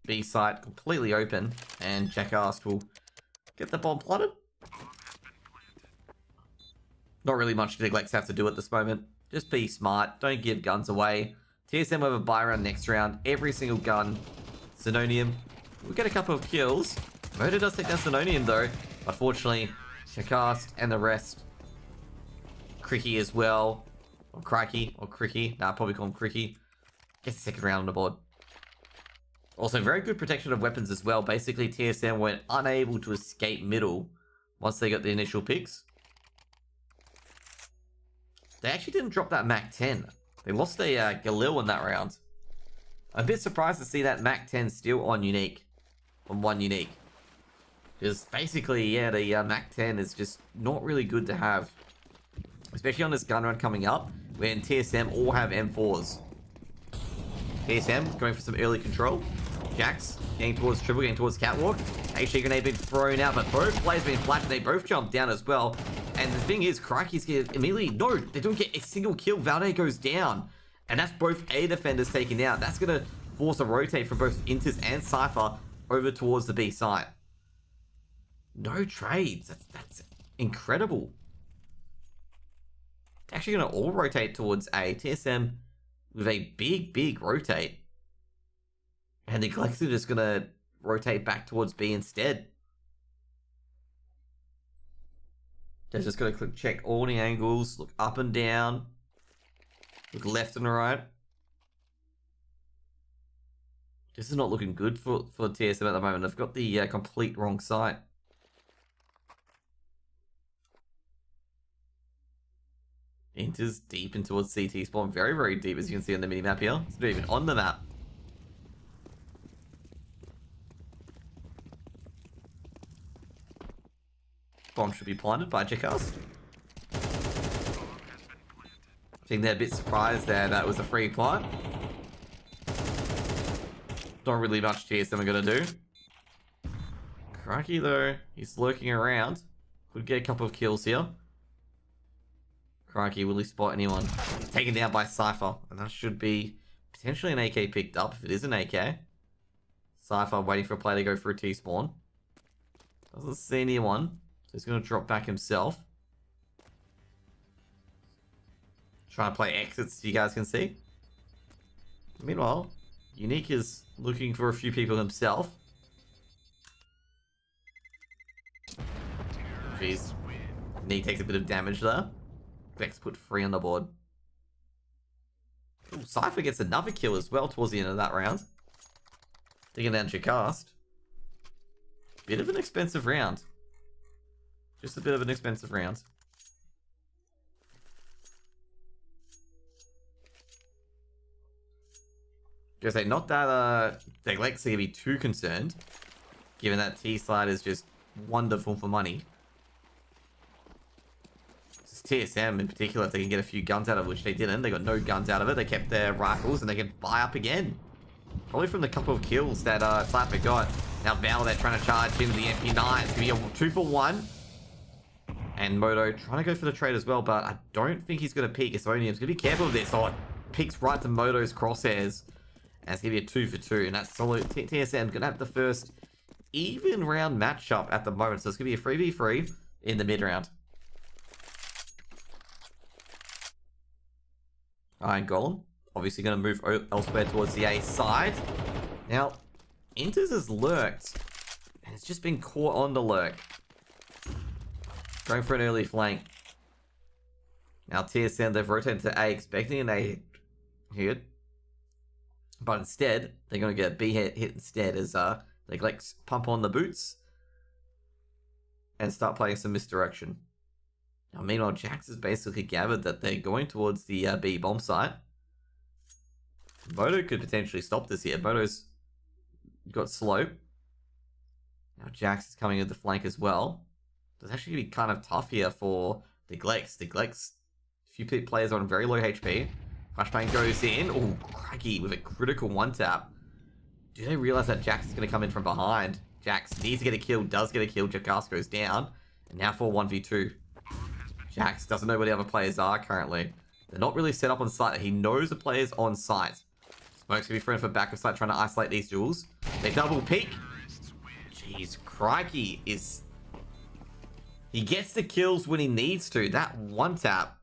B site completely open, and Jackass will get the bomb plotted. Not really much Neglects have to do at this moment. Just be smart, don't give guns away. TSM will have a buy round next round. Every single gun. Synonium. We'll get a couple of kills. Moto does take down Synonium though. Unfortunately, Jackass and the rest. Cricky as well. Or Crikey. Or Cricky. Nah, I'll probably call him Cricky. Gets the second round on the board. Also, very good protection of weapons as well. Basically, TSM went unable to escape middle once they got the initial picks. They actually didn't drop that MAC-10. They lost a Galil in that round. I'm a bit surprised to see that MAC-10 still on unique. On one unique. Because basically, yeah, the MAC-10 is just not really good to have. Especially on this gun run coming up, when TSM all have M4s. TSM going for some early control. Jax getting towards triple, getting towards catwalk. HE grenade being thrown out, but both players being flashed. They both jump down as well. And the thing is, Crikey's get immediately. No, they don't get a single kill. Valde goes down. And that's both A defenders taken out. That's going to force a rotate from both Inters and Cypher over towards the B site. No trades. That's incredible. They're actually going to all rotate towards A. TSM with a big rotate. And the Neglects are just going to rotate back towards B instead. They're just going to check all the angles, look up and down, look left and right. This is not looking good for TSM at the moment. They've got the complete wrong site. Enters deep in towards CT spawn. Very deep, as you can see on the minimap here. It's not even on the map. Bomb should be planted by Jackass. I think they're a bit surprised there that was a free plant. Not really much TSM are going to do. Crikey though, he's lurking around. Could get a couple of kills here. Crikey, will he spot anyone? Taken down by Cypher. And that should be potentially an AK picked up if it is an AK. Cypher waiting for a player to go for a T-spawn. Doesn't see anyone. So he's going to drop back himself. Try and play exits so you guys can see. Meanwhile, Unique is looking for a few people himself. Jeez. Unique takes a bit of damage there. Vex put 3 on the board. Ooh, Cypher gets another kill as well towards the end of that round. Taking down Jacast. Bit of an expensive round. Just a bit of an expensive round. Gonna say, not that the Lex are gonna be too concerned, given that T slide is just wonderful for money. Just TSM in particular, if they can get a few guns out of it, which they didn't. They got no guns out of it. They kept their rifles and they can buy up again. Probably from the couple of kills that Slapper got. Now Val, they're trying to charge into the MP9. It's gonna be a 2 for 1. And Moto trying to go for the trade as well, but I don't think he's going to peek. Estonian's going to be careful of this. Oh, it peeks right to Moto's crosshairs. And it's going to be a 2 for 2. And that's solid. TSM going to have the first even round matchup at the moment. So it's going to be a 3v3 in the mid round. Iron Golem obviously going to move elsewhere towards the A side. Now, Inters has lurked. And it's just been caught on the lurk. Going for an early flank. Now TSM, they've rotated to A, expecting an A hit. But instead, they're going to get a B hit instead as they like pump on the boots. And start playing some misdirection. Now meanwhile, Jax has basically gathered that they're going towards the B bomb site. Moto could potentially stop this here. Moto's got slow. Now Jax is coming at the flank as well. It's actually going to be kind of tough here for Neglects. Neglects, a few players are on very low HP. Flashbang goes in. Oh, crikey, with a critical one tap. Do they realize that Jax is going to come in from behind? Jax needs to get a kill, does get a kill. Jackass goes down. And now for 1v2. Jax doesn't know where the other players are currently. They're not really set up on site. He knows the player's on site. Smoke's gonna be thrown for back of site, trying to isolate these duels. They double peek. Jeez, crikey is... He gets the kills when he needs to. That one tap.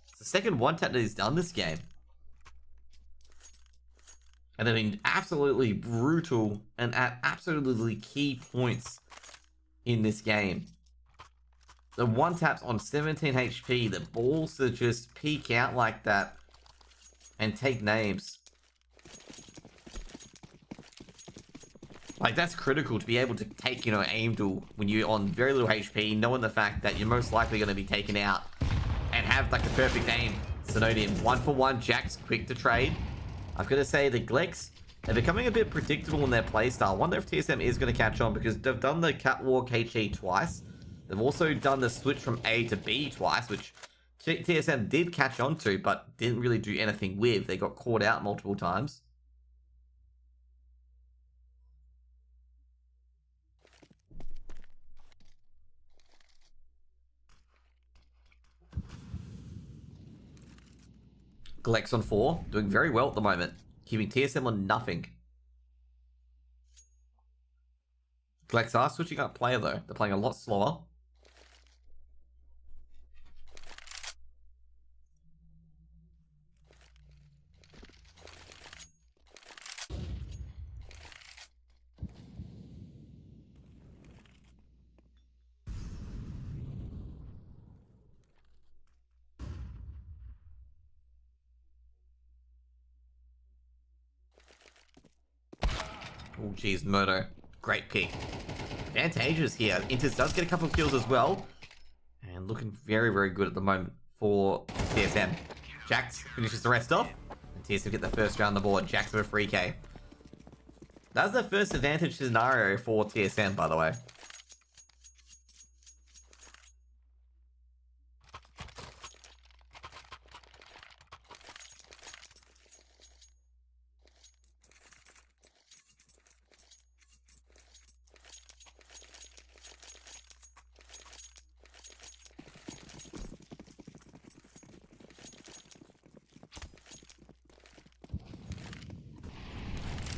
It's the second one tap that he's done this game. And they've been absolutely brutal and at absolutely key points in this game. The one taps on 17 HP, the balls to just peek out like that and take names. Like, that's critical to be able to take, you know, aim duel when you're on very little HP, knowing the fact that you're most likely going to be taken out and have, like, the perfect aim. Synodium, 1-for-1, Jack's quick to trade. I've got to say, the Glex, they're becoming a bit predictable in their playstyle. I wonder if TSM is going to catch on, because they've done the Catwalk HE twice. They've also done the switch from A to B twice, which TSM did catch on to, but didn't really do anything with. They got caught out multiple times. Glex on 4, doing very well at the moment. Keeping TSM on nothing. Glex are switching up player though. They're playing a lot slower. Oh, geez, Murdo. Great pick. Advantageous here. Inters does get a couple of kills as well. And looking very, very good at the moment for TSM. Jax finishes the rest off. And TSM get the first round on the board. Jax with a free K. That's the first advantage scenario for TSM, by the way.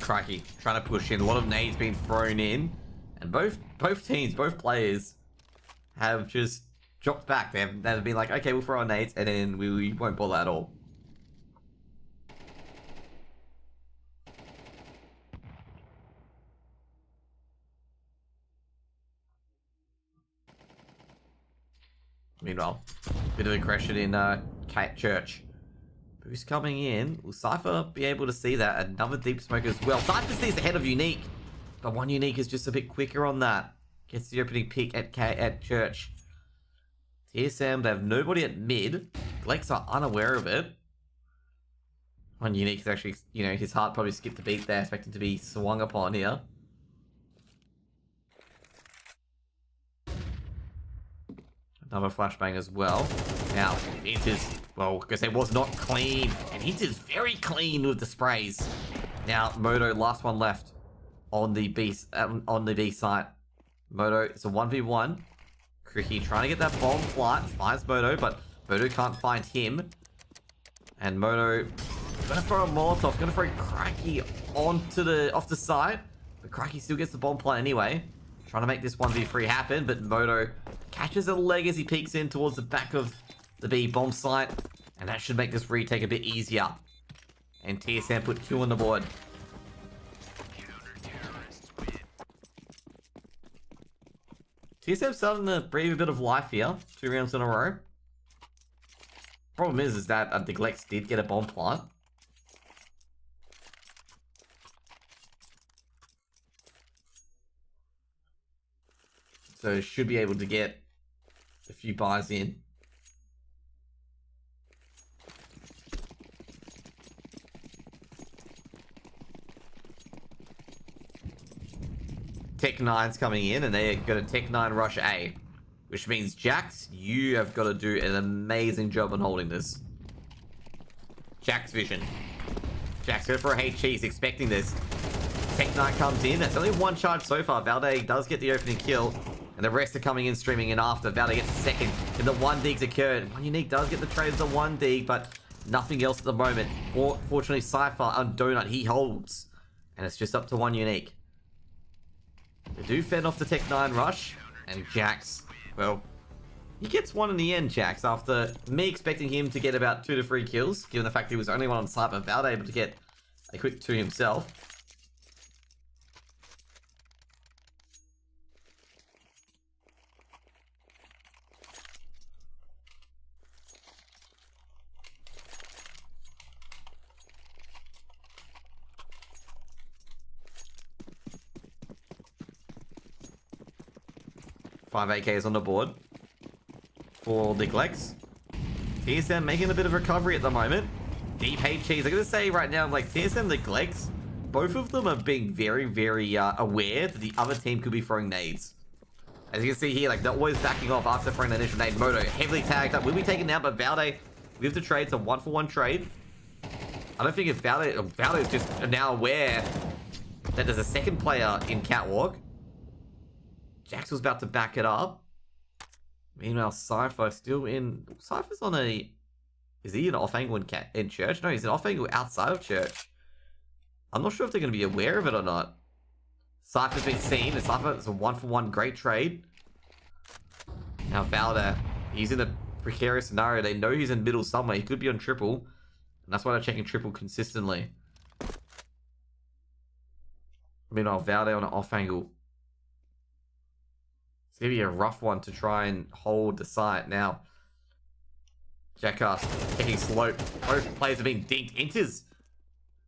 Crikey, trying to push in. A lot of nades being thrown in. And both teams, both players have just dropped back. They've been like, okay, we'll throw our nades and then we won't bother at all. Meanwhile, bit of aggression in Cat Church. Who's coming in? Will Cypher be able to see that? Another deep smoke as well. Cypher sees ahead of Unique, but one Unique is just a bit quicker on that. Gets the opening pick at Church. TSM, they have nobody at mid. Glex are unaware of it. One Unique is actually, you know, his heart probably skipped a beat there, expecting to be swung upon here. Another flashbang as well. Now, Inters, well, because it was not clean. And Inters very clean with the sprays. Now, Moto, last one left on the B site. Moto, it's a 1v1. Cricky trying to get that bomb plant. Finds Moto, but Moto can't find him. And Moto gonna throw a Molotov, gonna throw Crikey off the side. But Crikey still gets the bomb plant anyway. Trying to make this 1v3 happen, but Moto catches a leg as he peeks in towards the back of the B bomb site. And that should make this retake a bit easier. And TSM put 2 on the board. TSM starting to breathe a bit of life here. 2 rounds in a row. Problem is that the Glex did get a bomb plant. So should be able to get a few buys in. Tech 9's coming in and they're going to Tech 9 rush A. Which means Jax, you have got to do an amazing job on holding this. Jax vision. Jax go for a HE, he's expecting this. Tech 9 comes in, that's only 1 charge so far. Valde does get the opening kill. And the rest are coming in, streaming in after. Valde gets a second. And the 1 dig's occurred. One Unique does get the trade as a 1 dig, but Nothing else at the moment. Fortunately, Cypher on Donut, he holds. And it's just up to one unique. They do fend off the Tech 9 rush. And Jax, well, he gets one in the end, Jax, after me expecting him to get about 2 to 3 kills, given the fact he was only one on Cypher. Valde able to get a quick 2 himself. Five AKs on the board for the Glex. TSM making a bit of recovery at the moment. Deep HGs. I'm going to say right now, like, TSM and the Glex, both of them are being very, very aware that the other team could be throwing nades. As you can see here, like, they're always backing off after throwing an initial nade. Moto heavily tagged up. Will be taken down, but Valde with the trade. It's a 1-for-1 trade. I don't think if Valde is just now aware that there's a second player in Catwalk. Jax was about to back it up. Meanwhile, Cypher still in... Cypher's on a... Is he an off angle in church? No, he's an off angle outside of church. I'm not sure if they're going to be aware of it or not. Cypher's been seen. And Cypher is a 1-for-1 great trade. Now Valde, he's in a precarious scenario. They know he's in middle somewhere. He could be on triple. And that's why they're checking triple consistently. Meanwhile, Valde on an off angle. It's going to be a rough one to try and hold the site. Now, Jackass taking slope. Both players have been dinked. Enters.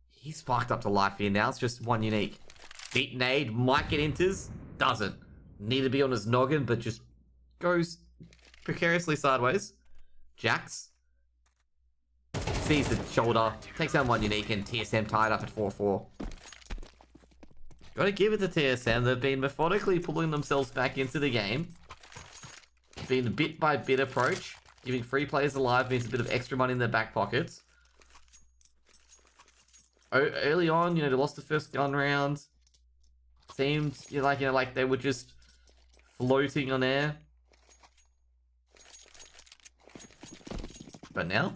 He's sparked up to life here. Now it's just one unique. Deep nade. Might get enters. Doesn't. Need to be on his noggin, but just goes precariously sideways. Jax sees the shoulder. Takes down one unique, and TSM tied up at 4-4. Gotta give it to TSM. They've been methodically pulling themselves back into the game. Been a bit by bit approach. Giving free players alive means a bit of extra money in their back pockets. Early on, they lost the first gun round. Seemed like they were just floating on air. But now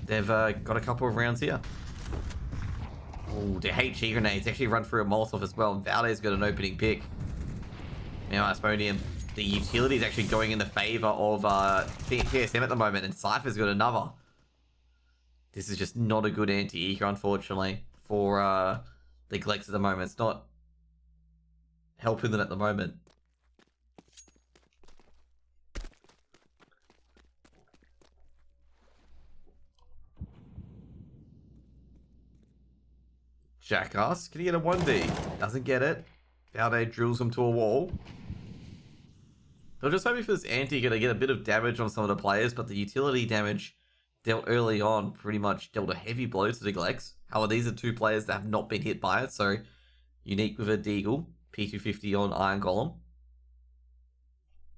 they've got a couple of rounds here. Oh, the HE grenades actually run through a Molotov as well. And Valde's got an opening pick. Now, Aspodium, the utility is actually going in the favor of TSM at the moment, and Cypher's got another. This is just not a good anti-eco, unfortunately, for the Glex at the moment. It's not helping them at the moment. Jackass, can he get a 1D? Doesn't get it. Valde drills him to a wall. They're just hoping for this anti to get a bit of damage on some of the players, but the utility damage dealt early on pretty much dealt a heavy blow to the Glex. However, these are two players that have not been hit by it, so unique with a Deagle, P250 on Iron Golem.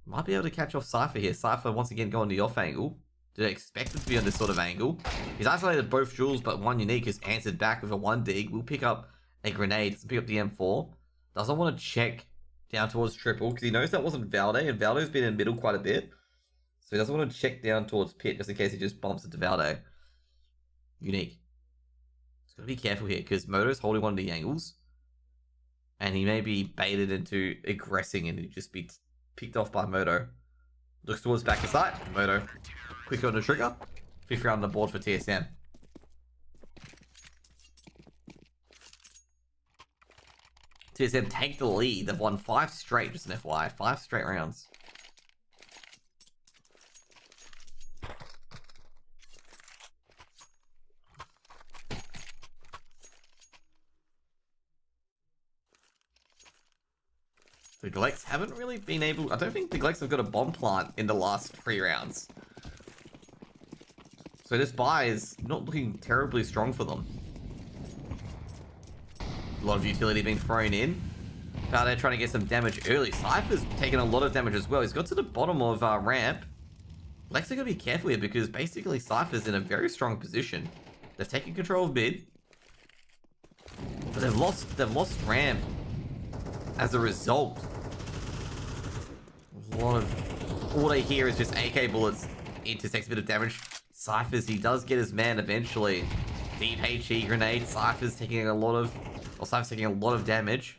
Might be able to catch off Cypher here. Cypher once again going the off angle. Did I expect it to be on this sort of angle? He's isolated both jewels, but one unique has answered back with a 1D. Will pick up a grenade. Doesn't pick up the M4. Doesn't want to check down towards triple because he knows that wasn't Valde, and Valde's been in middle quite a bit. So he doesn't want to check down towards pit just in case he just bumps into Valde. Unique. He's got to be careful here because Moto's holding one of the angles. And he may be baited into aggressing and he'd just be picked off by Moto. Looks towards back of sight. Moto. Quick on the trigger. 5th round on the board for TSM. TSM take the lead. They've won 5 straight, just an FYI. 5 straight rounds. The Glex haven't really been able... I don't think the Glex have got a bomb plant in the last 3 rounds. So this buy is not looking terribly strong for them. A lot of utility being thrown in. They're trying to get some damage early. Cypher's taking a lot of damage as well. He's got to the bottom of ramp. Lex are going to be careful here because basically Cypher's in a very strong position. They've taken control of mid. But they've lost ramp as a result. A lot of all they hear is just AK bullets. Intis takes a bit of damage. Cyphers, he does get his man eventually. Deep HE grenade. Cyphers taking a lot of... Or Cyphers taking a lot of damage.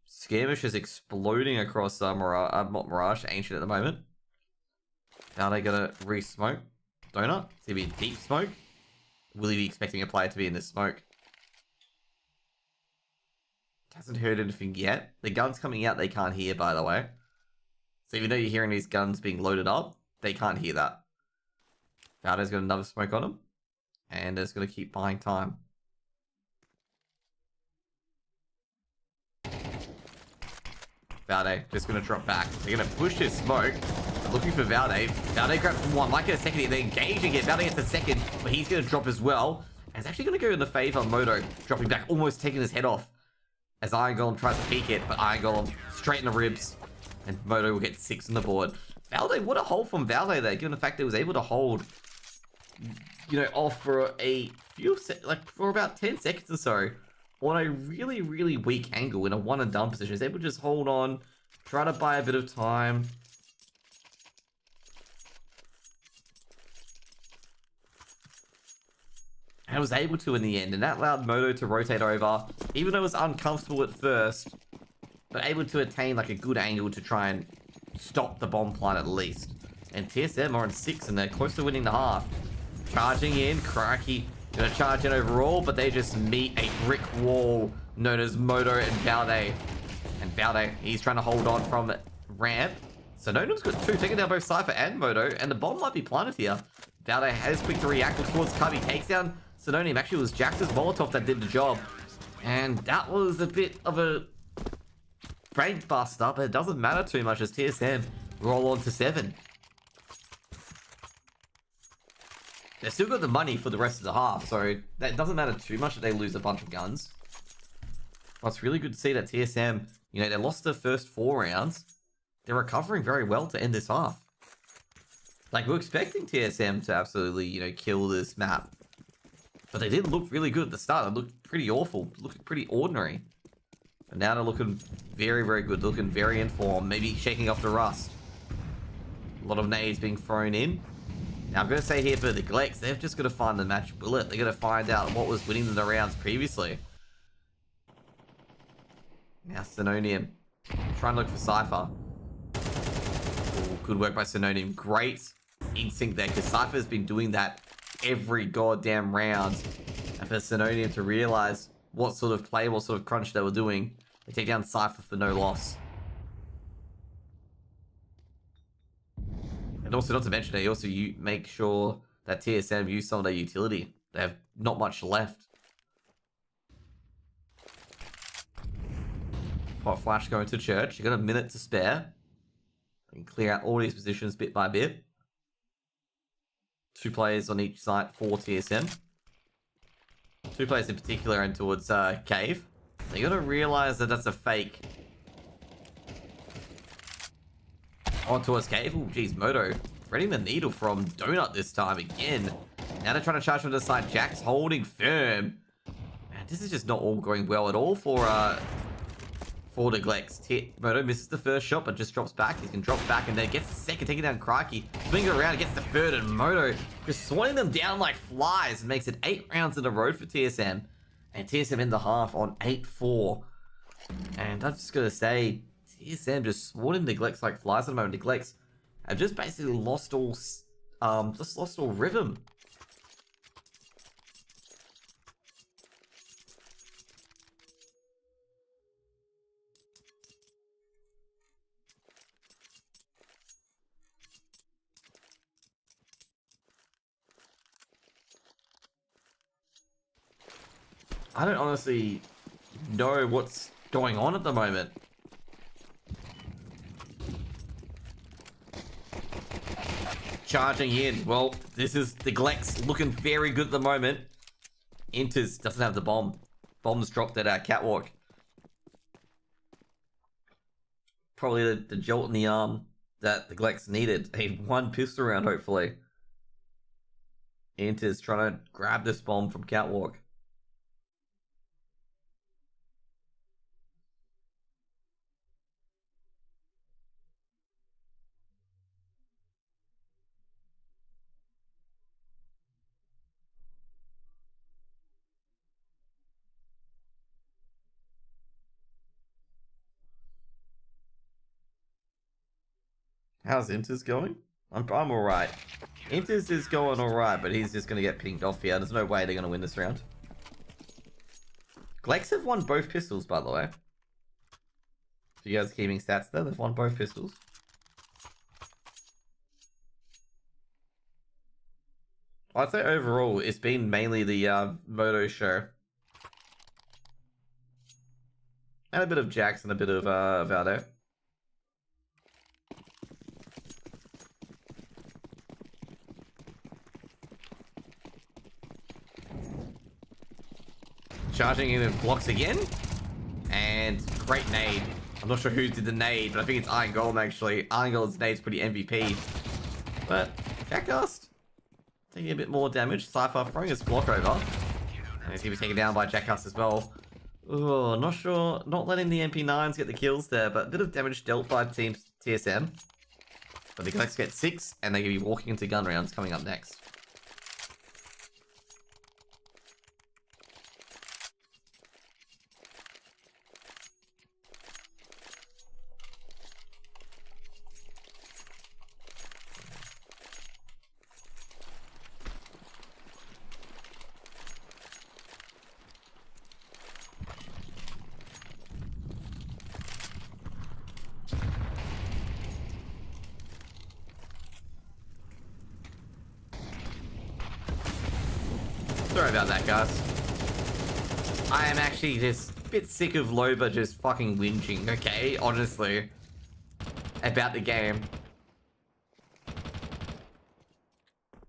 Skirmish is exploding across Mirage, Ancient at the moment. Now they're gonna re-smoke. Donut. It's gonna be a deep smoke. Will he be expecting a player to be in this smoke? Hasn't heard anything yet. The guns coming out they can't hear, by the way. So even though you're hearing these guns being loaded up, they can't hear that. Valde's got another smoke on him. And it's going to keep buying time. Valde just going to drop back. They're going to push this smoke. They're looking for Valde. Valde grabs one. Might get a second here. They're engaging it. Valde gets a second, but he's going to drop as well. And it's actually going to go in the favor of Moto. Dropping back, almost taking his head off. As Iron Golem tries to peek it, but Iron Golem straight in the ribs. And Moto will get 6 on the board. Valde, what a hold from Valde there, given the fact that he was able to hold, you know, off for a few for about 10 seconds or so on a really, really weak angle in a one and done position. He's able to just hold on, try to buy a bit of time. And was able to in the end, and that allowed Moto to rotate over, even though it was uncomfortable at first, but able to attain like a good angle to try and stop the bomb plant at least. And TSM are on 6 and they're close to winning the half. Charging in, Crikey gonna charge in overall, but they just meet a brick wall known as Moto and Valde. And Valde, he's trying to hold on from ramp. So Nonom's got 2, taking down both Cypher and Moto, and the bomb might be planted here. Valde has quick to react towards Cubby, takes down Synonym. Actually, it was Jax's Molotov that did the job. And that was a bit of a brain buster, but it doesn't matter too much as TSM roll on to 7. They've still got the money for the rest of the half, so that doesn't matter too much that they lose a bunch of guns. Well, it's really good to see that TSM, you know, they lost the first 4 rounds. They're recovering very well to end this half. Like, we're expecting TSM to absolutely, you know, kill this map. But they didn't look really good at the start. They looked pretty awful, looked pretty ordinary. But now they're looking very, very good. They're looking very informed, maybe shaking off the rust. A lot of nades being thrown in. Now, I'm going to say here for the Glex, they've just got to find the match bullet. They're going to find out what was winning them the rounds previously. Now, Synonium. Trying to look for Cypher. Ooh, good work by Synonium. Great instinct there, because Cypher's been doing that every goddamn round. And for Synonium to realize what sort of play, what sort of crunch they were doing, they take down Cypher for no loss. And also, not to mention, they also make sure that TSM use some of their utility. They have not much left. Hot Flash going to church. You got a minute to spare. You can clear out all these positions bit by bit. 2 players on each site for TSM. 2 players in particular and towards Cave. They got to realize that that's a fake. On towards Cave. Oh, geez, Moto. Threading the needle from Donut this time again. Now they're trying to charge from the side. Jack's holding firm. Man, this is just not all going well at all for the Glex. Moto misses the first shot, but just drops back. He can drop back and then gets the second, taking down Crikey. Swings it around, gets the third, and Moto just swatting them down like flies and makes it 8 rounds in a row for TSM. And TSM in the half on 8-4. And I'm just going to say, TSM just swatting the Glex like flies at the moment. The Glex have just basically lost all rhythm. I don't honestly know what's going on at the moment. Charging in. Well, this is the Glex looking very good at the moment. Enters, doesn't have the bomb. Bomb's dropped at Catwalk. Probably the jolt in the arm that the Glex needed. A 1 pistol round, hopefully. Enters trying to grab this bomb from Catwalk. How's Inters going? I'm alright. Inters is going alright, but he's just gonna get pinged off here. There's no way they're gonna win this round. Glex have won both pistols, by the way. If you guys are keeping stats there, they've won both pistols. I'd say overall, it's been mainly the Moto show. And a bit of Jax and a bit of Valdo. Charging in with blocks again. And great nade. I'm not sure who did the nade, but I think it's Iron Golem actually. Iron Golem's nade's pretty MVP. But Jackass taking a bit more damage. Cypher throwing his block over. And he's going to be taken down by Jackass as well. Oh, not sure. Not letting the MP9s get the kills there, but a bit of damage dealt by Team TSM. But the Glex get 6, and they're going to be walking into gun rounds coming up next. Sorry about that, guys. I am actually just a bit sick of Loba just fucking whinging, okay? Honestly. About the game.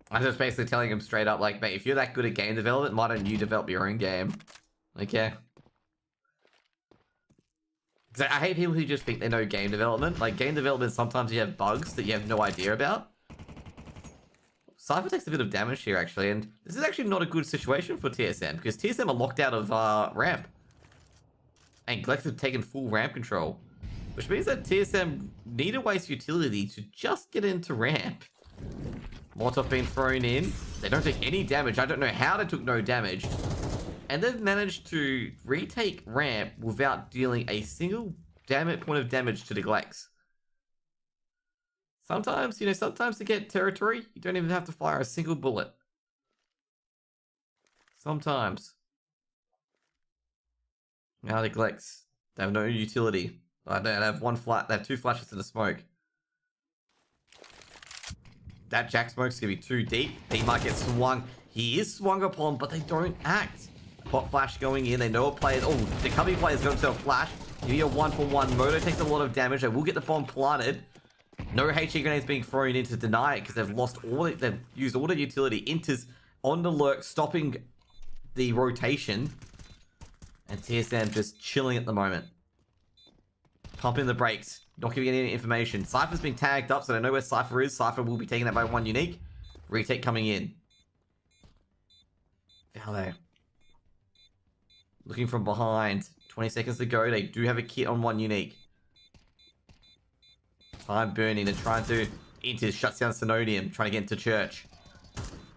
I'm just basically telling him straight up, like, mate, if you're that good at game development, why don't you develop your own game? Okay? Because I hate people who just think they know game development. Like, game development, sometimes you have bugs that you have no idea about. Cypher takes a bit of damage here, actually, and this is actually not a good situation for TSM, because TSM are locked out of ramp. And Glex have taken full ramp control, which means that TSM need to waste utility to just get into ramp. Molotov being thrown in. They don't take any damage. I don't know how they took no damage. And they've managed to retake ramp without dealing a single point of damage to the Glex. Sometimes, you know, sometimes to get territory, you don't even have to fire a single bullet. Sometimes. Now the Glex, they have no utility. They have they have 2 flashes in the smoke. That Jack smoke's gonna be too deep. He might get swung. He is swung upon, but they don't act. Hot flash going in. They know a player. Oh, the cubby player's got himself flash. Give me a 1-for-1. Moto takes a lot of damage. They will get the bomb planted. No HE grenades being thrown in to deny it because they've used all their utility. Inter's on the lurk, stopping the rotation. And TSM just chilling at the moment. Pumping the brakes. Not giving any information. Cypher's been tagged up, so they know where Cypher is. Cypher will be taken out by 1 unique. Retake coming in. Valdo. Looking from behind. 20 seconds to go. They do have a kit on 1 unique. Time burning. They're trying to... Inters shuts down Synodium. Trying to get into church.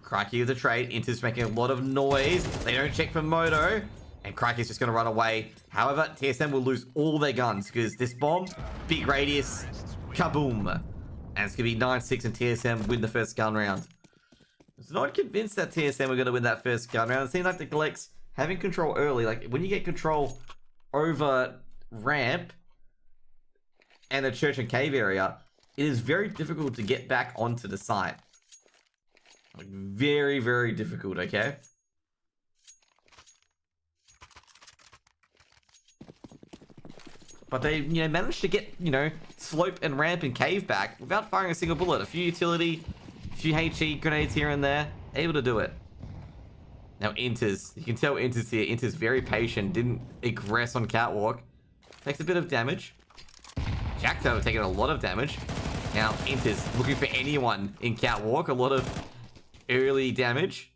Crikey with the trade. Inters making a lot of noise. They don't check for Moto. And Crikey's just going to run away. However, TSM will lose all their guns. Because this bomb, big radius, kaboom. And it's going to be 9-6 and TSM win the first gun round. I was not convinced that TSM were going to win that first gun round. It seemed like the Glex having control early. Like, when you get control over ramp... and the church and cave area, it is very difficult to get back onto the site. Like, very, very difficult, okay? But they, you know, managed to get, you know, slope and ramp and cave back without firing a single bullet. A few utility, a few HE grenades here and there. Able to do it. Now, Inters. You can tell Inters here. Inters very patient. Didn't aggress on catwalk. Takes a bit of damage. Jackto taking a lot of damage. Now, Inters looking for anyone in catwalk. A lot of early damage.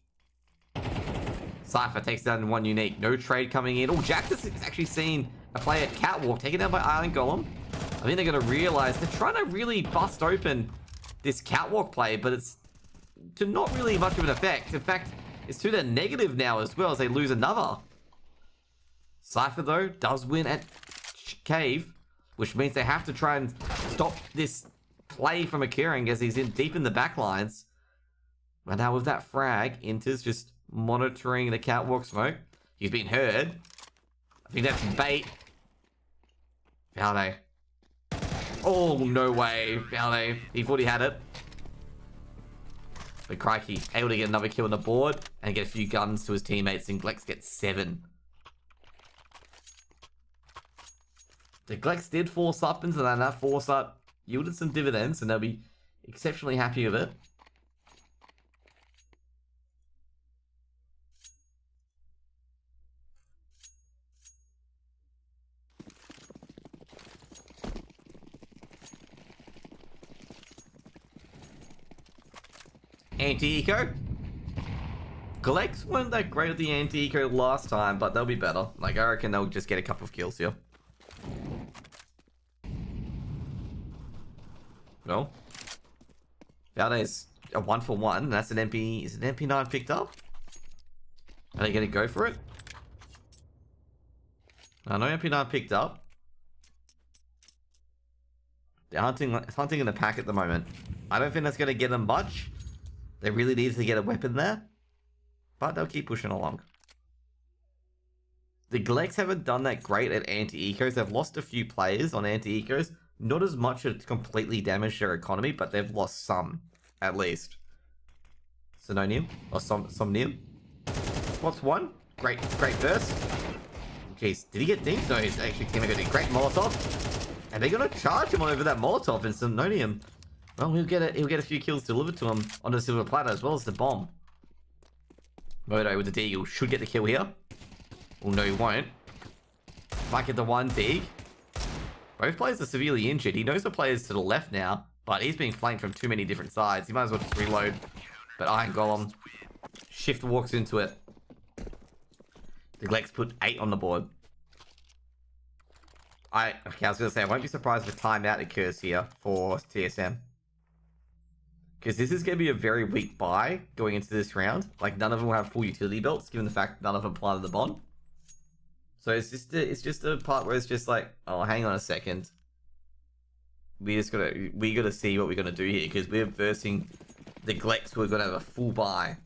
Cypher takes down 1 unique. No trade coming in. Oh, Jack's actually seen a player at catwalk taken down by Iron Golem. I think they're going to realize they're trying to really bust open this catwalk play, but it's to not really much of an effect. In fact, it's to their negative now as well as they lose another. Cypher, though, does win at cave, which means they have to try and stop this play from occurring as he's in deep in the back lines. But now with that frag, Inter's just monitoring the catwalk smoke. He's been heard. I think that's bait. Valde. Oh, no way. Valde. He thought he had it. But crikey, able to get another kill on the board and get a few guns to his teammates, and Glex gets 7. The Glex did force up into that, and that force up yielded some dividends, and they'll be exceptionally happy with it. Anti-eco. Glex weren't that great with the anti-eco last time, but they'll be better. Like, I reckon they'll just get a couple of kills here. Well, Valde's a 1-for-1. That's an MP. Is an MP9 picked up? Are they going to go for it? No, no MP9 picked up. They're hunting in the pack at the moment. I don't think that's going to get them much. They really need to get a weapon there. But they'll keep pushing along. The Glex haven't done that great at anti-ecos. They've lost a few players on anti-ecos. Not as much to completely damage their economy, but they've lost some, at least. Synonym? Or Somnium? What's one? Great burst. Jeez, did he get dinged? No, he's actually teaming with a great Molotov. And they're gonna charge him over that Molotov in Synonym. Well, he'll get a few kills delivered to him on the silver platter, as well as the bomb. Moto with the Deagle should get the kill here. Well, no, he won't. Might get the one dig. Both players are severely injured. He knows the players to the left now, but he's being flanked from too many different sides. He might as well just reload. But Iron Golem shift walks into it. The Glex put 8 on the board. I was going to say, I won't be surprised if a timeout occurs here for TSM. Because this is going to be a very weak buy going into this round. Like, none of them will have full utility belts, given the fact none of them planted the bond. So it's just a part where it's just like, oh, hang on a second. We gotta see what we're gonna do here, because we're versing the Glex, who are gonna have a full buy.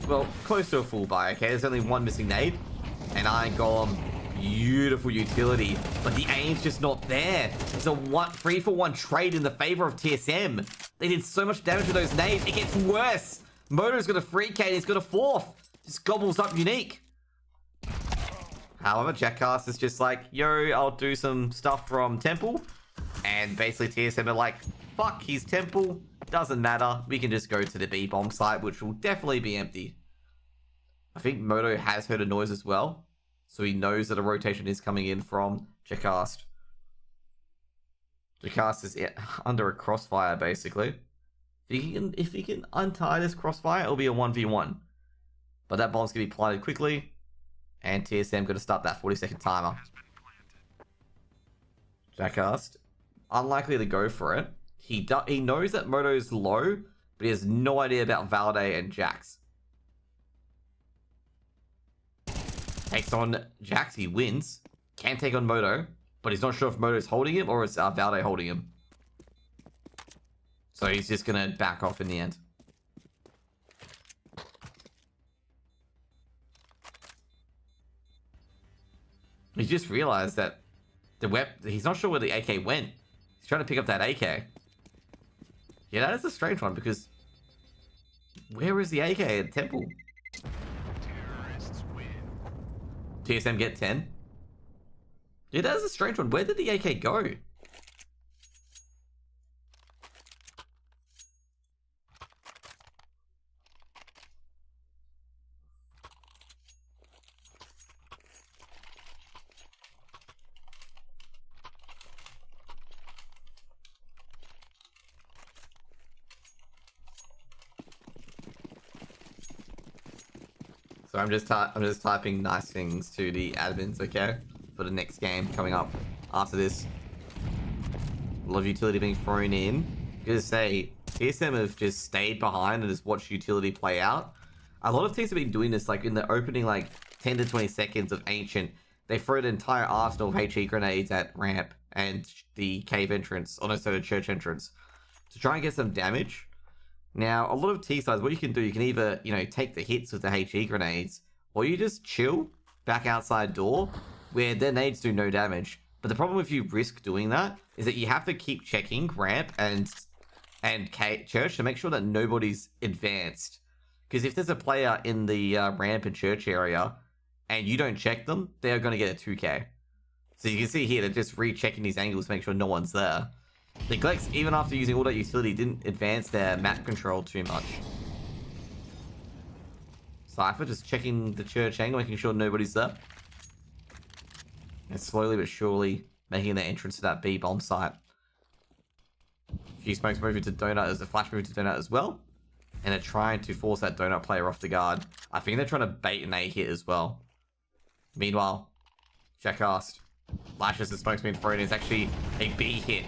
Well, close to a full buy, okay? There's only one missing nade. And Iron Golem, beautiful utility. But the aim's just not there. It's a 3-for-1 trade in the favor of TSM. They did so much damage with those nades. It gets worse. Moto's got a 3K, he's got a 4th. Just gobbles up Unique. However, Jackass is just like, yo, I'll do some stuff from Temple. And basically TSM are like, fuck, he's Temple. Doesn't matter. We can just go to the B-bomb site, which will definitely be empty. I think Moto has heard a noise as well. So he knows that a rotation is coming in from Jackass. Jackass is under a crossfire, basically. If he can untie this crossfire, it'll be a 1v1. But that bomb's going to be planted quickly. And TSM going to start that 40-second timer. Jackass, unlikely to go for it. He knows that Moto's low, but he has no idea about Valde and Jax. Takes on Jax, he wins. Can take on Moto, but he's not sure if Moto's holding him or it's Valde holding him. So he's just going to back off in the end. He just realized that he's not sure where the AK went. He's trying to pick up that AK. Yeah, that is a strange one, because where is the AK at Temple? TSM get 10. Yeah, that is a strange one. Where did the AK go? So I'm just typing nice things to the admins, okay? For the next game coming up after this. A lot of utility being thrown in. I'm gonna say, TSM have just stayed behind and just watched utility play out. A lot of teams have been doing this, like in the opening like 10 to 20 seconds of Ancient. They throw an entire arsenal of HE grenades at ramp and the cave entrance, or no, so the church entrance, to try and get some damage. Now, a lot of T-sides, what you can do, you can either, you know, take the hits with the HE grenades, or you just chill back outside door, where their nades do no damage. But the problem if you risk doing that is that you have to keep checking ramp and church to make sure that nobody's advanced. Because if there's a player in the ramp and church area and you don't check them, they're going to get a 2k. So you can see here, they're just rechecking these angles to make sure no one's there. The Glex, even after using all that utility, didn't advance their map control too much. Cypher just checking the church angle, making sure nobody's there. And slowly but surely making the entrance to that B bomb site. A few smokes moving to Donut. There's a flash moving to Donut as well. And they're trying to force that Donut player off the guard. I think they're trying to bait an A hit as well. Meanwhile, Jackass lashes the smokes being thrown. It's actually a B hit.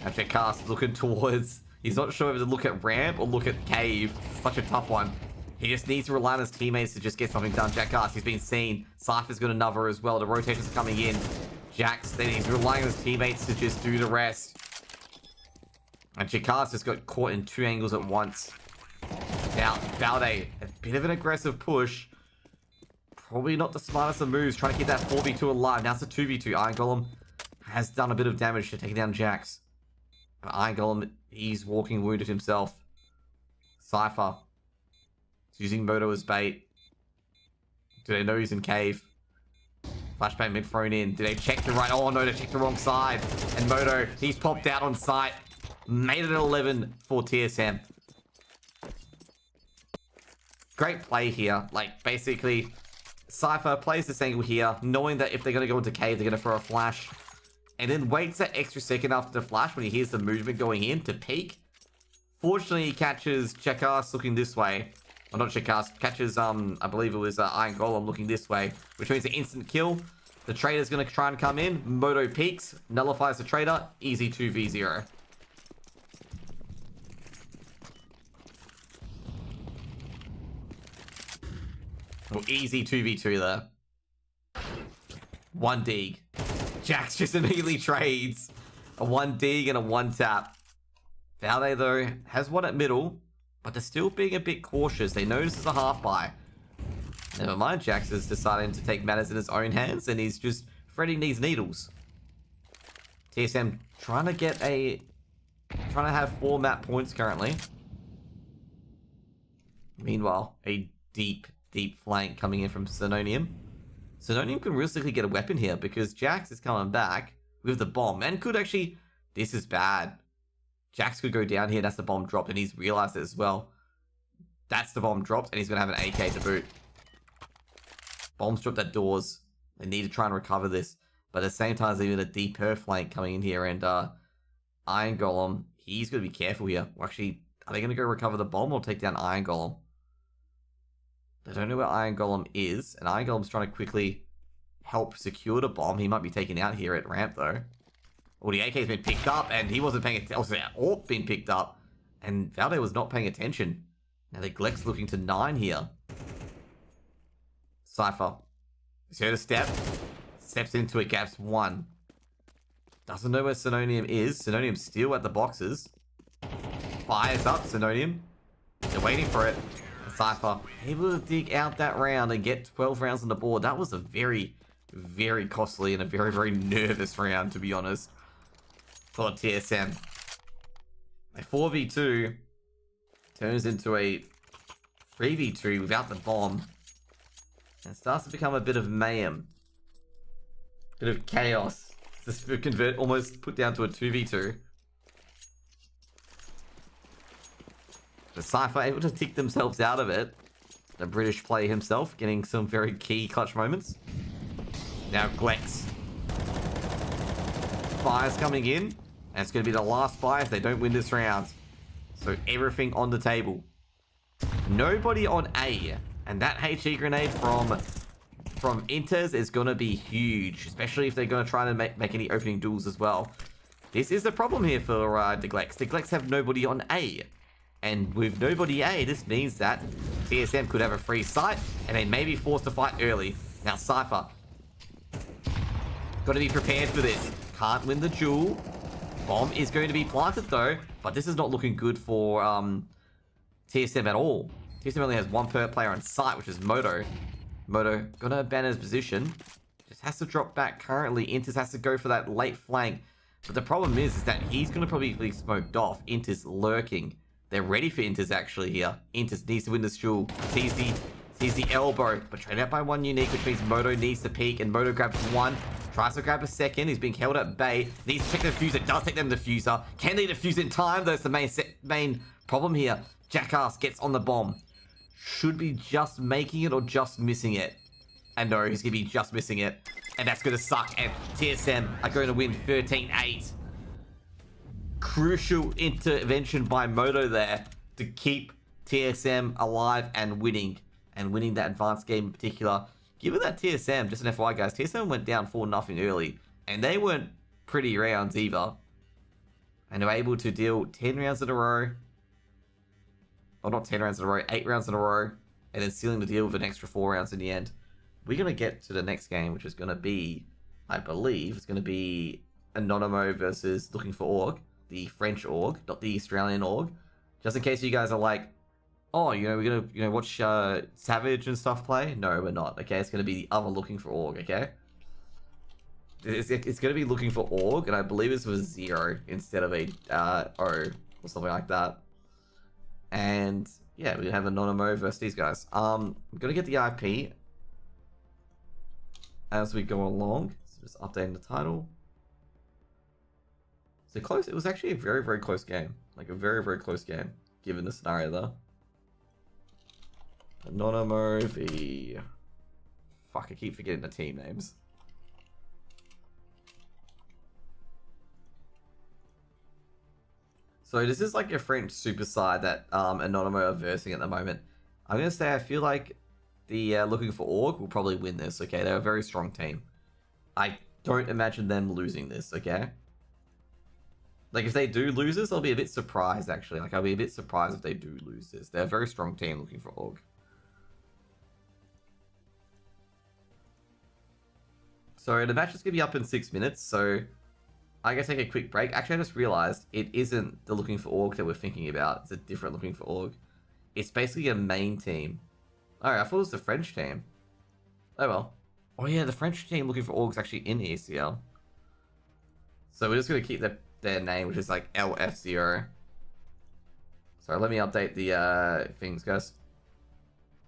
And Jackass is looking towards... He's not sure whether to look at ramp or look at cave. Such a tough one. He just needs to rely on his teammates to just get something done. Jackass, he's been seen. Cypher's got another as well. The rotations are coming in. Jax, then he's relying on his teammates to just do the rest. And Jackass just got caught in 2 angles at once. Now, Valde, a bit of an aggressive push. Probably not the smartest of moves, trying to keep that 4v2 alive. Now it's a 2v2. Iron Golem has done a bit of damage to taking down Jax. But Iron Golem, he's walking wounded himself. Cypher. Using Moto as bait. Do they know he's in cave? Flashbang mid thrown in. Do they check the right? Oh no, they checked the wrong side. And Moto, he's popped out on site. Made it at 11 for TSM. Great play here. Like, basically, Cypher plays this angle here, knowing that if they're going to go into cave, they're going to throw a flash. And then waits that extra second after the flash when he hears the movement going in to peek. Fortunately, he catches Jackass looking this way. Well, not Jackass, catches, I believe it was Iron Golem looking this way, which means an instant kill. The trader's going to try and come in. Moto peeks, nullifies the trader. Easy 2v0. Oh, easy 2v2 there. 1 dig. Jax just immediately trades a 1 dig and a 1 tap. Valde, though, has one at middle, but they're still being a bit cautious. They know this is a half buy. Never mind, Jax is deciding to take matters in his own hands, and he's just threading these needles. TSM trying to have 4 map points currently. Meanwhile, a deep flank coming in from Anonymo. Anonymo can realistically get a weapon here because Jax is coming back with the bomb and could actually... This is bad. Jax could go down here, that's the bomb dropped, and he's realized it as well. That's the bomb dropped, and he's going to have an AK to boot. Bombs dropped at doors. They need to try and recover this. But at the same time, there's even a deep perf flank coming in here, and Iron Golem, he's going to be careful here. Well, actually, are they going to go recover the bomb or take down Iron Golem? They don't know where Iron Golem is, and Iron Golem's trying to quickly help secure the bomb. He might be taken out here at ramp, though. Well, the AK's been picked up, and he wasn't paying attention. Also, AWP been picked up, and Valde was not paying attention. Now the Glex looking to 9 here. Cypher. He's heard a step. Steps into it, gaps 1. Doesn't know where Anonymo is. Anonymo's still at the boxes. Fires up Anonymo. They're waiting for it. Cypher able to dig out that round and get 12 rounds on the board. That was a very, very costly and a very, very nervous round, to be honest, for TSM. A 4v2 turns into a 3v2 without the bomb. And it starts to become a bit of mayhem. Bit of chaos. This convert almost put down to a 2v2. The Cypher able to tick themselves out of it. The British player himself getting some very key clutch moments. Now Glex. Fire's coming in. And it's going to be the last buy if they don't win this round. So everything on the table. Nobody on A. And that HE grenade from Inters is going to be huge. Especially if they're going to try to make any opening duels as well. This is the problem here for the Glex. The Glex have nobody on A. And with nobody A, this means that TSM could have a free sight, and they may be forced to fight early. Now, Cypher. Got to be prepared for this. can't win the duel. Bomb is going to be planted though, but this is not looking good for TSM at all. TSM only has one per player on site, which is Moto. Moto gonna abandon his position. Just has to drop back currently. Intis has to go for that late flank. But the problem is that he's gonna probably be smoked off. Intis lurking. They're ready for Intis actually here. Intis needs to win this duel. Sees the elbow, but traded out by one unique, which means Moto needs to peek, and Moto grabs one. Tries to grab a second. He's being held at bay. Needs to check the diffuser. Does take them diffuser. Can they defuse in time? That's the main problem here. Jackass gets on the bomb. Should be just making it or just missing it. And no, he's going to be just missing it. And that's going to suck. And TSM are going to win 13-8. Crucial intervention by Moto there to keep TSM alive and winning. And winning that advanced game in particular. Given that TSM, just an FYI guys, TSM went down 4-0 early. And they weren't pretty rounds either. And they were able to deal 10 rounds in a row. Or not 10 rounds in a row, 8 rounds in a row. And then sealing the deal with an extra 4 rounds in the end. We're going to get to the next game, which is going to be, I believe, it's going to be Anonymo versus Looking for Org. The French org, not the Australian org. Just in case you guys are like, oh, you know, we're going to, watch Savage and stuff play. No, we're not, okay? It's going to be the other Looking for Org, okay? It's going to be Looking for Org, and I believe this was 0 instead of a O or something like that. And yeah, we're going to have Anonymo versus these guys. I'm going to get the IP as we go along. So just updating the title. So close. It was actually a very, very close game. Like a very, very close game, given the scenario there. Anonymo v... Fuck, I keep forgetting the team names. So this is like a French super side that Anonymo are versing at the moment. I'm going to say I feel like the Looking for Org will probably win this, okay? They're a very strong team. I don't imagine them losing this, okay? Like, if they do lose this, I'll be a bit surprised, actually. Like, I'll be a bit surprised if they do lose this. They're a very strong team, Looking for Org. So the match is going to be up in 6 minutes, so I'm going to take a quick break. Actually, I just realized it isn't the Looking for Org that we're thinking about. It's a different Looking for Org. It's basically a main team. Alright, I thought it was the French team. Oh well. Oh yeah, the French team Looking for Org is actually in the ESEA. So we're just going to keep their name, which is like LF0. Sorry, let me update the things, guys.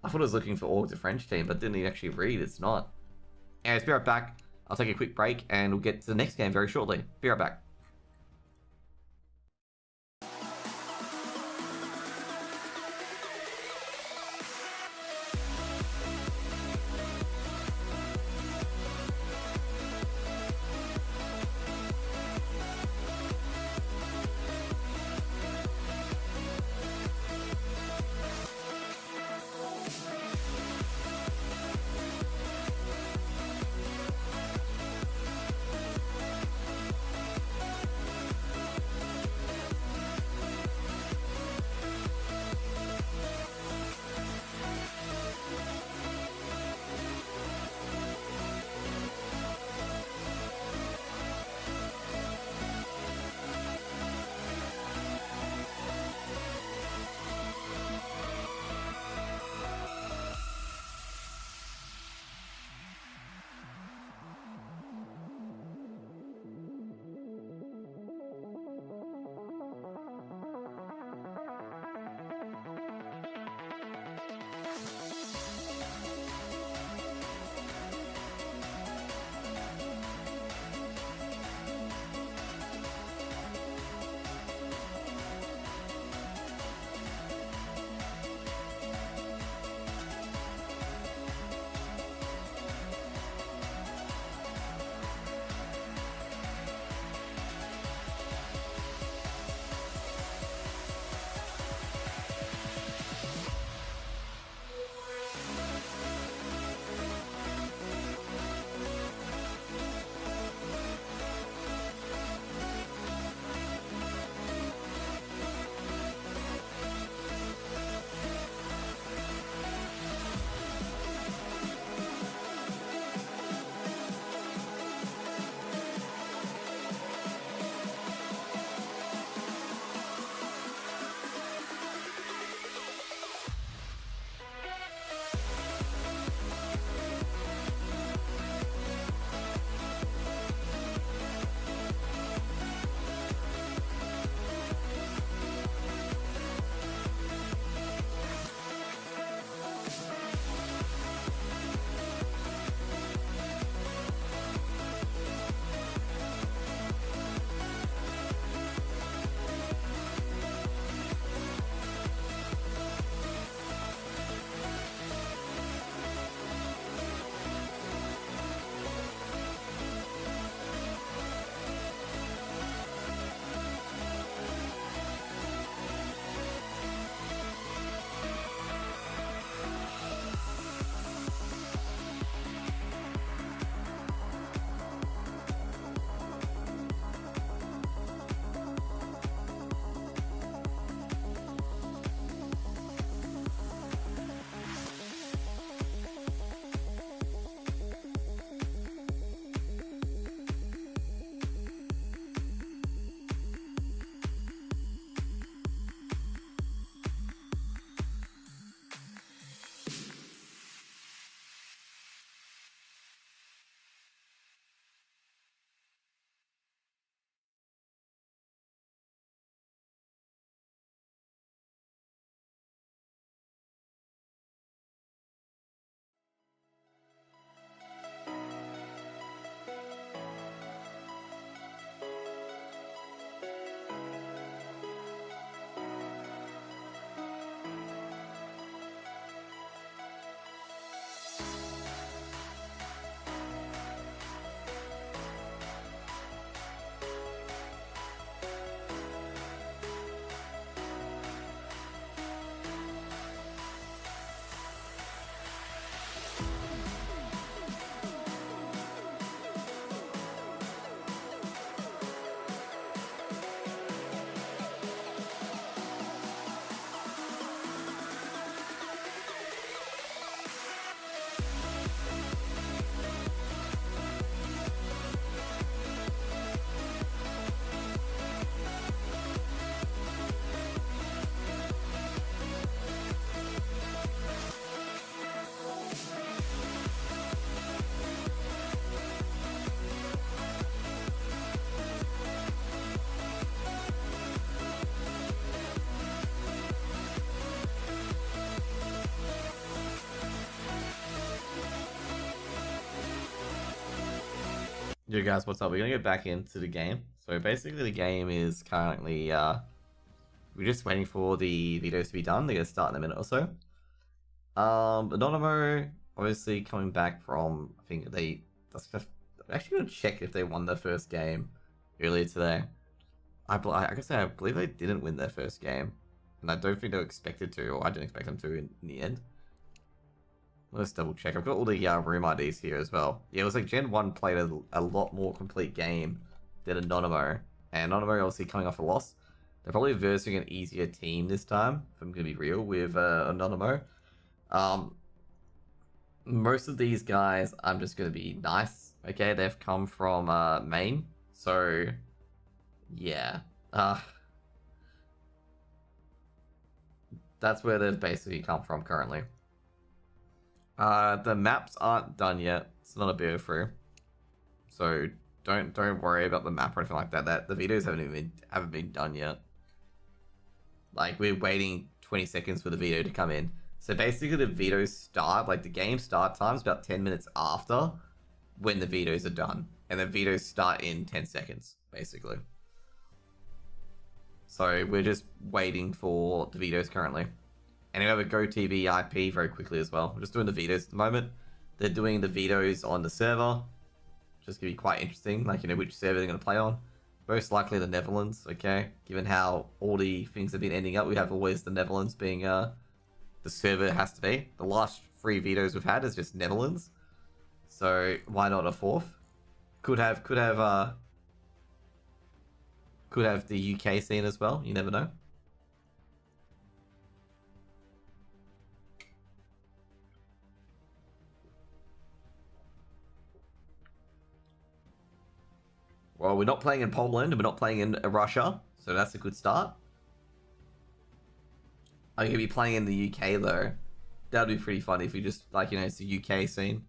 I thought it was Looking for Org, the French team, but didn't actually read. It's not. Anyways, be right back. I'll take a quick break and we'll get to the next game very shortly. Be right back. Yo guys, what's up? We're gonna get back into the game. So basically the game is currently we're just waiting for the videos to be done. They're gonna start in a minute or so. Anonymo obviously coming back from, I think I'm actually gonna check if they won their first game earlier today. I believe they didn't win their first game. And I don't think they were expected to, or I didn't expect them to in the end. Let's double check. I've got all the room IDs here as well. Yeah, it was like Gen 1 played a lot more complete game than Anonymo. And Anonymo obviously coming off a loss. They're probably versing an easier team this time, if I'm going to be real, with Anonymo. Most of these guys, I'm just going to be nice. Okay, they've come from Maine. So, yeah. That's where they've basically come from currently. The maps aren't done yet. It's not a BO3, so don't worry about the map or anything like that. The videos haven't been done yet. Like, we're waiting 20 seconds for the video to come in. So basically, the videos start, like the game start time's about 10 minutes after when the videos are done, and the videos start in 10 seconds basically. So we're just waiting for the videos currently. And we have a GoTV IP very quickly as well. We're just doing the vetoes at the moment. They're doing the vetoes on the server. Just gonna be quite interesting, like, you know, which server they're gonna play on. Most likely the Netherlands, okay? Given how all the things have been ending up, we have always the Netherlands being the server it has to be. The last 3 vetoes we've had is just Netherlands. So why not a 4th? Could have the UK scene as well, you never know. Well, we're not playing in Poland, and we're not playing in Russia, so that's a good start. I'm going to be playing in the UK, though. That would be pretty funny if we just, like, you know, it's the UK scene.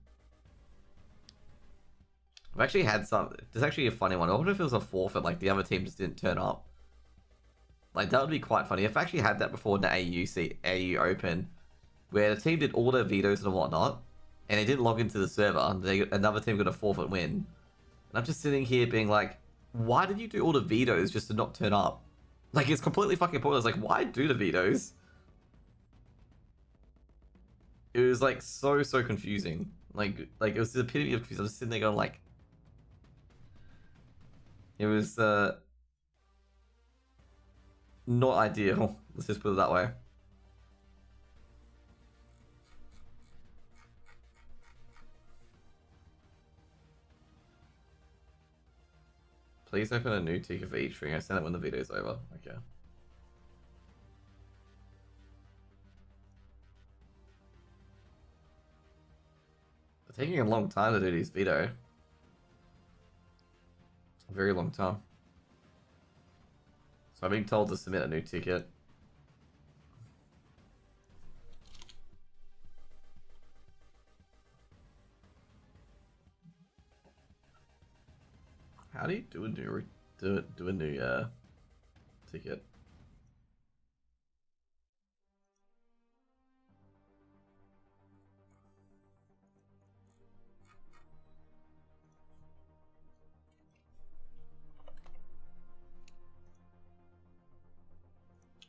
I've actually had some... There's actually a funny one. I wonder if it was a forfeit, like, the other team just didn't turn up. Like, that would be quite funny. I've actually had that before in the AU Open, where the team did all their vetoes and whatnot, and they didn't log into the server, and another team got a forfeit win. And I'm just sitting here being like, why did you do all the vetoes just to not turn up? Like, it's completely fucking pointless. Like, why do the vetoes? It was, like, so confusing. Like it was the epitome of confusion. I was sitting there going, like... It was, not ideal. Let's just put it that way. Please open a new ticket for each ring. I send it when the video's over. Okay. They're taking a long time to do these veto. A very long time. So I'm being told to submit a new ticket. How do you do a new ticket?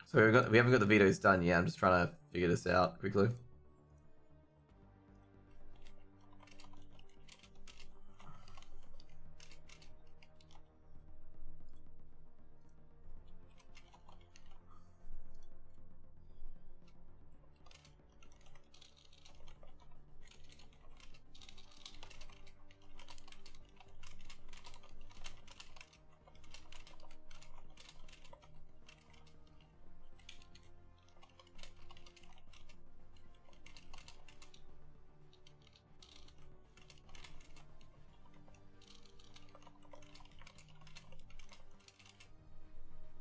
So we haven't got the videos done yet. I'm just trying to figure this out quickly.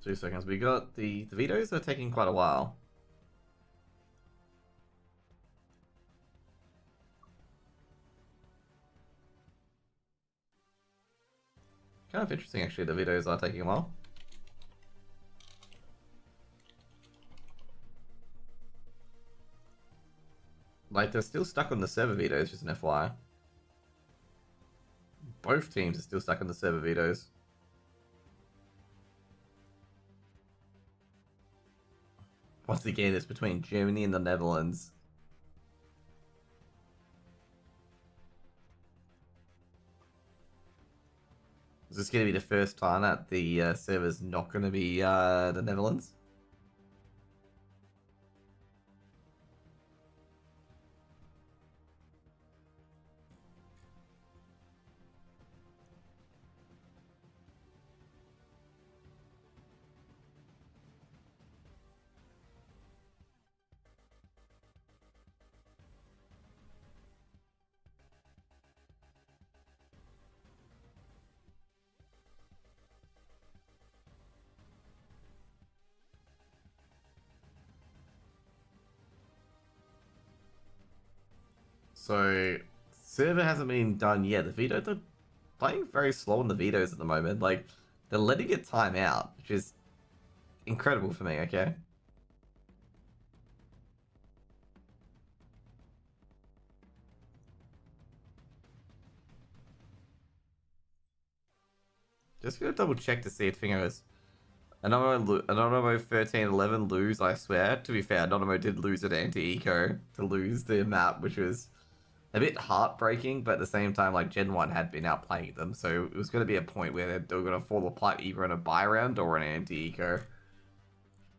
Two seconds. We got the videos are taking quite a while. Kind of interesting, actually. The videos are taking a while. Like, they're still stuck on the server videos, just an FYI. Both teams are still stuck in the server vetoes. Once again, it's between Germany and the Netherlands. Is this going to be the first time that the server's not going to be the Netherlands? So, server hasn't been done yet. The veto, they're playing very slow on the vetoes at the moment. Like, they're letting it time out, which is incredible for me, okay? Just gonna double check to see if fingers. Anonymo 1311 lose, I swear. To be fair, Anonymo did lose at anti-eco to lose the map, which was a bit heartbreaking, but at the same time, like, Gen 1 had been outplaying them, so it was going to be a point where they were going to fall apart either in a buy round or an anti-eco.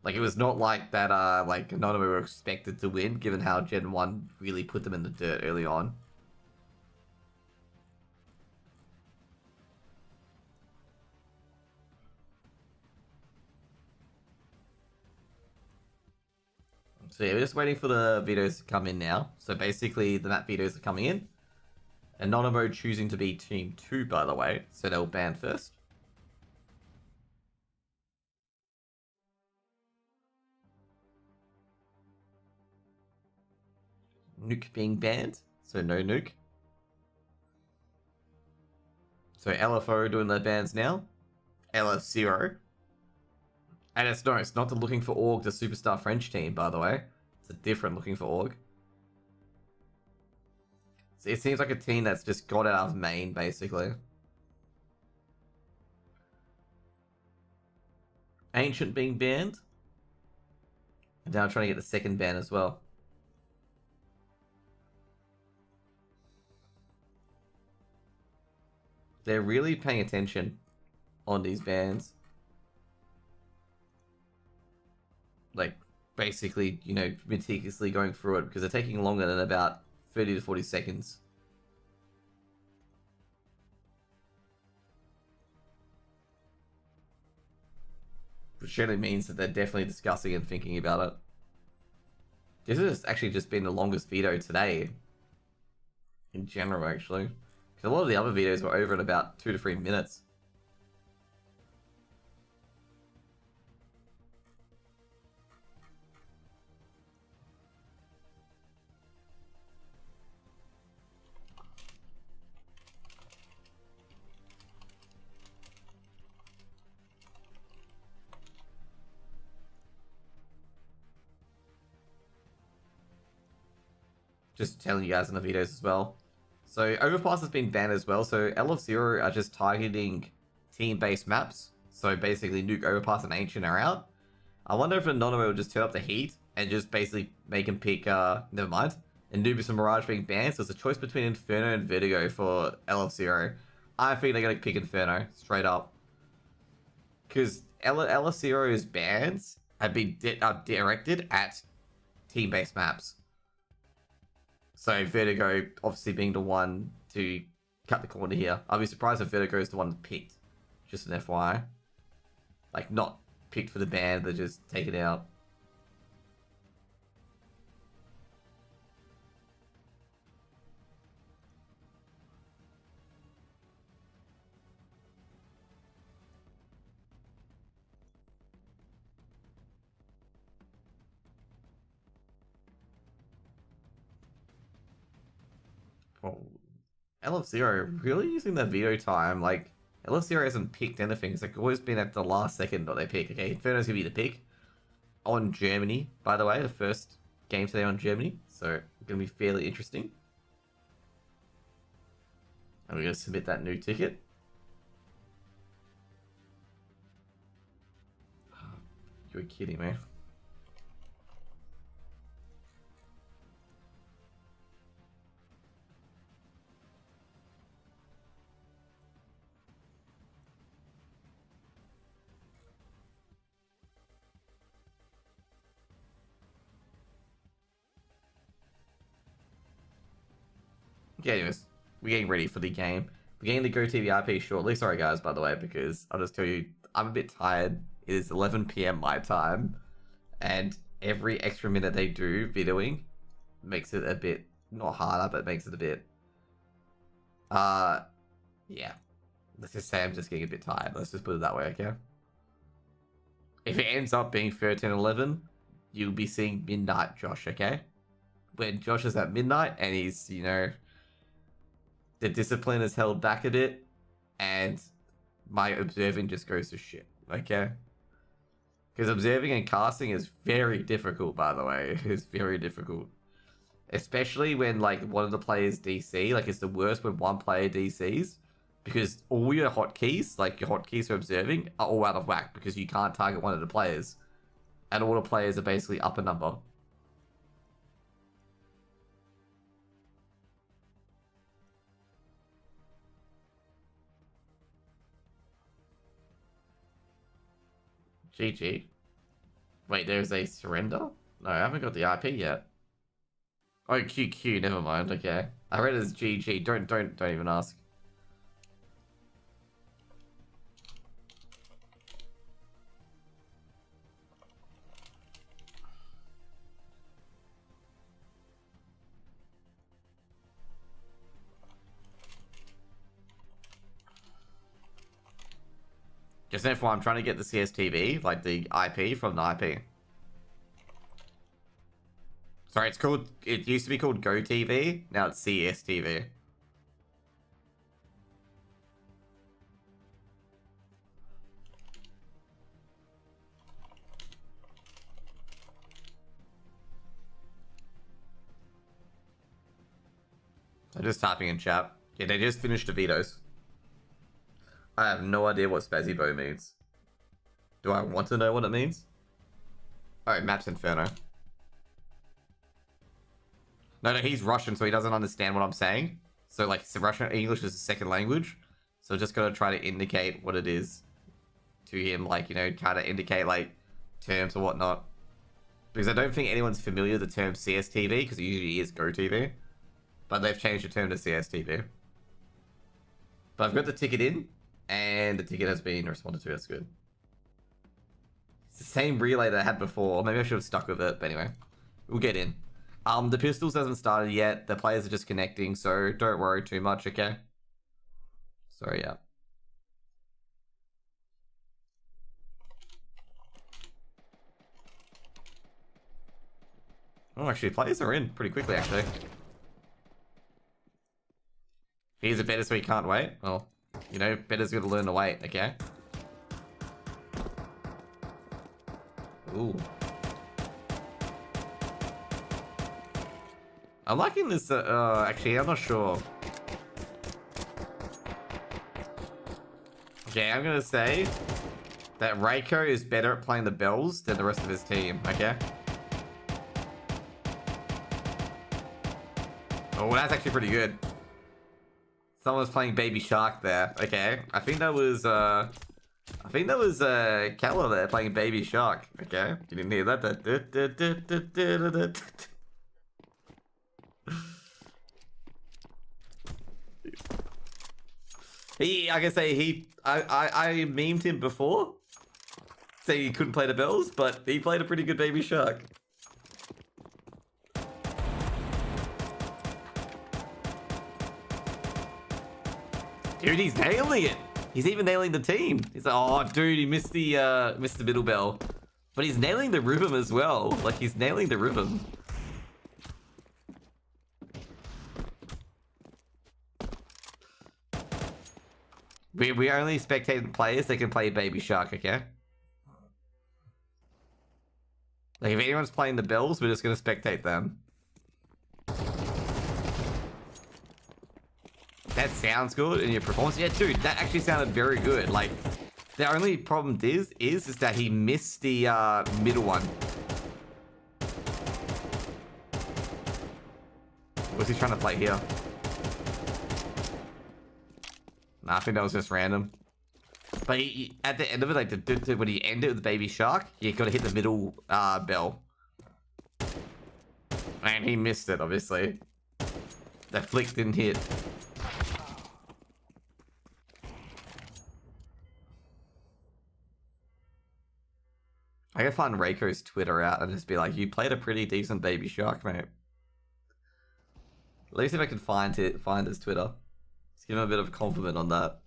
Like, it was not like that, like, Anonymo were expected to win, given how Gen 1 really put them in the dirt early on. So yeah, we're just waiting for the vetoes to come in now. So basically, the map vetoes are coming in. Anonymo choosing to be Team 2, by the way, so they'll ban first. Nuke being banned, so no nuke. So LF0 doing their bans now. LF0. And it's not the Looking for Org, the Superstar French team, by the way. It's a different Looking for Org. So it seems like a team that's just got out of main, basically. Ancient being banned. And now trying to get the second ban as well. They're really paying attention on these bans. Like, basically, you know, meticulously going through it, because they're taking longer than about 30 to 40 seconds. Which generally means that they're definitely discussing and thinking about it. This has actually just been the longest veto today. In general, actually. Because a lot of the other videos were over in about 2 to 3 minutes. Just telling you guys in the videos as well. So Overpass has been banned as well. So LF0 are just targeting team-based maps. So basically Nuke, Overpass, and Ancient are out. I wonder if Anonymo will just turn up the heat and just basically make him pick, never mind. Anubis and Mirage being banned. So it's a choice between Inferno and Vertigo for LF0. I think they're going to pick Inferno, straight up. Because LF0's bans have been directed at team-based maps. So Vertigo obviously being the one to cut the corner here. I'll be surprised if Vertigo is the one picked. Just an FYI. Like, not picked for the ban, but just take it out. Oh, LF0 really using their veto time. Like, LF0 hasn't picked anything. It's like always been at the last second that they pick. Okay, Inferno's gonna be the pick on Germany, by the way, the first game today on Germany. So gonna be fairly interesting. And we're gonna submit that new ticket. You're kidding me. Okay, anyways, we're getting ready for the game. We're getting the GoTV IP shortly. Sorry, guys, by the way, because I'll just tell you, I'm a bit tired. It is 11 p.m. my time, and every extra minute they do videoing makes it a bit, not harder, but makes it a bit, yeah. Let's just say I'm just getting a bit tired. Let's just put it that way, okay? If it ends up being 13:11, you'll be seeing midnight Josh, okay? When Josh is at midnight and he's, you know, the discipline is held back a bit, and my observing just goes to shit, okay? Because observing and casting is very difficult, by the way. It's very difficult. Especially when, like, one of the players DC. Like, it's the worst when one player DCs. Because all your hotkeys, like your hotkeys for observing, are all out of whack. Because you can't target one of the players. And all the players are basically up a number. GG. Wait, there's a surrender? No, I haven't got the IP yet. Oh, QQ, never mind, okay. I read it as GG, don't even ask. Just therefore, I'm trying to get the CSTV, like the IP from the IP. Sorry, it's called, it used to be called GoTV, now it's CS2. I'm just typing in chat. Yeah, they just finished the vetoes. I have no idea what Spazzy Bow means. Do I want to know what it means? Oh, Maps Inferno. No, he's Russian, so he doesn't understand what I'm saying. So, like, Russian English is a second language. So, just gotta try to indicate what it is to him, like, you know, try to indicate, like, terms or whatnot. Because I don't think anyone's familiar with the term CSTV, because it usually is GoTV. But they've changed the term to CSTV. But I've got the ticket in, and the ticket has been responded to. That's good. It's the same relay that I had before. Maybe I should have stuck with it, but anyway. We'll get in. The pistols hasn't started yet. The players are just connecting, so don't worry too much, okay? So, yeah. Oh, actually, players are in pretty quickly, actually. He's a better, so he can't wait. Well, you know, better's gonna learn to wait, okay? Ooh. I'm liking this, actually, I'm not sure. Okay, I'm gonna say that Reiko is better at playing the bells than the rest of his team, okay? Oh, that's actually pretty good. Someone was playing Baby Shark there. Okay, I think that was Keller there playing Baby Shark. Okay, you didn't hear that? I can say I memed him before, saying he couldn't play the bells, but he played a pretty good Baby Shark. Dude, he's nailing it. He's even nailing the team. He's like, oh, dude, he missed the middle bell. But he's nailing the rhythm as well. Like, he's nailing the rhythm. We only spectating players that can play Baby Shark, okay? Like, if anyone's playing the bells, we're just gonna spectate them. that sounds good in your performance. Yeah, dude, that actually sounded very good. Like, the only problem is that he missed the middle one. Was he trying to play here? Nah, I think that was just random. But at the end of it, like when he ended with the baby shark, you got to hit the middle bell. And he missed it, obviously. That flick didn't hit. I gotta find Reiko's Twitter out and just be like, you played a pretty decent baby shark, mate. Let me see if I can find his Twitter. Let's give him a bit of a compliment on that.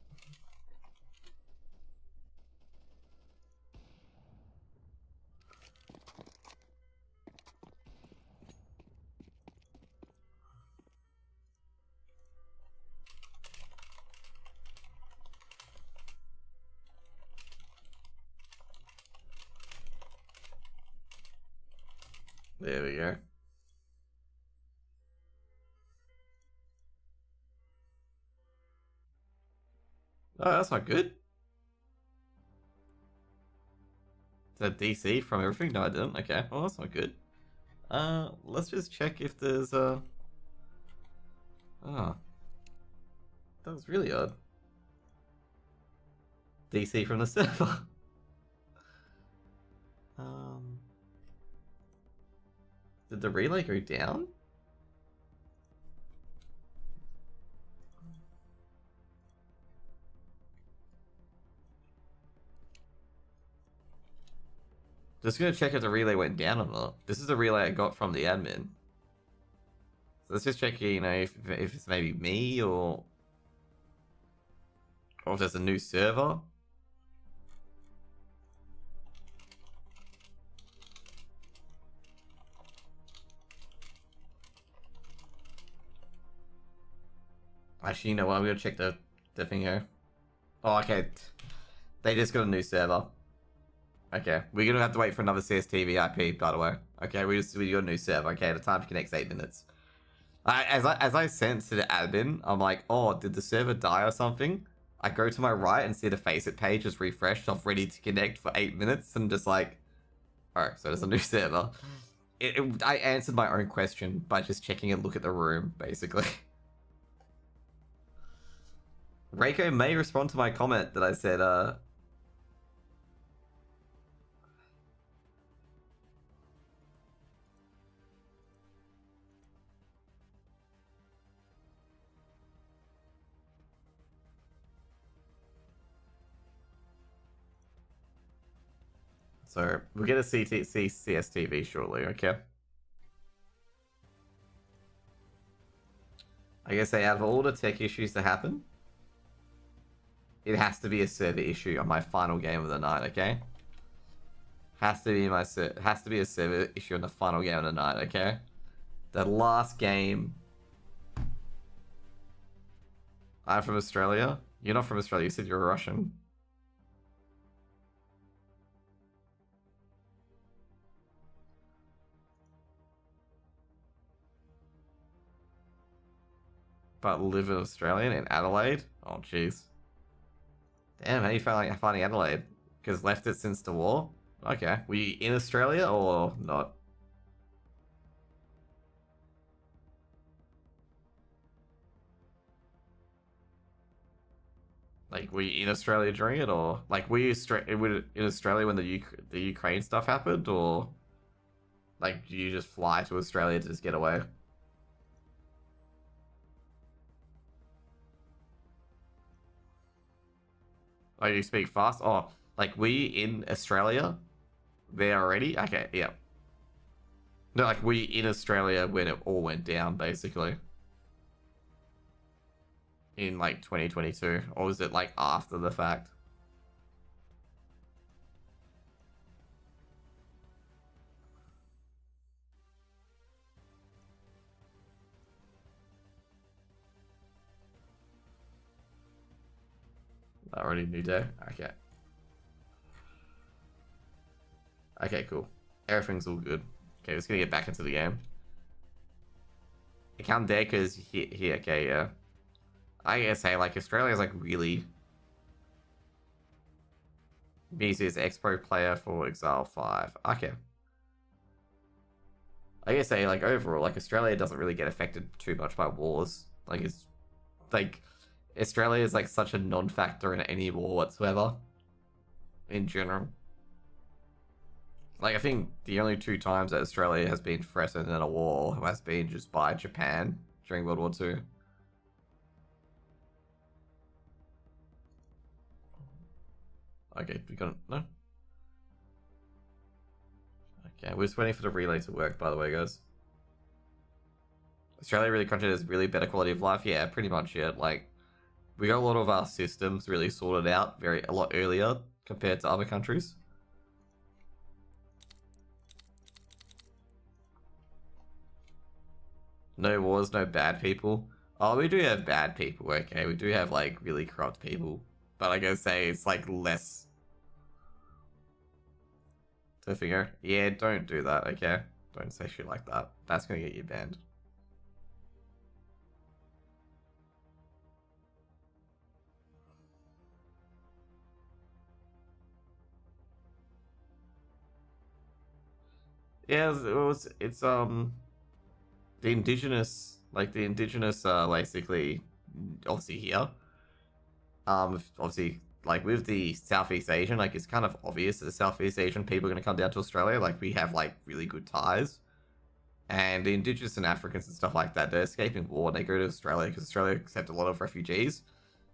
There we go. Oh, that's not good. Is that DC from everything? No, I didn't. Okay, well, that's not good. Let's just check if there's Oh, that was really odd. DC from the server. Did the relay go down? Just gonna check if the relay went down or not. This is the relay I got from the admin. So let's just check, you know, if it's maybe me or if there's a new server. Actually, you know what? I'm gonna check the thing here. Oh, okay. They just got a new server. Okay, we're gonna have to wait for another CSTV IP, by the way. Okay, we got a new server. Okay, the time to connect's 8 minutes. As I sense to the admin, I'm like, oh, did the server die or something? I go to my right and see the Faceit page is refreshed off ready to connect for 8 minutes, and just like, oh, so there's a new server. I answered my own question by just checking a look at the room, basically. Reiko may respond to my comment that I said, So, we'll get a CSTV shortly, okay? I guess out of all the tech issues that happen, it has to be a server issue on my final game of the night, okay? Has to be a server issue on the final game of the night, okay? The last game. I'm from Australia. You're not from Australia. You said you're Russian. But live in Australia in Adelaide? Oh, jeez. Damn, how you finding Adelaide? Because left it since the war? Okay. Were you in Australia or not? Like, were you in Australia during it, or like were you in Australia when the Ukraine stuff happened, or like do you just fly to Australia to just get away? Oh, you speak fast? Oh, like, were you in Australia there already? Okay, yeah. No, like, were you in Australia when it all went down, basically? In, like, 2022? Or was it, like, after the fact? Already new day? Okay. Okay, cool. Everything's all good. Okay, just gonna get back into the game. I can't dare because here, okay, yeah. I gotta say, like, Australia's like really... BC is Expo player for Exile 5. Okay. I gotta say, like, overall, like, Australia doesn't really get affected too much by wars. Like, it's... Like, Australia is, like, such a non-factor in any war whatsoever. In general. Like, I think the only 2 times that Australia has been threatened in a war has been just by Japan during World War II. Okay, we got it. No? Okay, we're just waiting for the relay to work, by the way, guys. Australia really country has really better quality of life? Yeah, pretty much, yeah. Like, we got a lot of our systems really sorted out a lot earlier compared to other countries. No wars, no bad people. Oh, we do have bad people, okay. We do have, like, really corrupt people. But I gotta say, it's, like, less to figure. Yeah, don't do that, okay? Don't say shit like that. That's gonna get you banned. Yeah, it's the indigenous, basically, obviously here. Obviously, like, with the Southeast Asian, like, it's kind of obvious that the Southeast Asian people are going to come down to Australia. Like, we have, like, really good ties. And the indigenous and Africans and stuff like that, they're escaping war. They go to Australia because Australia accepts a lot of refugees.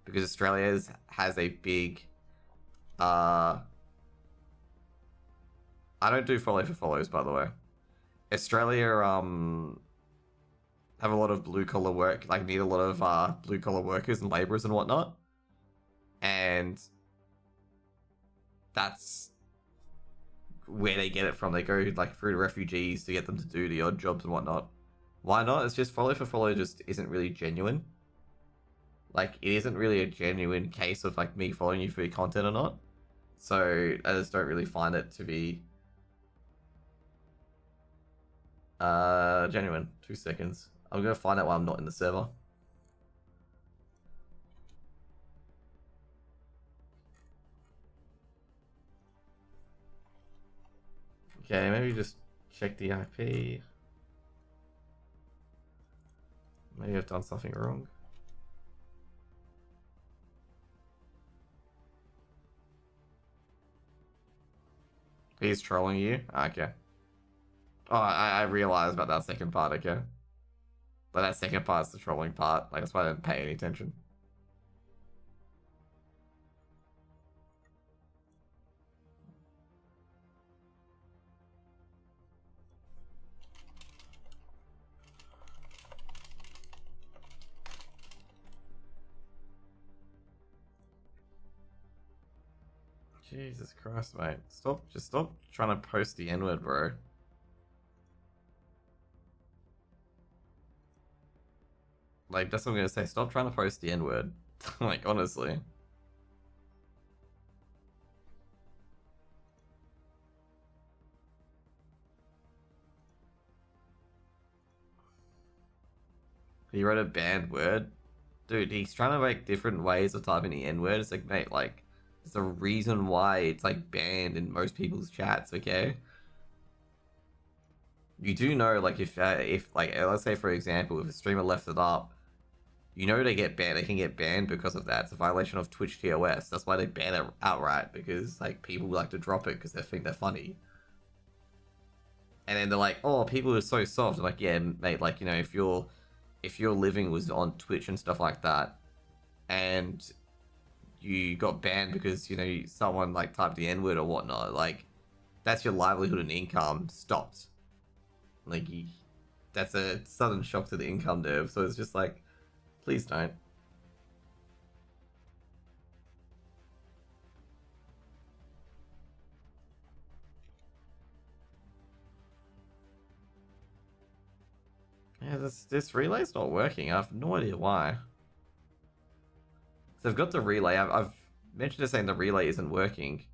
Because Australia has a big... I don't do follow for follows, by the way. Australia, have a lot of blue-collar work, like, need a lot of, blue-collar workers and labourers and whatnot. And that's where they get it from. They go, like, through the refugees to get them to do the odd jobs and whatnot. Why not? It's just follow for follow just isn't really genuine. Like, it isn't really a genuine case of, like, me following you for your content or not. So I just don't really find it to be genuine. 2 seconds. I'm gonna find out why I'm not in the server. Okay, maybe just check the IP. Maybe I've done something wrong. He's trolling you? Okay. Oh, I realized about that second part, okay. But that second part's the trolling part. Like, that's why I didn't pay any attention. Jesus Christ, mate. Just stop trying to post the N-word, bro. Like, that's what I'm gonna say. Stop trying to post the N-word. Like, honestly. He wrote a banned word? Dude, he's trying to make different ways of typing the N-word. It's like, mate, like, there's a reason why it's, like, banned in most people's chats, okay? You do know, like, if like, let's say, for example, if a streamer left it up, you know they get banned. They can get banned because of that. It's a violation of Twitch TOS. That's why they ban it outright, because, like, people like to drop it because they think they're funny. And then they're like, oh, people are so soft. I'm like, yeah, mate, like, you know, if your living was on Twitch and stuff like that, and you got banned because, you know, someone, like, typed the N-word or whatnot, like, that's your livelihood and income stopped. Like, that's a sudden shock to the income nerve, so it's just like, please don't. Yeah, this relay's not working. I have no idea why. So I've got the relay. I've mentioned it saying the relay isn't working.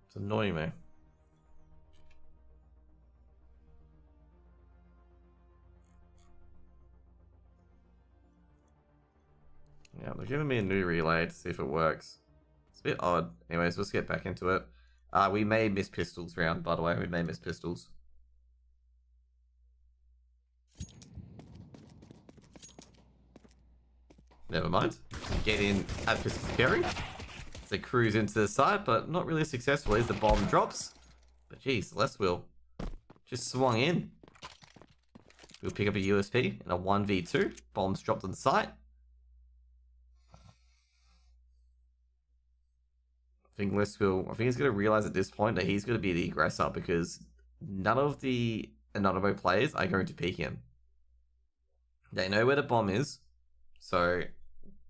It's annoying me. . Yeah, they're giving me a new relay to see if it works. It's a bit odd. Anyways, let's get back into it. We may miss pistols round, by the way. We may miss pistols. Never mind. Get in at pistol carry. They cruise into the side, but not really successfully as the bomb drops. But geez, Celestial just swung in. We'll pick up a USP and a 1v2. Bombs dropped on the site. I think he's going to realize at this point that he's going to be the aggressor because none of the Anonymo players are going to peek him. They know where the bomb is, so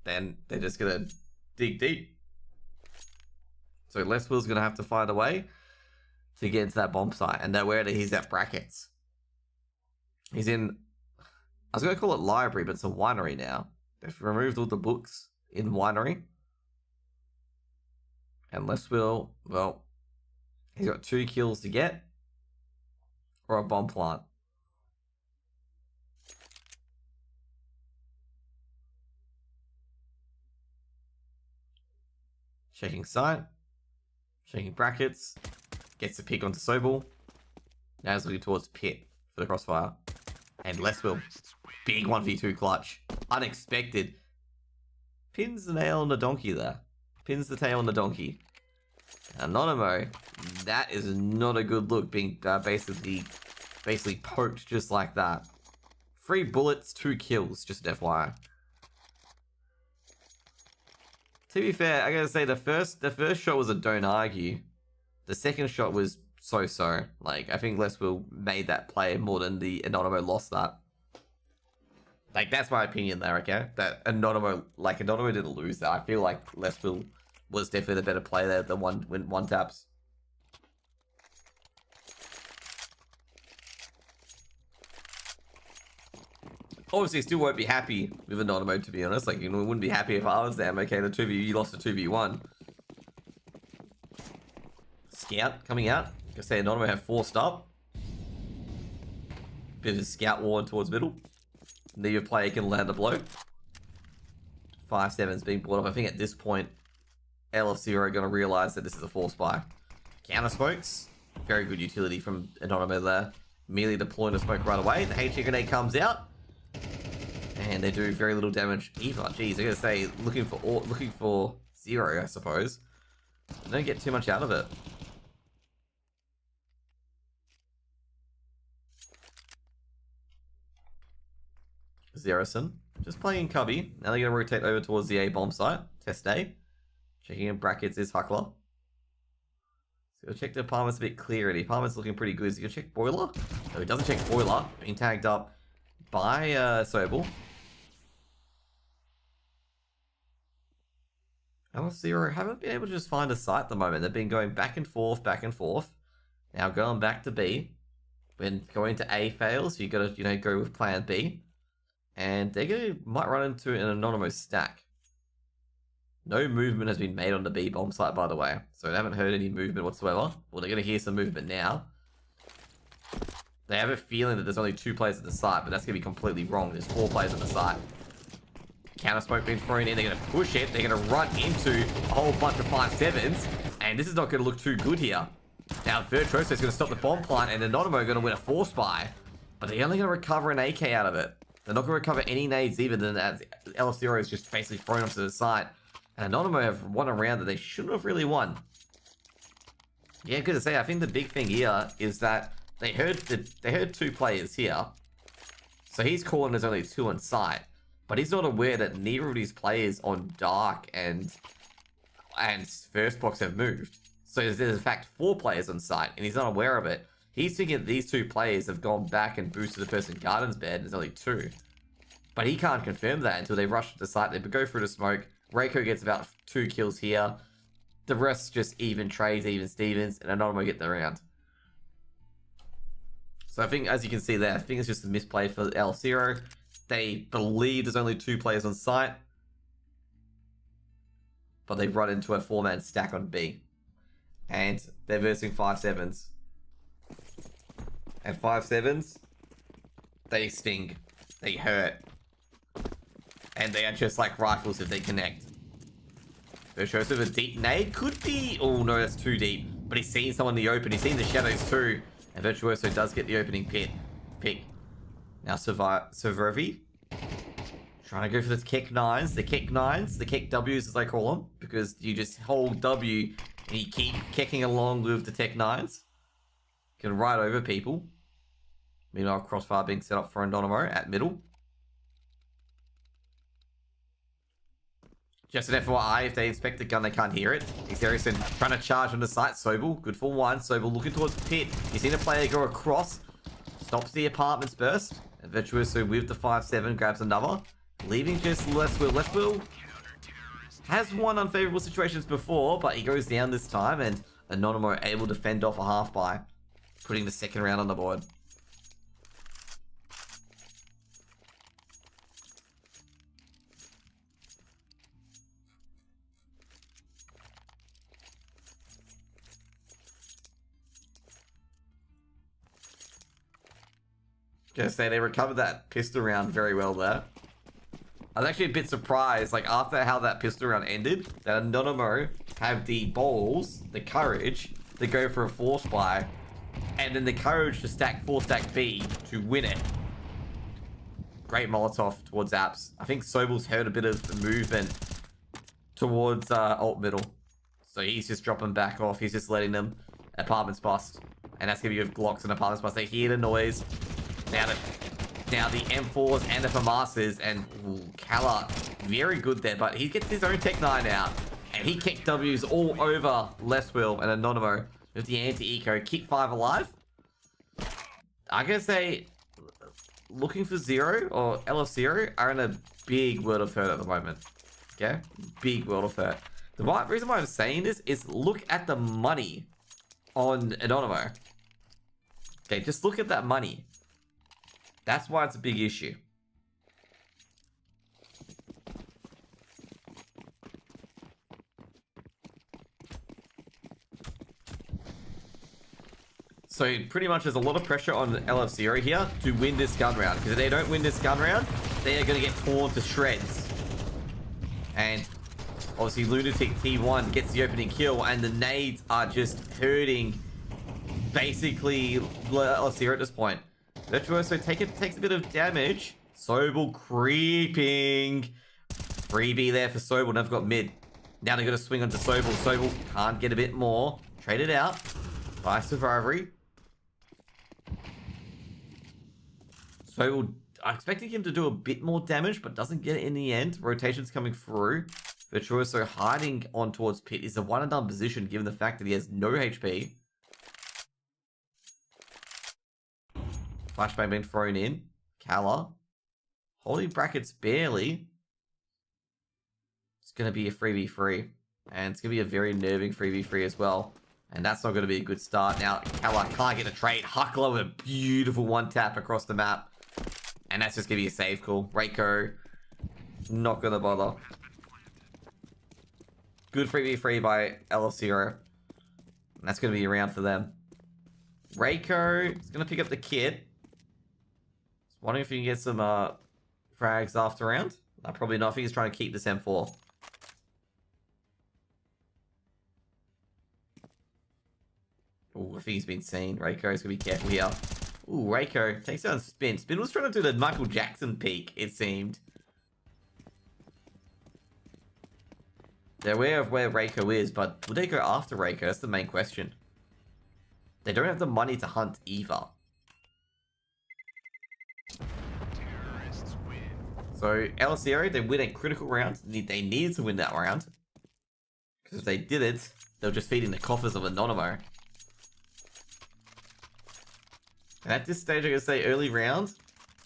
then they're just going to dig deep. So Leswill's going to have to find a way to get into that bomb site, and they're aware that he's at brackets. He's in, I was going to call it library, but it's a winery now. They've removed all the books in winery. And Leswill, well, he's got 2 kills to get, or a bomb plant. Checking site, checking brackets, gets a pick onto Sobel. Now he's looking towards pit for the crossfire. And Leswill, big 1v2 clutch, unexpected. Pins the nail on the donkey there. Pins the tail on the donkey. Anonymo, that is not a good look, being basically poked just like that. 3 bullets, 2 kills, just an FYI. To be fair, I gotta say the first shot was a don't argue. The second shot was so-so. Like, I think Leswill made that play more than the Anonymo lost that. Like, that's my opinion there, okay? That Anonymo didn't lose that. I feel like Leswill was definitely the better player there than one taps. Obviously, still won't be happy with Anonymo, to be honest. Like, you know, wouldn't be happy if I was them. Okay, the 2v, you lost a 2v1. Scout coming out. I say Anonymo have forced up. Bit of a scout war towards middle. Neither player can land a blow. 5-7's being brought up. I think at this point, LF0 are going to realize that this is a force buy. Counter smokes. Very good utility from Anonymo there. Immediately deploying the smoke right away. The HE grenade comes out. And they do very little damage either. Jeez, I gotta say, looking for 0, I suppose. They don't get too much out of it. Zerison, just playing cubby. Now they're going to rotate over towards the A bomb site. Test A. Checking in brackets is Huckler. So we'll check the apartment's a bit clearer. The apartment's looking pretty good. So you can check boiler. No, he doesn't check boiler. Being tagged up by Sobel. LF0 haven't been able to just find a site at the moment. They've been going back and forth, back and forth. Now going back to B. When going to A fails, you got to go with plan B. And they might run into an anonymous stack. No movement has been made on the B bomb site, by the way. So they haven't heard any movement whatsoever. Well, they're going to hear some movement now. They have a feeling that there's only 2 players at the site, but that's going to be completely wrong. There's 4 players at the site. Counter smoke being thrown in. They're going to push it. They're going to run into a whole bunch of 5-7s. And this is not going to look too good here. Now, Virtuoso is going to stop the bomb plant, and Anonymo are going to win a force buy. But they're only going to recover an AK out of it. They're not going to recover any nades even, than as LF0 is just basically thrown onto the site. And Anonymo have won a round that they shouldn't have really won. Yeah, good to say. I think the big thing here is that they heard 2 players here. So he's calling there's only 2 on site. But he's not aware that neither of these players on Dark and First Box have moved. So there's in fact 4 players on site, and he's not aware of it. He's thinking that these 2 players have gone back and boosted the person in Garden's bed, and there's only 2. But he can't confirm that until they rush to the site. They go through the smoke. Reiko gets about 2 kills here. The rest just even trades, even Stevens, and Anonymo get the round. So I think, as you can see there, I think it's just a misplay for L0. They believe there's only 2 players on site. But they run into a 4-man stack on B. And they're versing 5-7s. And 5-7s, they sting. They hurt. And they are just like rifles if they connect. Virtuoso with a deep nade could be... Oh no, that's too deep. But he's seen someone in the open. He's seen the shadows too. And Virtuoso does get the opening pick. Now Survivy. Trying to go for the kick 9s. The kick 9s. The kick Ws as they call them. Because you just hold W and you keep kicking along with the tech 9s. Can ride over people. Meanwhile, crossfire being set up for Anonymo at middle. Just an FYI, if they inspect the gun, they can't hear it. Xerion trying to charge on the site. Sobel, good for one. Sobel looking towards pit. He's seen a player go across. Stops the apartments burst. And Virtuoso with the 5-7 grabs another. Leaving just Less-Will. Less-Will has won unfavorable situations before, but he goes down this time. And Anonymo able to fend off a half by putting the second round on the board. Gonna say they recovered that pistol round very well there. I was actually a bit surprised, like after how that pistol round ended, that Anonymo have the balls, the courage, to go for a force buy, and then the courage to stack 4-stack B to win it. Great Molotov towards apps. I think Sobel's heard a bit of the movement towards alt middle. So he's just dropping back off. He's just letting them apartments bust. And that's gonna be with Glocks and apartments bust. They hear the noise. Now the M4s and the FAMASs and Kala, very good there, but he gets his own Tech 9 out. And he kicked W's all over Less-Will and Anonymo with the anti-eco. Kick 5 alive. I'm gonna say looking for Zero or LF0 are in a big world of hurt at the moment. Okay? Big world of hurt. The reason why I'm saying this is look at the money on Anonymo. Okay, just look at that money. That's why it's a big issue. So pretty much there's a lot of pressure on LF0 here to win this gun round. Because if they don't win this gun round, they are going to get torn to shreds. And obviously Lunatic T1 gets the opening kill. And the nades are just hurting basically LF0 at this point. Virtuoso takes a bit of damage. Sobel creeping. Freebie there for Sobel. Never got mid. Now they're going to swing onto Sobel. Sobel can't get a bit more. Trade it out by Survivor. Sobel, I'm expecting him to do a bit more damage, but doesn't get it in the end. Rotation's coming through. Virtuoso hiding on towards pit is a one and done position given the fact that he has no HP. Flashbang being thrown in. Kala. Holding brackets barely. It's going to be a 3v3. And it's going to be a very nerving 3v3 as well. And that's not going to be a good start. Now, Kala can't get a trade. Huckler with a beautiful one tap across the map. And that's just going to be a save call. Reiko. Not going to bother. Good 3v3 by LF0. And that's going to be a round for them. Reiko is going to pick up the kit. Wondering if he can get some frags after round. No, probably not. I think he's trying to keep this M4. Oh, I think he's been seen. Reiko's going to be careful here. Ooh, Reiko takes down Spin. Spin was trying to do the Michael Jackson peak, it seemed. They're aware of where Reiko is, but will they go after Reiko? That's the main question. They don't have the money to hunt either. So, LF0, they win a critical round. They needed to win that round. Because if they didn't, they were just feeding the coffers of Anonymo. And at this stage, I'm going to say early round,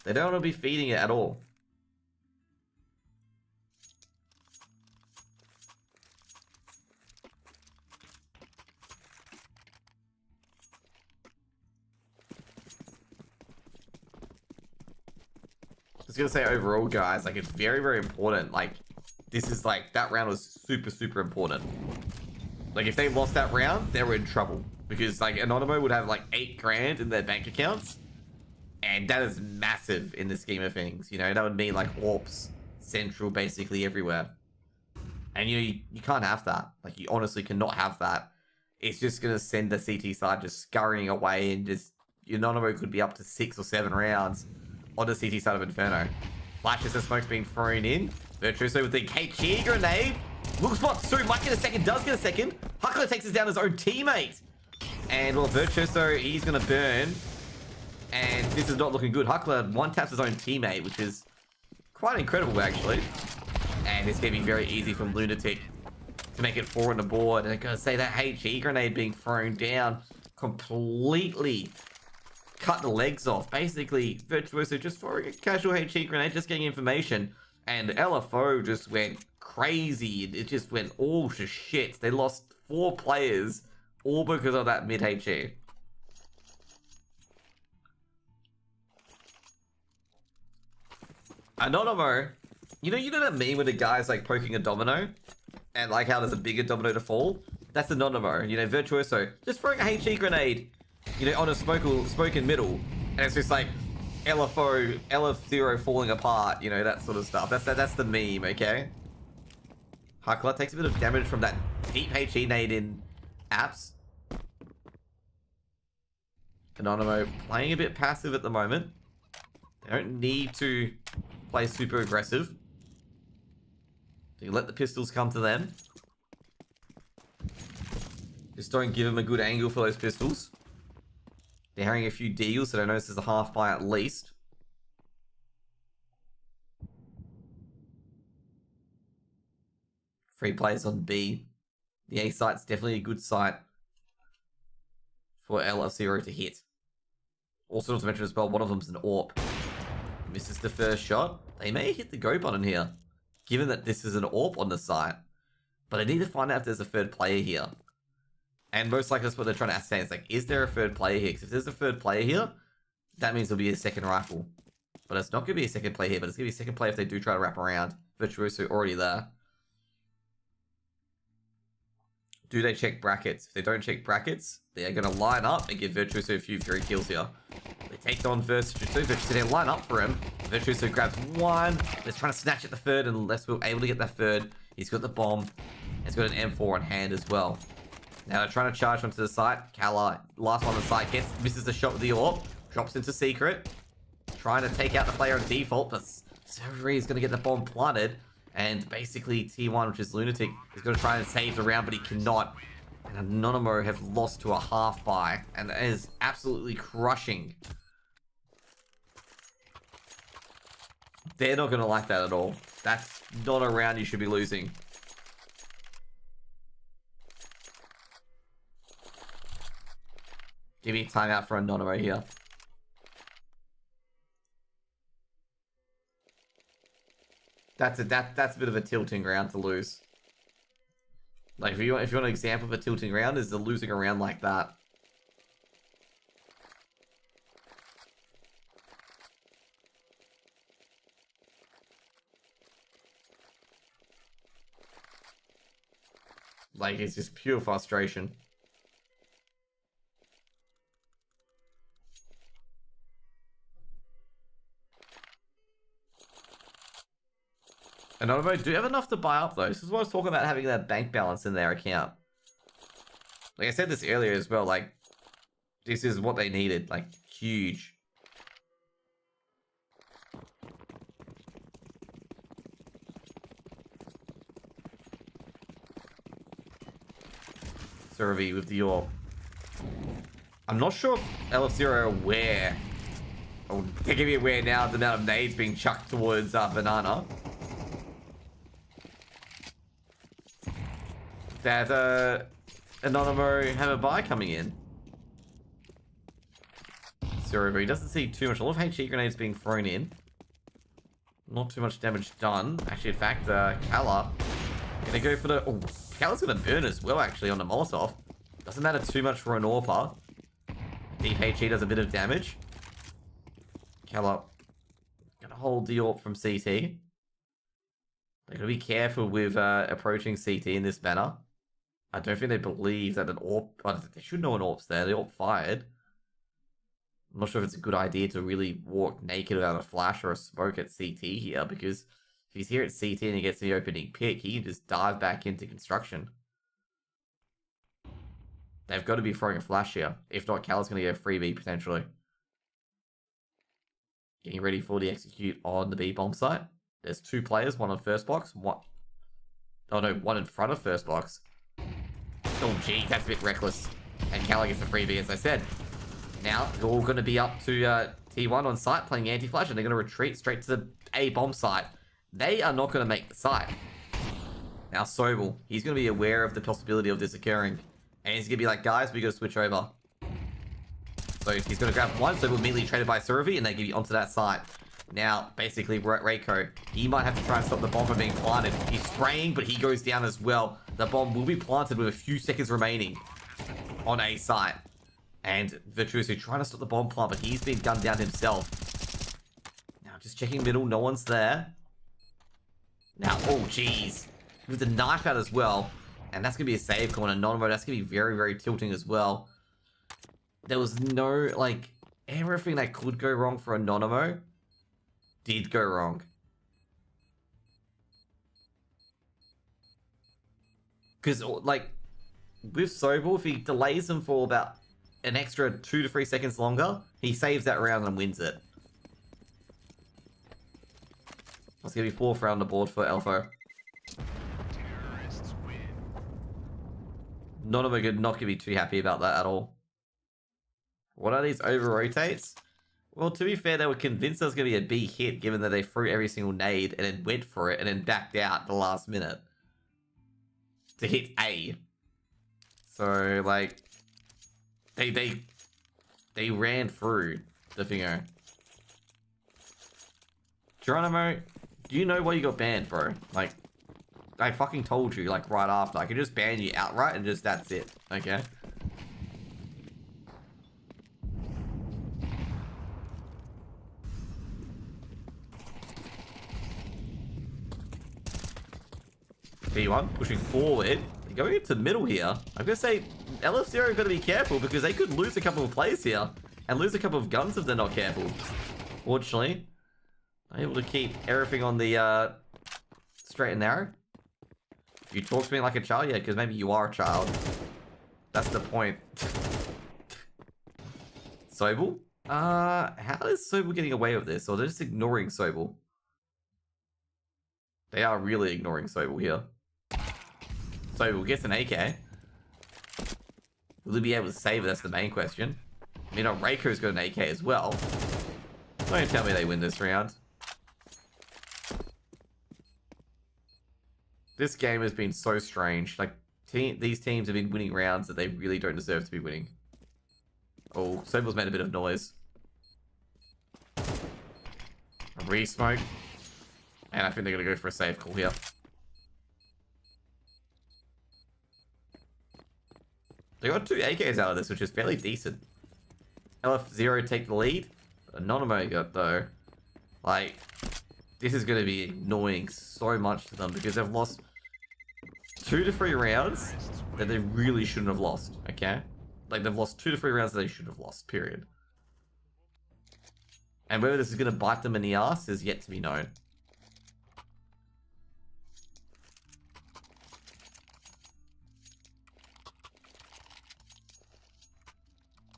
they don't want to be feeding it at all. I was gonna say overall, guys, like it's very, very important. Like, this is like that round was super, super important. Like, if they lost that round, they were in trouble because like Anonymo would have like 8 grand in their bank accounts, and that is massive in the scheme of things. You know, that would mean like AWPs central, basically everywhere. And you can't have that. Like, you honestly cannot have that. It's just going to send the CT side just scurrying away, and just your Anonymo could be up to 6 or 7 rounds on the CT side of Inferno. Flashes and smoke's being thrown in. Virtuoso with the HE grenade. Looks spot soon, might get a second, does get a second. Huckler takes us down his own teammate. And well, Virtuoso, he's going to burn. And this is not looking good. Huckler one-taps his own teammate, which is quite incredible, actually. And it's going to be very easy from Lunatic to make it 4 on the board. And I'm going to say that HE grenade being thrown down completely cut the legs off. Basically, Virtuoso just throwing a casual HE grenade, just getting information. And LF0 just went crazy. It just went all to shit. They lost 4 players all because of that mid HE. Anonymo, you know that meme where the guy's like poking a domino? And like how there's a bigger domino to fall? That's Anonymo. You know, Virtuoso just throwing a HE grenade, you know, on a smoke in middle. And it's just like LF0 falling apart, you know, that sort of stuff. That's the meme, okay? Huckler takes a bit of damage from that deep HE nade in apps. Anonymo playing a bit passive at the moment. They don't need to play super aggressive. You let the pistols come to them. Just don't give them a good angle for those pistols. They're having a few deals, so they notice there's a half buy at least. Free players on B. The A site's definitely a good site for LF0 to hit. Also, not to mention as well, one of them's an AWP. Misses the first shot. They may hit the go button here, given that this is an AWP on the site. But they need to find out if there's a third player here. And most likely that's what they're trying to ascertain. It's like, is there a third player here? Because if there's a third player here, that means there'll be a second rifle. But it's not going to be a second player here, but it's going to be a second player if they do try to wrap around. Virtuoso already there. Do they check brackets? If they don't check brackets, they're going to line up and give Virtuoso a few free kills here. They take on Virtuoso. Virtuoso, they line up for him. Virtuoso grabs one. They're trying to snatch at the third, and unless we're able to get that third, he's got the bomb. He's got an M4 on hand as well. Now they're trying to charge onto the site. Kala, last one on the site, misses the shot with the AWP. Drops into secret. Trying to take out the player on default, but Severy is going to get the bomb planted. And basically T1, which is Lunatic, is going to try and save the round, but he cannot. And Anonymo have lost to a half buy, and that is absolutely crushing. They're not going to like that at all. That's not a round you should be losing. Give me a timeout for Anonymo here. That's a bit of a tilting round to lose. Like if you want an example of a tilting round, is the losing a round like that. Like it's just pure frustration. Anonymo, do you have enough to buy up though? This is what I was talking about, having that bank balance in their account. Like I said this earlier as well, like, this is what they needed, like, huge. Survey with the AWP. I'm not sure if LF0 are aware, or they're gonna be aware now of the amount of nades being chucked towards Banana. That Anonymo have a buy coming in. Survey doesn't see too much. A lot of HE grenades being thrown in. Not too much damage done. Actually, in fact, Kala gonna go for the... Oh, Kala's gonna burn as well, actually, on the Molotov. Doesn't matter too much for an AWPer. Deep HE does a bit of damage. Kala gonna hold the AWP from CT. They're gonna be careful with approaching CT in this manner. I don't think they believe that an AWP... Oh, they should know an AWP's there. The AWP fired. I'm not sure if it's a good idea to really walk naked without a flash or a smoke at CT here, because If he's here at CT and he gets the opening pick, he can just dive back into construction. They've got to be throwing a flash here. If not, Cal's going to get a freebie potentially. Getting ready for the execute on the B bomb site. There's 2 players, one on first box, one in front of first box. Oh gee, that's a bit reckless. And Cal gets the freebie, as I said. Now it's all going to be up to T1 on site playing anti-flash, and they're going to retreat straight to the A bomb site. They are not going to make the site. Now Sobel, he's going to be aware of the possibility of this occurring. And he's going to be like, guys, we got to switch over. So he's going to grab one, so we'll immediately traded by Surovi, and they give you onto that side. Now, basically, Reiko, he might have to try and stop the bomb from being planted. He's spraying, but he goes down as well. The bomb will be planted with a few seconds remaining on A site. And Virtuoso trying to stop the bomb plant, but he's been gunned down himself. Now, just checking middle, no one's there. Now, oh, jeez. With the knife out as well. And that's going to be a save call on Anonymo. That's going to be very, very tilting as well. There was no, like, everything that could go wrong for Anonymo did go wrong. Because, like, with Sobel, if he delays them for about an extra 2 to 3 seconds longer, he saves that round and wins it. That's going to be 4th round on the board for LF0. Anonymo not going to be too happy about that at all. What are these over rotates? Well, to be fair, they were convinced there was going to be a B hit, given that they threw every single nade and then went for it and then backed out at the last minute to hit A. So, like, they ran through the thingo. Geronimo, do you know why you got banned, bro? Like, I fucking told you, like, right after. I could just ban you outright and just that's it, okay? B1 pushing forward. Going into the middle here. I'm going to say LF0 got to be careful because they could lose a couple of plays here and lose a couple of guns if they're not careful. Fortunately, I'm able to keep everything on the straight and narrow. You talk to me like a child, yeah, because maybe you are a child. That's the point. Sobel? How is Sobel getting away with this? Or they're just ignoring Sobel? They are really ignoring Sobel here. Sobel gets an AK. Will he be able to save it? That's the main question. I mean, Reiko's got an AK as well. Don't tell me they win this round. This game has been so strange. Like, these teams have been winning rounds that they really don't deserve to be winning. Oh, Sobel's made a bit of noise. A re-smoke. And I think they're going to go for a save call here. They got 2 AKs out of this, which is fairly decent. LF0 take the lead. Anonymo got, though. Like, this is going to be annoying so much to them because they've lost 2 to 3 rounds that they really shouldn't have lost, okay? Like, they've lost 2 to 3 rounds that they shouldn't have lost, period. And whether this is going to bite them in the ass is yet to be known.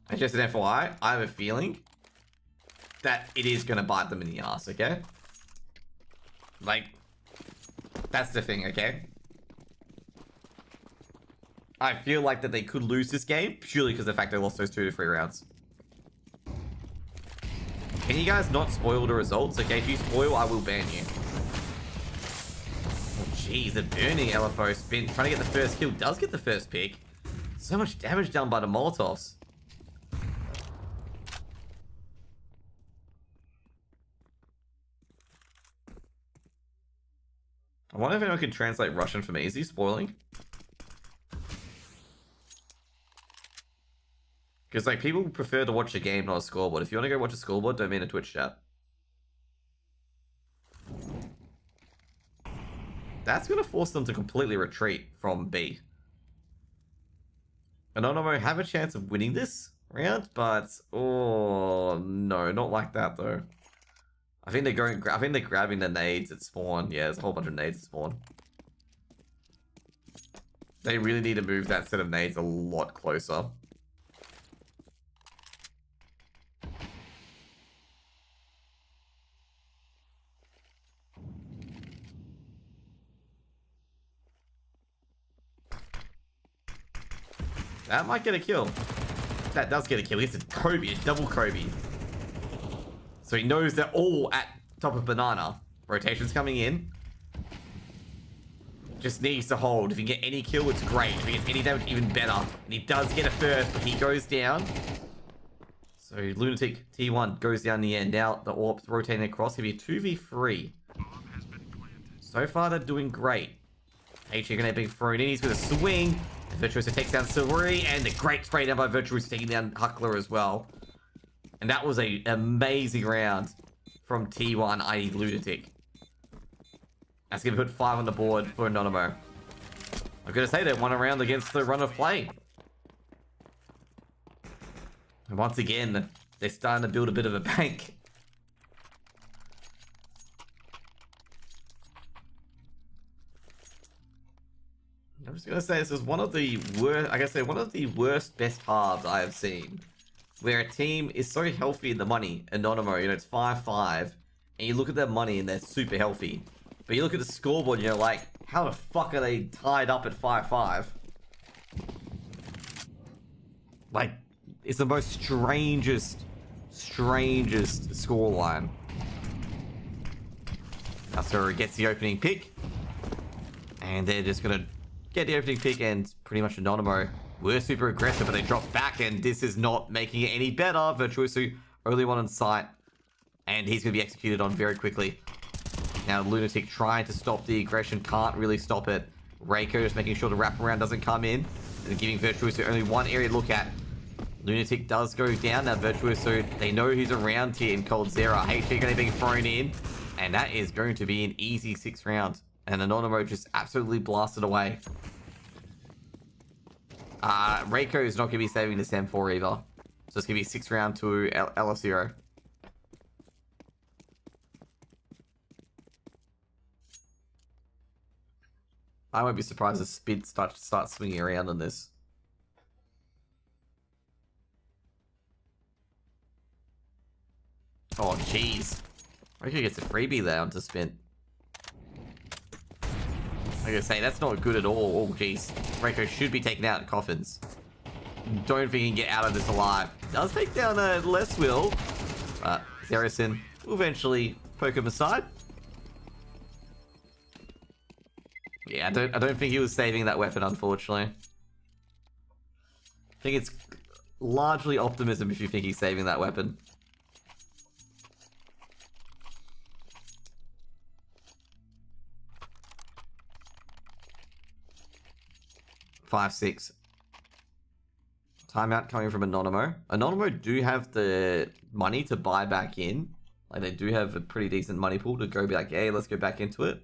And just an FYI, I have a feeling that it is going to bite them in the ass, okay? Like, that's the thing, okay? I feel like that they could lose this game purely because of the fact they lost those 2 to 3 rounds. Can you guys not spoil the results? Okay, if you spoil, I will ban you. Oh, jeez, the burning LFO spin. Trying to get the first kill. Does get the first pick. So much damage done by the Molotovs. I wonder if anyone can translate Russian for me. Is he spoiling? Because, like, people prefer to watch a game, not a scoreboard. If you want to go watch a scoreboard, don't mean a Twitch chat. That's going to force them to completely retreat from B. Anonymo have a chance of winning this round, but... oh, no, not like that, though. I think they're grabbing the nades at spawn. Yeah, there's a whole bunch of nades at spawn. They really need to move that set of nades a lot closer. That might get a kill. That does get a kill. It's a Kobe, a double Kobe. So he knows they're all at top of banana. Rotation's coming in. Just needs to hold. If he can get any kill, it's great. If he gets any damage, even better. And he does get it first, but he goes down. So Lunatic T1 goes down the end. Now the AWP's rotating across. He'll be 2v3. So far, they're doing great. HE gonna be thrown in. He's gonna swing. Virtuoso takes down Silvery, and a great spray down by Virtuoso taking down Huckler as well. And that was an amazing round from T1, i.e. Lunatic. That's going to put 5 on the board for Anonymo. I'm going to say they won a round against the run of play. And once again, they're starting to build a bit of a bank. I'm just gonna say this is one of the worst, one of the worst best halves I have seen. Where a team is so healthy in the money, Anonymo, it's 5-5, and you look at their money and they're super healthy. But you look at the scoreboard and you're like, how the fuck are they tied up at 5-5? Like, it's the most strangest scoreline. Asura gets the opening pick, and they're just gonna get the opening pick, and pretty much Anonymo were super aggressive, but they dropped back, and this is not making it any better. Virtuoso, only one on site, and he's going to be executed on very quickly. Now, Lunatic trying to stop the aggression, can't really stop it. Reiko is making sure the wraparound doesn't come in, and giving Virtuoso only one area to look at. Lunatic does go down. Now, Virtuoso, they know he's around here in Cold Zero. HG going to be thrown in, and that is going to be an easy 6th round. And Anonymo just absolutely blasted away. Reiko is not going to be saving this M4 either. So it's going to be 6th round to LF0. I won't be surprised if Spid starts swinging around on this. Oh, jeez. Reiko gets a freebie there onto Spin. I'm gonna say, that's not good at all. Oh, jeez. Reiko should be taken out in coffins. Don't think he can get out of this alive. Does take down a less will. But Zerison will eventually poke him aside. Yeah, I don't think he was saving that weapon, unfortunately. I think it's largely optimism if you think he's saving that weapon. 5-6. Timeout coming from Anonymo. Anonymo do have the money to buy back in. Like, they do have a pretty decent money pool to go be like, hey, let's go back into it.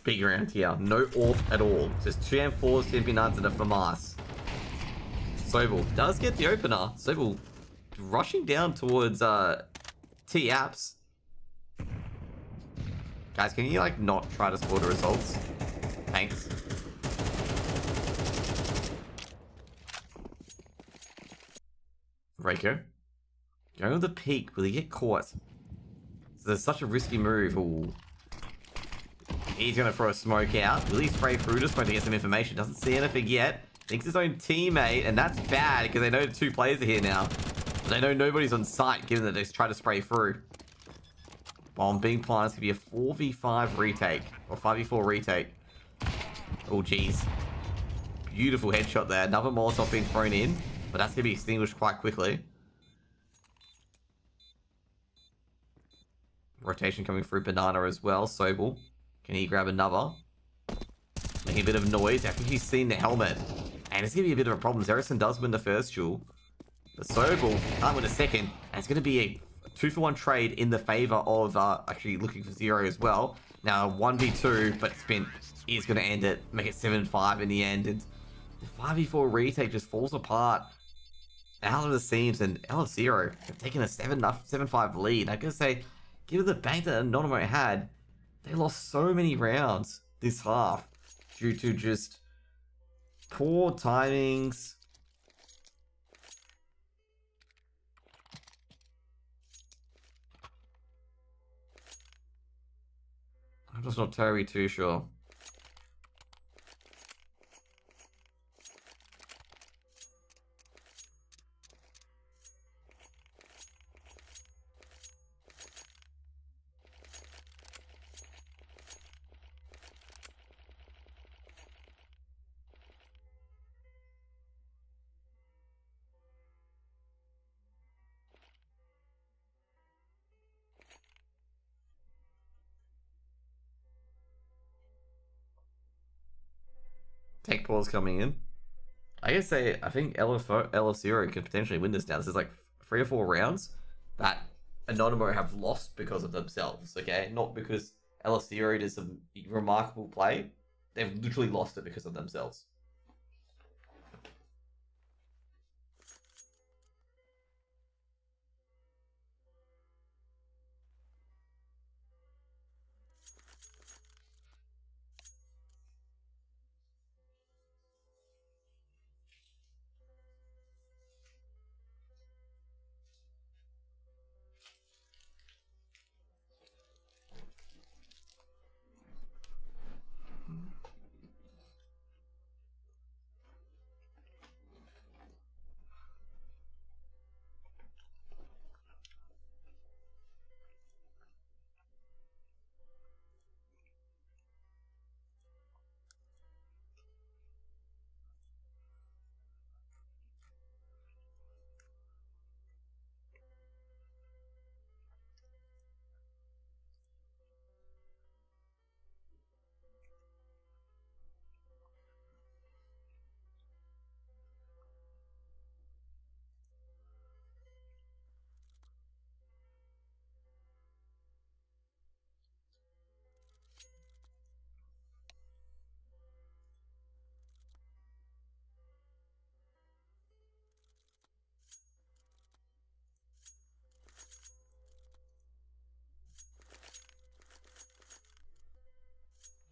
Big round here. No AWP at all. Just 2 M4s, 2 MP9s, and a FAMAS. Sobel does get the opener. Sobel rushing down towards T-Apps. Guys, can you like not try to spoil the results? Thanks. Reiko. Going with the peak. Will he get caught? So there's such a risky move. Ooh. He's going to throw a smoke out. Will he spray through to try to get some information? Doesn't see anything yet. Thinks his own teammate, and that's bad because they know the 2 players are here now. But they know nobody's on site, given that they try to spray through. Bomb being planted. It's going to be a 4v5 retake. Or 5v4 retake. Oh, jeez. Beautiful headshot there. Another Molotov being thrown in. But that's going to be extinguished quite quickly. Rotation coming through Banana as well. Sobel. Can he grab another? Making a bit of noise. I think he's seen the helmet. And it's going to be a bit of a problem. Zerison does win the first duel. But Sobel can't win a second. And it's going to be a 2-for-1 trade in the favor of actually looking for 0 as well. Now 1v2, but Spin is going to end it. Make it 7-5 in the end. And the 5v4 retake just falls apart out of the seams. And LF0 have taken a 7-5 lead. I gotta say, given the bank that Anonymo had, they lost so many rounds this half due to just poor timings. I'm just not terribly too sure. Tech pause coming in. I guess I think LF0 could potentially win this now. This is like 3 or 4 rounds that Anonymo have lost because of themselves, okay? Not because LF0 did some remarkable play. They've literally lost it because of themselves.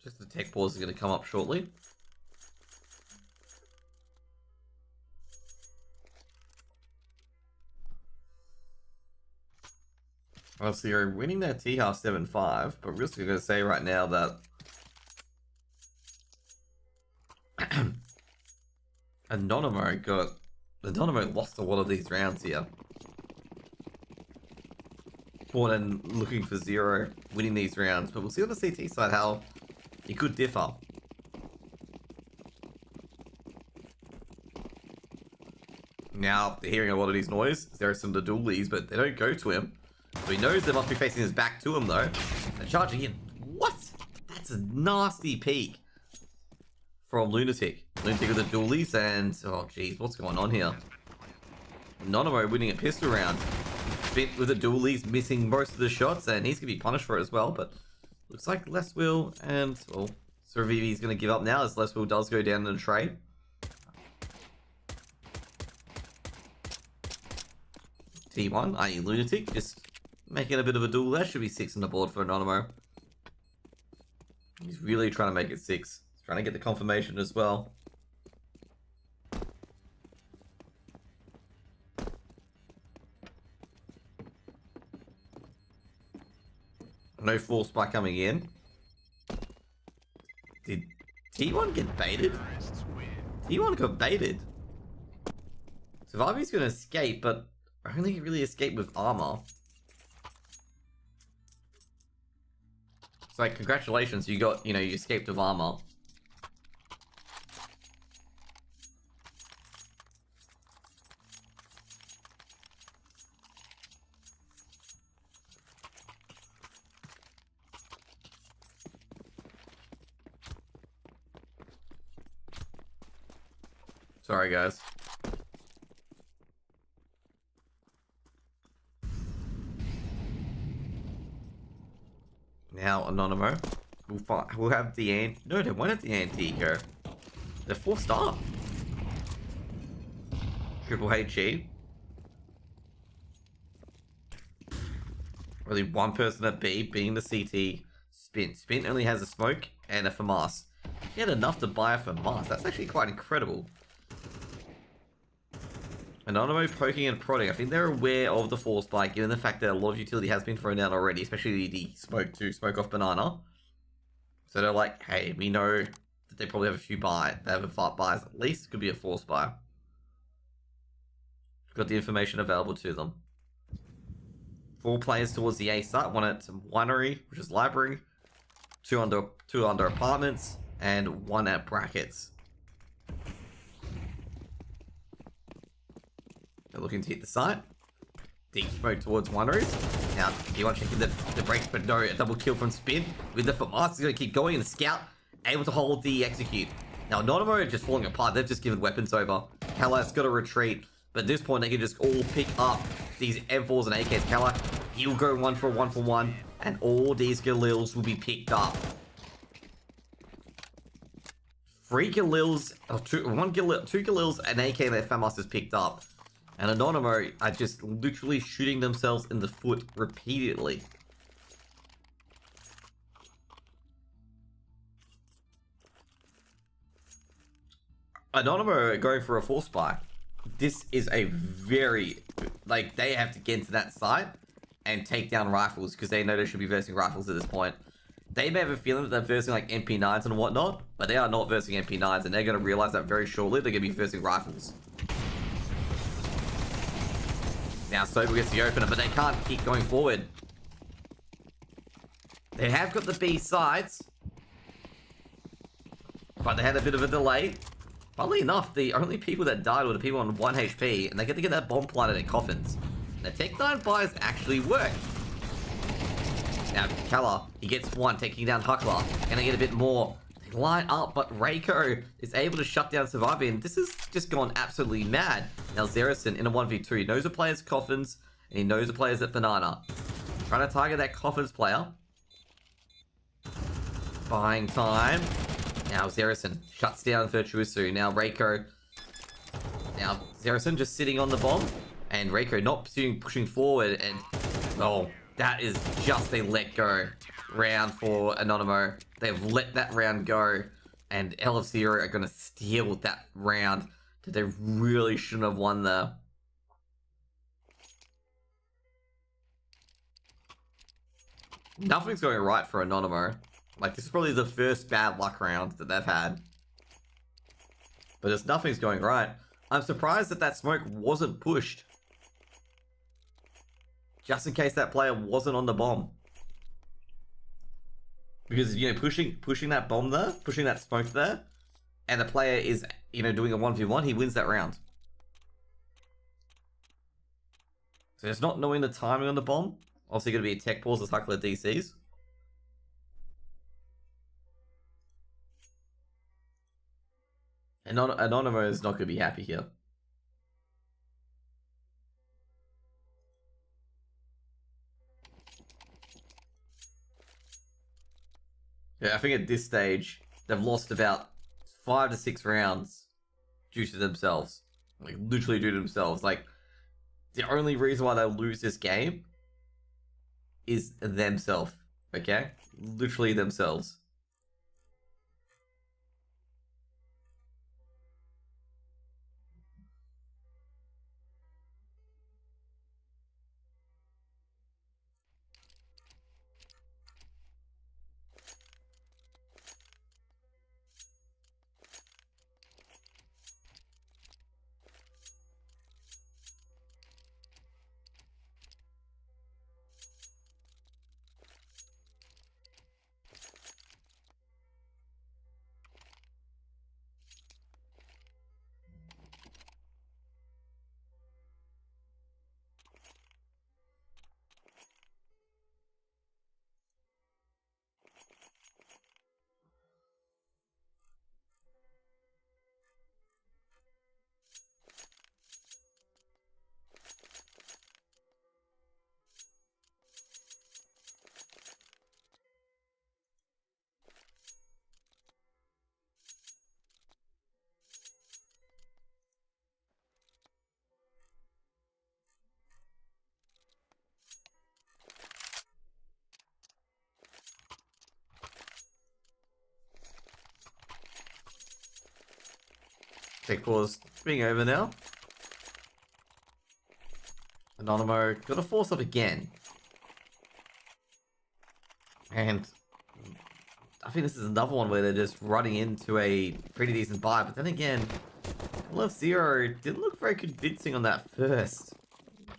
Just the tech pause is going to come up shortly. Obviously, you're winning that T-half 7-5, but we're just going to say right now that Anonymo lost a lot of these rounds here. More than looking for 0, winning these rounds, but we'll see on the CT side how it could differ. Now, they're hearing a lot of these noise. There are some of the dualies, but they don't go to him. So he knows they must be facing his back to him, though. And charging in. What? That's a nasty peek from Lunatic. Lunatic with the dualies, and oh, geez, what's going on here? Anonymo winning a pistol round. Bit with the dualies, missing most of the shots, and he's going to be punished for it as well, but looks like Less Will and, well, Suravivi's going to give up now as Less Will does go down in the trade. T1, i.e. Lunatic, just making a bit of a duel there. Should be 6 on the board for Anonymo. He's really trying to make it 6. He's trying to get the confirmation as well. No full spike coming in. Did T1 get baited? T1 got baited. Survivor's going to escape, but I only really escaped with armor. It's like, congratulations, you got, you escaped with armor. Sorry, guys. Now, Anonymo. We'll have the no, they won't have the anti-eco. They're 4-star. Triple HE. Only one person at B, being the CT. Spin. Spin only has a smoke and a FAMAS. He had enough to buy a FAMAS. That's actually quite incredible. Anonymo poking and prodding. I think they're aware of the force spike, given the fact that a lot of utility has been thrown out already, especially the smoke off banana. So they're like, hey, we know that they probably have a few buys. They have a 5 buys at least. Could be a force buy. Got the information available to them. 4 players towards the A site. 1 at winery, which is library. 2 under apartments, and 1 at brackets. They're looking to hit the site. Deep smoke towards wineries. Now, D1 checking the brakes, but no, a double kill from Spin. With the FAMAS, he's going to keep going, and the Scout able to hold the execute. Now, Anonymo are just falling apart. They've just given weapons over. Kalla's got to retreat, but at this point, they can just all pick up these M4s and AKs. Kalla, he'll go 1 for 1, and all these Galils will be picked up. 3 Galils, 2 Galils, an AK that FAMAS has picked up. And Anonymo are just literally shooting themselves in the foot repeatedly. Anonymo are going for a force buy. This is a very, like, they have to get into that site and take down rifles because they know they should be versing rifles at this point. They may have a feeling that they're versing like MP9s and whatnot, but they are not versing MP9s, and they're going to realize that very shortly they're going to be versing rifles. Now Sobel gets the opener, but they can't keep going forward. They have got the B sides, but they had a bit of a delay. Funnily enough, the only people that died were the people on 1 HP, and they get to get that bomb planted in coffins. And the Tech 9 buys actually worked. Now, Kalla, he gets 1, taking down Huckler. Gonna get a bit more. They line up, but Reiko is able to shut down Survivor, and this has just gone absolutely mad. Now, Zerison in a 1v2. He knows the player's coffins, and he knows the player's at Banana. Trying to target that coffins player. Buying time. Now, Zerison shuts down Virtuoso. Now, Reiko. Now, Zerison just sitting on the bomb, and Reiko not pushing forward, and... oh, that is just a let go round for Anonymo. They've let that round go, and LF0 are going to steal that round that they really shouldn't have won there. Nothing's going right for Anonymo. Like, this is probably the first bad luck round that they've had. But just nothing's going right. I'm surprised that that smoke wasn't pushed. Just in case that player wasn't on the bomb. Because, you know, pushing that bomb there, pushing that smoke there, and the player is, you know, doing a 1v1, he wins that round. So it's not knowing the timing on the bomb. Obviously going to be a tech pause as Huckler DCs. And Anonymo is not going to be happy here. Yeah, I think at this stage, they've lost about 5 to 6 rounds due to themselves. Like, literally due to themselves. Like, the only reason why they lose this game is themselves. Okay? Literally themselves. Check pause being over now. Anonymo got to force up again. And I think this is another one where they're just running into a pretty decent buy. But then again, LF0 didn't look very convincing on that first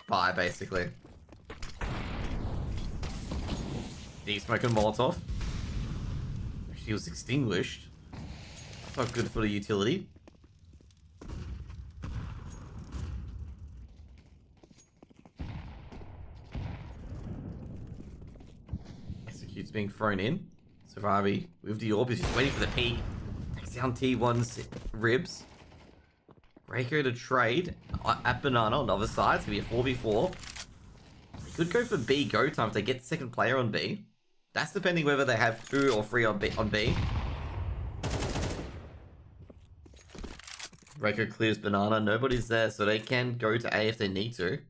buy, basically. Deep smoke and Molotov. She was extinguished. That's not good for the utility. Execute's being thrown in. Sarabi with the orb is just waiting for the peak. Takes down T1's ribs. Reiko to trade at Banana on the other side. It's going to be a 4v4. They could go for B go time if they get the second player on B. That's depending whether they have 2 or 3 on B. Reiko clears Banana. Nobody's there, so they can go to A if they need to.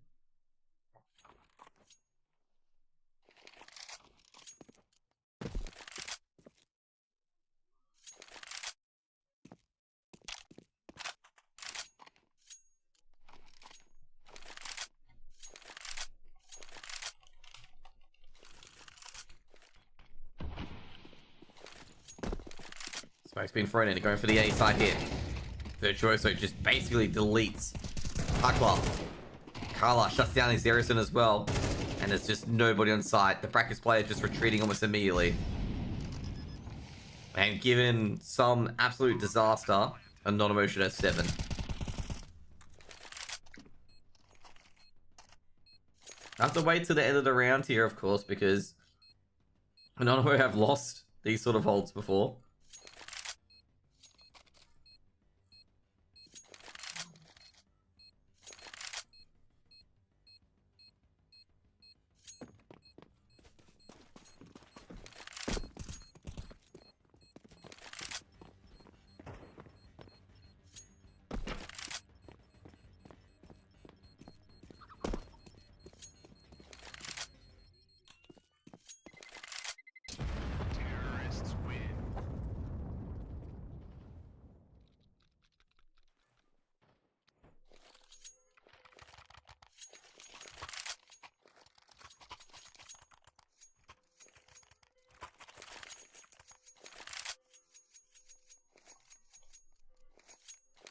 Smoke's been thrown in, going for the A side here. Virtuoso just basically deletes Hakla. Carla shuts down his Zarison as well. And there's just nobody on site. The Brackets player just retreating almost immediately. And given some absolute disaster, Anonymo should have 7. I have to wait till the end of the round here, of course, because Anonymo have lost these sort of holds before.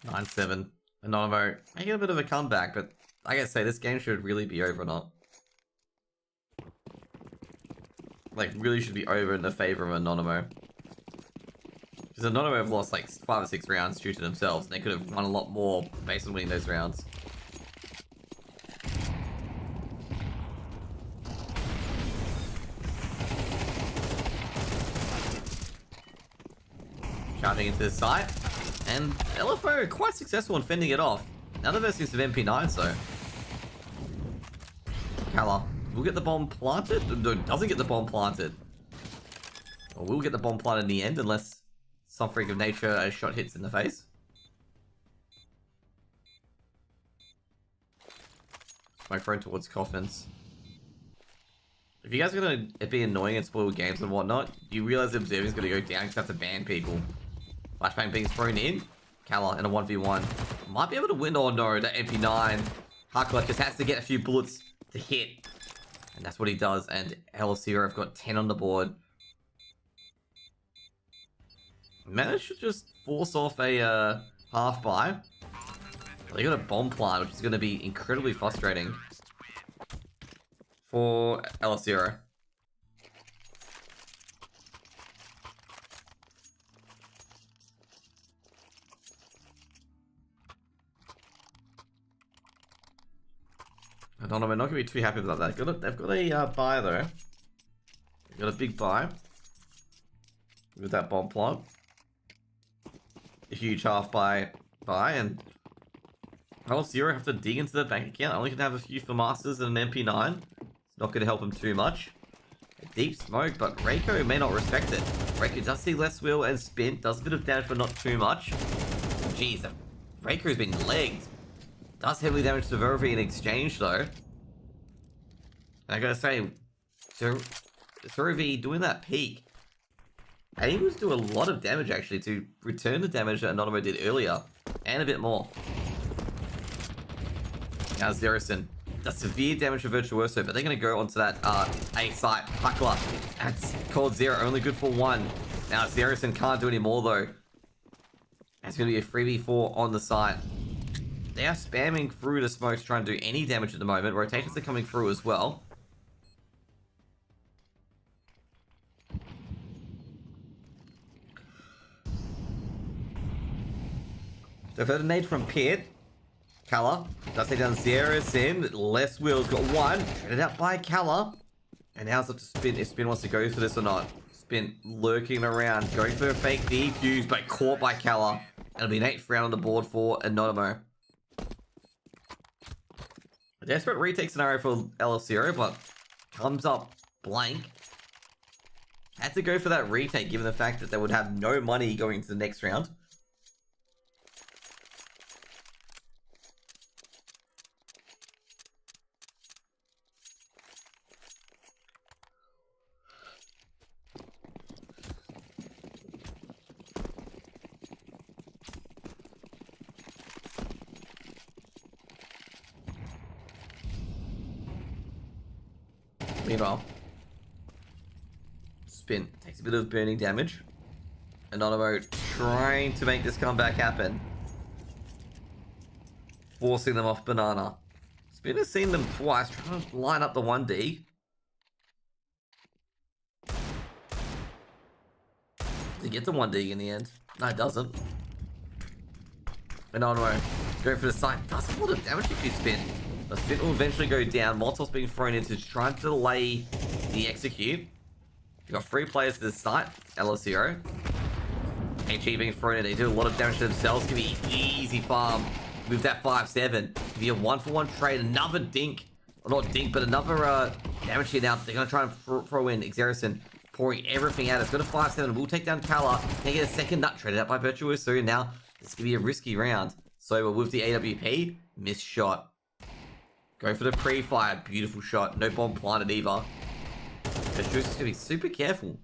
Nine 7. Anonymo making a bit of a comeback, but like I say, this game should really be over not. Like, really should be over in the favor of Anonymo. Because Anonymo have lost like 5 or 6 rounds due to themselves, and they could have won a lot more based on winning those rounds. Charging into the site. And LF0 quite successful in fending it off. Now the versus of MP9, so. Kala will get the bomb planted. No, doesn't get the bomb planted. Or will get the bomb planted in the end, unless some freak of nature a shot hits in the face. Smoke thrown towards coffins. If you guys are going to be annoying and spoil games and whatnot, you realize the observing's going to go down because you have to ban people. Flashbang being thrown in. Kala in a 1v1. Might be able to win. Oh no, the MP9. Hakla just has to get a few bullets to hit. And that's what he does. And LF0 have got 10 on the board. Managed to just force off a half buy. They got a bomb plant, which is going to be incredibly frustrating for LF0. I don't know, we're not going to be too happy about that. They've got a buy though. They've got a big buy with that bomb plant. A huge half buy, and LF0 have to dig into the bank account. Only can have a few for Masters and an MP9. It's not going to help him too much. A deep smoke, but Reiko may not respect it. Reiko does see less wheel and spin. Does a bit of damage, but not too much. Jeez, Reiko's been legged. Does heavily damage to Vervi in exchange, though. And I gotta say, Vervi doing that peak, and he was doing a lot of damage, actually, to return the damage that Anonymo did earlier. And a bit more. Now Zerison does severe damage to Virtuoso, but they're going to go onto that A site. Huckler. That's called 0, only good for 1. Now Zerison can't do any more though. It's going to be a 3v4 on the site. They are spamming through the smoke to try and do any damage at the moment. Rotations are coming through as well. So for the nade from Pit, Kala does take down Zerison. Less wheels got 1. Traded out by Kala. And now it's up to Spin if Spin wants to go for this or not. Spin lurking around, going for a fake defuse, but caught by Kala. It'll be an 8th round on the board for Anonymo. A desperate retake scenario for LF0, but comes up blank. Had to go for that retake given the fact that they would have no money going into the next round. Meanwhile, Spin takes a bit of burning damage. Anonymo trying to make this comeback happen. Forcing them off Banana. Spin has seen them twice, trying to line up the 1D. Does he get the 1D in the end? No, it doesn't. Anonymo going for the side. Does a lot of damage if you Spin. The Spin will eventually go down. Molotov being thrown into trying to delay the execute. You've got 3 players to the site. LF0. HE being thrown in. They do a lot of damage to themselves. Give me easy farm with that 5-7. Give me a 1-for-1 trade. Another dink. Well, not dink, but another damage here now. They're going to try and throw in Xerison. Pouring everything out. It's got a 5-7. We'll take down Kala. They get a second nut traded out by Virtuoso. Now, this could be a risky round. So, with the AWP, missed shot. Go for the pre-fire. Beautiful shot. No bomb planted either. Virtuoso's going to be super careful.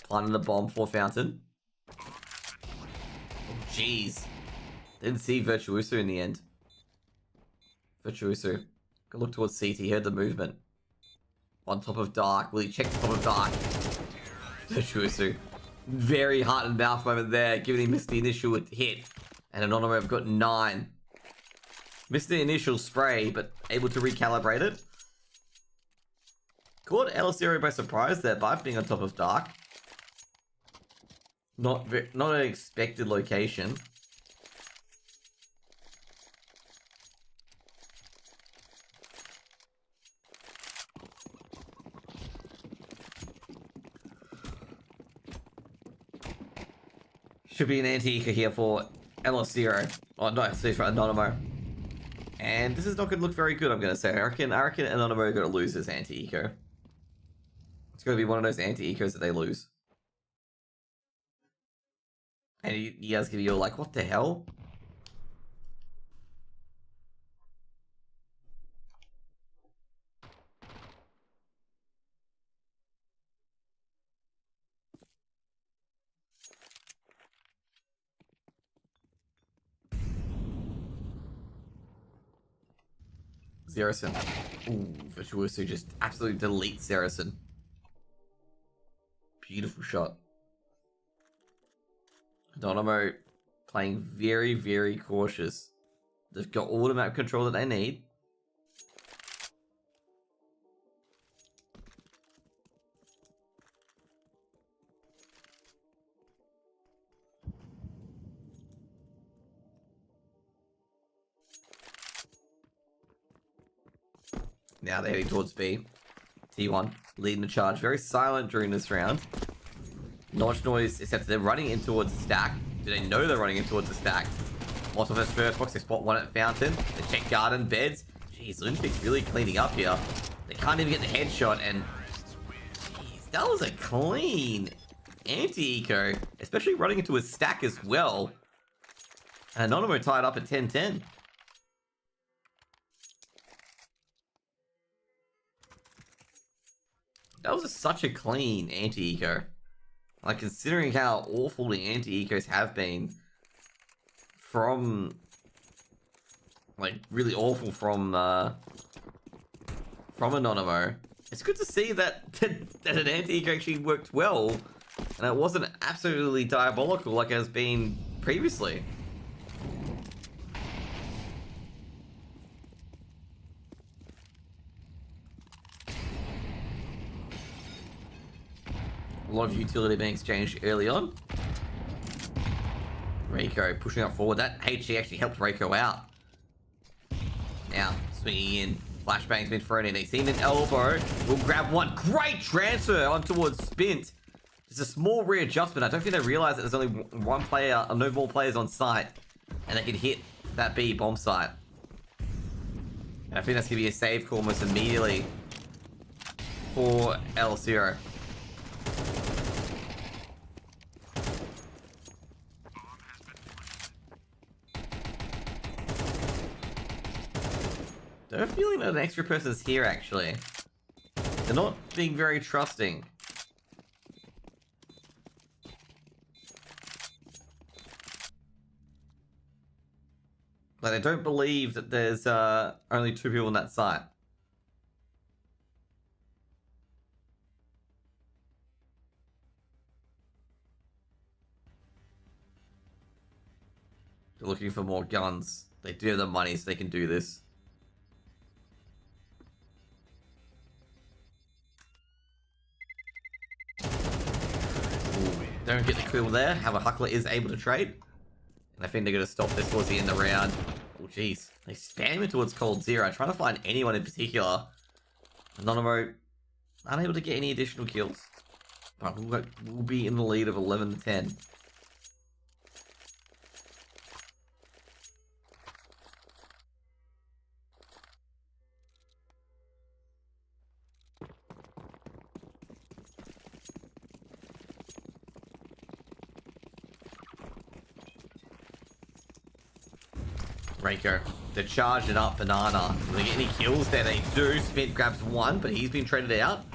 Planting the bomb for Fountain. Oh, jeez. Didn't see Virtuoso in the end. Virtuoso. Go look towards CT. He heard the movement. On top of Dark. Will he check the top of Dark? Virtuoso. Very heart and mouth moment there. Giving him missed the initial hit. And Anonymo have got 9. Missed the initial spray, but able to recalibrate it. Caught LF0 by surprise there by being on top of Dark. Not an expected location. Should be an anti-eco here for LF0. Oh no, it's for Anonymo. And this is not going to look very good, I'm going to say. I reckon Anonymo are going to lose this anti-eco. It's going to be one of those anti-ecos that they lose. And you guys can be all like, what the hell? Zerison. Ooh, Virtuoso just absolutely deletes Zerison. Beautiful shot. Anonymo playing very, very cautious. They've got all the map control that they need. Now they're heading towards B. T1 leading the charge. Very silent during this round. Not much noise, except they're running in towards the stack. Do they know they're running in towards the stack? Also, first box, they spot one at Fountain. They check garden, beds. Jeez, Olympics really cleaning up here. They can't even get the headshot, and jeez, that was a clean anti-eco, especially running into a stack as well. And Anonymo tied up at 10-10. That was such a clean anti-eco. Like, considering how awful the anti-ecos have been from, like, really awful from Anonymo, it's good to see that, that an anti-eco actually worked well, and it wasn't absolutely diabolical like it has been previously. A lot of utility being exchanged early on. Reiko pushing up forward. That HG actually helped Reiko out. Now, swinging in. Flashbang's been thrown in. They seen an elbow. We'll grab one. Great transfer on towards Spint. Just a small readjustment. I don't think they realize that there's only one player, no more players on site. And they can hit that B bomb site. And I think that's going to be a save call almost immediately for LF0. I have a feeling that an extra person's here, actually. They're not being very trusting. Like, I don't believe that there's only 2 people on that site. They're looking for more guns. They do have the money, so they can do this. Don't get the kill there. However, Huckler is able to trade. And I think they're going to stop this towards the end of the round. Oh, jeez. They spam it towards Cold Zero, trying to find anyone in particular. Anonymo, unable to get any additional kills. But we'll be in the lead of 11 to 10. Reiko, they're charging up Banana. Do they get any kills there? They do. Smith grabs one, but he's been traded out.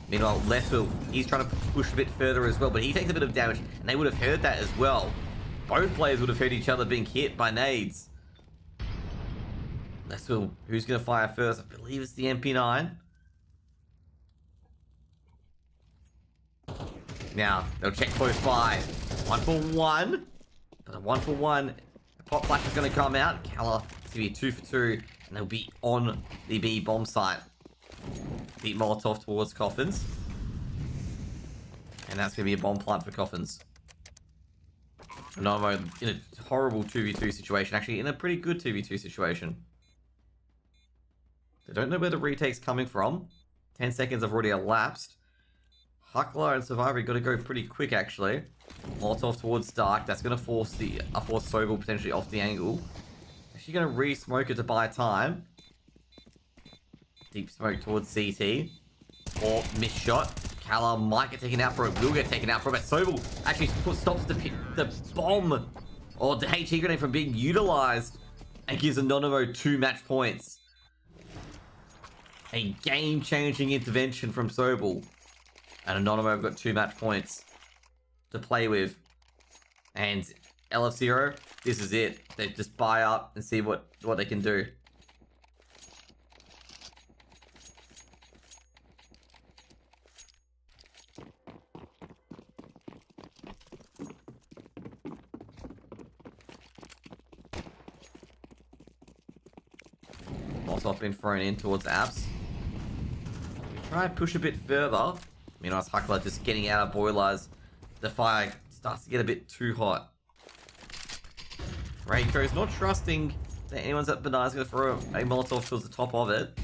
Meanwhile, Leswell, he's trying to push a bit further as well, but he takes a bit of damage, and they would have heard that as well. Both players would have heard each other being hit by nades. Leswell, who's going to fire first? I believe it's the MP9. Now, they'll check close by. 1 for 1. But a 1 for 1. Pop flash is going to come out. Kala is going to be 2 for 2. And they'll be on the B bomb site. Deep Molotov towards Coffins. And that's going to be a bomb plant for Coffins. Anonymo in a horrible 2v2 situation. Actually, in a pretty good 2v2 situation. They don't know where the retake's coming from. 10 seconds have already elapsed. Huckler and Survivor got to go pretty quick, actually. Molotov towards Dark. That's going to force Sobel potentially off the angle. Actually going to re-smoke it to buy time. Deep smoke towards CT. Or missed shot. Kala might get taken out for it. Will get taken out for it. But Sobel actually stops the bomb. Or the HE grenade from being utilized. And gives Anonymo 2 match points. A game-changing intervention from Sobel. And Anonymo have got 2 match points to play with. And LF0, this is it. They just buy up and see what they can do. Molotov been thrown in towards apps. Try and push a bit further. Meanwhile, it's Huckler just getting out of boilers. The fire starts to get a bit too hot. Reiko's not trusting that anyone's at Banana's going to throw a Molotov towards the top of it.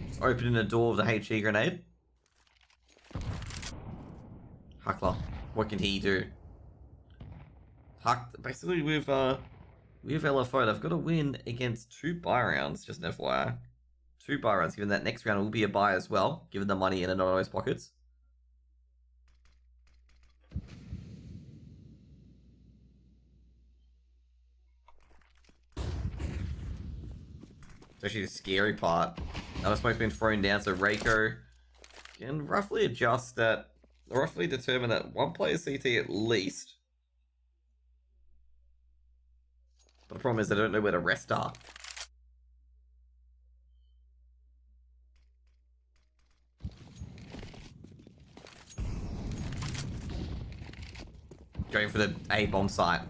Just opening the door of the HE grenade. Huckler, what can he do? Basically with LF0, they've got to win against 2 buy rounds, just an FYI. 2 buy rounds, given that next round will be a buy as well, given the money in Anonymo's pockets. It's actually the scary part. Another smoke's been thrown down, so Reiko can roughly adjust that roughly determine that one player CT at least. But the problem is I don't know where the rest are. Going for the A bomb site.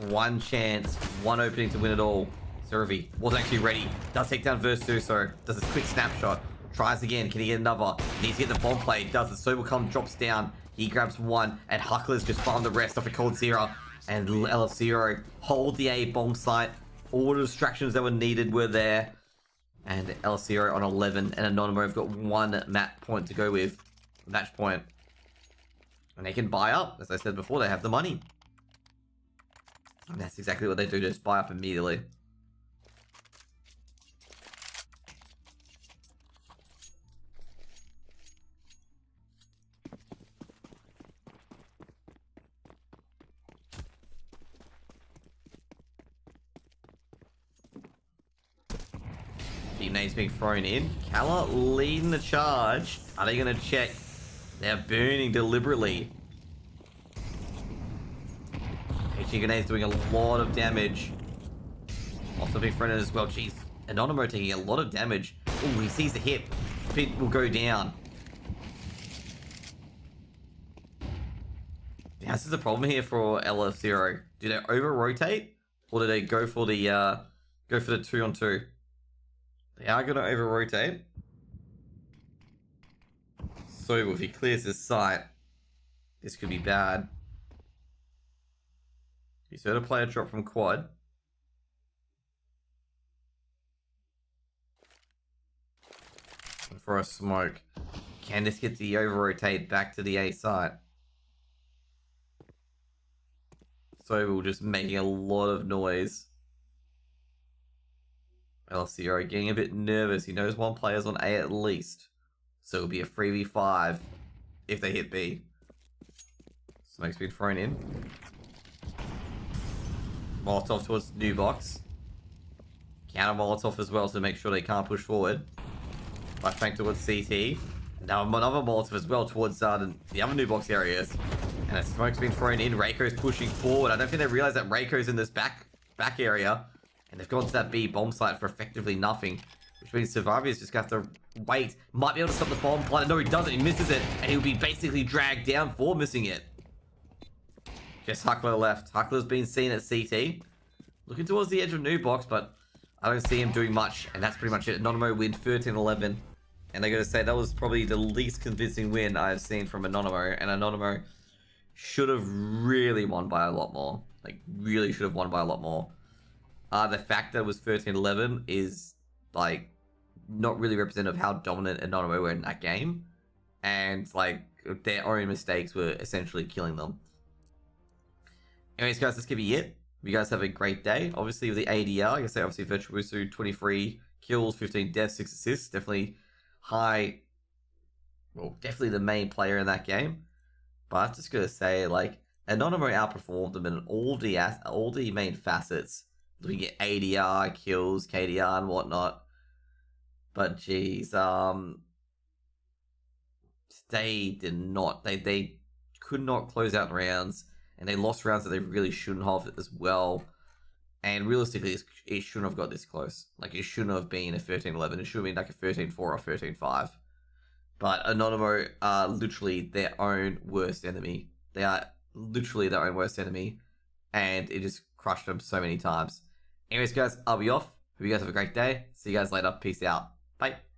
One chance, one opening to win it all. Servi wasn't actually ready. Does take down Versuso. Does a quick snapshot. Tries again. Can he get another? Needs to get the bomb play. Does it. Sobelcom drops down. He grabs one. And Huckler's just farmed the rest off a cold zero. And LF0 hold the A bomb site. All the distractions that were needed were there. And LF0 on 11. And Anonymo have got one match point to go with. Match point. And they can buy up. As I said before, they have the money. And that's exactly what they do. Just buy up immediately. Team names being thrown in. Kala leading the charge. Are they going to check? They're burning deliberately. Grenades doing a lot of damage. Also being thrown in as well. Jeez. Anonymo taking a lot of damage. Oh, he sees the hit. Pit will go down. Yeah, this is the problem here for LF0. Do they over-rotate? Or do they go for the 2-on-2? They are going to over-rotate. So if he clears his sight, this could be bad. He's heard a player drop from quad. And for a smoke. Can this get the over-rotate back to the A site? So we're just making a lot of noise. LCO getting a bit nervous. He knows one player's on A at least. So it'll be a 3v5 if they hit B. Smoke's been thrown in. Molotov towards new box. Counter Molotov as well to make sure they can't push forward. Flashbang towards CT. Now another Molotov as well towards the other new box areas. And a smoke's been thrown in. Reiko's pushing forward. I don't think they realize that Reiko's in this back area. And they've gone to that B bomb site for effectively nothing. Which means Survivors just have to wait. Might be able to stop the bomb play. No, he doesn't. He misses it. And he'll be basically dragged down for missing it. Just Huckler left. Huckler's been seen at CT. Looking towards the edge of new box, but I don't see him doing much. And that's pretty much it. Anonymo win 13-11. And I gotta say, that was probably the least convincing win I've seen from Anonymo. And Anonymo should have really won by a lot more. Like, really should have won by a lot more. The fact that it was 13-11 is, like, not really representative of how dominant Anonymo were in that game. And, like, their own mistakes were essentially killing them. Anyways, guys, this could be it. You guys have a great day. Obviously, with the ADR, like I say, obviously, Virtuoso, 23 kills, 15 deaths, 6 assists. Definitely high. Well, definitely the main player in that game. But I'm just going to say, like, Anonymo outperformed them in all the main facets. Looking at ADR, kills, KDR, and whatnot. But, geez, they did not. They could not close out rounds. And they lost rounds that they really shouldn't have as well. And realistically, it shouldn't have got this close. Like, it shouldn't have been a 13-11. It should have been like a 13-4 or 13-5. But Anonymo are literally their own worst enemy. They are literally their own worst enemy. And it just crushed them so many times. Anyways, guys, I'll be off. Hope you guys have a great day. See you guys later. Peace out. Bye.